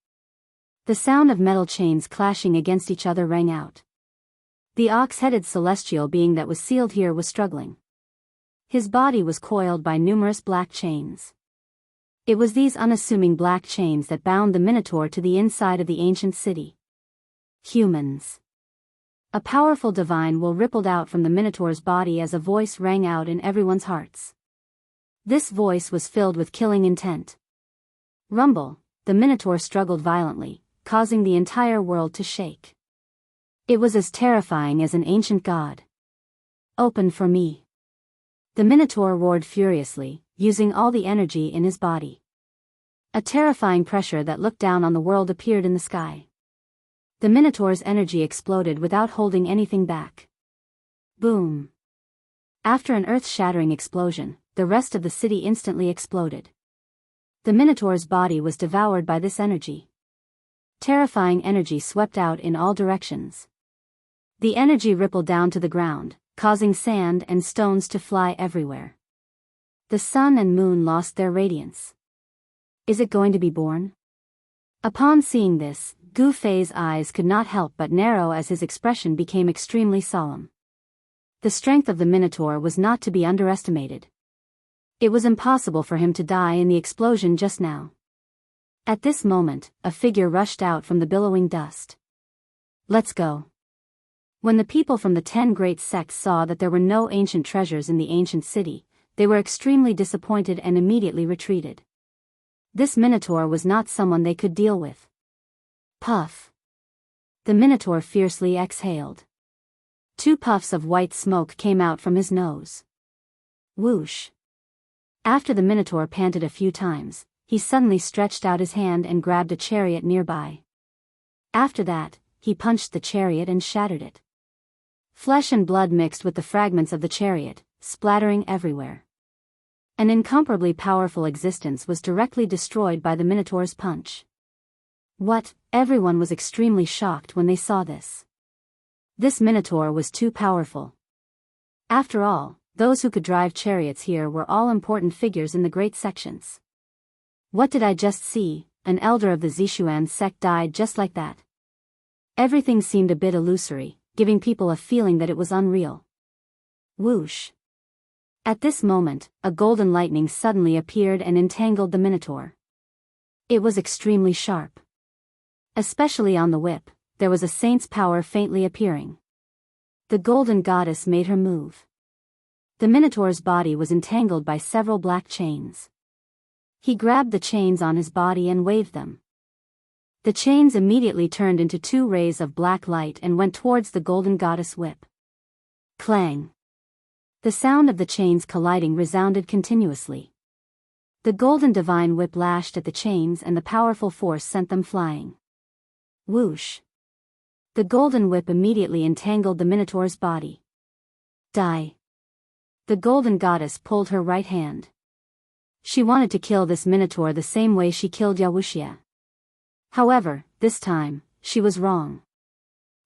The sound of metal chains clashing against each other rang out. The ox-headed celestial being that was sealed here was struggling. His body was coiled by numerous black chains. It was these unassuming black chains that bound the Minotaur to the inside of the ancient city. Humans. A powerful divine will rippled out from the Minotaur's body as a voice rang out in everyone's hearts. This voice was filled with killing intent. Rumble, the Minotaur struggled violently, causing the entire world to shake. It was as terrifying as an ancient god. Open for me. The Minotaur roared furiously, using all the energy in his body. A terrifying pressure that looked down on the world appeared in the sky. The Minotaur's energy exploded without holding anything back. Boom. After an earth-shattering explosion, the rest of the city instantly exploded. The Minotaur's body was devoured by this energy. Terrifying energy swept out in all directions. The energy rippled down to the ground, causing sand and stones to fly everywhere. The sun and moon lost their radiance. Is it going to be born? Upon seeing this, Gu Fei's eyes could not help but narrow as his expression became extremely solemn. The strength of the Minotaur was not to be underestimated. It was impossible for him to die in the explosion just now. At this moment, a figure rushed out from the billowing dust. Let's go. When the people from the 10 great sects saw that there were no ancient treasures in the ancient city, they were extremely disappointed and immediately retreated. This Minotaur was not someone they could deal with. Puff. The Minotaur fiercely exhaled. 2 puffs of white smoke came out from his nose. Whoosh. After the Minotaur panted a few times, he suddenly stretched out his hand and grabbed a chariot nearby. After that, he punched the chariot and shattered it. Flesh and blood mixed with the fragments of the chariot, splattering everywhere. An incomparably powerful existence was directly destroyed by the Minotaur's punch. What? Everyone was extremely shocked when they saw this. This Minotaur was too powerful. After all, those who could drive chariots here were all important figures in the great sections. What did I just see? An elder of the Zishuan sect died just like that. Everything seemed a bit illusory, giving people a feeling that it was unreal. Whoosh. At this moment, a golden lightning suddenly appeared and entangled the Minotaur. It was extremely sharp. Especially on the whip, there was a saint's power faintly appearing. The golden goddess made her move. The Minotaur's body was entangled by several black chains. He grabbed the chains on his body and waved them. The chains immediately turned into 2 rays of black light and went towards the golden goddess whip. Clang. The sound of the chains colliding resounded continuously. The golden divine whip lashed at the chains and the powerful force sent them flying. Whoosh. The golden whip immediately entangled the Minotaur's body. Die. The golden goddess pulled her right hand. She wanted to kill this Minotaur the same way she killed Yawushia. However, this time, she was wrong.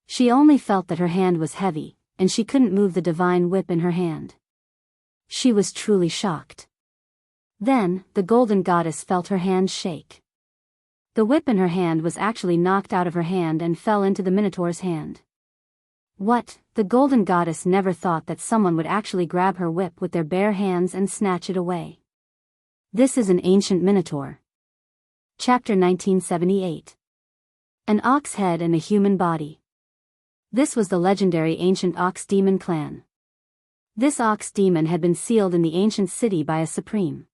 She only felt that her hand was heavy, and she couldn't move the divine whip in her hand. She was truly shocked. Then, the golden goddess felt her hand shake. The whip in her hand was actually knocked out of her hand and fell into the Minotaur's hand. What? The golden goddess never thought that someone would actually grab her whip with their bare hands and snatch it away. This is an ancient Minotaur. Chapter 1978. An ox head and a human body. This was the legendary ancient ox demon clan. This ox demon had been sealed in the ancient city by a supreme.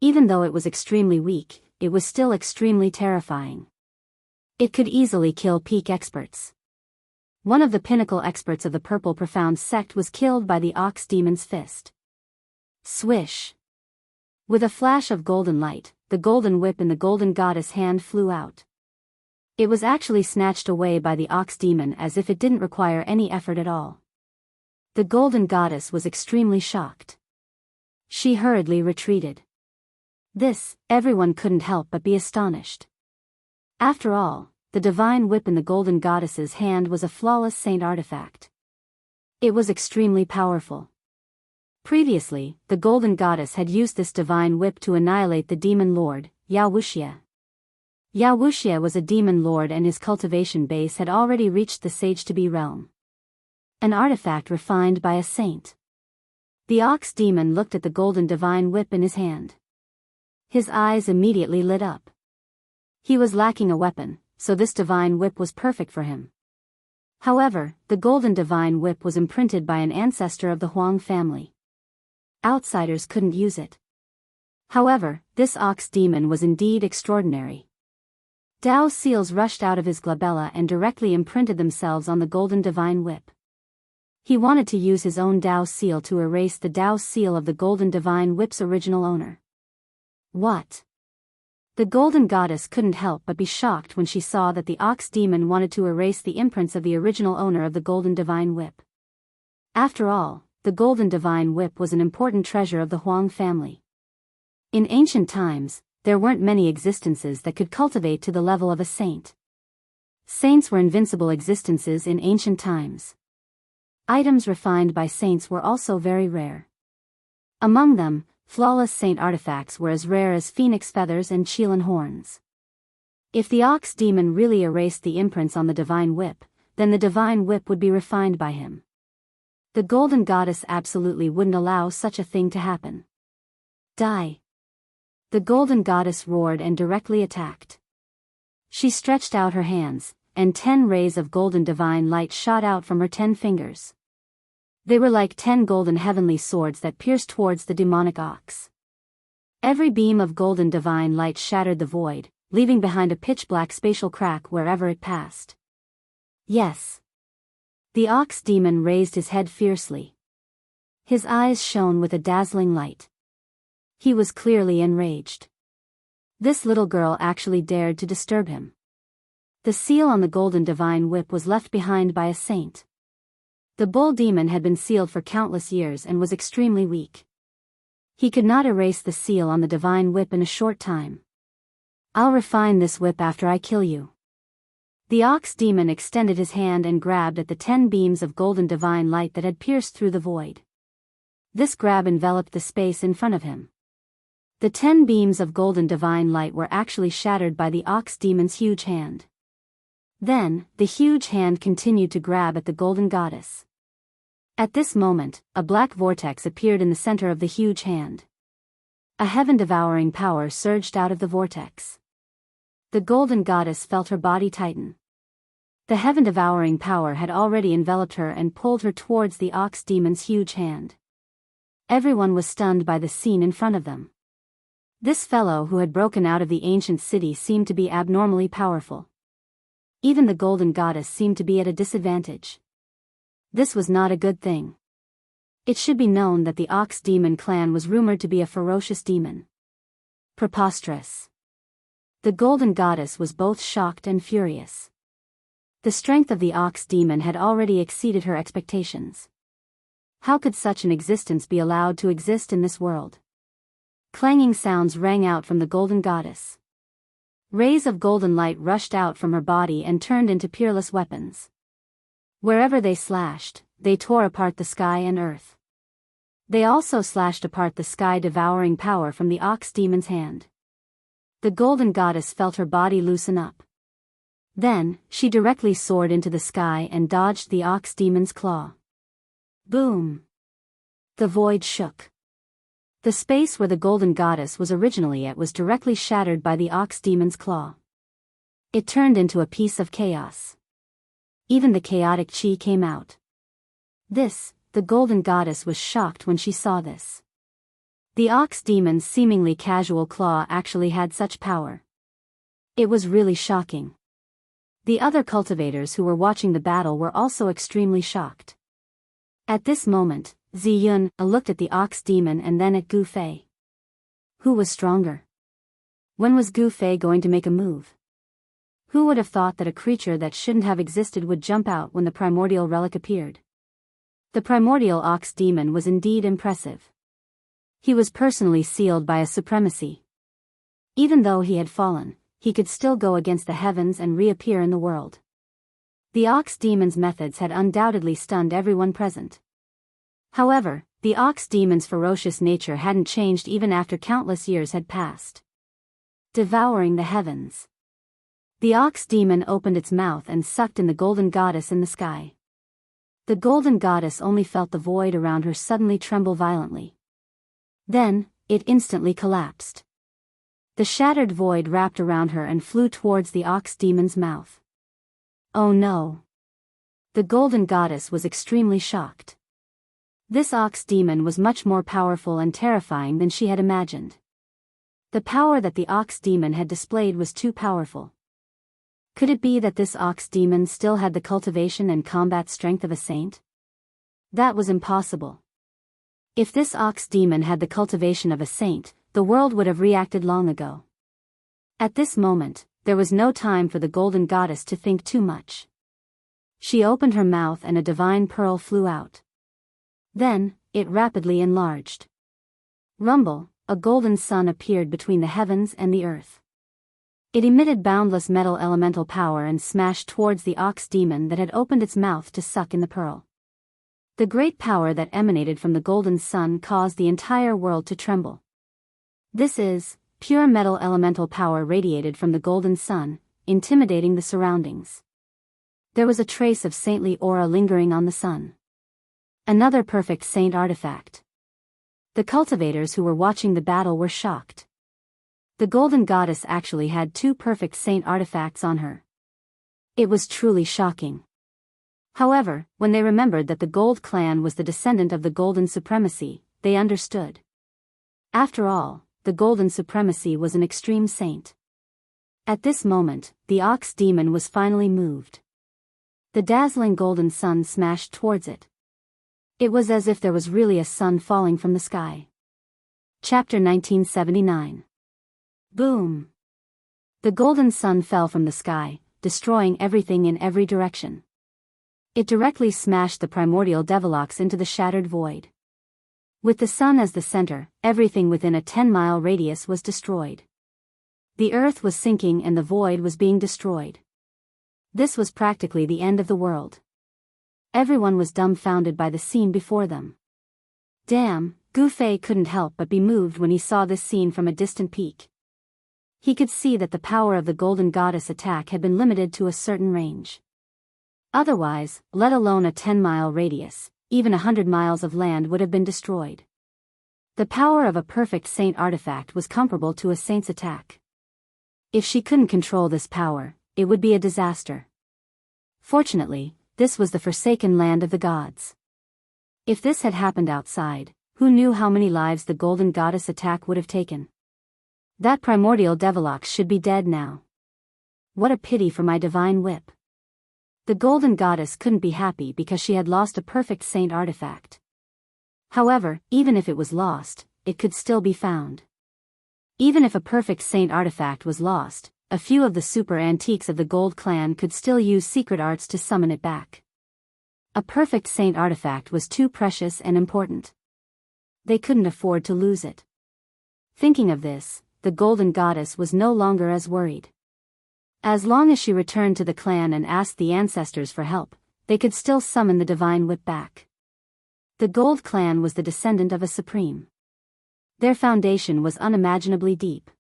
Even though it was extremely weak, it was still extremely terrifying. It could easily kill peak experts. One of the pinnacle experts of the Purple Profound sect was killed by the ox demon's fist. Swish. With a flash of golden light, the golden whip in the golden goddess hand flew out. It was actually snatched away by the ox demon as if it didn't require any effort at all. The golden goddess was extremely shocked. She hurriedly retreated. This, everyone couldn't help but be astonished. After all, the divine whip in the golden goddess's hand was a flawless saint artifact. It was extremely powerful. Previously, the golden goddess had used this divine whip to annihilate the demon lord, Yawushia. Yawushia was a demon lord and his cultivation base had already reached the Sage-to-be realm. An artifact refined by a saint. The ox demon looked at the golden divine whip in his hand. His eyes immediately lit up. He was lacking a weapon, so this divine whip was perfect for him. However, the golden divine whip was imprinted by an ancestor of the Huang family. Outsiders couldn't use it. However, this ox demon was indeed extraordinary. Dao seals rushed out of his glabella and directly imprinted themselves on the golden divine whip. He wanted to use his own Dao seal to erase the Dao seal of the golden divine whip's original owner. What? The golden goddess couldn't help but be shocked when she saw that the ox demon wanted to erase the imprints of the original owner of the golden divine whip. After all, the golden divine whip was an important treasure of the Huang family. In ancient times, there weren't many existences that could cultivate to the level of a saint. Saints were invincible existences in ancient times. Items refined by saints were also very rare. Among them, flawless saint artifacts were as rare as phoenix feathers and Chilan horns. If the ox demon really erased the imprints on the divine whip, then the divine whip would be refined by him. The golden goddess absolutely wouldn't allow such a thing to happen. Die! The golden goddess roared and directly attacked. She stretched out her hands, and 10 rays of golden divine light shot out from her 10 fingers. They were like 10 golden heavenly swords that pierced towards the demonic ox. Every beam of golden divine light shattered the void, leaving behind a pitch-black spatial crack wherever it passed. Yes. The ox demon raised his head fiercely. His eyes shone with a dazzling light. He was clearly enraged. This little girl actually dared to disturb him. The seal on the golden divine whip was left behind by a saint. The bull demon had been sealed for countless years and was extremely weak. He could not erase the seal on the divine whip in a short time. I'll refine this whip after I kill you. The ox demon extended his hand and grabbed at the 10 beams of golden divine light that had pierced through the void. This grab enveloped the space in front of him. The 10 beams of golden divine light were actually shattered by the ox demon's huge hand. Then, the huge hand continued to grab at the golden goddess. At this moment, a black vortex appeared in the center of the huge hand. A heaven-devouring power surged out of the vortex. The golden goddess felt her body tighten. The heaven-devouring power had already enveloped her and pulled her towards the ox demon's huge hand. Everyone was stunned by the scene in front of them. This fellow who had broken out of the ancient city seemed to be abnormally powerful. Even the golden goddess seemed to be at a disadvantage. This was not a good thing. It should be known that the ox demon clan was rumored to be a ferocious demon. Preposterous. The golden goddess was both shocked and furious. The strength of the ox demon had already exceeded her expectations. How could such an existence be allowed to exist in this world? Clanging sounds rang out from the golden goddess. Rays of golden light rushed out from her body and turned into peerless weapons. Wherever they slashed, they tore apart the sky and earth. They also slashed apart the sky-devouring power from the ox demon's hand. The golden goddess felt her body loosen up. Then, she directly soared into the sky and dodged the ox demon's claw. Boom! The void shook. The space where the golden goddess was originally at was directly shattered by the ox demon's claw. It turned into a piece of chaos. Even the chaotic chi came out. The golden goddess was shocked when she saw this. The ox demon's seemingly casual claw actually had such power. It was really shocking. The other cultivators who were watching the battle were also extremely shocked. At this moment, Ziyun looked at the ox demon and then at Gu Fei. Who was stronger? When was Gu Fei going to make a move? Who would have thought that a creature that shouldn't have existed would jump out when the primordial relic appeared? The primordial ox demon was indeed impressive. He was personally sealed by a supremacy. Even though he had fallen, he could still go against the heavens and reappear in the world. The ox demon's methods had undoubtedly stunned everyone present. However, the ox demon's ferocious nature hadn't changed even after countless years had passed. Devouring the heavens. The ox demon opened its mouth and sucked in the golden goddess in the sky. The golden goddess only felt the void around her suddenly tremble violently. Then, it instantly collapsed. The shattered void wrapped around her and flew towards the ox demon's mouth. Oh no! The golden goddess was extremely shocked. This ox demon was much more powerful and terrifying than she had imagined. The power that the ox demon had displayed was too powerful. Could it be that this ox demon still had the cultivation and combat strength of a saint? That was impossible. If this ox demon had the cultivation of a saint, the world would have reacted long ago. At this moment, there was no time for the golden goddess to think too much. She opened her mouth and a divine pearl flew out. Then, it rapidly enlarged. Rumble, a golden sun appeared between the heavens and the earth. It emitted boundless metal elemental power and smashed towards the ox demon that had opened its mouth to suck in the pearl. The great power that emanated from the golden sun caused the entire world to tremble. This is pure metal elemental power radiated from the golden sun, intimidating the surroundings. There was a trace of saintly aura lingering on the sun. Another perfect saint artifact. The cultivators who were watching the battle were shocked. The golden goddess actually had 2 perfect saint artifacts on her. It was truly shocking. However, when they remembered that the Gold clan was the descendant of the Golden Supremacy, they understood. After all, the Golden Supremacy was an extreme saint. At this moment, the ox demon was finally moved. The dazzling golden sun smashed towards it. It was as if there was really a sun falling from the sky. Chapter 1979. Boom! The golden sun fell from the sky, destroying everything in every direction. It directly smashed the primordial Devilox into the shattered void. With the sun as the center, everything within a 10-mile radius was destroyed. The earth was sinking and the void was being destroyed. This was practically the end of the world. Everyone was dumbfounded by the scene before them. Damn, Gu Fei couldn't help but be moved when he saw this scene from a distant peak. He could see that the power of the Golden Goddess attack had been limited to a certain range. Otherwise, let alone a 10-mile radius, even 100 miles of land would have been destroyed. The power of a perfect saint artifact was comparable to a saint's attack. If she couldn't control this power, it would be a disaster. Fortunately, this was the forsaken land of the gods. If this had happened outside, who knew how many lives the Golden Goddess attack would have taken? That primordial Devilox should be dead now. What a pity for my divine whip. The Golden Goddess couldn't be happy because she had lost a perfect saint artifact. However, even if it was lost, it could still be found. Even if a perfect saint artifact was lost, a few of the super antiques of the Gold clan could still use secret arts to summon it back. A perfect saint artifact was too precious and important. They couldn't afford to lose it. Thinking of this, the Golden Goddess was no longer as worried. As long as she returned to the clan and asked the ancestors for help, they could still summon the divine whip back. The Gold clan was the descendant of a supreme. Their foundation was unimaginably deep.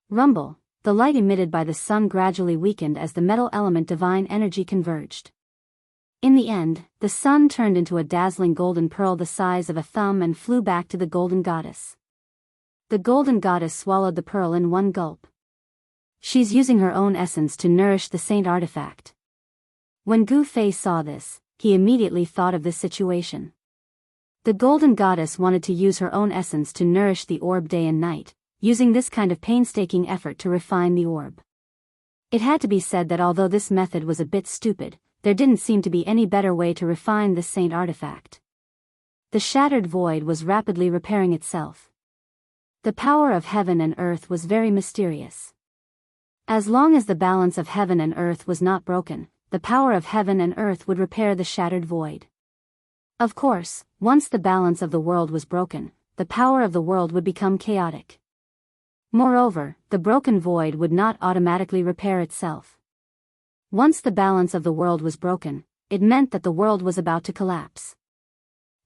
Rumble, the light emitted by the sun gradually weakened as the metal element divine energy converged. In the end, the sun turned into a dazzling golden pearl the size of a thumb and flew back to the Golden Goddess. The Golden Goddess swallowed the pearl in one gulp. She's using her own essence to nourish the saint artifact. When Gu Fei saw this, he immediately thought of this situation. The Golden Goddess wanted to use her own essence to nourish the orb day and night, using this kind of painstaking effort to refine the orb. It had to be said that although this method was a bit stupid, there didn't seem to be any better way to refine this saint artifact. The shattered void was rapidly repairing itself. The power of heaven and earth was very mysterious. As long as the balance of heaven and earth was not broken, the power of heaven and earth would repair the shattered void. Of course, once the balance of the world was broken, the power of the world would become chaotic. Moreover, the broken void would not automatically repair itself. Once the balance of the world was broken, it meant that the world was about to collapse.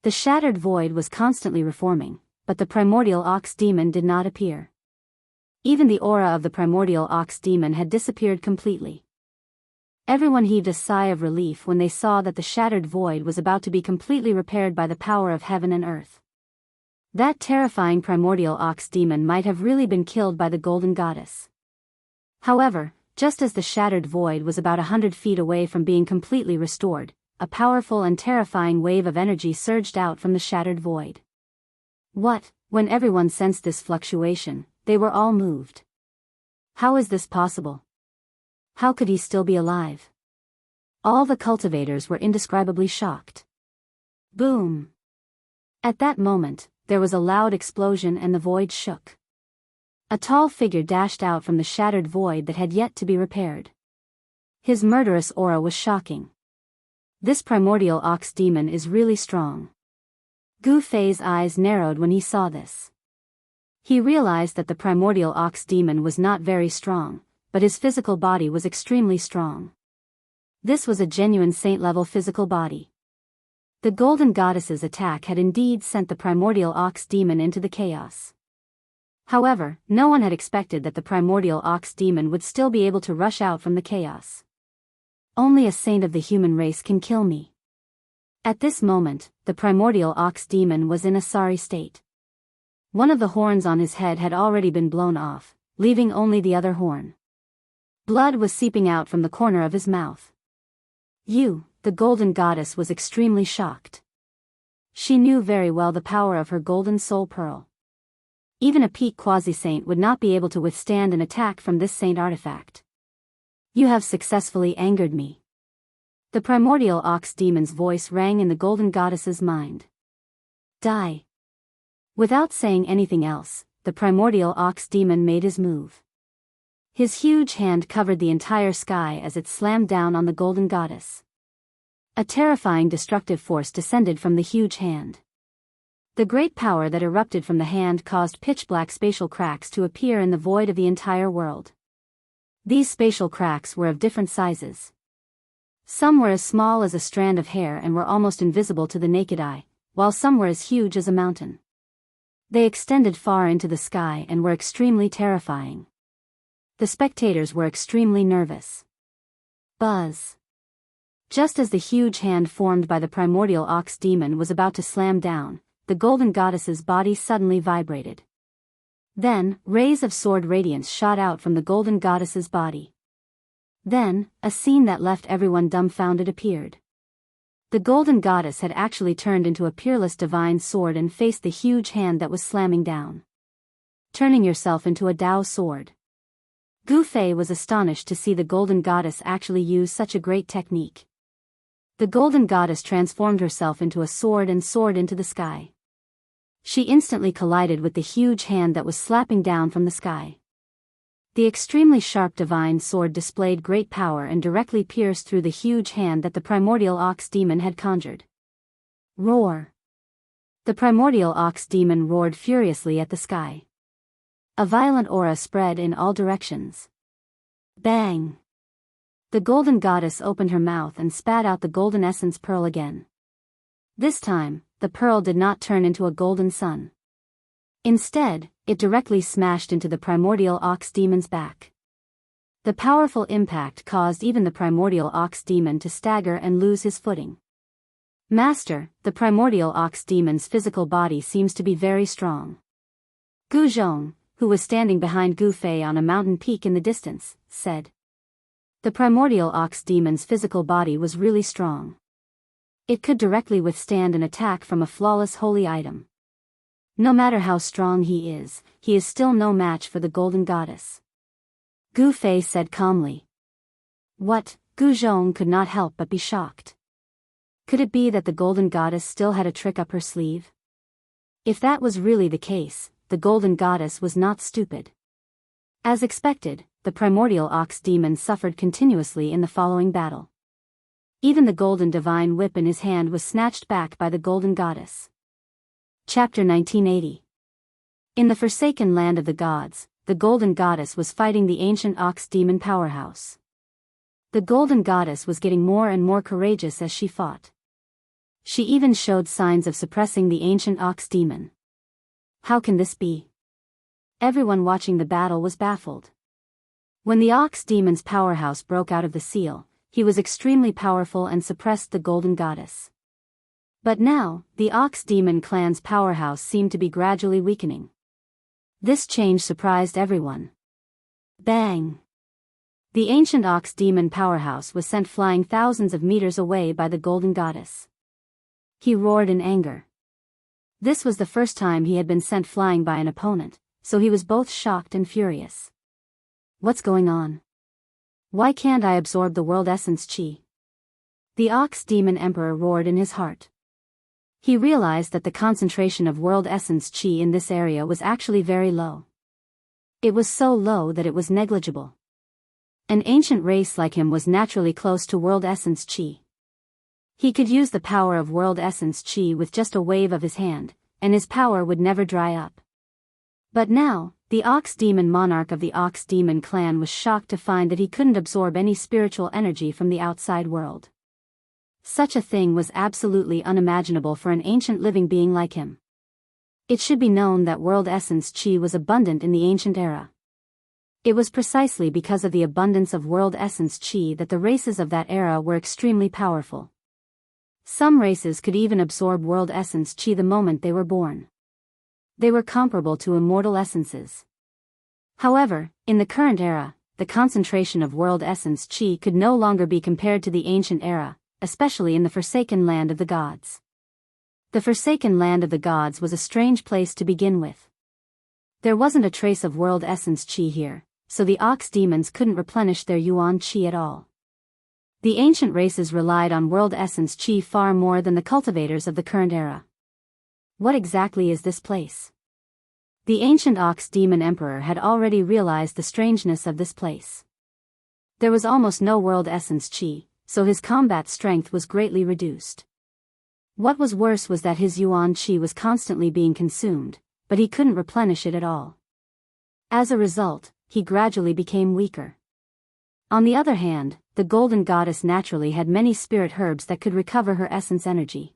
The shattered void was constantly reforming, but the primordial ox demon did not appear. Even the aura of the primordial ox demon had disappeared completely. Everyone heaved a sigh of relief when they saw that the shattered void was about to be completely repaired by the power of heaven and earth. That terrifying primordial ox demon might have really been killed by the Golden Goddess. However, just as the shattered void was about 100 feet away from being completely restored, a powerful and terrifying wave of energy surged out from the shattered void. When everyone sensed this fluctuation, they were all moved. How is this possible? How could he still be alive? All the cultivators were indescribably shocked. Boom! At that moment, there was a loud explosion and the void shook. A tall figure dashed out from the shattered void that had yet to be repaired. His murderous aura was shocking. This primordial ox demon is really strong. Gu Fei's eyes narrowed when he saw this. He realized that the primordial ox demon was not very strong, but his physical body was extremely strong. This was a genuine saint-level physical body. The golden goddess's attack had indeed sent the primordial ox demon into the chaos. However, no one had expected that the primordial ox demon would still be able to rush out from the chaos. Only a saint of the human race can kill me. At this moment, the primordial ox demon was in a sorry state. One of the horns on his head had already been blown off, leaving only the other horn. Blood was seeping out from the corner of his mouth. The golden goddess was extremely shocked. She knew very well the power of her golden soul pearl. Even a peak quasi-saint would not be able to withstand an attack from this saint artifact. You have successfully angered me. The primordial ox demon's voice rang in the golden goddess's mind. Die. Without saying anything else, the primordial ox demon made his move. His huge hand covered the entire sky as it slammed down on the golden goddess. A terrifying destructive force descended from the huge hand. The great power that erupted from the hand caused pitch-black spatial cracks to appear in the void of the entire world. These spatial cracks were of different sizes. Some were as small as a strand of hair and were almost invisible to the naked eye, while some were as huge as a mountain. They extended far into the sky and were extremely terrifying. The spectators were extremely nervous. Buzz. Just as the huge hand formed by the primordial ox demon was about to slam down, the golden goddess's body suddenly vibrated. Then, rays of sword radiance shot out from the golden goddess's body. Then, a scene that left everyone dumbfounded appeared. The golden goddess had actually turned into a peerless divine sword and faced the huge hand that was slamming down. Turning yourself into a Tao sword. Gu Fei was astonished to see the golden goddess actually use such a great technique. The golden goddess transformed herself into a sword and soared into the sky. She instantly collided with the huge hand that was slapping down from the sky. The extremely sharp divine sword displayed great power and directly pierced through the huge hand that the primordial ox demon had conjured. Roar! The primordial ox demon roared furiously at the sky. A violent aura spread in all directions. Bang! The golden goddess opened her mouth and spat out the golden essence pearl again. This time, the pearl did not turn into a golden sun. Instead, it directly smashed into the primordial ox demon's back. The powerful impact caused even the primordial ox demon to stagger and lose his footing. Master, the primordial ox demon's physical body seems to be very strong. Gu Zhong, who was standing behind Gu Fei on a mountain peak in the distance, said. The primordial ox demon's physical body was really strong. It could directly withstand an attack from a flawless holy item. No matter how strong he is still no match for the golden goddess. Gu Fei said calmly. What? Gu Zhong could not help but be shocked. Could it be that the golden goddess still had a trick up her sleeve? If that was really the case, the golden goddess was not stupid. As expected, the primordial ox demon suffered continuously in the following battle. Even the golden divine whip in his hand was snatched back by the golden goddess. Chapter 1980. In the forsaken land of the gods, the golden goddess was fighting the ancient ox demon powerhouse. The golden goddess was getting more and more courageous as she fought. She even showed signs of suppressing the ancient ox demon. How can this be? Everyone watching the battle was baffled. When the ox demon's powerhouse broke out of the seal, he was extremely powerful and suppressed the golden goddess. But now, the ox demon clan's powerhouse seemed to be gradually weakening. This change surprised everyone. Bang! The ancient ox demon powerhouse was sent flying thousands of meters away by the golden goddess. He roared in anger. This was the first time he had been sent flying by an opponent, so he was both shocked and furious. What's going on? Why can't I absorb the world essence chi? The ox demon emperor roared in his heart. He realized that the concentration of world essence chi in this area was actually very low. It was so low that it was negligible. An ancient race like him was naturally close to world essence chi. He could use the power of world essence chi with just a wave of his hand, and his power would never dry up. But now, the Ox Demon monarch of the Ox Demon clan was shocked to find that he couldn't absorb any spiritual energy from the outside world. Such a thing was absolutely unimaginable for an ancient living being like him. It should be known that world essence chi was abundant in the ancient era. It was precisely because of the abundance of world essence chi that the races of that era were extremely powerful. Some races could even absorb world essence chi the moment they were born. They were comparable to immortal essences. However, in the current era, the concentration of world essence chi could no longer be compared to the ancient era, especially in the Forsaken Land of the Gods. The Forsaken Land of the Gods was a strange place to begin with. There wasn't a trace of world essence chi here, so the Ox Demons couldn't replenish their yuan chi at all. The ancient races relied on world essence chi far more than the cultivators of the current era. What exactly is this place? The ancient Ox Demon Emperor had already realized the strangeness of this place. There was almost no world essence chi, so his combat strength was greatly reduced. What was worse was that his yuan chi was constantly being consumed, but he couldn't replenish it at all. As a result, he gradually became weaker. On the other hand, the Golden Goddess naturally had many spirit herbs that could recover her essence energy.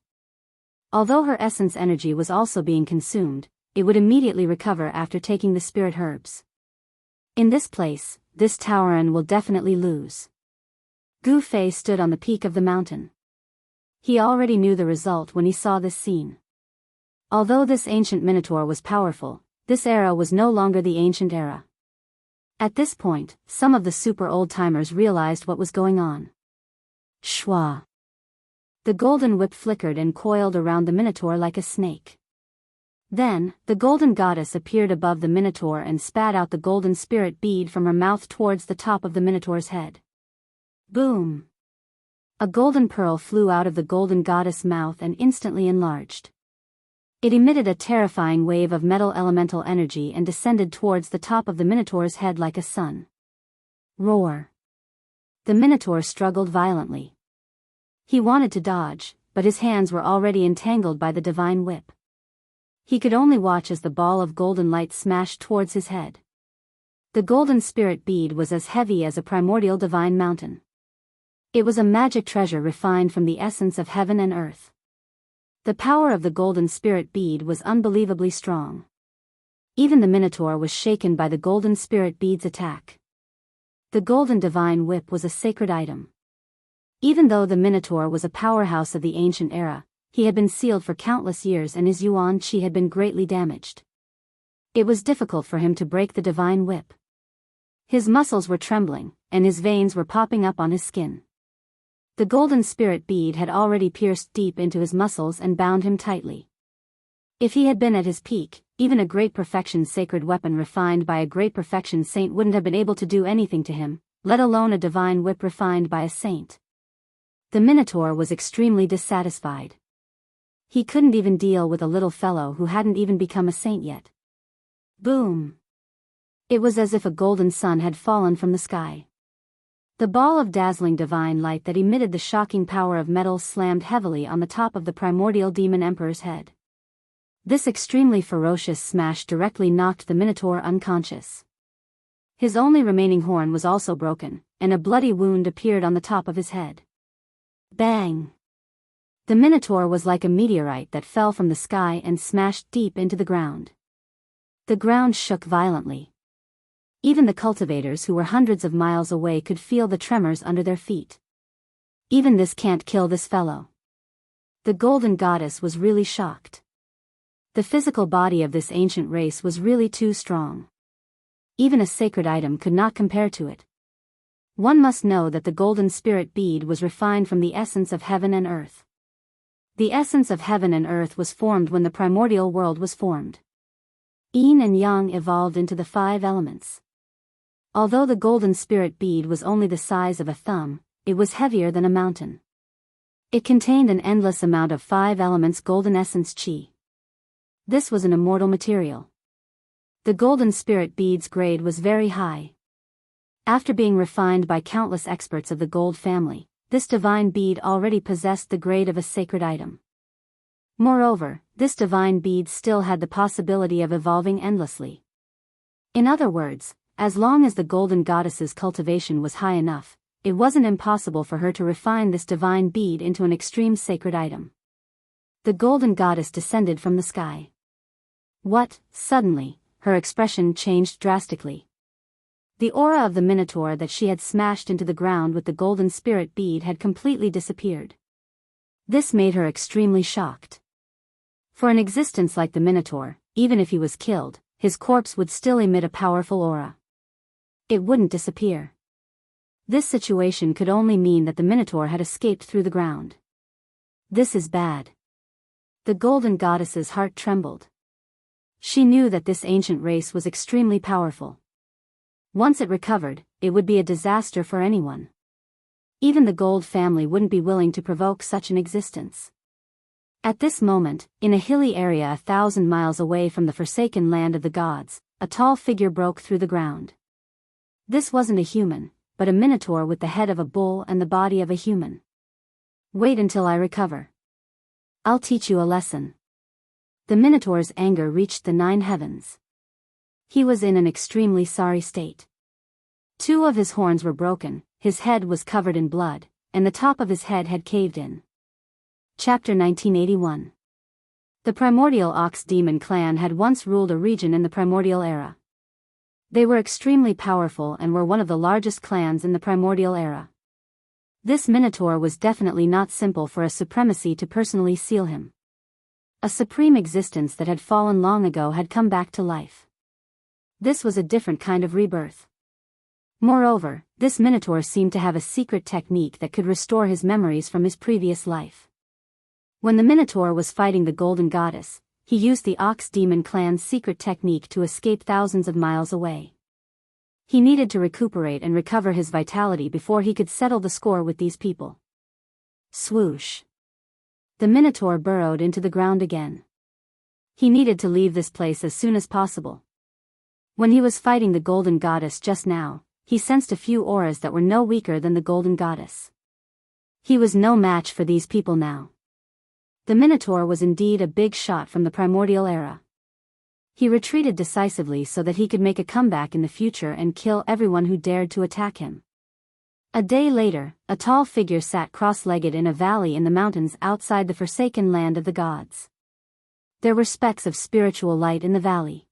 Although her essence energy was also being consumed, it would immediately recover after taking the spirit herbs. In this place, this Taoran will definitely lose. Gu Fei stood on the peak of the mountain. He already knew the result when he saw this scene. Although this ancient minotaur was powerful, this era was no longer the ancient era. At this point, some of the super old-timers realized what was going on. Shwa! The golden whip flickered and coiled around the minotaur like a snake. Then, the golden goddess appeared above the minotaur and spat out the golden spirit bead from her mouth towards the top of the minotaur's head. Boom! A golden pearl flew out of the golden goddess' mouth and instantly enlarged. It emitted a terrifying wave of metal elemental energy and descended towards the top of the minotaur's head like a sun. Roar! The minotaur struggled violently. He wanted to dodge, but his hands were already entangled by the divine whip. He could only watch as the ball of golden light smashed towards his head. The golden spirit bead was as heavy as a primordial divine mountain. It was a magic treasure refined from the essence of heaven and earth. The power of the golden spirit bead was unbelievably strong. Even the minotaur was shaken by the golden spirit bead's attack. The golden divine whip was a sacred item. Even though the minotaur was a powerhouse of the ancient era, he had been sealed for countless years and his yuan chi had been greatly damaged. It was difficult for him to break the divine whip. His muscles were trembling, and his veins were popping up on his skin. The golden spirit bead had already pierced deep into his muscles and bound him tightly. If he had been at his peak, even a great perfection sacred weapon refined by a great perfection saint wouldn't have been able to do anything to him, let alone a divine whip refined by a saint. The minotaur was extremely dissatisfied. He couldn't even deal with a little fellow who hadn't even become a saint yet. Boom! It was as if a golden sun had fallen from the sky. The ball of dazzling divine light that emitted the shocking power of metal slammed heavily on the top of the primordial demon emperor's head. This extremely ferocious smash directly knocked the minotaur unconscious. His only remaining horn was also broken, and a bloody wound appeared on the top of his head. Bang! The minotaur was like a meteorite that fell from the sky and smashed deep into the ground. The ground shook violently. Even the cultivators who were hundreds of miles away could feel the tremors under their feet. Even this can't kill this fellow. The golden goddess was really shocked. The physical body of this ancient race was really too strong. Even a sacred item could not compare to it. One must know that the golden spirit bead was refined from the essence of heaven and earth. The essence of heaven and earth was formed when the primordial world was formed. Yin and Yang evolved into the 5 elements. Although the golden spirit bead was only the size of a thumb, it was heavier than a mountain. It contained an endless amount of 5 elements golden essence chi. This was an immortal material. The golden spirit bead's grade was very high. After being refined by countless experts of the gold family, this divine bead already possessed the grade of a sacred item. Moreover, this divine bead still had the possibility of evolving endlessly. In other words, as long as the golden goddess's cultivation was high enough, it wasn't impossible for her to refine this divine bead into an extreme sacred item. The golden goddess descended from the sky. What? Suddenly, her expression changed drastically. The aura of the minotaur that she had smashed into the ground with the golden spirit bead had completely disappeared. This made her extremely shocked. For an existence like the minotaur, even if he was killed, his corpse would still emit a powerful aura. It wouldn't disappear. This situation could only mean that the minotaur had escaped through the ground. This is bad. The golden goddess's heart trembled. She knew that this ancient race was extremely powerful. Once it recovered, it would be a disaster for anyone. Even the Gold family wouldn't be willing to provoke such an existence. At this moment, in a hilly area 1,000 miles away from the forsaken land of the gods, a tall figure broke through the ground. This wasn't a human, but a minotaur with the head of a bull and the body of a human. Wait until I recover. I'll teach you a lesson. The minotaur's anger reached the 9 heavens. He was in an extremely sorry state. 2 of his horns were broken, his head was covered in blood, and the top of his head had caved in. Chapter 1981. The primordial ox demon clan had once ruled a region in the primordial era. They were extremely powerful and were one of the largest clans in the primordial era. This minotaur was definitely not simple for a supremacy to personally seal him. A supreme existence that had fallen long ago had come back to life. This was a different kind of rebirth. Moreover, this minotaur seemed to have a secret technique that could restore his memories from his previous life. When the minotaur was fighting the golden goddess, he used the ox demon clan's secret technique to escape thousands of miles away. He needed to recuperate and recover his vitality before he could settle the score with these people. Swoosh. The minotaur burrowed into the ground again. He needed to leave this place as soon as possible. When he was fighting the golden goddess just now, he sensed a few auras that were no weaker than the golden goddess. He was no match for these people now. The minotaur was indeed a big shot from the primordial era. He retreated decisively so that he could make a comeback in the future and kill everyone who dared to attack him. A day later, a tall figure sat cross-legged in a valley in the mountains outside the forsaken land of the gods. There were specks of spiritual light in the valley.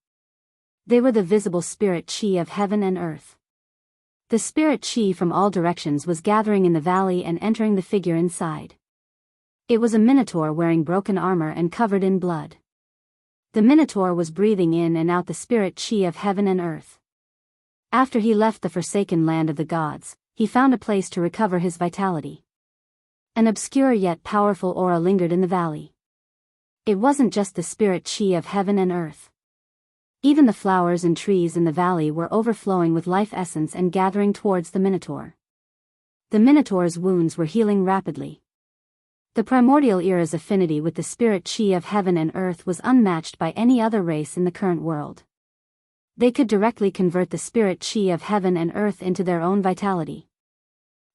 They were the visible spirit chi of heaven and earth. The spirit chi from all directions was gathering in the valley and entering the figure inside. It was a minotaur wearing broken armor and covered in blood. The minotaur was breathing in and out the spirit chi of heaven and earth. After he left the forsaken land of the gods, he found a place to recover his vitality. An obscure yet powerful aura lingered in the valley. It wasn't just the spirit chi of heaven and earth. Even the flowers and trees in the valley were overflowing with life essence and gathering towards the minotaur. The minotaur's wounds were healing rapidly. The primordial era's affinity with the spirit chi of heaven and earth was unmatched by any other race in the current world. They could directly convert the spirit chi of heaven and earth into their own vitality.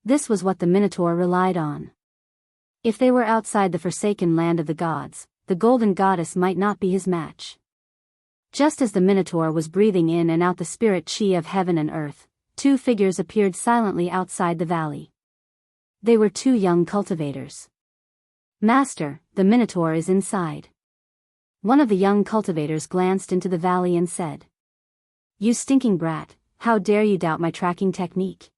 This was what the minotaur relied on. If they were outside the forsaken land of the gods, the golden goddess might not be his match. Just as the minotaur was breathing in and out the spirit chi of heaven and earth, 2 figures appeared silently outside the valley. They were 2 young cultivators. Master, the minotaur is inside. One of the young cultivators glanced into the valley and said, "You stinking brat, how dare you doubt my tracking technique?"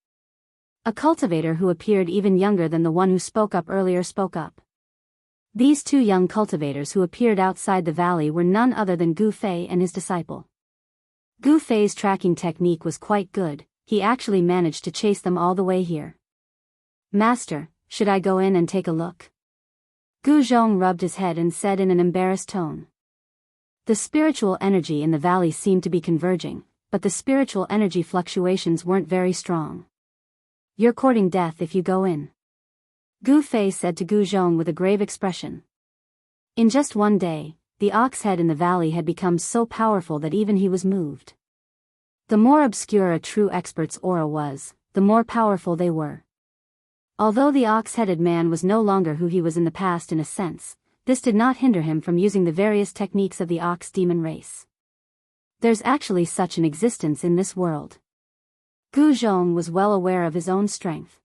A cultivator who appeared even younger than the one who spoke up earlier spoke up. These 2 young cultivators who appeared outside the valley were none other than Gu Fei and his disciple. Gu Fei's tracking technique was quite good, he actually managed to chase them all the way here. "Master, should I go in and take a look?" Gu Zhong rubbed his head and said in an embarrassed tone. The spiritual energy in the valley seemed to be converging, but the spiritual energy fluctuations weren't very strong. "You're courting death if you go in," Gu Fei said to Gu Zhong with a grave expression. In just one day, the ox head in the valley had become so powerful that even he was moved. The more obscure a true expert's aura was, the more powerful they were. Although the ox-headed man was no longer who he was in the past in a sense, this did not hinder him from using the various techniques of the ox demon race. There's actually such an existence in this world. Gu Zhong was well aware of his own strength.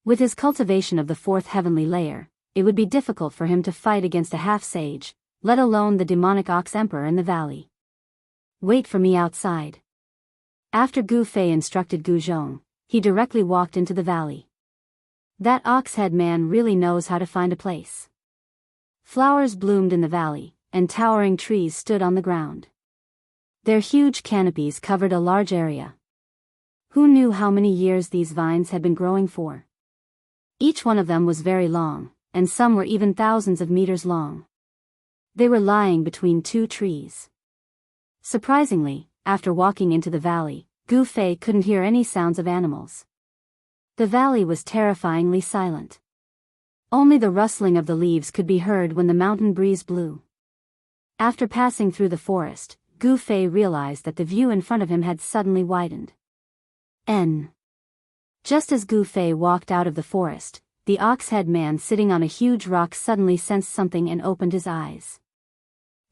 With his cultivation of the fourth heavenly layer, it would be difficult for him to fight against a half-sage, let alone the demonic Ox Emperor in the valley. Wait for me outside. After Gu Fei instructed Gu Zhong, he directly walked into the valley. That ox-head man really knows how to find a place. Flowers bloomed in the valley, and towering trees stood on the ground. Their huge canopies covered a large area. Who knew how many years these vines had been growing for? Each one of them was very long, and some were even thousands of meters long. They were lying between two trees. Surprisingly, after walking into the valley, Gu Fei couldn't hear any sounds of animals. The valley was terrifyingly silent. Only the rustling of the leaves could be heard when the mountain breeze blew. After passing through the forest, Gu Fei realized that the view in front of him had suddenly widened. Just as Gu Fei walked out of the forest, the ox-head man sitting on a huge rock suddenly sensed something and opened his eyes.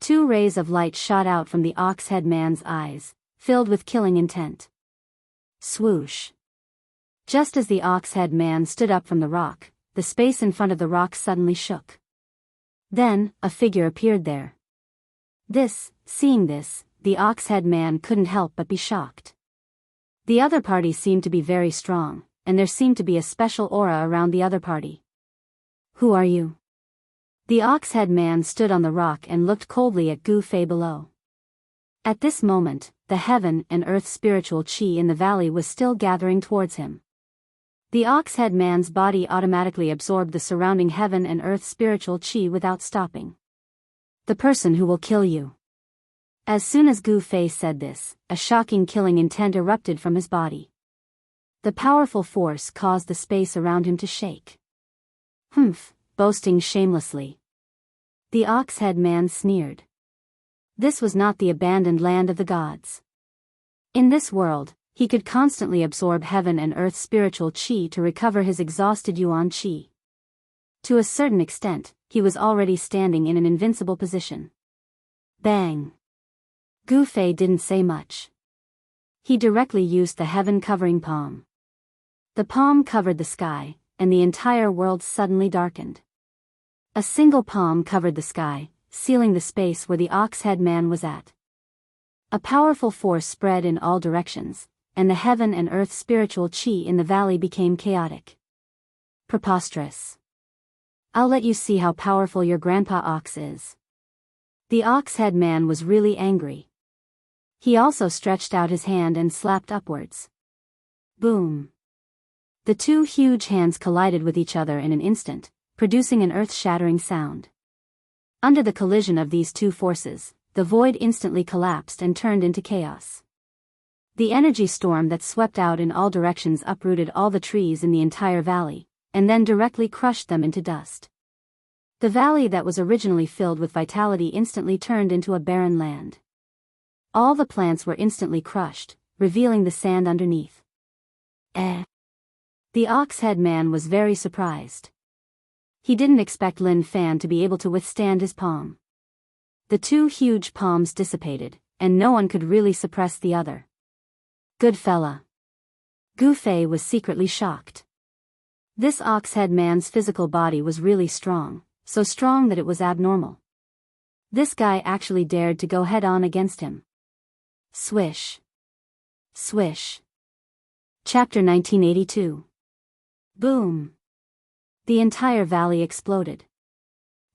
Two rays of light shot out from the ox-head man's eyes, filled with killing intent. Swoosh! Just as the ox-head man stood up from the rock, the space in front of the rock suddenly shook. Then, a figure appeared there. Seeing this, the ox-head man couldn't help but be shocked. The other party seemed to be very strong, and there seemed to be a special aura around the other party. Who are you? The ox-head man stood on the rock and looked coldly at Gu Fei below. At this moment, the heaven and earth spiritual chi in the valley was still gathering towards him. The ox-head man's body automatically absorbed the surrounding heaven and earth spiritual chi without stopping. The person who will kill you. As soon as Gu Fei said this, a shocking killing intent erupted from his body. The powerful force caused the space around him to shake. Humph, boasting shamelessly. The ox-head man sneered. This was not the abandoned land of the gods. In this world, he could constantly absorb heaven and earth spiritual chi to recover his exhausted yuan chi. To a certain extent, he was already standing in an invincible position. Bang! Gu Fei didn't say much. He directly used the heaven-covering palm. The palm covered the sky, and the entire world suddenly darkened. A single palm covered the sky, sealing the space where the ox-head man was at. A powerful force spread in all directions, and the heaven and earth spiritual chi in the valley became chaotic. Preposterous. I'll let you see how powerful your grandpa ox is. The ox-head man was really angry. He also stretched out his hand and slapped upwards. Boom! The two huge hands collided with each other in an instant, producing an earth-shattering sound. Under the collision of these two forces, the void instantly collapsed and turned into chaos. The energy storm that swept out in all directions uprooted all the trees in the entire valley, and then directly crushed them into dust. The valley that was originally filled with vitality instantly turned into a barren land. All the plants were instantly crushed, revealing the sand underneath. The ox-head man was very surprised. He didn't expect Lin Fan to be able to withstand his palm. The two huge palms dissipated, and no one could really suppress the other. Good fella. Gu Fei was secretly shocked. This ox-head man's physical body was really strong, so strong that it was abnormal. This guy actually dared to go head-on against him. Swish. Swish. Chapter 1982. Boom. The entire valley exploded.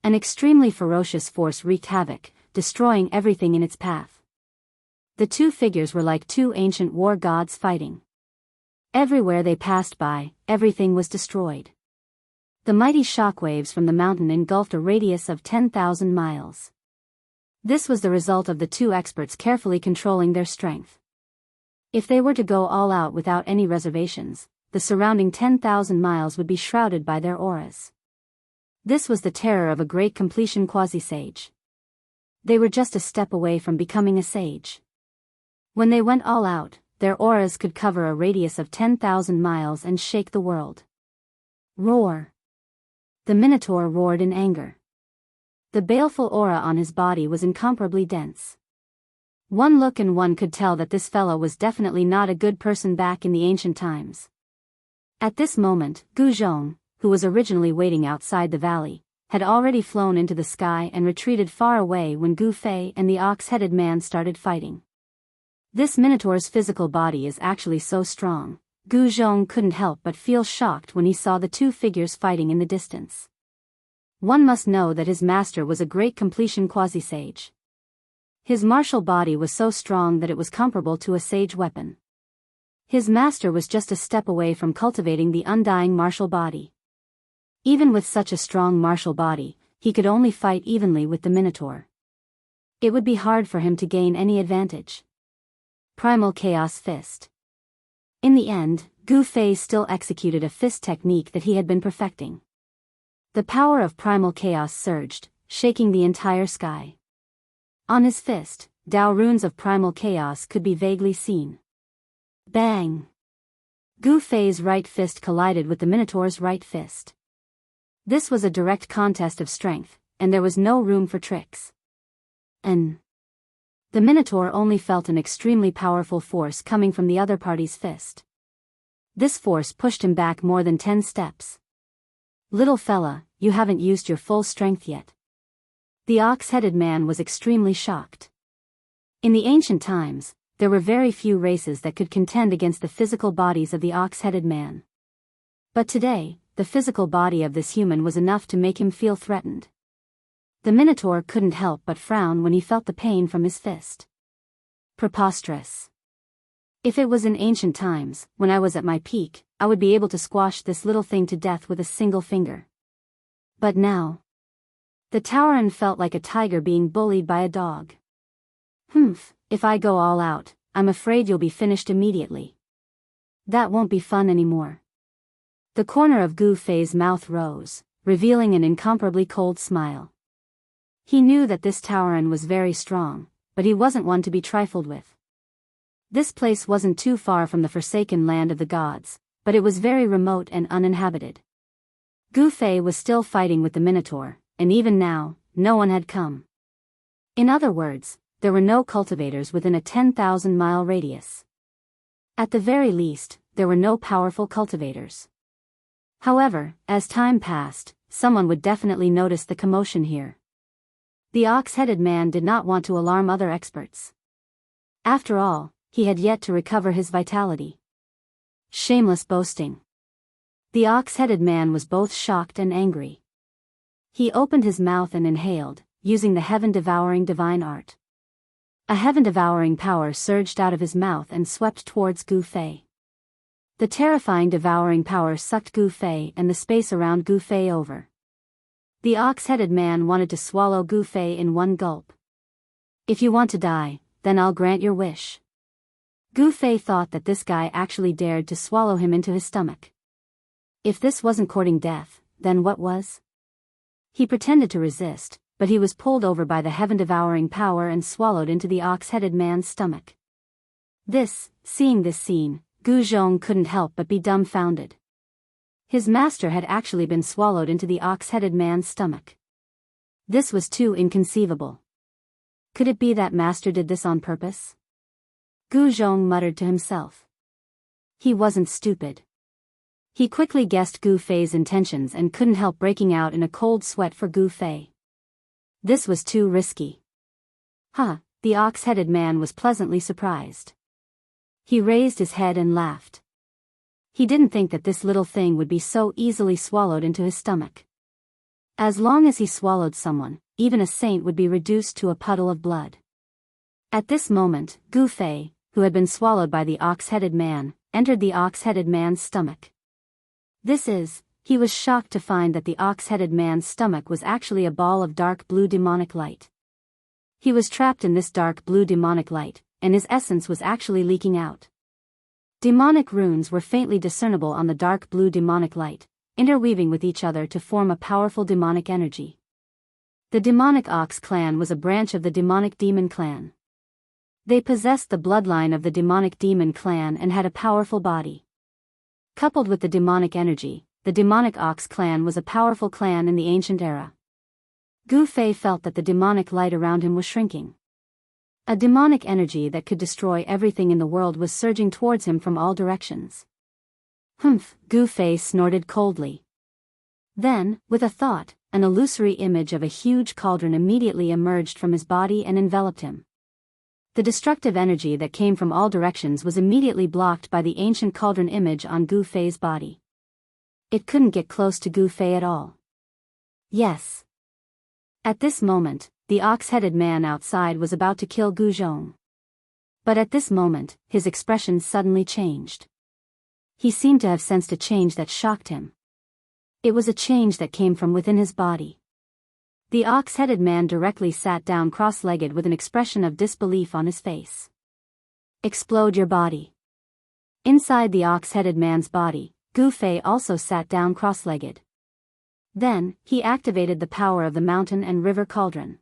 An extremely ferocious force wreaked havoc, destroying everything in its path. The two figures were like two ancient war gods fighting. Everywhere they passed by, everything was destroyed. The mighty shockwaves from the mountain engulfed a radius of 10,000 miles. This was the result of the two experts carefully controlling their strength. If they were to go all out without any reservations, the surrounding 10,000 miles would be shrouded by their auras. This was the terror of a great completion quasi-sage. They were just a step away from becoming a sage. When they went all out, their auras could cover a radius of 10,000 miles and shake the world. Roar! The Minotaur roared in anger. The baleful aura on his body was incomparably dense. One look and one could tell that this fellow was definitely not a good person back in the ancient times. At this moment, Gu Zhong, who was originally waiting outside the valley, had already flown into the sky and retreated far away when Gu Fei and the ox-headed man started fighting. This Minotaur's physical body is actually so strong, Gu Zhong couldn't help but feel shocked when he saw the two figures fighting in the distance. One must know that his master was a great completion quasi-sage. His martial body was so strong that it was comparable to a sage weapon. His master was just a step away from cultivating the undying martial body. Even with such a strong martial body, he could only fight evenly with the Minotaur. It would be hard for him to gain any advantage. Primal Chaos Fist. In the end, Gu Fei still executed a fist technique that he had been perfecting. The power of primal chaos surged, shaking the entire sky. On his fist, Dao runes of primal chaos could be vaguely seen. Bang! Gu Fei's right fist collided with the Minotaur's right fist. This was a direct contest of strength, and there was no room for tricks. The Minotaur only felt an extremely powerful force coming from the other party's fist. This force pushed him back more than 10 steps. Little fella, you haven't used your full strength yet. The ox-headed man was extremely shocked. In the ancient times, there were very few races that could contend against the physical bodies of the ox-headed man. But today, the physical body of this human was enough to make him feel threatened. The Minotaur couldn't help but frown when he felt the pain from his fist. Preposterous. If it was in ancient times, when I was at my peak, I would be able to squash this little thing to death with a single finger. But now... The Tauren felt like a tiger being bullied by a dog. If I go all out, I'm afraid you'll be finished immediately. That won't be fun anymore. The corner of Gu Fei's mouth rose, revealing an incomparably cold smile. He knew that this Tauren was very strong, but he wasn't one to be trifled with. This place wasn't too far from the forsaken land of the gods, but it was very remote and uninhabited. Gu Fei was still fighting with the Minotaur, and even now, no one had come. In other words, there were no cultivators within a 10,000-mile radius. At the very least, there were no powerful cultivators. However, as time passed, someone would definitely notice the commotion here. The ox-headed man did not want to alarm other experts. After all, he had yet to recover his vitality. Shameless boasting. The ox-headed man was both shocked and angry. He opened his mouth and inhaled, using the heaven-devouring divine art. A heaven-devouring power surged out of his mouth and swept towards Gu Fei. The terrifying devouring power sucked Gu Fei and the space around Gu Fei over. The ox-headed man wanted to swallow Gu Fei in one gulp. If you want to die, then I'll grant your wish. Gu Fei thought that this guy actually dared to swallow him into his stomach. If this wasn't courting death, then what was? He pretended to resist, but he was pulled over by the heaven-devouring power and swallowed into the ox-headed man's stomach. Seeing this scene, Gu Zhong couldn't help but be dumbfounded. His master had actually been swallowed into the ox-headed man's stomach. This was too inconceivable. Could it be that master did this on purpose? Gu Zhong muttered to himself. He wasn't stupid. He quickly guessed Gu Fei's intentions and couldn't help breaking out in a cold sweat for Gu Fei. This was too risky. The ox-headed man was pleasantly surprised. He raised his head and laughed. He didn't think that this little thing would be so easily swallowed into his stomach. As long as he swallowed someone, even a saint would be reduced to a puddle of blood. At this moment, Gu Fei, who had been swallowed by the ox-headed man, entered the ox-headed man's stomach. He was shocked to find that the ox-headed man's stomach was actually a ball of dark blue demonic light. He was trapped in this dark blue demonic light, and his essence was actually leaking out. Demonic runes were faintly discernible on the dark blue demonic light, interweaving with each other to form a powerful demonic energy. The demonic ox clan was a branch of the demonic demon clan. They possessed the bloodline of the demonic demon clan and had a powerful body. Coupled with the demonic energy, the demonic ox clan was a powerful clan in the ancient era. Gu Fei felt that the demonic light around him was shrinking. A demonic energy that could destroy everything in the world was surging towards him from all directions. Humph, Gu Fei snorted coldly. Then, with a thought, an illusory image of a huge cauldron immediately emerged from his body and enveloped him. The destructive energy that came from all directions was immediately blocked by the ancient cauldron image on Gu Fei's body. It couldn't get close to Gu Fei at all. Yes. At this moment, the ox-headed man outside was about to kill Gu Zhong. But at this moment, his expression suddenly changed. He seemed to have sensed a change that shocked him. It was a change that came from within his body. The ox-headed man directly sat down cross-legged with an expression of disbelief on his face. Explode your body. Inside the ox-headed man's body, Gu Fei also sat down cross-legged. Then, he activated the power of the mountain and river cauldron.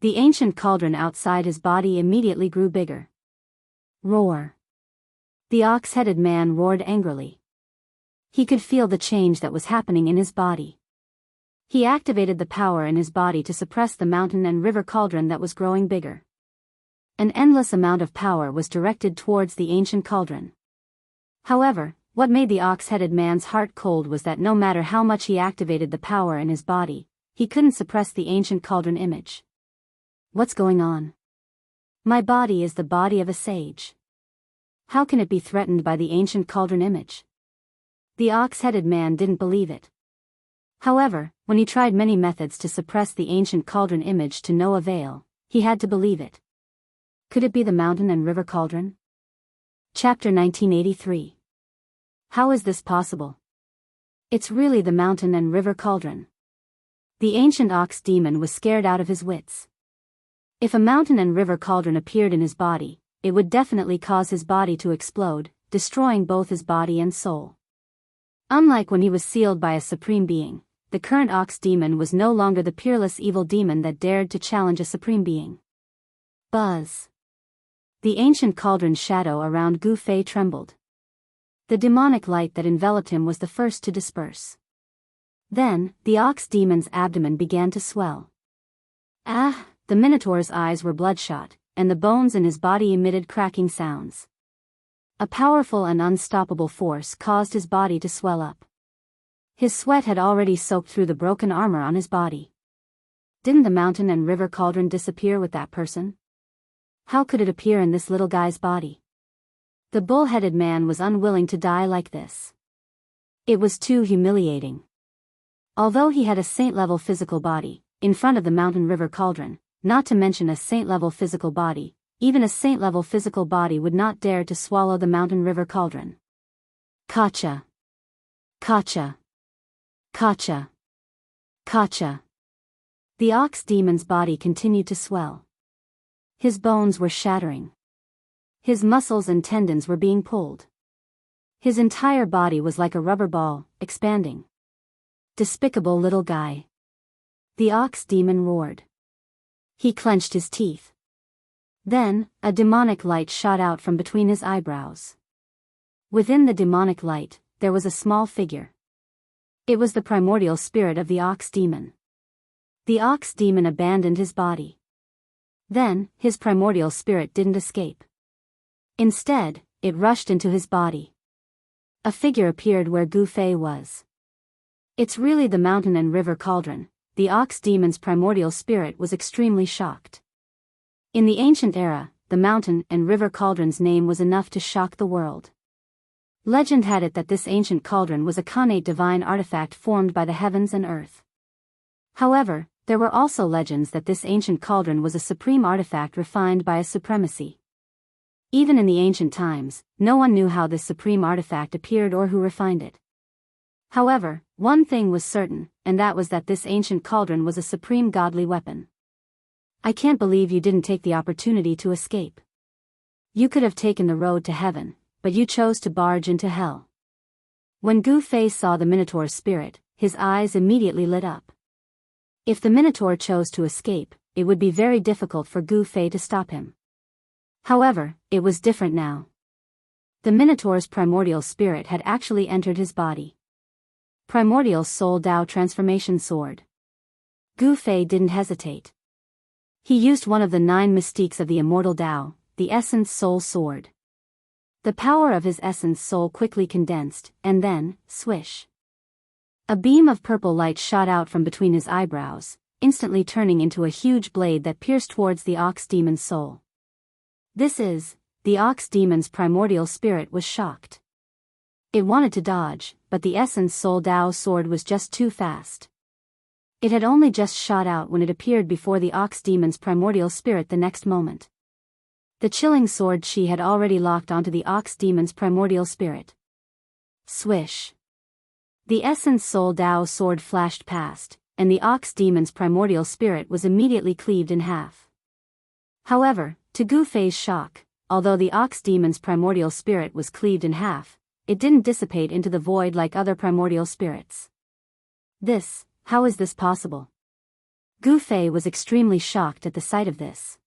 The ancient cauldron outside his body immediately grew bigger. Roar. The ox-headed man roared angrily. He could feel the change that was happening in his body. He activated the power in his body to suppress the mountain and river cauldron that was growing bigger. An endless amount of power was directed towards the ancient cauldron. However, what made the ox-headed man's heart cold was that no matter how much he activated the power in his body, he couldn't suppress the ancient cauldron image. What's going on? My body is the body of a sage. How can it be threatened by the ancient cauldron image? The ox-headed man didn't believe it. However, when he tried many methods to suppress the ancient cauldron image to no avail, he had to believe it. Could it be the mountain and river cauldron? Chapter 1983. How is this possible? It's really the mountain and river cauldron. The ancient ox demon was scared out of his wits. If a mountain and river cauldron appeared in his body, it would definitely cause his body to explode, destroying both his body and soul. Unlike when he was sealed by a supreme being, the current ox demon was no longer the peerless evil demon that dared to challenge a supreme being. Buzz. The ancient cauldron's shadow around Gu Fei trembled. The demonic light that enveloped him was the first to disperse. Then, the ox demon's abdomen began to swell. Ah! The Minotaur's eyes were bloodshot, and the bones in his body emitted cracking sounds. A powerful and unstoppable force caused his body to swell up. His sweat had already soaked through the broken armor on his body. Didn't the mountain and river cauldron disappear with that person? How could it appear in this little guy's body? The bull-headed man was unwilling to die like this. It was too humiliating. Although he had a saint-level physical body, in front of the mountain river cauldron, not to mention a saint-level physical body, even a saint-level physical body would not dare to swallow the mountain river cauldron. Kacha. Kacha. Kacha. Kacha. The ox demon's body continued to swell. His bones were shattering. His muscles and tendons were being pulled. His entire body was like a rubber ball, expanding. Despicable little guy. The ox demon roared. He clenched his teeth. Then, a demonic light shot out from between his eyebrows. Within the demonic light, there was a small figure. It was the primordial spirit of the ox demon. The ox demon abandoned his body. Then, his primordial spirit didn't escape. Instead, it rushed into his body. A figure appeared where Gu Fei was. It's really the mountain and river cauldron. The ox demon's primordial spirit was extremely shocked. In the ancient era, the mountain and river cauldron's name was enough to shock the world. Legend had it that this ancient cauldron was a connate divine artifact formed by the heavens and earth. However, there were also legends that this ancient cauldron was a supreme artifact refined by a supremacy. Even in the ancient times, no one knew how this supreme artifact appeared or who refined it. However, one thing was certain, and that was that this ancient cauldron was a supreme godly weapon. I can't believe you didn't take the opportunity to escape. You could have taken the road to heaven, but you chose to barge into hell. When Gu Fei saw the Minotaur's spirit, his eyes immediately lit up. If the Minotaur chose to escape, it would be very difficult for Gu Fei to stop him. However, it was different now. The Minotaur's primordial spirit had actually entered his body. Primordial Soul Dao Transformation Sword. Gu Fei didn't hesitate. He used one of the 9 mystiques of the immortal Tao, the Essence Soul Sword. The power of his Essence Soul quickly condensed, and then, swish. A beam of purple light shot out from between his eyebrows, instantly turning into a huge blade that pierced towards the Ox Demon's soul. The Ox Demon's primordial spirit was shocked. It wanted to dodge, but the Essence Soul Tao sword was just too fast. It had only just shot out when it appeared before the Ox Demon's primordial spirit the next moment. The chilling sword chi had already locked onto the Ox Demon's primordial spirit. Swish. The Essence Soul Tao sword flashed past, and the Ox Demon's primordial spirit was immediately cleaved in half. However, to Gu Fei's shock, although the Ox Demon's primordial spirit was cleaved in half, it didn't dissipate into the void like other primordial spirits. How is this possible? Gu Fei was extremely shocked at the sight of this.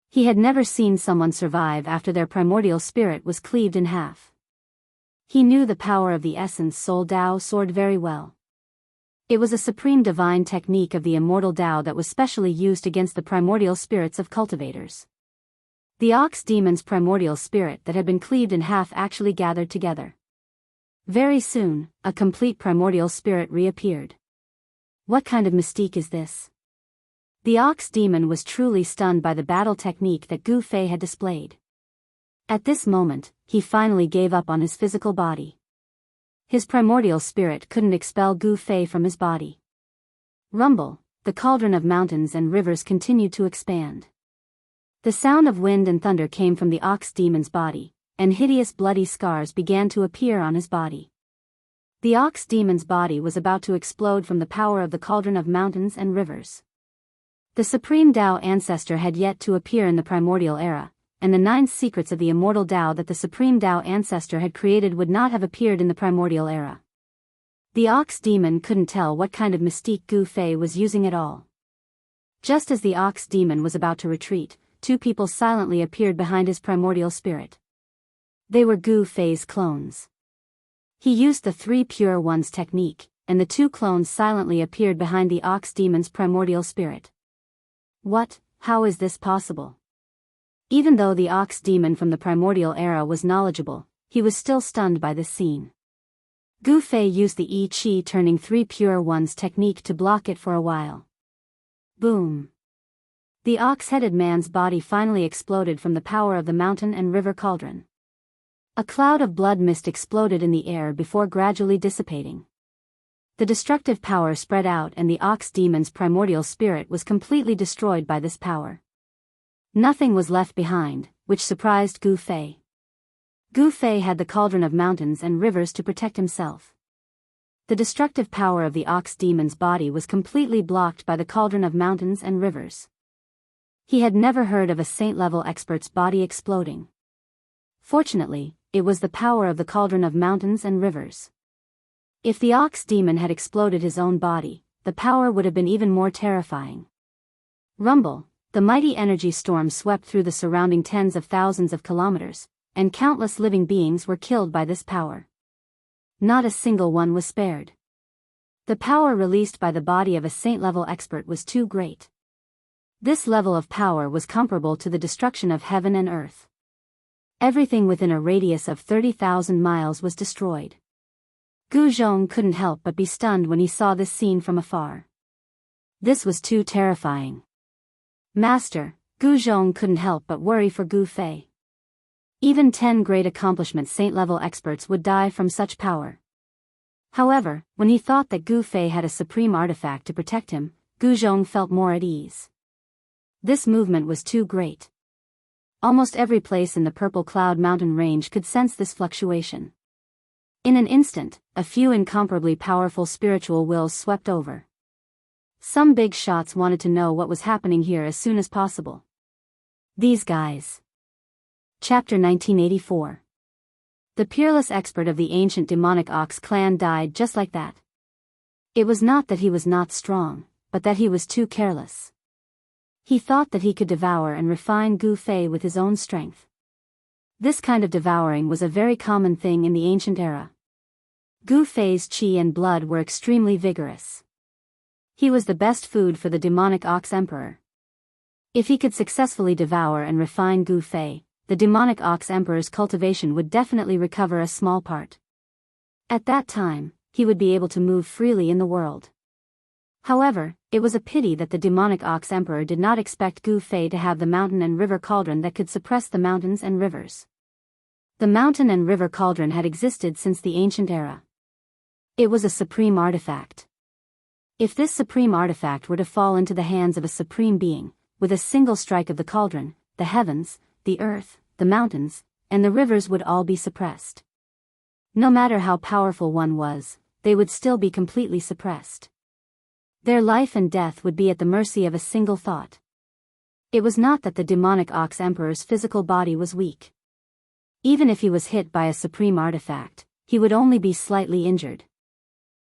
He had never seen someone survive after their primordial spirit was cleaved in half. He knew the power of the Essence Soul Tao sword very well. It was a supreme divine technique of the immortal Tao that was specially used against the primordial spirits of cultivators. The Ox Demon's primordial spirit that had been cleaved in half actually gathered together. Very soon, a complete primordial spirit reappeared. What kind of mystique is this? The Ox Demon was truly stunned by the battle technique that Gu Fei had displayed. At this moment, he finally gave up on his physical body. His primordial spirit couldn't expel Gu Fei from his body. Rumble, the cauldron of mountains and rivers continued to expand. The sound of wind and thunder came from the Ox Demon's body, and hideous bloody scars began to appear on his body. The Ox Demon's body was about to explode from the power of the cauldron of mountains and rivers. The Supreme Tao Ancestor had yet to appear in the primordial era, and the 9 secrets of the immortal Tao that the Supreme Tao Ancestor had created would not have appeared in the primordial era. The Ox Demon couldn't tell what kind of mystique Gu Fei was using at all. Just as the Ox Demon was about to retreat, 2 people silently appeared behind his primordial spirit. They were Gu Fei's clones. He used the 3 Pure Ones technique, and the 2 clones silently appeared behind the Ox Demon's primordial spirit. How is this possible? Even though the Ox Demon from the primordial era was knowledgeable, he was still stunned by this scene. Gu Fei used the I Chi turning 3 Pure Ones technique to block it for a while. Boom! The ox-headed man's body finally exploded from the power of the mountain and river cauldron. A cloud of blood mist exploded in the air before gradually dissipating. The destructive power spread out and the Ox Demon's primordial spirit was completely destroyed by this power. Nothing was left behind, which surprised Gu Fei. Gu Fei had the cauldron of mountains and rivers to protect himself. The destructive power of the Ox Demon's body was completely blocked by the cauldron of mountains and rivers. He had never heard of a saint-level expert's body exploding. Fortunately, it was the power of the cauldron of mountains and rivers. If the Ox Demon had exploded his own body, the power would have been even more terrifying. Rumble, the mighty energy storm swept through the surrounding tens of thousands of kilometers, and countless living beings were killed by this power. Not a single one was spared. The power released by the body of a saint-level expert was too great. This level of power was comparable to the destruction of heaven and earth. Everything within a radius of 30,000 miles was destroyed. Gu Zhong couldn't help but be stunned when he saw this scene from afar. This was too terrifying. Master, Gu Zhong couldn't help but worry for Gu Fei. Even 10 great accomplishment saint-level experts would die from such power. However, when he thought that Gu Fei had a supreme artifact to protect him, Gu Zhong felt more at ease. This movement was too great. Almost every place in the Purple Cloud mountain range could sense this fluctuation. In an instant, a few incomparably powerful spiritual wills swept over. Some big shots wanted to know what was happening here as soon as possible. These guys. Chapter 1984. The peerless expert of the ancient demonic Ox clan died just like that. It was not that he was not strong, but that he was too careless. He thought that he could devour and refine Gu Fei with his own strength. This kind of devouring was a very common thing in the ancient era. Gu Fei's qi and blood were extremely vigorous. He was the best food for the demonic Ox Emperor. If he could successfully devour and refine Gu Fei, the demonic Ox Emperor's cultivation would definitely recover a small part. At that time, he would be able to move freely in the world. However, it was a pity that the demonic Ox Emperor did not expect Gu Fei to have the mountain and river cauldron that could suppress the mountains and rivers. The mountain and river cauldron had existed since the ancient era. It was a supreme artifact. If this supreme artifact were to fall into the hands of a supreme being, with a single strike of the cauldron, the heavens, the earth, the mountains, and the rivers would all be suppressed. No matter how powerful one was, they would still be completely suppressed. Their life and death would be at the mercy of a single thought. It was not that the demonic Ox Emperor's physical body was weak. Even if he was hit by a supreme artifact, he would only be slightly injured.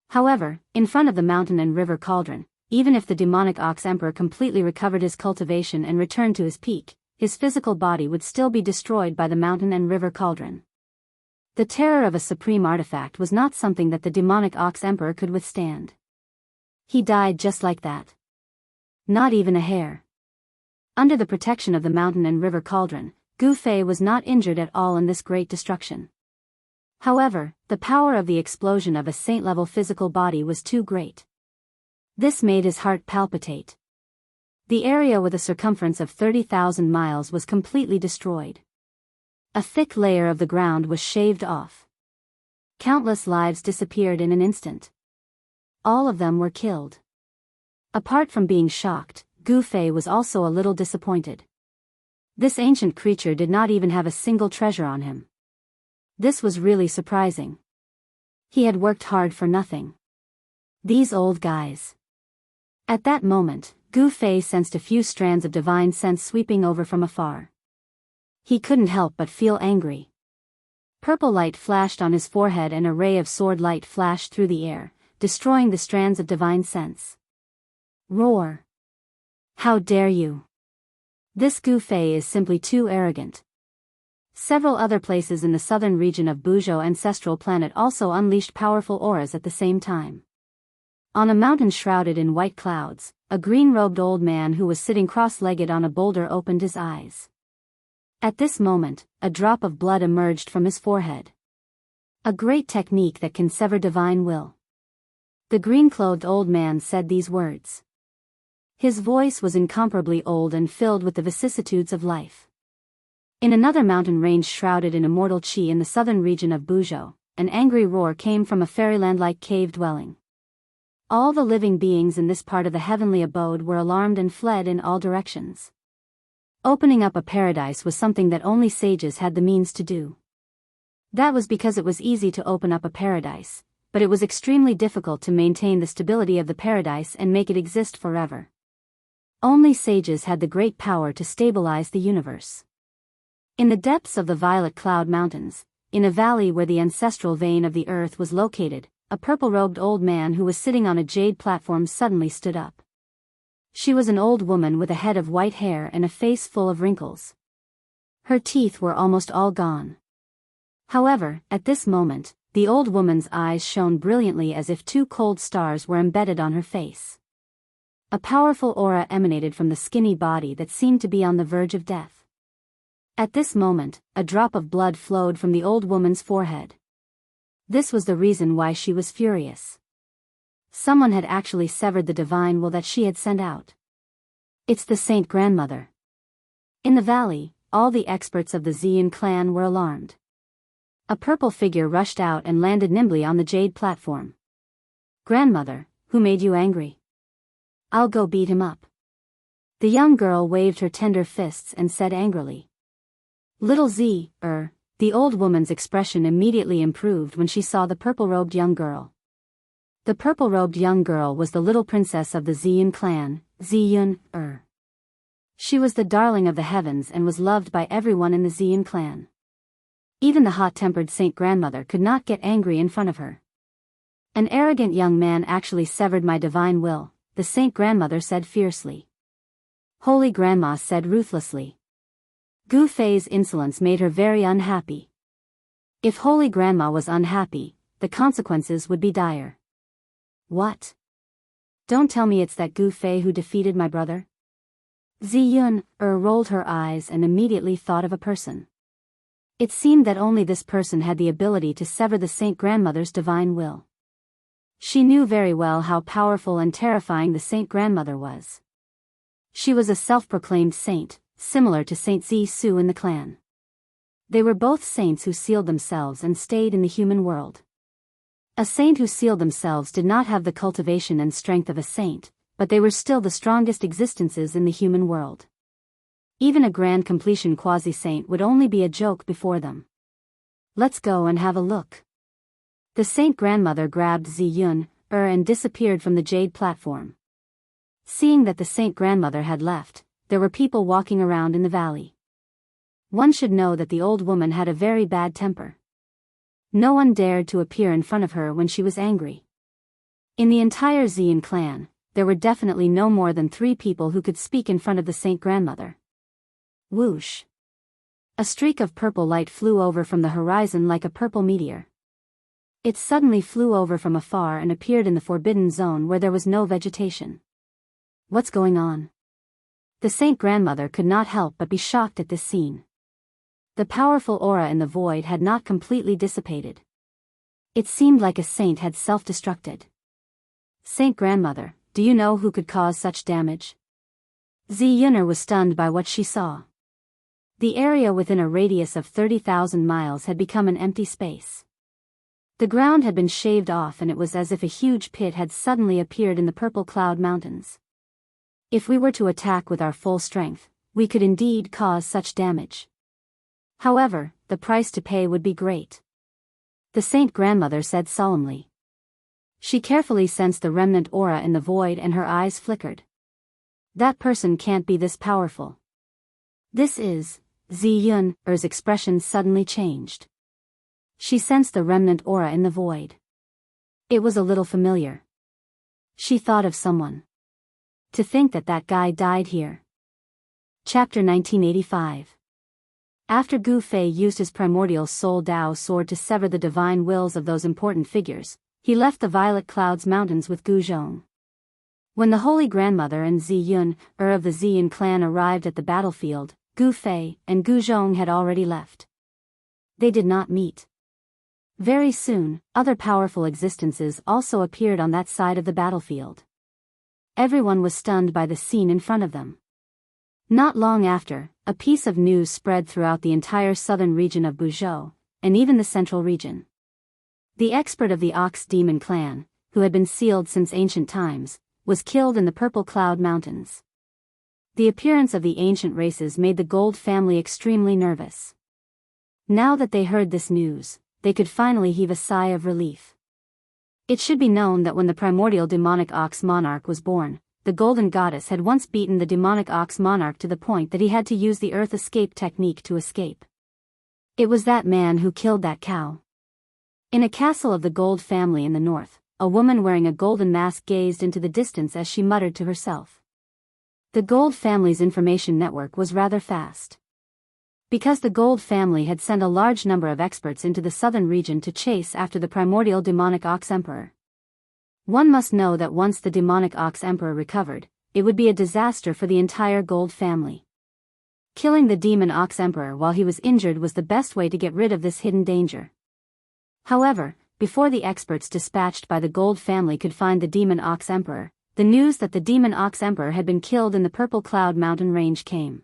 However, in front of the mountain and river cauldron, even if the demonic Ox Emperor completely recovered his cultivation and returned to his peak, his physical body would still be destroyed by the mountain and river cauldron. The terror of a supreme artifact was not something that the demonic Ox Emperor could withstand. He died just like that. Not even a hair. Under the protection of the mountain and river cauldron, Gu Fei was not injured at all in this great destruction. However, the power of the explosion of a saint-level physical body was too great. This made his heart palpitate. The area with a circumference of 30,000 miles was completely destroyed. A thick layer of the ground was shaved off. Countless lives disappeared in an instant. All of them were killed. Apart from being shocked, Gu Fei was also a little disappointed. This ancient creature did not even have a single treasure on him. This was really surprising. He had worked hard for nothing. These old guys. At that moment, Gu Fei sensed a few strands of divine sense sweeping over from afar. He couldn't help but feel angry. Purple light flashed on his forehead and a ray of sword light flashed through the air, destroying the strands of divine sense. Roar! How dare you! This Gu Fei is simply too arrogant. Several other places in the southern region of Buzhou ancestral planet also unleashed powerful auras at the same time. On a mountain shrouded in white clouds, a green-robed old man who was sitting cross-legged on a boulder opened his eyes. At this moment, a drop of blood emerged from his forehead. A great technique that can sever divine will. The green-clothed old man said these words. His voice was incomparably old and filled with the vicissitudes of life. In another mountain range shrouded in immortal qi in the southern region of Buzhou, an angry roar came from a fairyland-like cave dwelling. All the living beings in this part of the heavenly abode were alarmed and fled in all directions. Opening up a paradise was something that only sages had the means to do. That was because it was easy to open up a paradise, but it was extremely difficult to maintain the stability of the paradise and make it exist forever. Only sages had the great power to stabilize the universe. In the depths of the Violet Cloud Mountains, in a valley where the ancestral vein of the earth was located, a purple-robed old man who was sitting on a jade platform suddenly stood up. She was an old woman with a head of white hair and a face full of wrinkles. Her teeth were almost all gone. However, at this moment, the old woman's eyes shone brilliantly as if two cold stars were embedded on her face. A powerful aura emanated from the skinny body that seemed to be on the verge of death. At this moment, a drop of blood flowed from the old woman's forehead. This was the reason why she was furious. Someone had actually severed the divine will that she had sent out. It's the Saint Grandmother. In the valley, all the experts of the Ziyun clan were alarmed. A purple figure rushed out and landed nimbly on the jade platform. Grandmother, who made you angry? I'll go beat him up. The young girl waved her tender fists and said angrily. Little Z, the old woman's expression immediately improved when she saw the purple-robed young girl. The purple-robed young girl was the little princess of the Ziyun clan, Ziyun. She was the darling of the heavens and was loved by everyone in the Ziyun clan. Even the hot-tempered Saint Grandmother could not get angry in front of her. An arrogant young man actually severed my divine will, the Saint Grandmother said fiercely. Holy Grandma said ruthlessly. Gu Fei's insolence made her very unhappy. If Holy Grandma was unhappy, the consequences would be dire. What? Don't tell me it's that Gu Fei who defeated my brother? Ziyun rolled her eyes and immediately thought of a person. It seemed that only this person had the ability to sever the saint grandmother's divine will. She knew very well how powerful and terrifying the saint grandmother was. She was a self-proclaimed saint, similar to Saint Zisu in the clan. They were both saints who sealed themselves and stayed in the human world. A saint who sealed themselves did not have the cultivation and strength of a saint, but they were still the strongest existences in the human world. Even a grand completion quasi-saint would only be a joke before them. Let's go and have a look. The saint grandmother grabbed Ziyun and disappeared from the jade platform. Seeing that the saint grandmother had left, there were people walking around in the valley. One should know that the old woman had a very bad temper. No one dared to appear in front of her when she was angry. In the entire Ziyan clan, there were definitely no more than 3 people who could speak in front of the saint grandmother. Whoosh! A streak of purple light flew over from the horizon like a purple meteor. It suddenly flew over from afar and appeared in the forbidden zone where there was no vegetation. What's going on? The saint grandmother could not help but be shocked at this scene. The powerful aura in the void had not completely dissipated. It seemed like a saint had self-destructed. Saint grandmother, do you know who could cause such damage? Ziyun was stunned by what she saw. The area within a radius of 30,000 miles had become an empty space. The ground had been shaved off and it was as if a huge pit had suddenly appeared in the purple cloud mountains. If we were to attack with our full strength, we could indeed cause such damage. However, the price to pay would be great. The saint grandmother said solemnly. She carefully sensed the remnant aura in the void and her eyes flickered. That person can't be this powerful. This is... Ziyun's expression suddenly changed. She sensed the remnant aura in the void. It was a little familiar. She thought of someone. To think that that guy died here. Chapter 1985. After Gu Fei used his primordial soul Dao sword to sever the divine wills of those important figures, he left the Violet Clouds Mountains with Gu Zhong. When the Holy Grandmother and Ziyun of the Ziyan clan arrived at the battlefield, Gu Fei and Gu Zhong had already left. They did not meet. Very soon, other powerful existences also appeared on that side of the battlefield. Everyone was stunned by the scene in front of them. Not long after, a piece of news spread throughout the entire southern region of Buzhou, and even the central region. The expert of the Ox Demon clan, who had been sealed since ancient times, was killed in the Purple Cloud Mountains. The appearance of the ancient races made the Gold family extremely nervous. Now that they heard this news, they could finally heave a sigh of relief. It should be known that when the primordial demonic Ox Monarch was born, the Golden Goddess had once beaten the demonic Ox Monarch to the point that he had to use the Earth Escape technique to escape. It was that man who killed that cow. In a castle of the Gold family in the north, a woman wearing a golden mask gazed into the distance as she muttered to herself. The Gold family's information network was rather fast. Because the Gold family had sent a large number of experts into the southern region to chase after the primordial demonic Ox Emperor. One must know that once the demonic Ox Emperor recovered, it would be a disaster for the entire Gold family. Killing the demon Ox Emperor while he was injured was the best way to get rid of this hidden danger. However, before the experts dispatched by the Gold family could find the demon Ox Emperor, the news that the demon Ox Emperor had been killed in the Purple Cloud Mountain range came.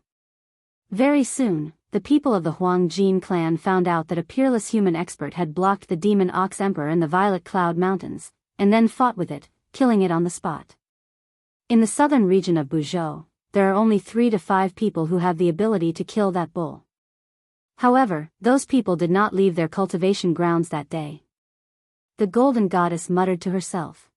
Very soon, the people of the Huang Jin clan found out that a peerless human expert had blocked the demon Ox Emperor in the Violet Cloud Mountains, and then fought with it, killing it on the spot. In the southern region of Buzhou, there are only 3 to 5 people who have the ability to kill that bull. However, those people did not leave their cultivation grounds that day. The Golden Goddess muttered to herself.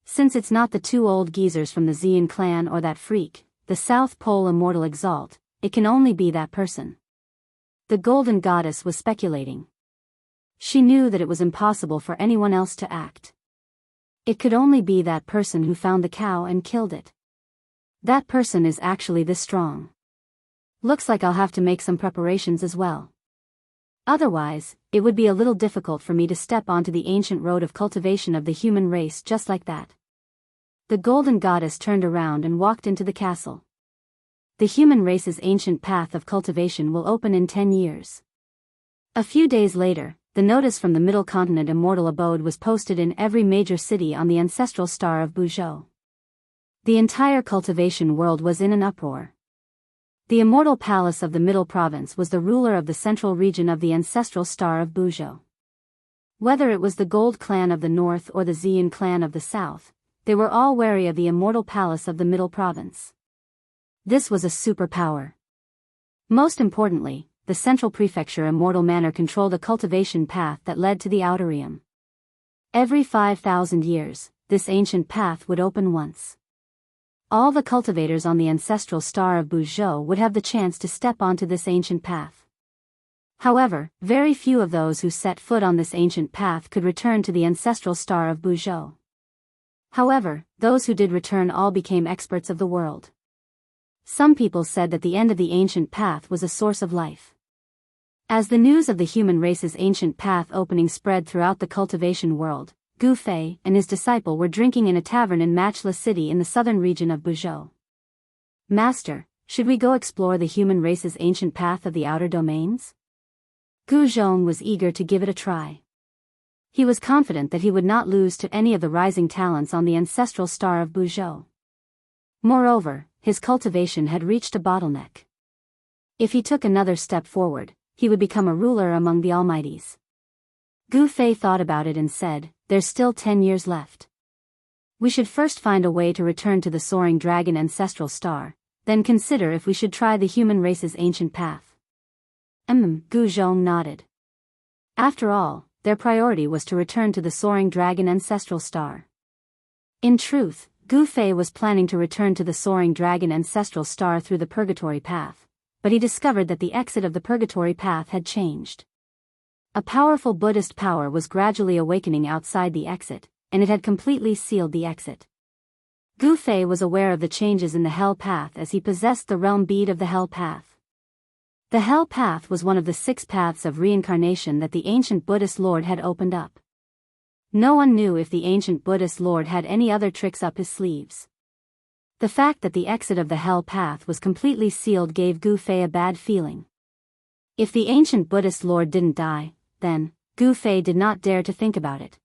Since it's not the 2 old geezers from the Ziyan clan or that freak, the South Pole Immortal Exalt, it can only be that person. The Golden Goddess was speculating. She knew that it was impossible for anyone else to act. It could only be that person who found the cow and killed it. That person is actually this strong. Looks like I'll have to make some preparations as well. Otherwise, it would be a little difficult for me to step onto the ancient road of cultivation of the human race just like that. The Golden Goddess turned around and walked into the castle. The human race's ancient path of cultivation will open in 10 years. A few days later, the notice from the Middle Continent Immortal Abode was posted in every major city on the ancestral star of Buzhou. The entire cultivation world was in an uproar. The Immortal Palace of the Middle Province was the ruler of the central region of the ancestral star of Buzhou. Whether it was the Gold Clan of the north or the Xian Clan of the south, they were all wary of the Immortal Palace of the Middle Province. This was a superpower. Most importantly, the Central Prefecture Immortal Manor controlled a cultivation path that led to the outer realm. Every 5,000 years, this ancient path would open once. All the cultivators on the ancestral star of Buzhou would have the chance to step onto this ancient path. However, very few of those who set foot on this ancient path could return to the ancestral star of Buzhou. However, those who did return all became experts of the world. Some people said that the end of the ancient path was a source of life. As the news of the human race's ancient path opening spread throughout the cultivation world, Gu Fei and his disciple were drinking in a tavern in Matchless City in the southern region of Buzhou. Master, should we go explore the human race's ancient path of the outer domains? Gu Zhong was eager to give it a try. He was confident that he would not lose to any of the rising talents on the ancestral star of Buzhou. Moreover, his cultivation had reached a bottleneck. If he took another step forward, he would become a ruler among the Almighties. Gu Fei thought about it and said, "There's still 10 years left. We should first find a way to return to the soaring dragon ancestral star, then consider if we should try the human race's ancient path." Gu Zhong nodded. After all, their priority was to return to the soaring dragon ancestral star. In truth, Gu Fei was planning to return to the soaring dragon ancestral star through the purgatory path, but he discovered that the exit of the purgatory path had changed. A powerful Buddhist power was gradually awakening outside the exit, and it had completely sealed the exit. Gu Fei was aware of the changes in the Hell Path as he possessed the realm bead of the Hell Path. The Hell Path was one of the 6 paths of reincarnation that the ancient Buddhist Lord had opened up. No one knew if the ancient Buddhist Lord had any other tricks up his sleeves. The fact that the exit of the Hell Path was completely sealed gave Gu Fei a bad feeling. If the ancient Buddhist Lord didn't die, then, Gu Fei did not dare to think about it.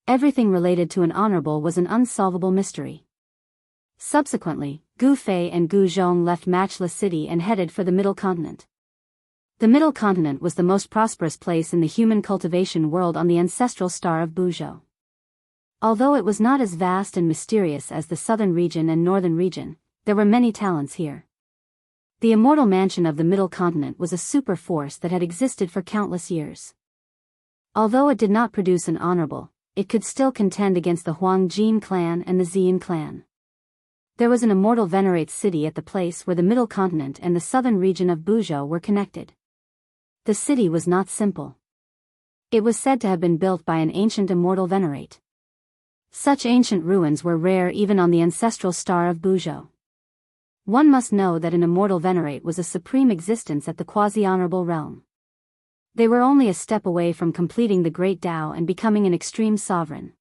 Everything related to an honorable was an unsolvable mystery. Subsequently, Gu Fei and Gu Zhong left Matchless City and headed for the Middle Continent. The Middle Continent was the most prosperous place in the human cultivation world on the ancestral star of Buzhou. Although it was not as vast and mysterious as the southern region and northern region, there were many talents here. The immortal mansion of the Middle Continent was a super force that had existed for countless years. Although it did not produce an honorable, it could still contend against the Huangjin clan and the Xian clan. There was an immortal venerate city at the place where the Middle Continent and the southern region of Buzhou were connected. The city was not simple. It was said to have been built by an ancient immortal venerate. Such ancient ruins were rare even on the ancestral star of Buzhou. One must know that an immortal venerate was a supreme existence at the quasi-honorable realm. They were only a step away from completing the Great Tao and becoming an extreme sovereign.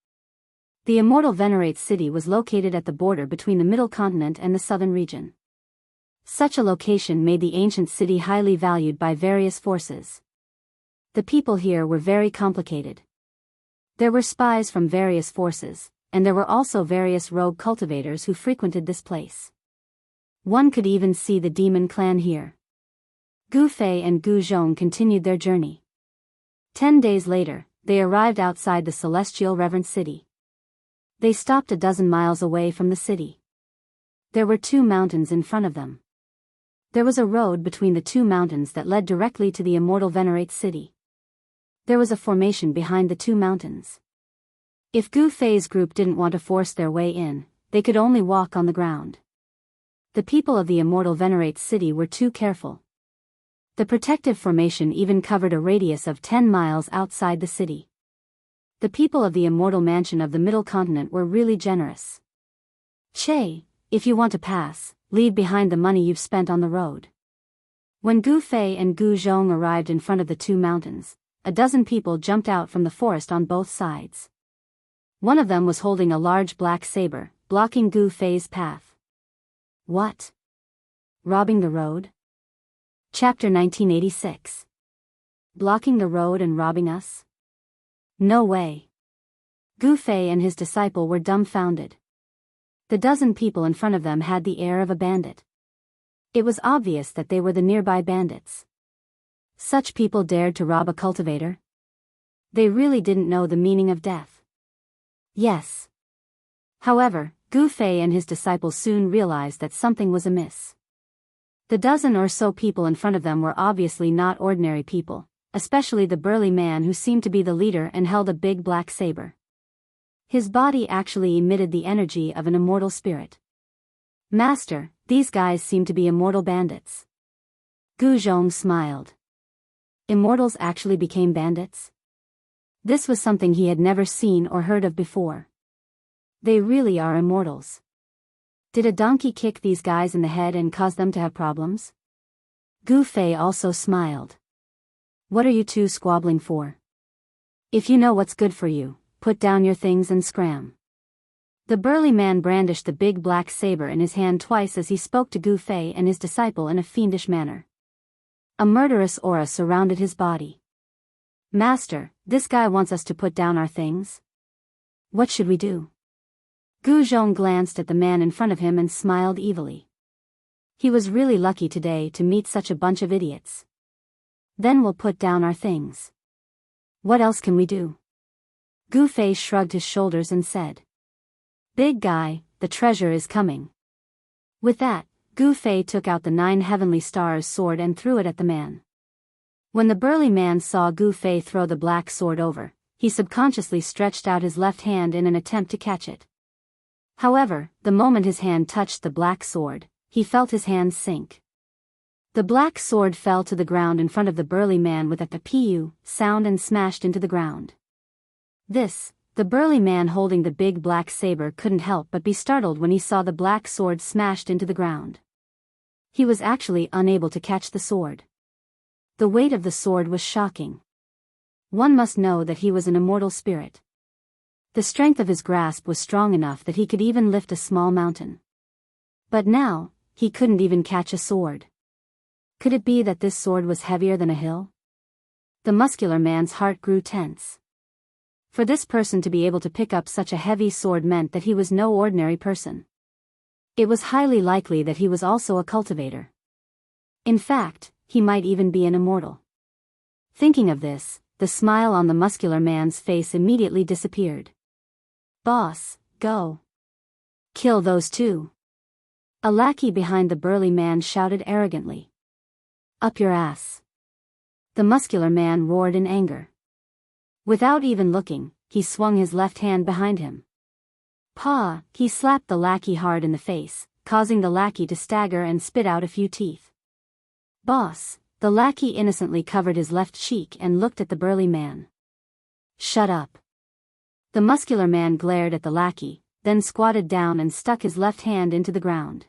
The immortal venerate city was located at the border between the Middle Continent and the southern region. Such a location made the ancient city highly valued by various forces. The people here were very complicated. There were spies from various forces, and there were also various rogue cultivators who frequented this place. One could even see the demon clan here. Gu Fei and Gu Zhong continued their journey. 10 days later, they arrived outside the celestial reverend city. They stopped a dozen miles away from the city. There were 2 mountains in front of them. There was a road between the 2 mountains that led directly to the immortal venerate city. There was a formation behind the 2 mountains. If Gu Fei's group didn't want to force their way in, they could only walk on the ground. The people of the immortal venerate city were too careful. The protective formation even covered a radius of 10 miles outside the city. The people of the immortal mansion of the Middle Continent were really generous. "Che, if you want to pass, leave behind the money you've spent on the road." When Gu Fei and Gu Zhong arrived in front of the 2 mountains, a dozen people jumped out from the forest on both sides. One of them was holding a large black saber, blocking Gu Fei's path. "What? Robbing the road? Chapter 1986. Blocking the road and robbing us? No way. Gu Fei and his disciple were dumbfounded. The dozen people in front of them had the air of a bandit. It was obvious that they were the nearby bandits. Such people dared to rob a cultivator? They really didn't know the meaning of death. Yes. However, Gu Fei and his disciples soon realized that something was amiss. The dozen or so people in front of them were obviously not ordinary people, especially the burly man who seemed to be the leader and held a big black saber. His body actually emitted the energy of an immortal spirit. Master, these guys seem to be immortal bandits. Gu Zhong smiled. Immortals actually became bandits? This was something he had never seen or heard of before. They really are immortals. Did a donkey kick these guys in the head and cause them to have problems? Gu Fei also smiled. What are you two squabbling for? If you know what's good for you, put down your things and scram. The burly man brandished the big black saber in his hand twice as he spoke to Gu Fei and his disciple in a fiendish manner. A murderous aura surrounded his body. Master, this guy wants us to put down our things. What should we do? Gu Zhong glanced at the man in front of him and smiled evilly. He was really lucky today to meet such a bunch of idiots. Then we'll put down our things. What else can we do? Gu Fei shrugged his shoulders and said. Big guy, the treasure is coming. With that, Gu Fei took out the 9 heavenly stars sword and threw it at the man. When the burly man saw Gu Fei throw the black sword over, he subconsciously stretched out his left hand in an attempt to catch it. However, the moment his hand touched the black sword, he felt his hand sink. The black sword fell to the ground in front of the burly man with a pu sound and smashed into the ground. The burly man holding the big black saber couldn't help but be startled when he saw the black sword smashed into the ground. He was actually unable to catch the sword. The weight of the sword was shocking. One must know that he was an immortal spirit. The strength of his grasp was strong enough that he could even lift a small mountain. But now, he couldn't even catch a sword. Could it be that this sword was heavier than a hill? The muscular man's heart grew tense. For this person to be able to pick up such a heavy sword meant that he was no ordinary person. It was highly likely that he was also a cultivator. In fact, he might even be an immortal. Thinking of this, the smile on the muscular man's face immediately disappeared. Boss, go. Kill those two. A lackey behind the burly man shouted arrogantly. Up your ass. The muscular man roared in anger. Without even looking, he swung his left hand behind him. Pa! He slapped the lackey hard in the face, causing the lackey to stagger and spit out a few teeth. Boss! The lackey innocently covered his left cheek and looked at the burly man. Shut up. The muscular man glared at the lackey, then squatted down and stuck his left hand into the ground.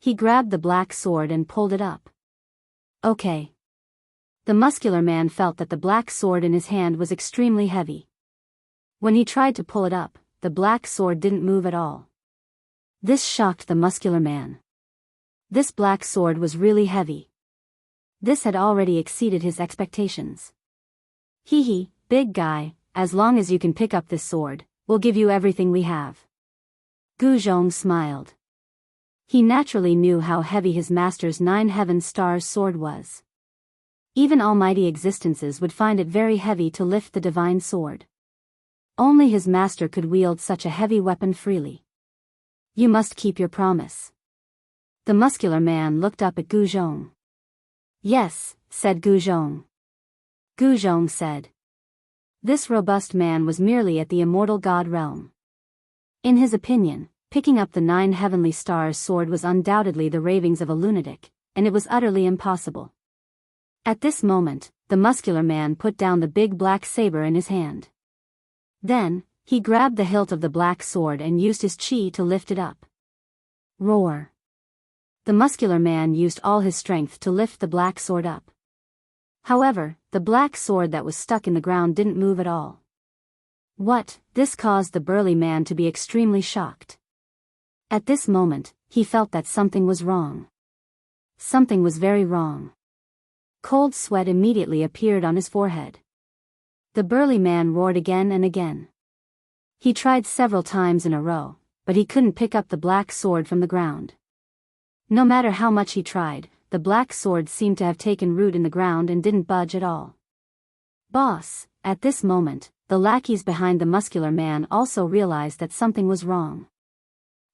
He grabbed the black sword and pulled it up. Okay. The muscular man felt that the black sword in his hand was extremely heavy. When he tried to pull it up, the black sword didn't move at all. This shocked the muscular man. This black sword was really heavy. This had already exceeded his expectations. Hee, big guy, as long as you can pick up this sword, we'll give you everything we have. Gu Zhong smiled. He naturally knew how heavy his master's 9 heaven stars sword was. Even almighty existences would find it very heavy to lift the divine sword. Only his master could wield such a heavy weapon freely. You must keep your promise. The muscular man looked up at Gu Zhong. Yes, said Gu Zhong. Gu Zhong said. This robust man was merely at the immortal god realm. In his opinion, picking up the 9 heavenly stars sword was undoubtedly the ravings of a lunatic, and it was utterly impossible. At this moment, the muscular man put down the big black saber in his hand. Then, he grabbed the hilt of the black sword and used his chi to lift it up. Roar. The muscular man used all his strength to lift the black sword up. However, the black sword that was stuck in the ground didn't move at all. What? This caused the burly man to be extremely shocked. At this moment, he felt that something was wrong. Something was very wrong. Cold sweat immediately appeared on his forehead. The burly man roared again and again. He tried several times in a row, but he couldn't pick up the black sword from the ground. No matter how much he tried, the black sword seemed to have taken root in the ground and didn't budge at all. Boss, at this moment, the lackeys behind the muscular man also realized that something was wrong.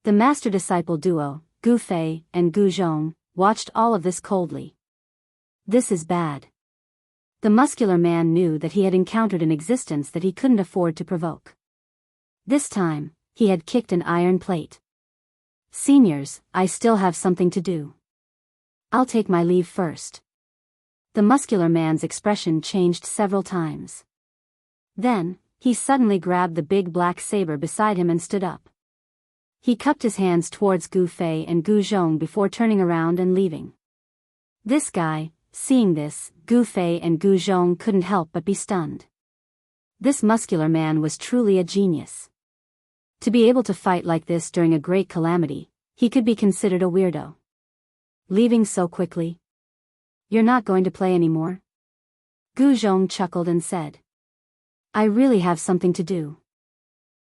The master-disciple duo, Gu Fei and Gu Zhong, watched all of this coldly. This is bad. The muscular man knew that he had encountered an existence that he couldn't afford to provoke. This time, he had kicked an iron plate. Seniors, I still have something to do. I'll take my leave first. The muscular man's expression changed several times. Then, he suddenly grabbed the big black saber beside him and stood up. He cupped his hands towards Gu Fei and Gu Zhong before turning around and leaving. This guy, seeing this, Gu Fei and Gu Zhong couldn't help but be stunned. This muscular man was truly a genius. To be able to fight like this during a great calamity, he could be considered a weirdo. Leaving so quickly? You're not going to play anymore? Gu Zhong chuckled and said. I really have something to do.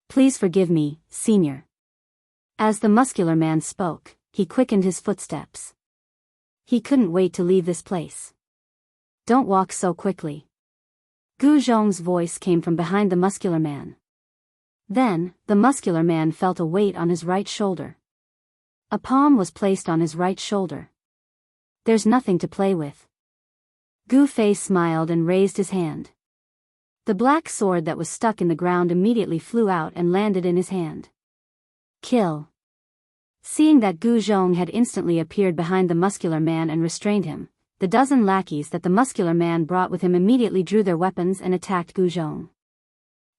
Please forgive me, senior. As the muscular man spoke, he quickened his footsteps. He couldn't wait to leave this place. Don't walk so quickly. Gu Zhong's voice came from behind the muscular man. Then, the muscular man felt a weight on his right shoulder. A palm was placed on his right shoulder. There's nothing to play with. Gu Fei smiled and raised his hand. The black sword that was stuck in the ground immediately flew out and landed in his hand. Kill. Seeing that Gu Zhong had instantly appeared behind the muscular man and restrained him, the dozen lackeys that the muscular man brought with him immediately drew their weapons and attacked Gu Zhong.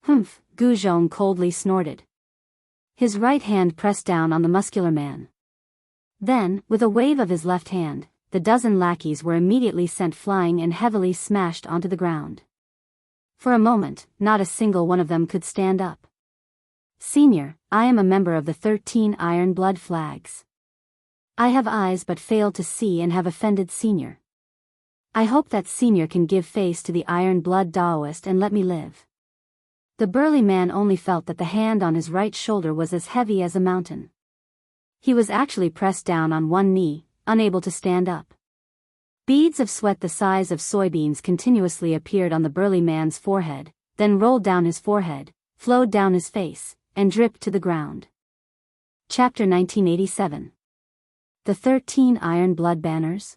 Humph, Gu Zhong coldly snorted. His right hand pressed down on the muscular man. Then, with a wave of his left hand, the dozen lackeys were immediately sent flying and heavily smashed onto the ground. For a moment, not a single one of them could stand up. Senior, I am a member of the 13 Iron Blood Flags. I have eyes but failed to see and have offended Senior. I hope that Senior can give face to the Iron Blood Daoist and let me live. The burly man only felt that the hand on his right shoulder was as heavy as a mountain. He was actually pressed down on one knee, unable to stand up. Beads of sweat the size of soybeans continuously appeared on the burly man's forehead, then rolled down his forehead, flowed down his face, and dripped to the ground. Chapter 1987. The 13 Iron Blood Banners?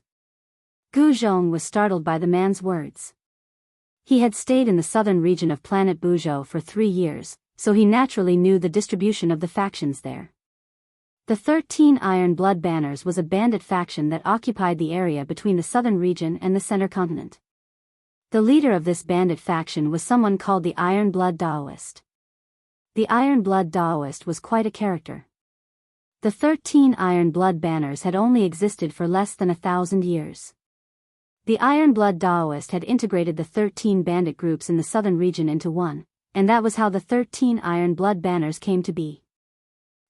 Gu Zhong was startled by the man's words. He had stayed in the southern region of planet Buzhou for 3 years, so he naturally knew the distribution of the factions there. The 13 Iron Blood Banners was a bandit faction that occupied the area between the southern region and the center continent. The leader of this bandit faction was someone called the Iron Blood Daoist. The Iron Blood Daoist was quite a character. The 13 Iron Blood Banners had only existed for less than 1,000 years. The Iron Blood Daoist had integrated the 13 bandit groups in the southern region into one, and that was how the 13 Iron Blood Banners came to be.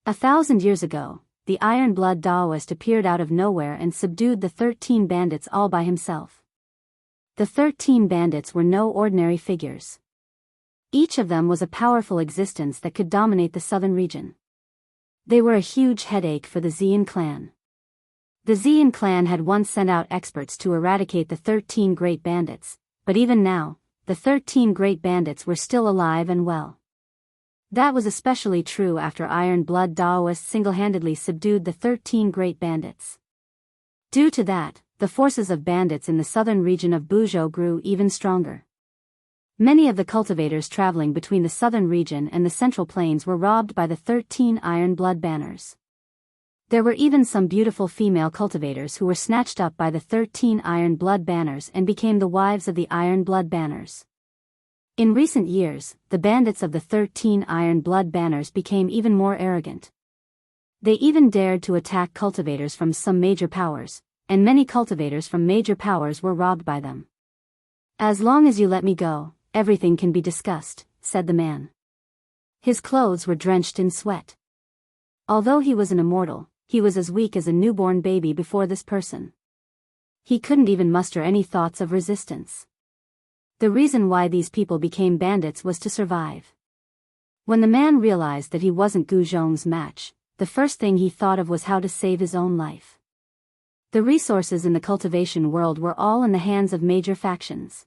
1,000 years ago, the Iron Blood Daoist appeared out of nowhere and subdued the 13 bandits all by himself. The 13 bandits were no ordinary figures. Each of them was a powerful existence that could dominate the southern region. They were a huge headache for the Xian clan. The Xian clan had once sent out experts to eradicate the 13 great bandits, but even now, the 13 great bandits were still alive and well. That was especially true after Iron Blood Daoists single-handedly subdued the 13 great bandits. Due to that, the forces of bandits in the southern region of Buzhou grew even stronger. Many of the cultivators traveling between the southern region and the central plains were robbed by the 13 Iron Blood Banners. There were even some beautiful female cultivators who were snatched up by the 13 Iron Blood Banners and became the wives of the Iron Blood Banners. In recent years, the bandits of the 13 Iron Blood Banners became even more arrogant. They even dared to attack cultivators from some major powers, and many cultivators from major powers were robbed by them. As long as you let me go, everything can be discussed, said the man. His clothes were drenched in sweat. Although he was an immortal, he was as weak as a newborn baby before this person. He couldn't even muster any thoughts of resistance. The reason why these people became bandits was to survive. When the man realized that he wasn't Gu Zhong's match, the first thing he thought of was how to save his own life. The resources in the cultivation world were all in the hands of major factions.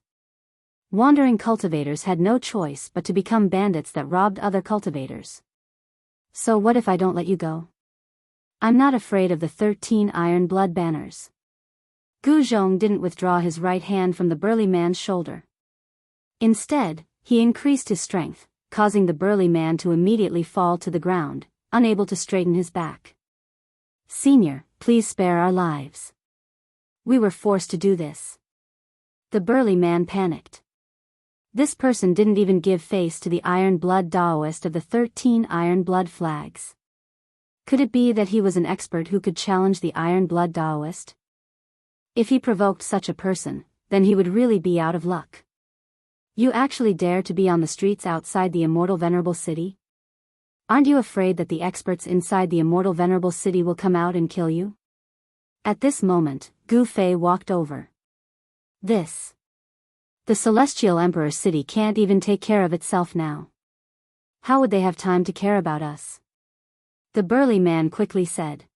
Wandering cultivators had no choice but to become bandits that robbed other cultivators. So what if I don't let you go? I'm not afraid of the 13 iron blood banners. Gu Zhong didn't withdraw his right hand from the burly man's shoulder. Instead, he increased his strength, causing the burly man to immediately fall to the ground, unable to straighten his back. Senior, please spare our lives. We were forced to do this. The burly man panicked. This person didn't even give face to the Iron Blood Daoist of the 13 Iron Blood flags. Could it be that he was an expert who could challenge the Iron Blood Daoist? If he provoked such a person, then he would really be out of luck. You actually dare to be on the streets outside the immortal venerable city? Aren't you afraid that the experts inside the immortal venerable city will come out and kill you? At this moment, Gu Fei walked over. The Celestial Emperor's city can't even take care of itself now. How would they have time to care about us? The burly man quickly said.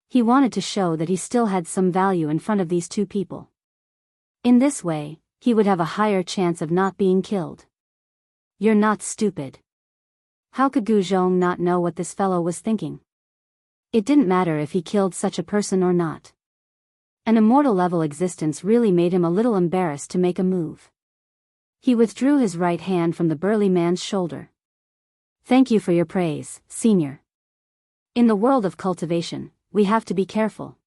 He wanted to show that he still had some value in front of these two people. In this way, he would have a higher chance of not being killed. You're not stupid. How could Gu Zhong not know what this fellow was thinking? It didn't matter if he killed such a person or not. An immortal-level existence really made him a little embarrassed to make a move. He withdrew his right hand from the burly man's shoulder. Thank you for your praise, Senior. In the world of cultivation, we have to be careful.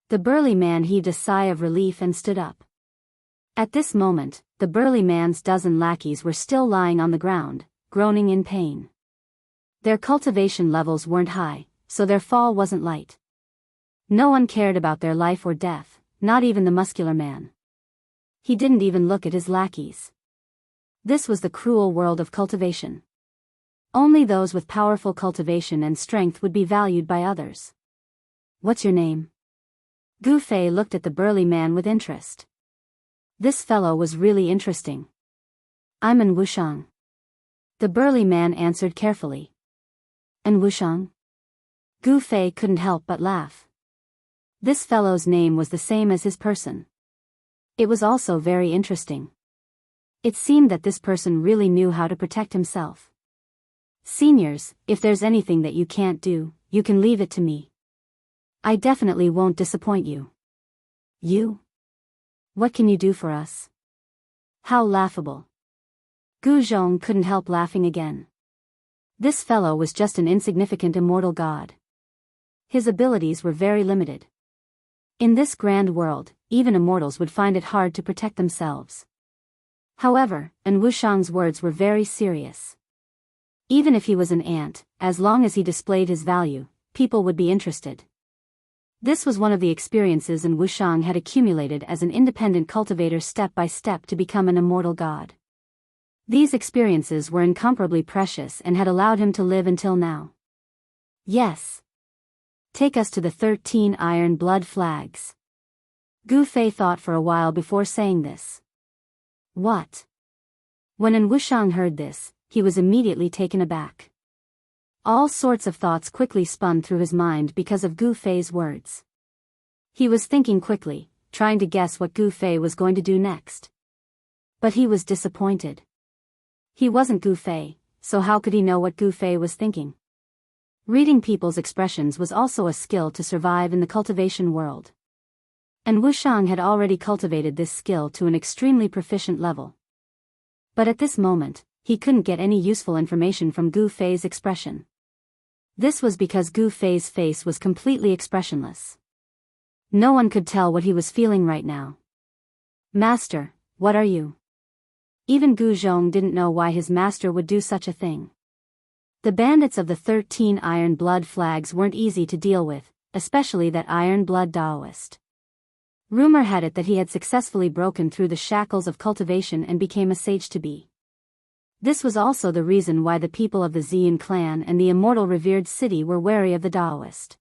The burly man heaved a sigh of relief and stood up. At this moment, the burly man's dozen lackeys were still lying on the ground, groaning in pain. Their cultivation levels weren't high, so their fall wasn't light. No one cared about their life or death, not even the muscular man. He didn't even look at his lackeys. This was the cruel world of cultivation. Only those with powerful cultivation and strength would be valued by others. What's your name? Gu Fei looked at the burly man with interest. This fellow was really interesting. I'm An Wushang. The burly man answered carefully. An Wushang? Gu Fei couldn't help but laugh. This fellow's name was the same as his person. It was also very interesting. It seemed that this person really knew how to protect himself. Seniors, if there's anything that you can't do, you can leave it to me. I definitely won't disappoint you. You? What can you do for us? How laughable. Gu Zhong couldn't help laughing again. This fellow was just an insignificant immortal god. His abilities were very limited. In this grand world, even immortals would find it hard to protect themselves. However, An Wushang's words were very serious. Even if he was an ant, as long as he displayed his value, people would be interested. This was one of the experiences An Wushang had accumulated as an independent cultivator step by step to become an immortal god. These experiences were incomparably precious and had allowed him to live until now. Yes. Take us to the 13 iron blood flags. Gu Fei thought for a while before saying this. What? When An Wushang heard this, he was immediately taken aback. All sorts of thoughts quickly spun through his mind because of Gu Fei's words. He was thinking quickly, trying to guess what Gu Fei was going to do next. But he was disappointed. He wasn't Gu Fei, so how could he know what Gu Fei was thinking? Reading people's expressions was also a skill to survive in the cultivation world. And Wushang had already cultivated this skill to an extremely proficient level. But at this moment, he couldn't get any useful information from Gu Fei's expression. This was because Gu Fei's face was completely expressionless. No one could tell what he was feeling right now. Master, what are you? Even Gu Zhong didn't know why his master would do such a thing. The bandits of the 13 iron blood flags weren't easy to deal with, especially that iron blood Daoist. Rumor had it that he had successfully broken through the shackles of cultivation and became a sage-to-be. This was also the reason why the people of the Xian clan and the immortal revered city were wary of the Daoist.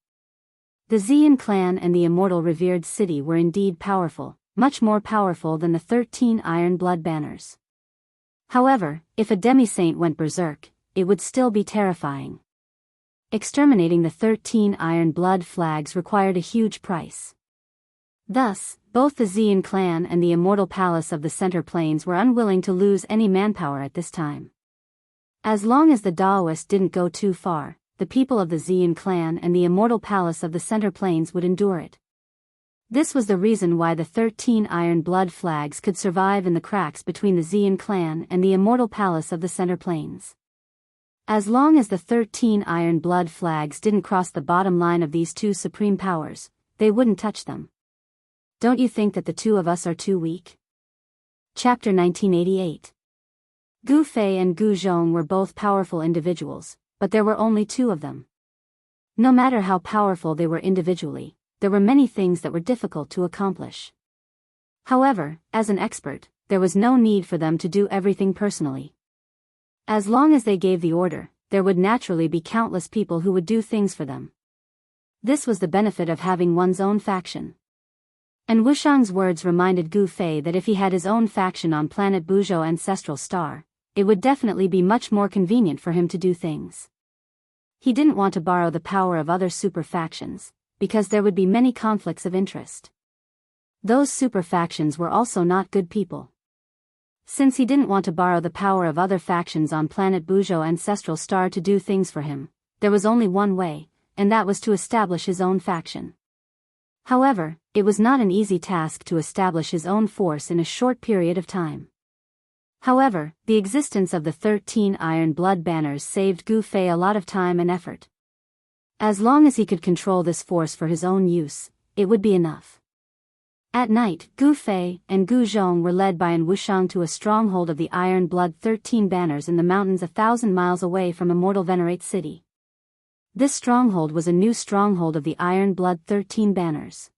The Xian clan and the immortal revered city were indeed powerful, much more powerful than the 13 iron blood banners. However, if a demi-saint went berserk, it would still be terrifying. Exterminating the 13 iron blood flags required a huge price. Thus, both the Xian clan and the immortal palace of the Center Plains were unwilling to lose any manpower at this time. As long as the Daoist didn't go too far, the people of the Xian clan and the immortal palace of the Center Plains would endure it. This was the reason why the 13 iron blood flags could survive in the cracks between the Xian clan and the immortal palace of the Center Plains. As long as the 13 iron blood flags didn't cross the bottom line of these two supreme powers, they wouldn't touch them. Don't you think that the two of us are too weak? Chapter 1988. Gu Fei and Gu Zhong were both powerful individuals, but there were only two of them. No matter how powerful they were individually, there were many things that were difficult to accomplish. However, as an expert, there was no need for them to do everything personally. As long as they gave the order, there would naturally be countless people who would do things for them. This was the benefit of having one's own faction. And Wushang's words reminded Gu Fei that if he had his own faction on planet Buzhou Ancestral Star, it would definitely be much more convenient for him to do things. He didn't want to borrow the power of other super factions, because there would be many conflicts of interest. Those super factions were also not good people. Since he didn't want to borrow the power of other factions on planet Buzhou Ancestral Star to do things for him, there was only one way, and that was to establish his own faction. However, it was not an easy task to establish his own force in a short period of time. However, the existence of the 13 iron blood banners saved Gu Fei a lot of time and effort. As long as he could control this force for his own use, it would be enough. At night, Gu Fei and Gu Zhong were led by An Wushang to a stronghold of the Iron Blood 13 banners in the mountains 1,000 miles away from Immortal Venerate City. This stronghold was a new stronghold of the Iron Blood 13 banners.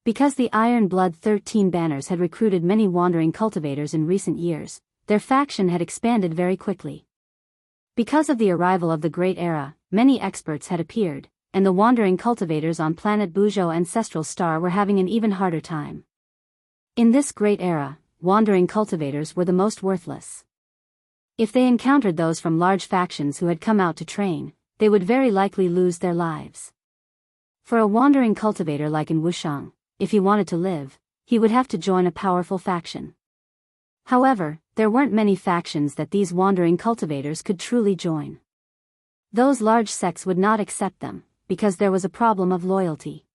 Because the Iron Blood 13 banners had recruited many wandering cultivators in recent years, their faction had expanded very quickly. Because of the arrival of the Great Era, many experts had appeared, and the wandering cultivators on planet Buzhou Ancestral Star were having an even harder time. In this Great Era, wandering cultivators were the most worthless. If they encountered those from large factions who had come out to train, they would very likely lose their lives. For a wandering cultivator like An Wushang, if he wanted to live, he would have to join a powerful faction. However, there weren't many factions that these wandering cultivators could truly join. Those large sects would not accept them, because there was a problem of loyalty.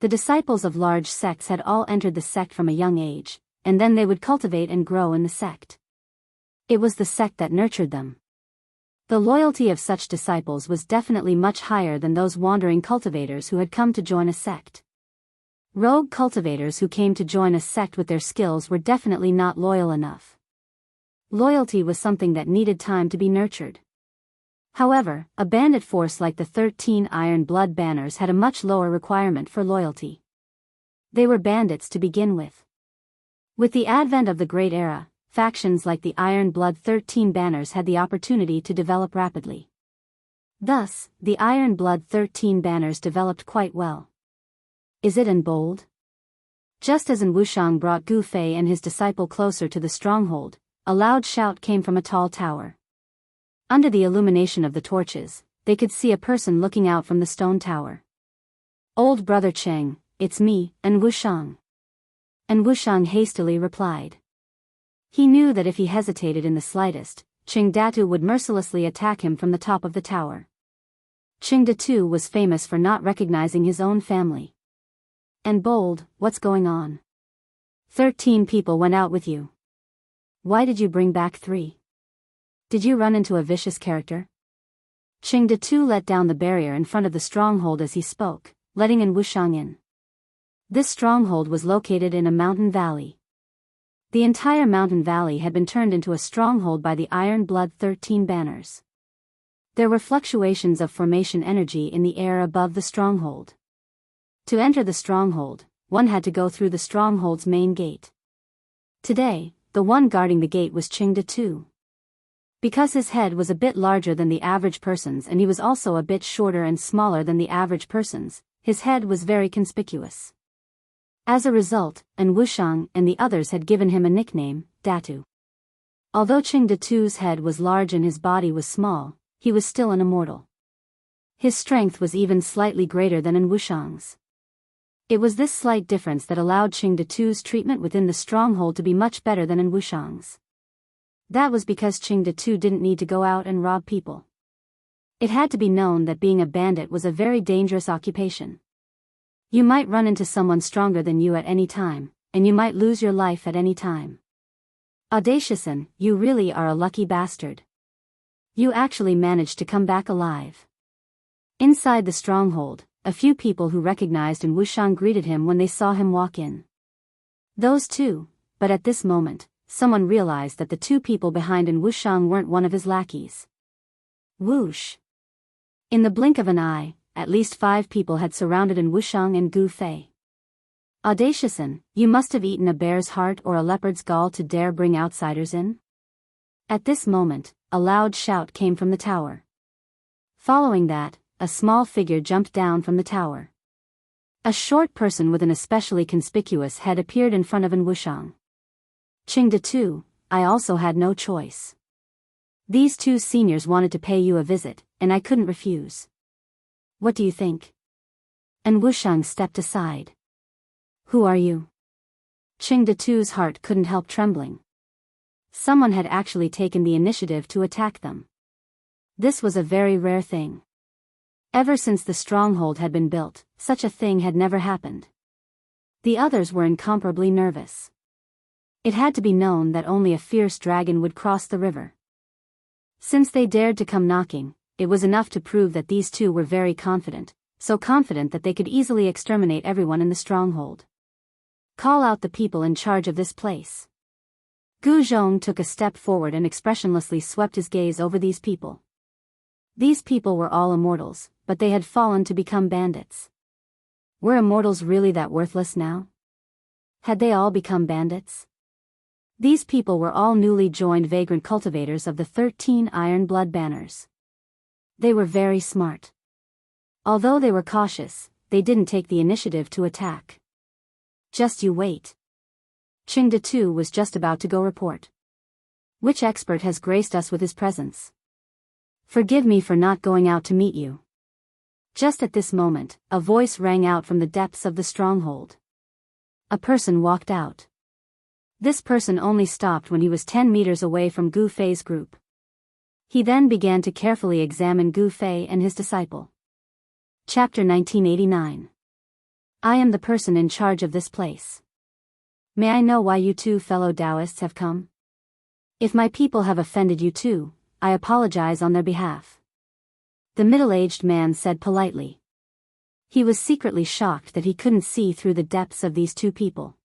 The disciples of large sects had all entered the sect from a young age, and then they would cultivate and grow in the sect. It was the sect that nurtured them. The loyalty of such disciples was definitely much higher than those wandering cultivators who had come to join a sect. Rogue cultivators who came to join a sect with their skills were definitely not loyal enough. Loyalty was something that needed time to be nurtured. However, a bandit force like the 13 Iron Blood banners had a much lower requirement for loyalty. They were bandits to begin with. With the advent of the Great Era, factions like the Iron Blood 13 banners had the opportunity to develop rapidly. Thus, the Iron Blood 13 banners developed quite well. Is it and bold? Just as An Wushang brought Gu Fei and his disciple closer to the stronghold, a loud shout came from a tall tower. Under the illumination of the torches, they could see a person looking out from the stone tower. "Old brother Cheng, it's me, An Wushang." An Wushang hastily replied. He knew that if he hesitated in the slightest, Cheng Datu would mercilessly attack him from the top of the tower. Cheng Datu was famous for not recognizing his own family. "And bold, what's going on? 13 people went out with you. Why did you bring back 3? Did you run into a vicious character?" Cheng Datu let down the barrier in front of the stronghold as he spoke, letting An Wushang in. This stronghold was located in a mountain valley. The entire mountain valley had been turned into a stronghold by the Iron Blood 13 banners. There were fluctuations of formation energy in the air above the stronghold. To enter the stronghold, one had to go through the stronghold's main gate. Today, the one guarding the gate was Cheng Datu. Because his head was a bit larger than the average person's and he was also a bit shorter and smaller than the average person's, his head was very conspicuous. As a result, An Wushang and the others had given him a nickname, Datu. Although Ching Datu's head was large and his body was small, he was still an immortal. His strength was even slightly greater than An Wushang's. It was this slight difference that allowed Ching Datu's treatment within the stronghold to be much better than An Wushang's. That was because Ching Datu didn't need to go out and rob people. It had to be known that being a bandit was a very dangerous occupation. You might run into someone stronger than you at any time, and you might lose your life at any time. Audaciousn, you really are a lucky bastard. You actually managed to come back alive. Inside the stronghold, a few people who recognized An Wushang greeted him when they saw him walk in. Those two, but at this moment, someone realized that the two people behind An Wushang weren't one of his lackeys. Whoosh! In the blink of an eye, at least 5 people had surrounded An Wushang and Gu Fei. Audaciousn, you must have eaten a bear's heart or a leopard's gall to dare bring outsiders in? At this moment, a loud shout came from the tower. Following that, a small figure jumped down from the tower. A short person with an especially conspicuous head appeared in front of An Wushang. Ching Datu, I also had no choice. These 2 seniors wanted to pay you a visit, and I couldn't refuse. What do you think? An Wushang stepped aside. Who are you? Ching Datu's heart couldn't help trembling. Someone had actually taken the initiative to attack them. This was a very rare thing. Ever since the stronghold had been built, such a thing had never happened. The others were incomparably nervous. It had to be known that only a fierce dragon would cross the river. Since they dared to come knocking, it was enough to prove that these 2 were very confident, so confident that they could easily exterminate everyone in the stronghold. Call out the people in charge of this place. Gu Zhong took a step forward and expressionlessly swept his gaze over these people. These people were all immortals, but they had fallen to become bandits. Were immortals really that worthless now? Had they all become bandits? These people were all newly joined vagrant cultivators of the 13 Iron Blood Banners. They were very smart. Although they were cautious, they didn't take the initiative to attack. Just you wait. Ching Datu was just about to go report. Which expert has graced us with his presence? Forgive me for not going out to meet you. Just at this moment, a voice rang out from the depths of the stronghold. A person walked out. This person only stopped when he was 10 meters away from Gu Fei's group. He then began to carefully examine Gu Fei and his disciple. Chapter 1989. I am the person in charge of this place. May I know why you 2 fellow Taoists have come? If my people have offended you too, I apologize on their behalf. The middle-aged man said politely. He was secretly shocked that he couldn't see through the depths of these 2 people.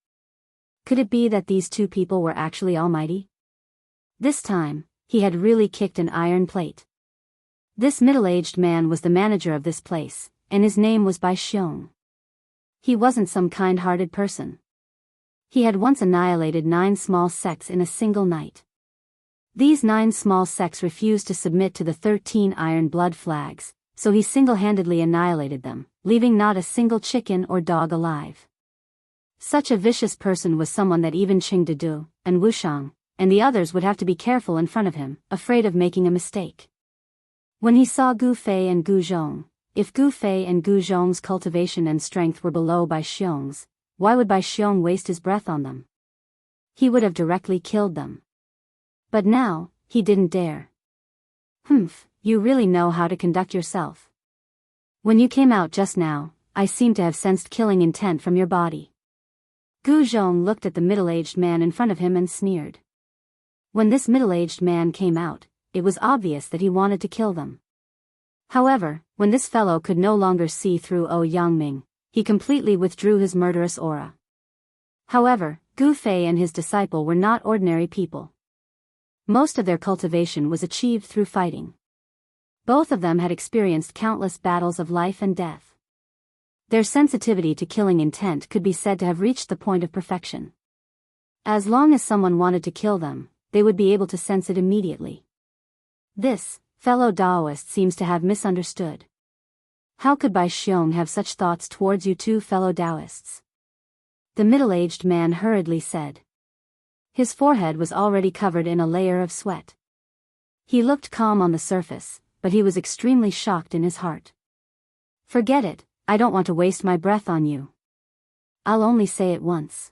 Could it be that these 2 people were actually almighty? This time, he had really kicked an iron plate. This middle-aged man was the manager of this place, and his name was Bai Xiong. He wasn't some kind-hearted person. He had once annihilated 9 small sects in a single night. These 9 small sects refused to submit to the 13 Iron Blood flags, so he single-handedly annihilated them, leaving not a single chicken or dog alive. Such a vicious person was someone that even Ching Dadu, and Wushang, and the others would have to be careful in front of him, afraid of making a mistake. When he saw Gu Fei and Gu Zhong, if Gu Fei and Gu Zhong's cultivation and strength were below Bai Xiong's, why would Bai Xiong waste his breath on them? He would have directly killed them. But now, he didn't dare. Humph, you really know how to conduct yourself. When you came out just now, I seem to have sensed killing intent from your body. Gu Zhong looked at the middle-aged man in front of him and sneered. When this middle-aged man came out, it was obvious that he wanted to kill them. However, when this fellow could no longer see through Yangming, he completely withdrew his murderous aura. However, Gu Fei and his disciple were not ordinary people. Most of their cultivation was achieved through fighting. Both of them had experienced countless battles of life and death. Their sensitivity to killing intent could be said to have reached the point of perfection. As long as someone wanted to kill them, they would be able to sense it immediately. This fellow Taoist seems to have misunderstood. How could Bai Xiong have such thoughts towards you two fellow Taoists? The middle-aged man hurriedly said. His forehead was already covered in a layer of sweat. He looked calm on the surface, but he was extremely shocked in his heart. Forget it, I don't want to waste my breath on you. I'll only say it once.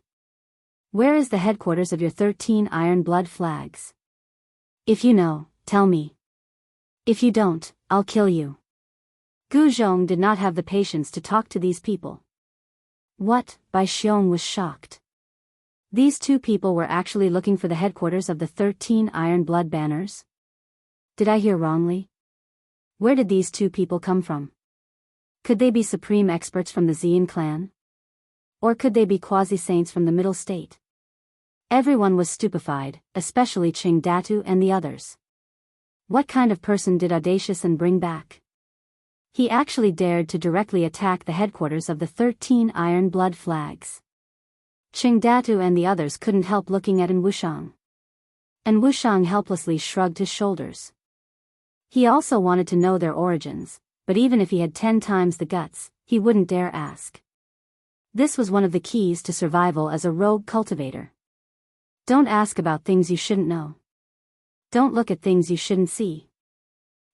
Where is the headquarters of your 13 Iron Blood Flags? If you know, tell me. If you don't, I'll kill you. Gu Zhong did not have the patience to talk to these people. What? Bai Xiong was shocked. These two people were actually looking for the headquarters of the 13 Iron Blood Banners? Did I hear wrongly? Where did these two people come from? Could they be supreme experts from the Xian clan? Or could they be quasi-saints from the Middle State? Everyone was stupefied, especially Qing Datu and the others. What kind of person did Audacious and bring back? He actually dared to directly attack the headquarters of the 13 Iron Blood Flags. Qing Datu and the others couldn't help looking at An Wushang. An Wushang helplessly shrugged his shoulders. He also wanted to know their origins, but even if he had 10 times the guts, he wouldn't dare ask. This was one of the keys to survival as a rogue cultivator. Don't ask about things you shouldn't know. Don't look at things you shouldn't see.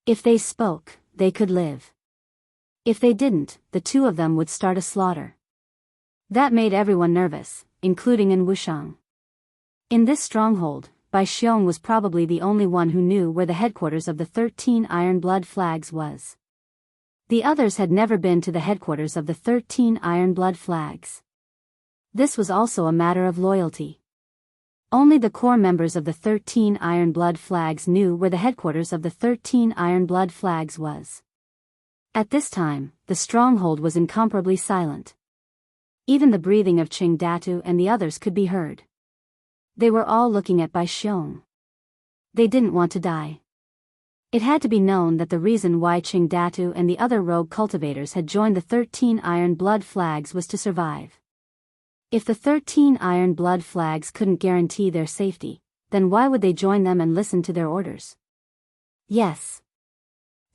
If they spoke, they could live. If they didn't, the two of them would start a slaughter. That made everyone nervous, including An Wushang. In this stronghold, Bai Xiong was probably the only one who knew where the headquarters of the 13 Iron Blood Flags was. The others had never been to the headquarters of the 13 Iron Blood Flags. This was also a matter of loyalty. Only the core members of the 13 Iron Blood Flags knew where the headquarters of the 13 Iron Blood Flags was. At this time, the stronghold was incomparably silent. Even the breathing of Qing Datu and the others could be heard. They were all looking at Bai Xiong. They didn't want to die. It had to be known that the reason why Qing Datu and the other rogue cultivators had joined the 13 Iron Blood Flags was to survive. If the 13 Iron Blood Flags couldn't guarantee their safety, then why would they join them and listen to their orders? Yes.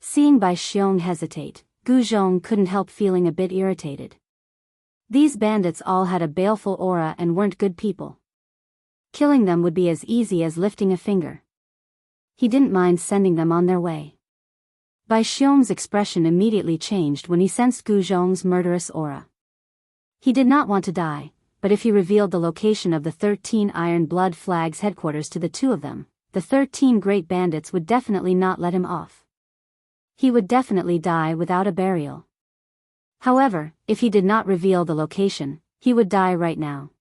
Seeing Bai Xiong hesitate, Gu Zhong couldn't help feeling a bit irritated. These bandits all had a baleful aura and weren't good people. Killing them would be as easy as lifting a finger. He didn't mind sending them on their way. Bai Xiong's expression immediately changed when he sensed Gu Zhong's murderous aura. He did not want to die, but if he revealed the location of the 13 Iron Blood Flags headquarters to the two of them, the 13 great bandits would definitely not let him off. He would definitely die without a burial. However, if he did not reveal the location, he would die right now.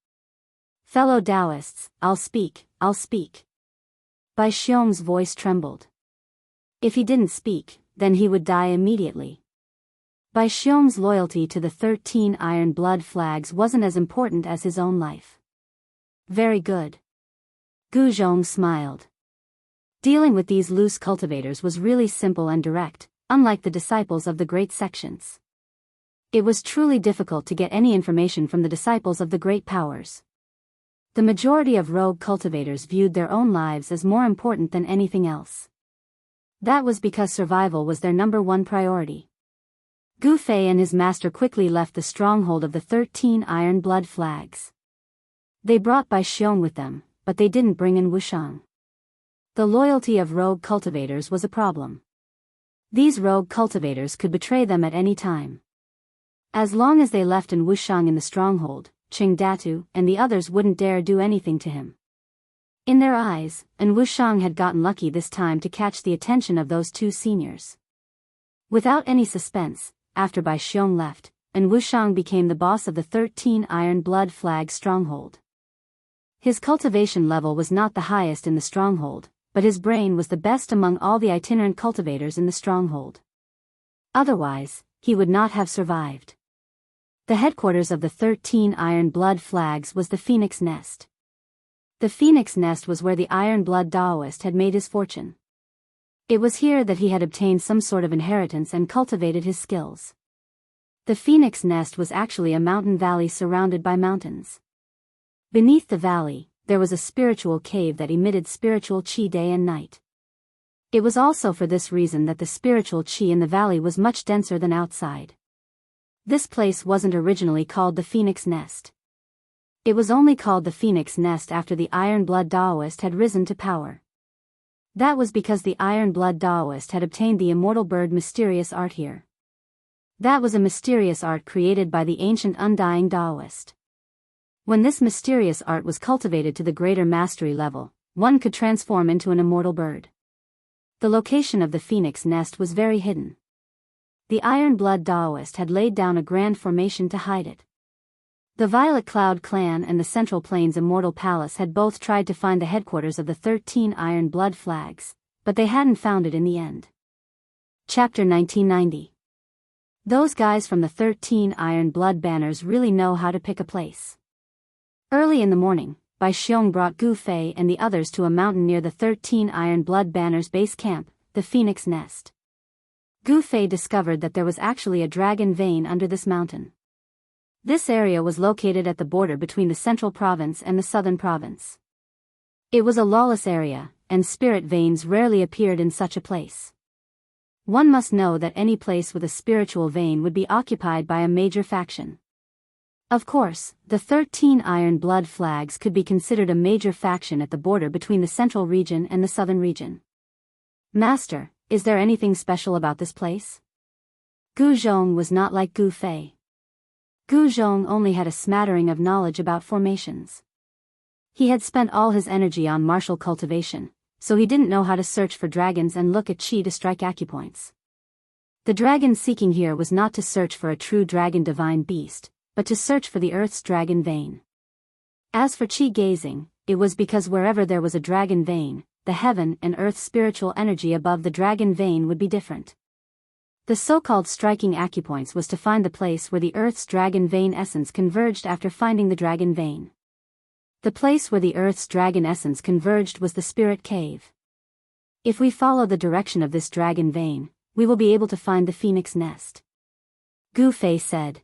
Fellow Taoists, I'll speak. Bai Xiong's voice trembled. If he didn't speak, then he would die immediately. Bai Xiong's loyalty to the 13 Iron Blood Flags wasn't as important as his own life. Very good. Gu Zhong smiled. Dealing with these loose cultivators was really simple and direct, unlike the disciples of the great sections. It was truly difficult to get any information from the disciples of the great powers. The majority of rogue cultivators viewed their own lives as more important than anything else. That was because survival was their number one priority. Gu Fei and his master quickly left the stronghold of the 13 Iron Blood Flags. They brought Bai Xiong with them, but they didn't bring in Wushang. The loyalty of rogue cultivators was a problem. These rogue cultivators could betray them at any time. As long as they left in Wushang in the stronghold, Qing Datu and the others wouldn't dare do anything to him. In their eyes, An Wushang had gotten lucky this time to catch the attention of those two seniors. Without any suspense, after Bai Xiong left, An Wushang became the boss of the 13 Iron Blood Flag stronghold. His cultivation level was not the highest in the stronghold, but his brain was the best among all the itinerant cultivators in the stronghold. Otherwise, he would not have survived. The headquarters of the 13 Iron Blood Flags was the Phoenix Nest. The Phoenix Nest was where the Iron Blood Taoist had made his fortune. It was here that he had obtained some sort of inheritance and cultivated his skills. The Phoenix Nest was actually a mountain valley surrounded by mountains. Beneath the valley, there was a spiritual cave that emitted spiritual qi day and night. It was also for this reason that the spiritual chi in the valley was much denser than outside. This place wasn't originally called the Phoenix Nest. It was only called the Phoenix Nest after the Iron Blood Daoist had risen to power. That was because the Iron Blood Daoist had obtained the immortal bird mysterious art here. That was a mysterious art created by the ancient undying Daoist. When this mysterious art was cultivated to the greater mastery level, one could transform into an immortal bird. The location of the Phoenix Nest was very hidden. The Iron Blood Daoist had laid down a grand formation to hide it. The Violet Cloud clan and the Central Plains Immortal Palace had both tried to find the headquarters of the 13 Iron Blood Flags, but they hadn't found it in the end. Chapter 1990. Those guys from the 13 Iron Blood Banners really know how to pick a place. Early in the morning, Bai Xiong brought Gu Fei and the others to a mountain near the 13 Iron Blood Banners base camp, the Phoenix Nest. Gu Fei discovered that there was actually a dragon vein under this mountain. This area was located at the border between the Central Province and the Southern Province. It was a lawless area, and spirit veins rarely appeared in such a place. One must know that any place with a spiritual vein would be occupied by a major faction. Of course, the 13 Iron Blood Flags could be considered a major faction at the border between the Central region and the Southern region. Master, is there anything special about this place? Gu Zhong was not like Gu Fei. Gu Zhong only had a smattering of knowledge about formations. He had spent all his energy on martial cultivation, so he didn't know how to search for dragons and look at chi to strike acupoints. The dragon seeking here was not to search for a true dragon divine beast, but to search for the earth's dragon vein. As for chi gazing, it was because wherever there was a dragon vein, the heaven and earth's spiritual energy above the dragon vein would be different. The so-called striking acupoints was to find the place where the earth's dragon vein essence converged after finding the dragon vein. The place where the earth's dragon essence converged was the spirit cave. If we follow the direction of this dragon vein, we will be able to find the Phoenix Nest. Gu Fei said.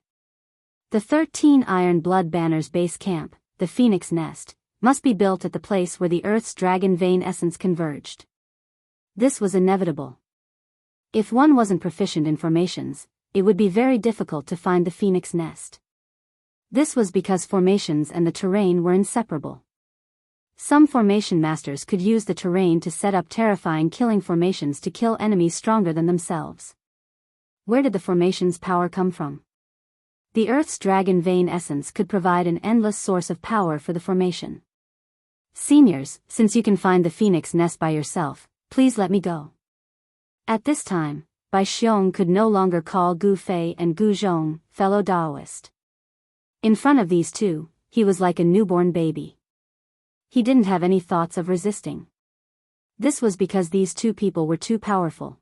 The 13 Iron Blood Banners base camp, the Phoenix Nest, must be built at the place where the earth's dragon vein essence converged. This was inevitable. If one wasn't proficient in formations, it would be very difficult to find the Phoenix Nest. This was because formations and the terrain were inseparable. Some formation masters could use the terrain to set up terrifying killing formations to kill enemies stronger than themselves. Where did the formation's power come from? The Earth's dragon vein essence could provide an endless source of power for the formation. Seniors, since you can find the Phoenix Nest by yourself, please let me go. At this time, Bai Xiong could no longer call Gu Fei and Gu Zhong fellow Daoist. In front of these two, he was like a newborn baby. He didn't have any thoughts of resisting. This was because these two people were too powerful.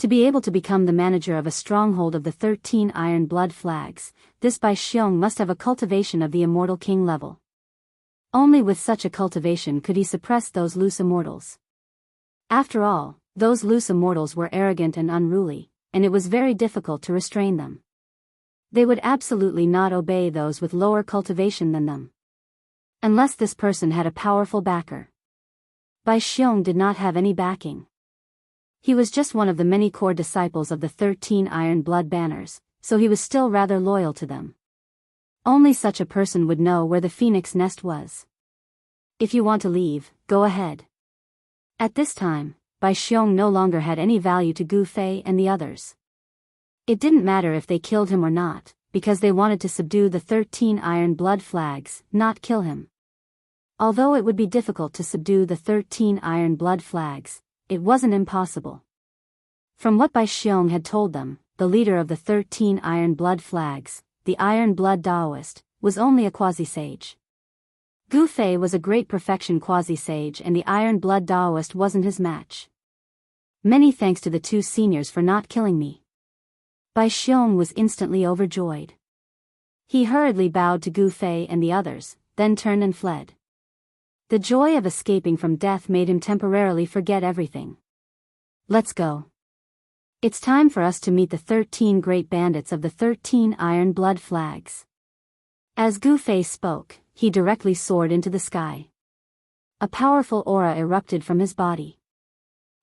To be able to become the manager of a stronghold of the 13 Iron Blood Flags, this Bai Xiong must have a cultivation of the immortal king level. Only with such a cultivation could he suppress those loose immortals. After all, those loose immortals were arrogant and unruly, and it was very difficult to restrain them. They would absolutely not obey those with lower cultivation than them. Unless this person had a powerful backer. Bai Xiong did not have any backing. He was just one of the many core disciples of the 13 Iron Blood Banners, so he was still rather loyal to them. Only such a person would know where the Phoenix Nest was. If you want to leave, go ahead. At this time, Bai Xiong no longer had any value to Gu Fei and the others. It didn't matter if they killed him or not, because they wanted to subdue the 13 Iron Blood Flags, not kill him. Although it would be difficult to subdue the 13 Iron Blood Flags, it wasn't impossible. From what Bai Xiong had told them, the leader of the 13 Iron Blood Flags, the Iron Blood Daoist, was only a quasi-sage. Gu Fei was a great perfection quasi-sage and the Iron Blood Daoist wasn't his match. Many thanks to the two seniors for not killing me. Bai Xiong was instantly overjoyed. He hurriedly bowed to Gu Fei and the others, then turned and fled. The joy of escaping from death made him temporarily forget everything. Let's go. It's time for us to meet the 13 great bandits of the 13 Iron Blood Flags. As Gu Fei spoke, he directly soared into the sky. A powerful aura erupted from his body.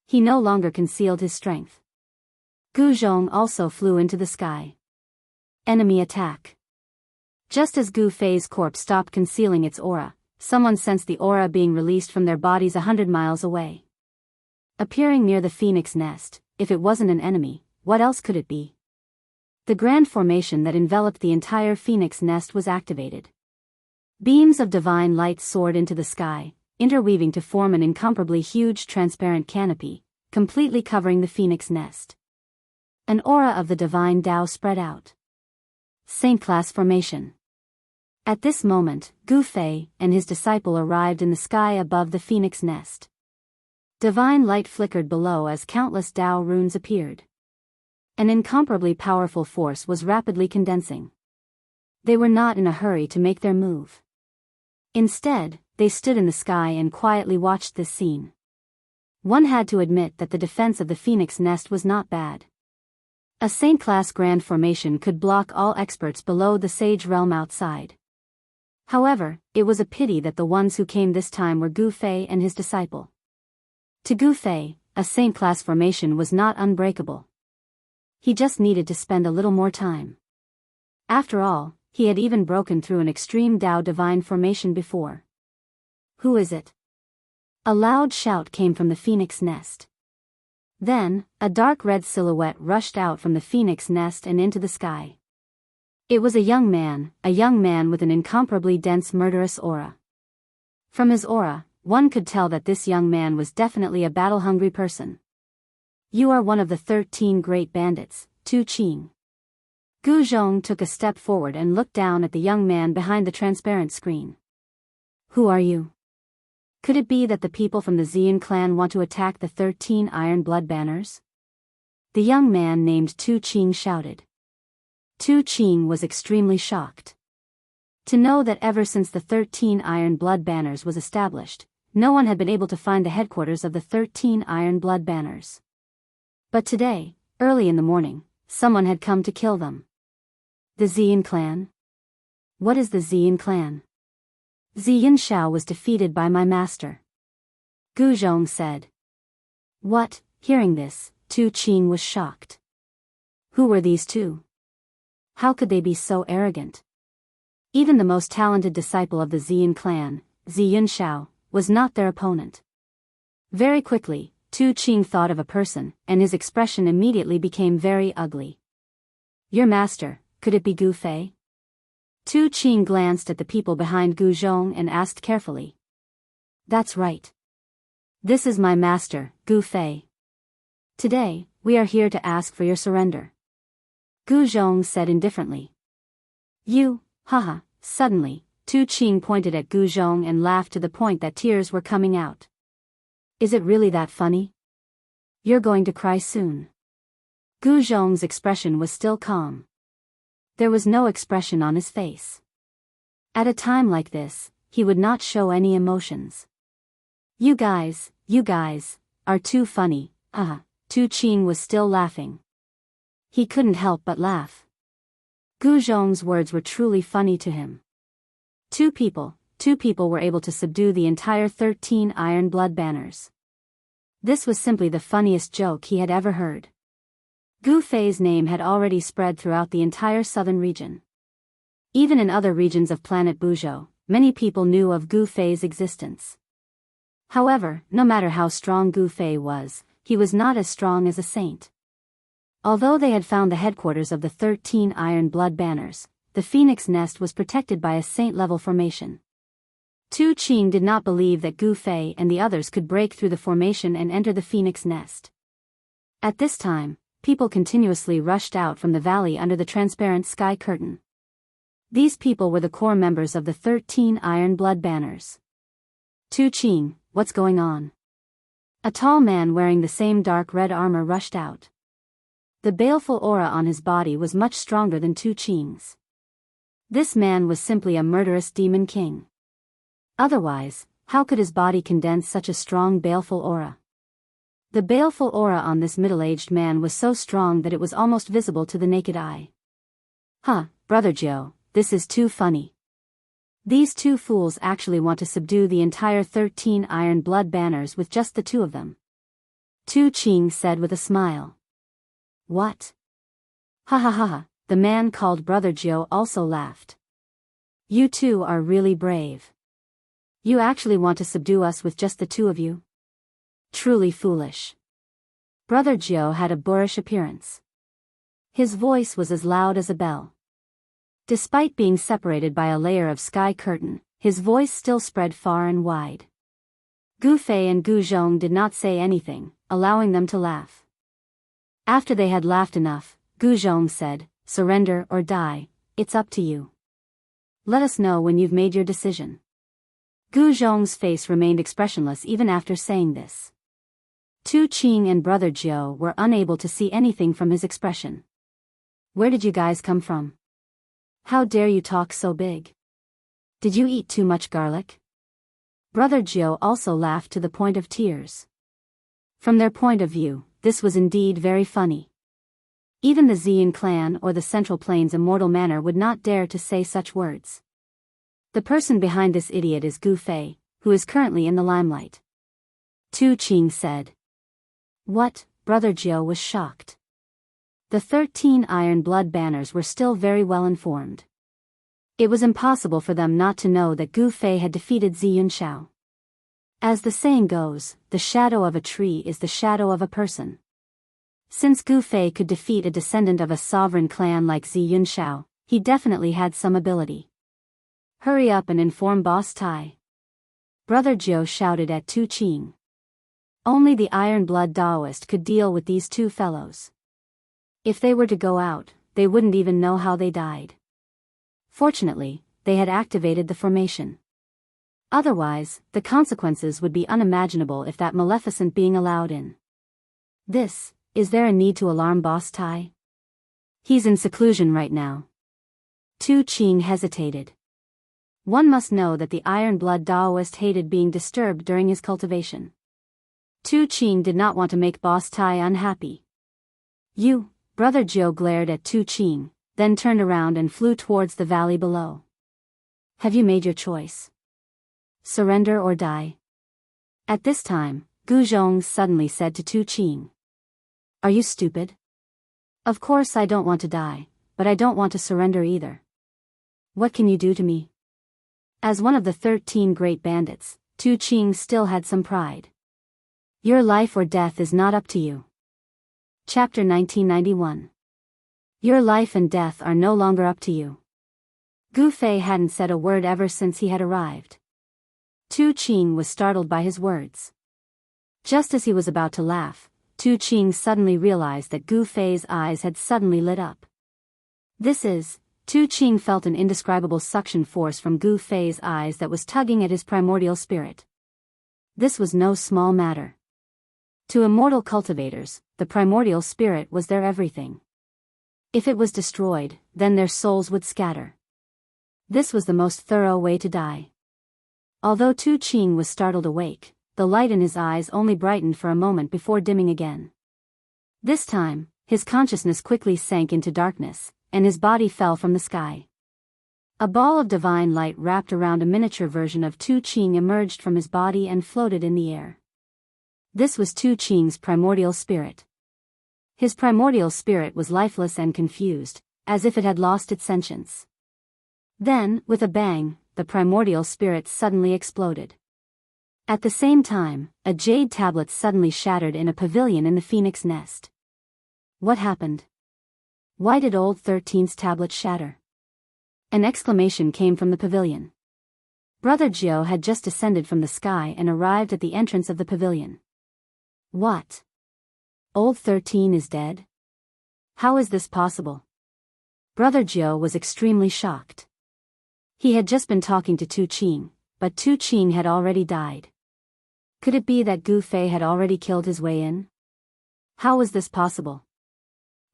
He no longer concealed his strength. Gu Zhong also flew into the sky. Enemy attack. Just as Gu Fei's corpse stopped concealing its aura, someone sensed the aura being released from their bodies 100 miles away. Appearing near the phoenix nest, if it wasn't an enemy, what else could it be? The grand formation that enveloped the entire phoenix nest was activated. Beams of divine light soared into the sky, interweaving to form an incomparably huge transparent canopy, completely covering the phoenix nest. An aura of the divine Tao spread out. Saint-class formation. At this moment, Gu Fei and his disciple arrived in the sky above the phoenix nest. Divine light flickered below as countless Tao runes appeared. An incomparably powerful force was rapidly condensing. They were not in a hurry to make their move. Instead, they stood in the sky and quietly watched this scene. One had to admit that the defense of the phoenix nest was not bad. A saint-class grand formation could block all experts below the sage realm outside. However, it was a pity that the ones who came this time were Gu Fei and his disciple. To Gu Fei, a saint-class formation was not unbreakable. He just needed to spend a little more time. After all, he had even broken through an extreme Tao divine formation before. Who is it? A loud shout came from the phoenix nest. Then, a dark red silhouette rushed out from the phoenix nest and into the sky. It was a young man with an incomparably dense murderous aura. From his aura, one could tell that this young man was definitely a battle-hungry person. You are one of the 13 great bandits, Tu Qing. Gu Zhong took a step forward and looked down at the young man behind the transparent screen. Who are you? Could it be that the people from the Xian clan want to attack the 13 Iron Blood Banners? The young man named Tu Qing shouted. Tu Qing was extremely shocked. To know that ever since the 13 Iron Blood Banners was established, no one had been able to find the headquarters of the 13 Iron Blood Banners. But today, early in the morning, someone had come to kill them. The Xian clan? What is the Xian clan? Xian Shao was defeated by my master. Gu Zhong said. What? Hearing this, Tu Qing was shocked. Who were these two? How could they be so arrogant? Even the most talented disciple of the Xian clan, Xian Shao, was not their opponent. Very quickly, Tu Qing thought of a person, and his expression immediately became very ugly. Your master, could it be Gu Fei? Tu Qing glanced at the people behind Gu Zhong and asked carefully. That's right. This is my master, Gu Fei. Today, we are here to ask for your surrender. Gu Zhong said indifferently. You, haha. Suddenly, Tu Qing pointed at Gu Zhong and laughed to the point that tears were coming out. Is it really that funny? You're going to cry soon. Gu Zhong's expression was still calm. There was no expression on his face. At a time like this, he would not show any emotions. You guys, are too funny, Tu Qing was still laughing. He couldn't help but laugh. Gu Zhong's words were truly funny to him. Two people were able to subdue the entire 13 Iron Blood Banners. This was simply the funniest joke he had ever heard. Gu Fei's name had already spread throughout the entire southern region. Even in other regions of planet Buzhou, many people knew of Gu Fei's existence. However, no matter how strong Gu Fei was, he was not as strong as a saint. Although they had found the headquarters of the 13 Iron Blood Banners, the Phoenix Nest was protected by a saint-level formation. Tu Qing did not believe that Gu Fei and the others could break through the formation and enter the Phoenix Nest. At this time, people continuously rushed out from the valley under the transparent sky curtain. These people were the core members of the 13 Iron Blood Banners. Tu Qing, what's going on? A tall man wearing the same dark red armor rushed out. The baleful aura on his body was much stronger than Tu Qing's. This man was simply a murderous demon king. Otherwise, how could his body condense such a strong baleful aura? The baleful aura on this middle-aged man was so strong that it was almost visible to the naked eye. Brother Joe, this is too funny. These two fools actually want to subdue the entire 13 Iron Blood Banners with just the two of them. Tu Ching said with a smile. What? Ha ha ha ha, the man called Brother Jiu also laughed. You two are really brave. You actually want to subdue us with just the two of you? Truly foolish. Brother Jiu had a boorish appearance. His voice was as loud as a bell. Despite being separated by a layer of sky curtain, his voice still spread far and wide. Gu Fei and Gu Zhong did not say anything, allowing them to laugh. After they had laughed enough, Gu Zhong said, "Surrender or die, it's up to you. Let us know when you've made your decision." Gu Zhong's face remained expressionless even after saying this. Tu Ching and Brother Jiu were unable to see anything from his expression. Where did you guys come from? How dare you talk so big? Did you eat too much garlic? Brother Jiu also laughed to the point of tears. From their point of view, this was indeed very funny. Even the Xian clan or the Central Plains immortal manor would not dare to say such words. The person behind this idiot is Gu Fei, who is currently in the limelight. Tu Ching said. What? Brother Jiu was shocked. The 13 Iron Blood banners were still very well informed. It was impossible for them not to know that Gu Fei had defeated Zi Yunxiao. As the saying goes, the shadow of a tree is the shadow of a person. Since Gu Fei could defeat a descendant of a sovereign clan like Zi Yunxiao, he definitely had some ability. Hurry up and inform Boss Tai. Brother Jiu shouted at Tu Ching. Only the Iron Blood Daoist could deal with these two fellows. If they were to go out, they wouldn't even know how they died. Fortunately, they had activated the formation. Otherwise, the consequences would be unimaginable if that maleficent being allowed in. Is there a need to alarm Boss Tai? He's in seclusion right now. Tu Ching hesitated. One must know that the Iron Blood Daoist hated being disturbed during his cultivation. Tu Ching did not want to make Boss Tai unhappy. Brother Jiu glared at Tu Ching, then turned around and flew towards the valley below. Have you made your choice? Surrender or die? At this time, Gu Zhong suddenly said to Tu Ching. Are you stupid? Of course I don't want to die, but I don't want to surrender either. What can you do to me? As one of the 13 great bandits, Tu Ching still had some pride. Your life or death is not up to you. Chapter 1991. Your life and death are no longer up to you. Gu Fei hadn't said a word ever since he had arrived. Tu Ching was startled by his words. Just as he was about to laugh, Tu Ching suddenly realized that Gu Fei's eyes had suddenly lit up. Tu Ching felt an indescribable suction force from Gu Fei's eyes that was tugging at his primordial spirit. This was no small matter. To immortal cultivators, the primordial spirit was their everything. If it was destroyed, then their souls would scatter. This was the most thorough way to die. Although Tu Ching was startled awake, the light in his eyes only brightened for a moment before dimming again. This time, his consciousness quickly sank into darkness, and his body fell from the sky. A ball of divine light wrapped around a miniature version of Tu Ching emerged from his body and floated in the air. This was Tu Ching's primordial spirit. His primordial spirit was lifeless and confused, as if it had lost its sentience. Then, with a bang, the primordial spirit suddenly exploded. At the same time, a jade tablet suddenly shattered in a pavilion in the phoenix nest. What happened? Why did Old 13's tablet shatter? An exclamation came from the pavilion. Brother Jiu had just descended from the sky and arrived at the entrance of the pavilion. What? Old 13 is dead? How is this possible? Brother Jiu was extremely shocked. He had just been talking to Tu Ching, but Tu Ching had already died. Could it be that Gu Fei had already killed his way in? How was this possible?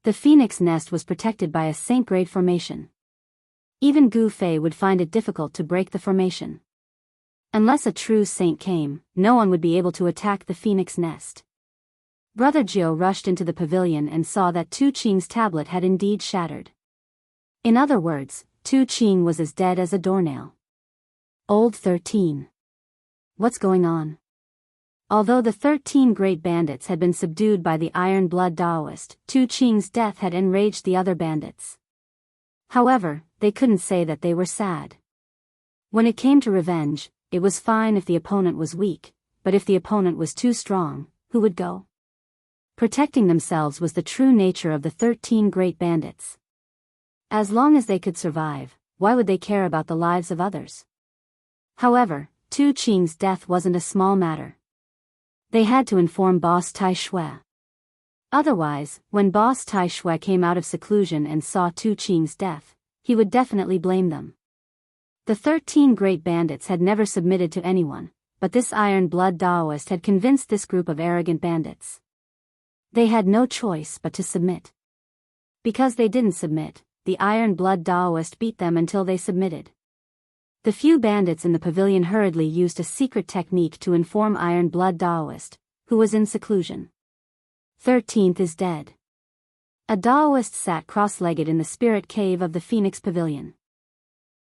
The phoenix nest was protected by a saint-grade formation. Even Gu Fei would find it difficult to break the formation. Unless a true saint came, no one would be able to attack the phoenix nest. Brother Jiu rushed into the pavilion and saw that Tu Ching's tablet had indeed shattered. In other words, Tu Ching was as dead as a doornail. Old 13. What's going on? Although the 13 great bandits had been subdued by the Iron Blood Daoist, Tu Qing's death had enraged the other bandits. However, they couldn't say that they were sad. When it came to revenge, it was fine if the opponent was weak, but if the opponent was too strong, who would go? Protecting themselves was the true nature of the 13 great bandits. As long as they could survive, why would they care about the lives of others? However, Tu Qing's death wasn't a small matter. They had to inform Boss Tai Shui. Otherwise, when Boss Tai Shui came out of seclusion and saw Tu Qing's death, he would definitely blame them. The 13 great bandits had never submitted to anyone, but this Iron Blood Daoist had convinced this group of arrogant bandits. They had no choice but to submit. Because they didn't submit, the Iron Blood Daoist beat them until they submitted. The few bandits in the pavilion hurriedly used a secret technique to inform Iron Blood Daoist, who was in seclusion. 13th is dead. A Daoist sat cross-legged in the spirit cave of the Phoenix Pavilion.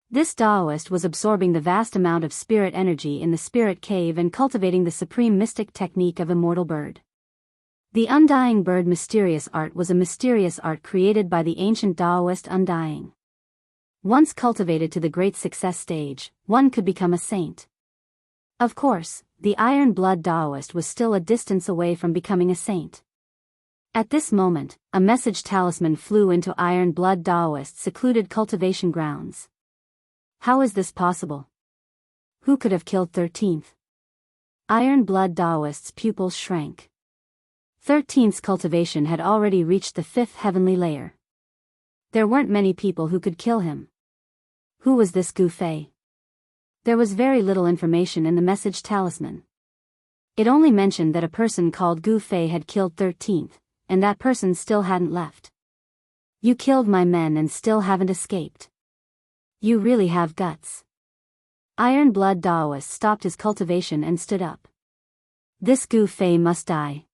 This Daoist was absorbing the vast amount of spirit energy in the spirit cave and cultivating the supreme mystic technique of Immortal Bird. The Undying Bird mysterious art was a mysterious art created by the ancient Daoist Undying. Once cultivated to the great success stage, one could become a saint. Of course, the Iron Blood Daoist was still a distance away from becoming a saint. At this moment, a message talisman flew into Iron Blood Daoist's secluded cultivation grounds. How is this possible? Who could have killed 13th? Iron Blood Daoist's pupils shrank. 13th's cultivation had already reached the 5th heavenly layer. There weren't many people who could kill him. Who was this Gu Fei? There was very little information in the message talisman. It only mentioned that a person called Gu Fei had killed 13th, and that person still hadn't left. You killed my men and still haven't escaped. You really have guts. Iron Blood Daoist stopped his cultivation and stood up. This Gu Fei must die.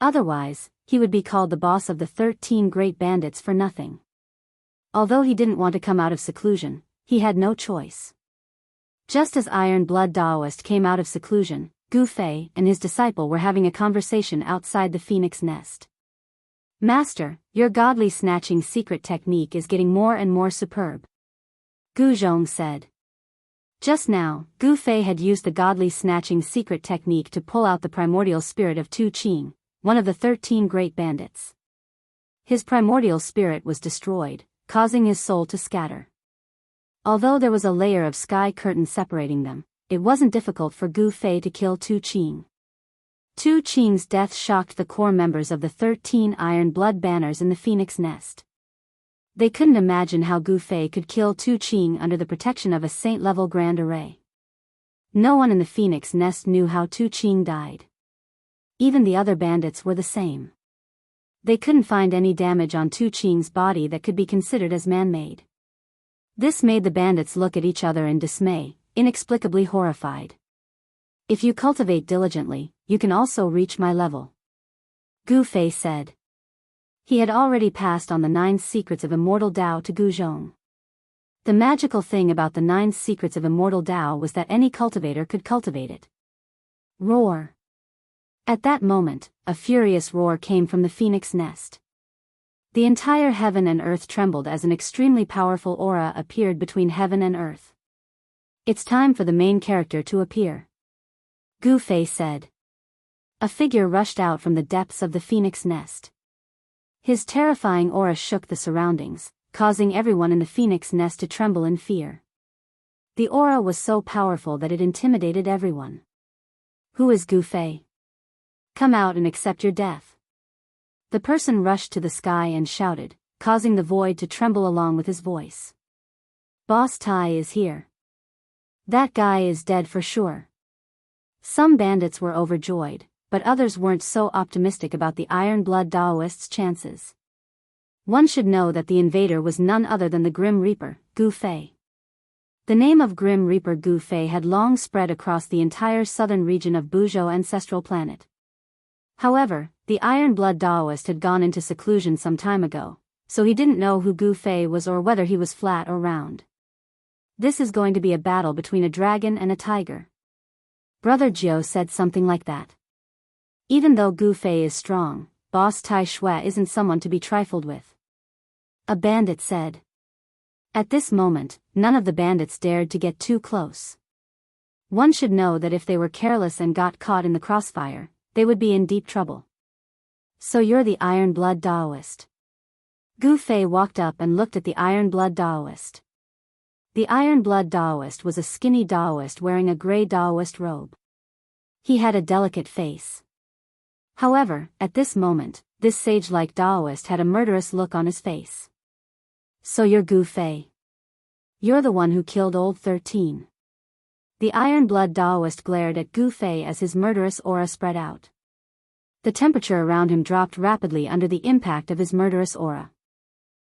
Otherwise, he would be called the boss of the 13 great bandits for nothing. Although he didn't want to come out of seclusion, he had no choice. Just as Iron Blood Daoist came out of seclusion, Gu Fei and his disciple were having a conversation outside the phoenix nest. Master, your godly snatching secret technique is getting more and more superb. Gu Zhong said. Just now, Gu Fei had used the godly snatching secret technique to pull out the primordial spirit of Tu Qing, one of the 13 great bandits. His primordial spirit was destroyed, causing his soul to scatter. Although there was a layer of sky curtain separating them, it wasn't difficult for Gu Fei to kill Tu Qing. Tu Qing's death shocked the core members of the 13 Iron Blood banners in the Phoenix Nest. They couldn't imagine how Gu Fei could kill Tu Qing under the protection of a saint-level Grand Array. No one in the Phoenix Nest knew how Tu Qing died. Even the other bandits were the same. They couldn't find any damage on Tu Qing's body that could be considered as man-made. This made the bandits look at each other in dismay, inexplicably horrified. If you cultivate diligently, you can also reach my level. Gu Fei said. He had already passed on the 9 secrets of Immortal Dao to Gu Zhong. The magical thing about the 9 secrets of Immortal Dao was that any cultivator could cultivate it. Roar. At that moment, a furious roar came from the phoenix nest. The entire heaven and earth trembled as an extremely powerful aura appeared between heaven and earth. It's time for the main character to appear. Gu Fei said. A figure rushed out from the depths of the phoenix nest. His terrifying aura shook the surroundings, causing everyone in the phoenix nest to tremble in fear. The aura was so powerful that it intimidated everyone. Who is Gu Fei? Come out and accept your death. The person rushed to the sky and shouted, causing the void to tremble along with his voice. Boss Tai is here. That guy is dead for sure. Some bandits were overjoyed, but others weren't so optimistic about the Iron Blood Daoist's chances. One should know that the invader was none other than the Grim Reaper, Gu Fei. The name of Grim Reaper Gu Fei had long spread across the entire southern region of Buzhou ancestral planet. However, the Iron Blood Daoist had gone into seclusion some time ago, so he didn't know who Gu Fei was or whether he was flat or round. This is going to be a battle between a dragon and a tiger. Brother Jiao said something like that. Even though Gu Fei is strong, Boss Tai Shui isn't someone to be trifled with. A bandit said. At this moment, none of the bandits dared to get too close. One should know that if they were careless and got caught in the crossfire, they would be in deep trouble. So you're the Iron Blood Daoist. Gu Fei walked up and looked at the Iron Blood Daoist. The Iron Blood Daoist was a skinny Daoist wearing a gray Daoist robe. He had a delicate face. However, at this moment, this sage-like Daoist had a murderous look on his face. So you're Gu Fei. You're the one who killed Old 13. The Iron Blood Daoist glared at Gu Fei as his murderous aura spread out. The temperature around him dropped rapidly under the impact of his murderous aura.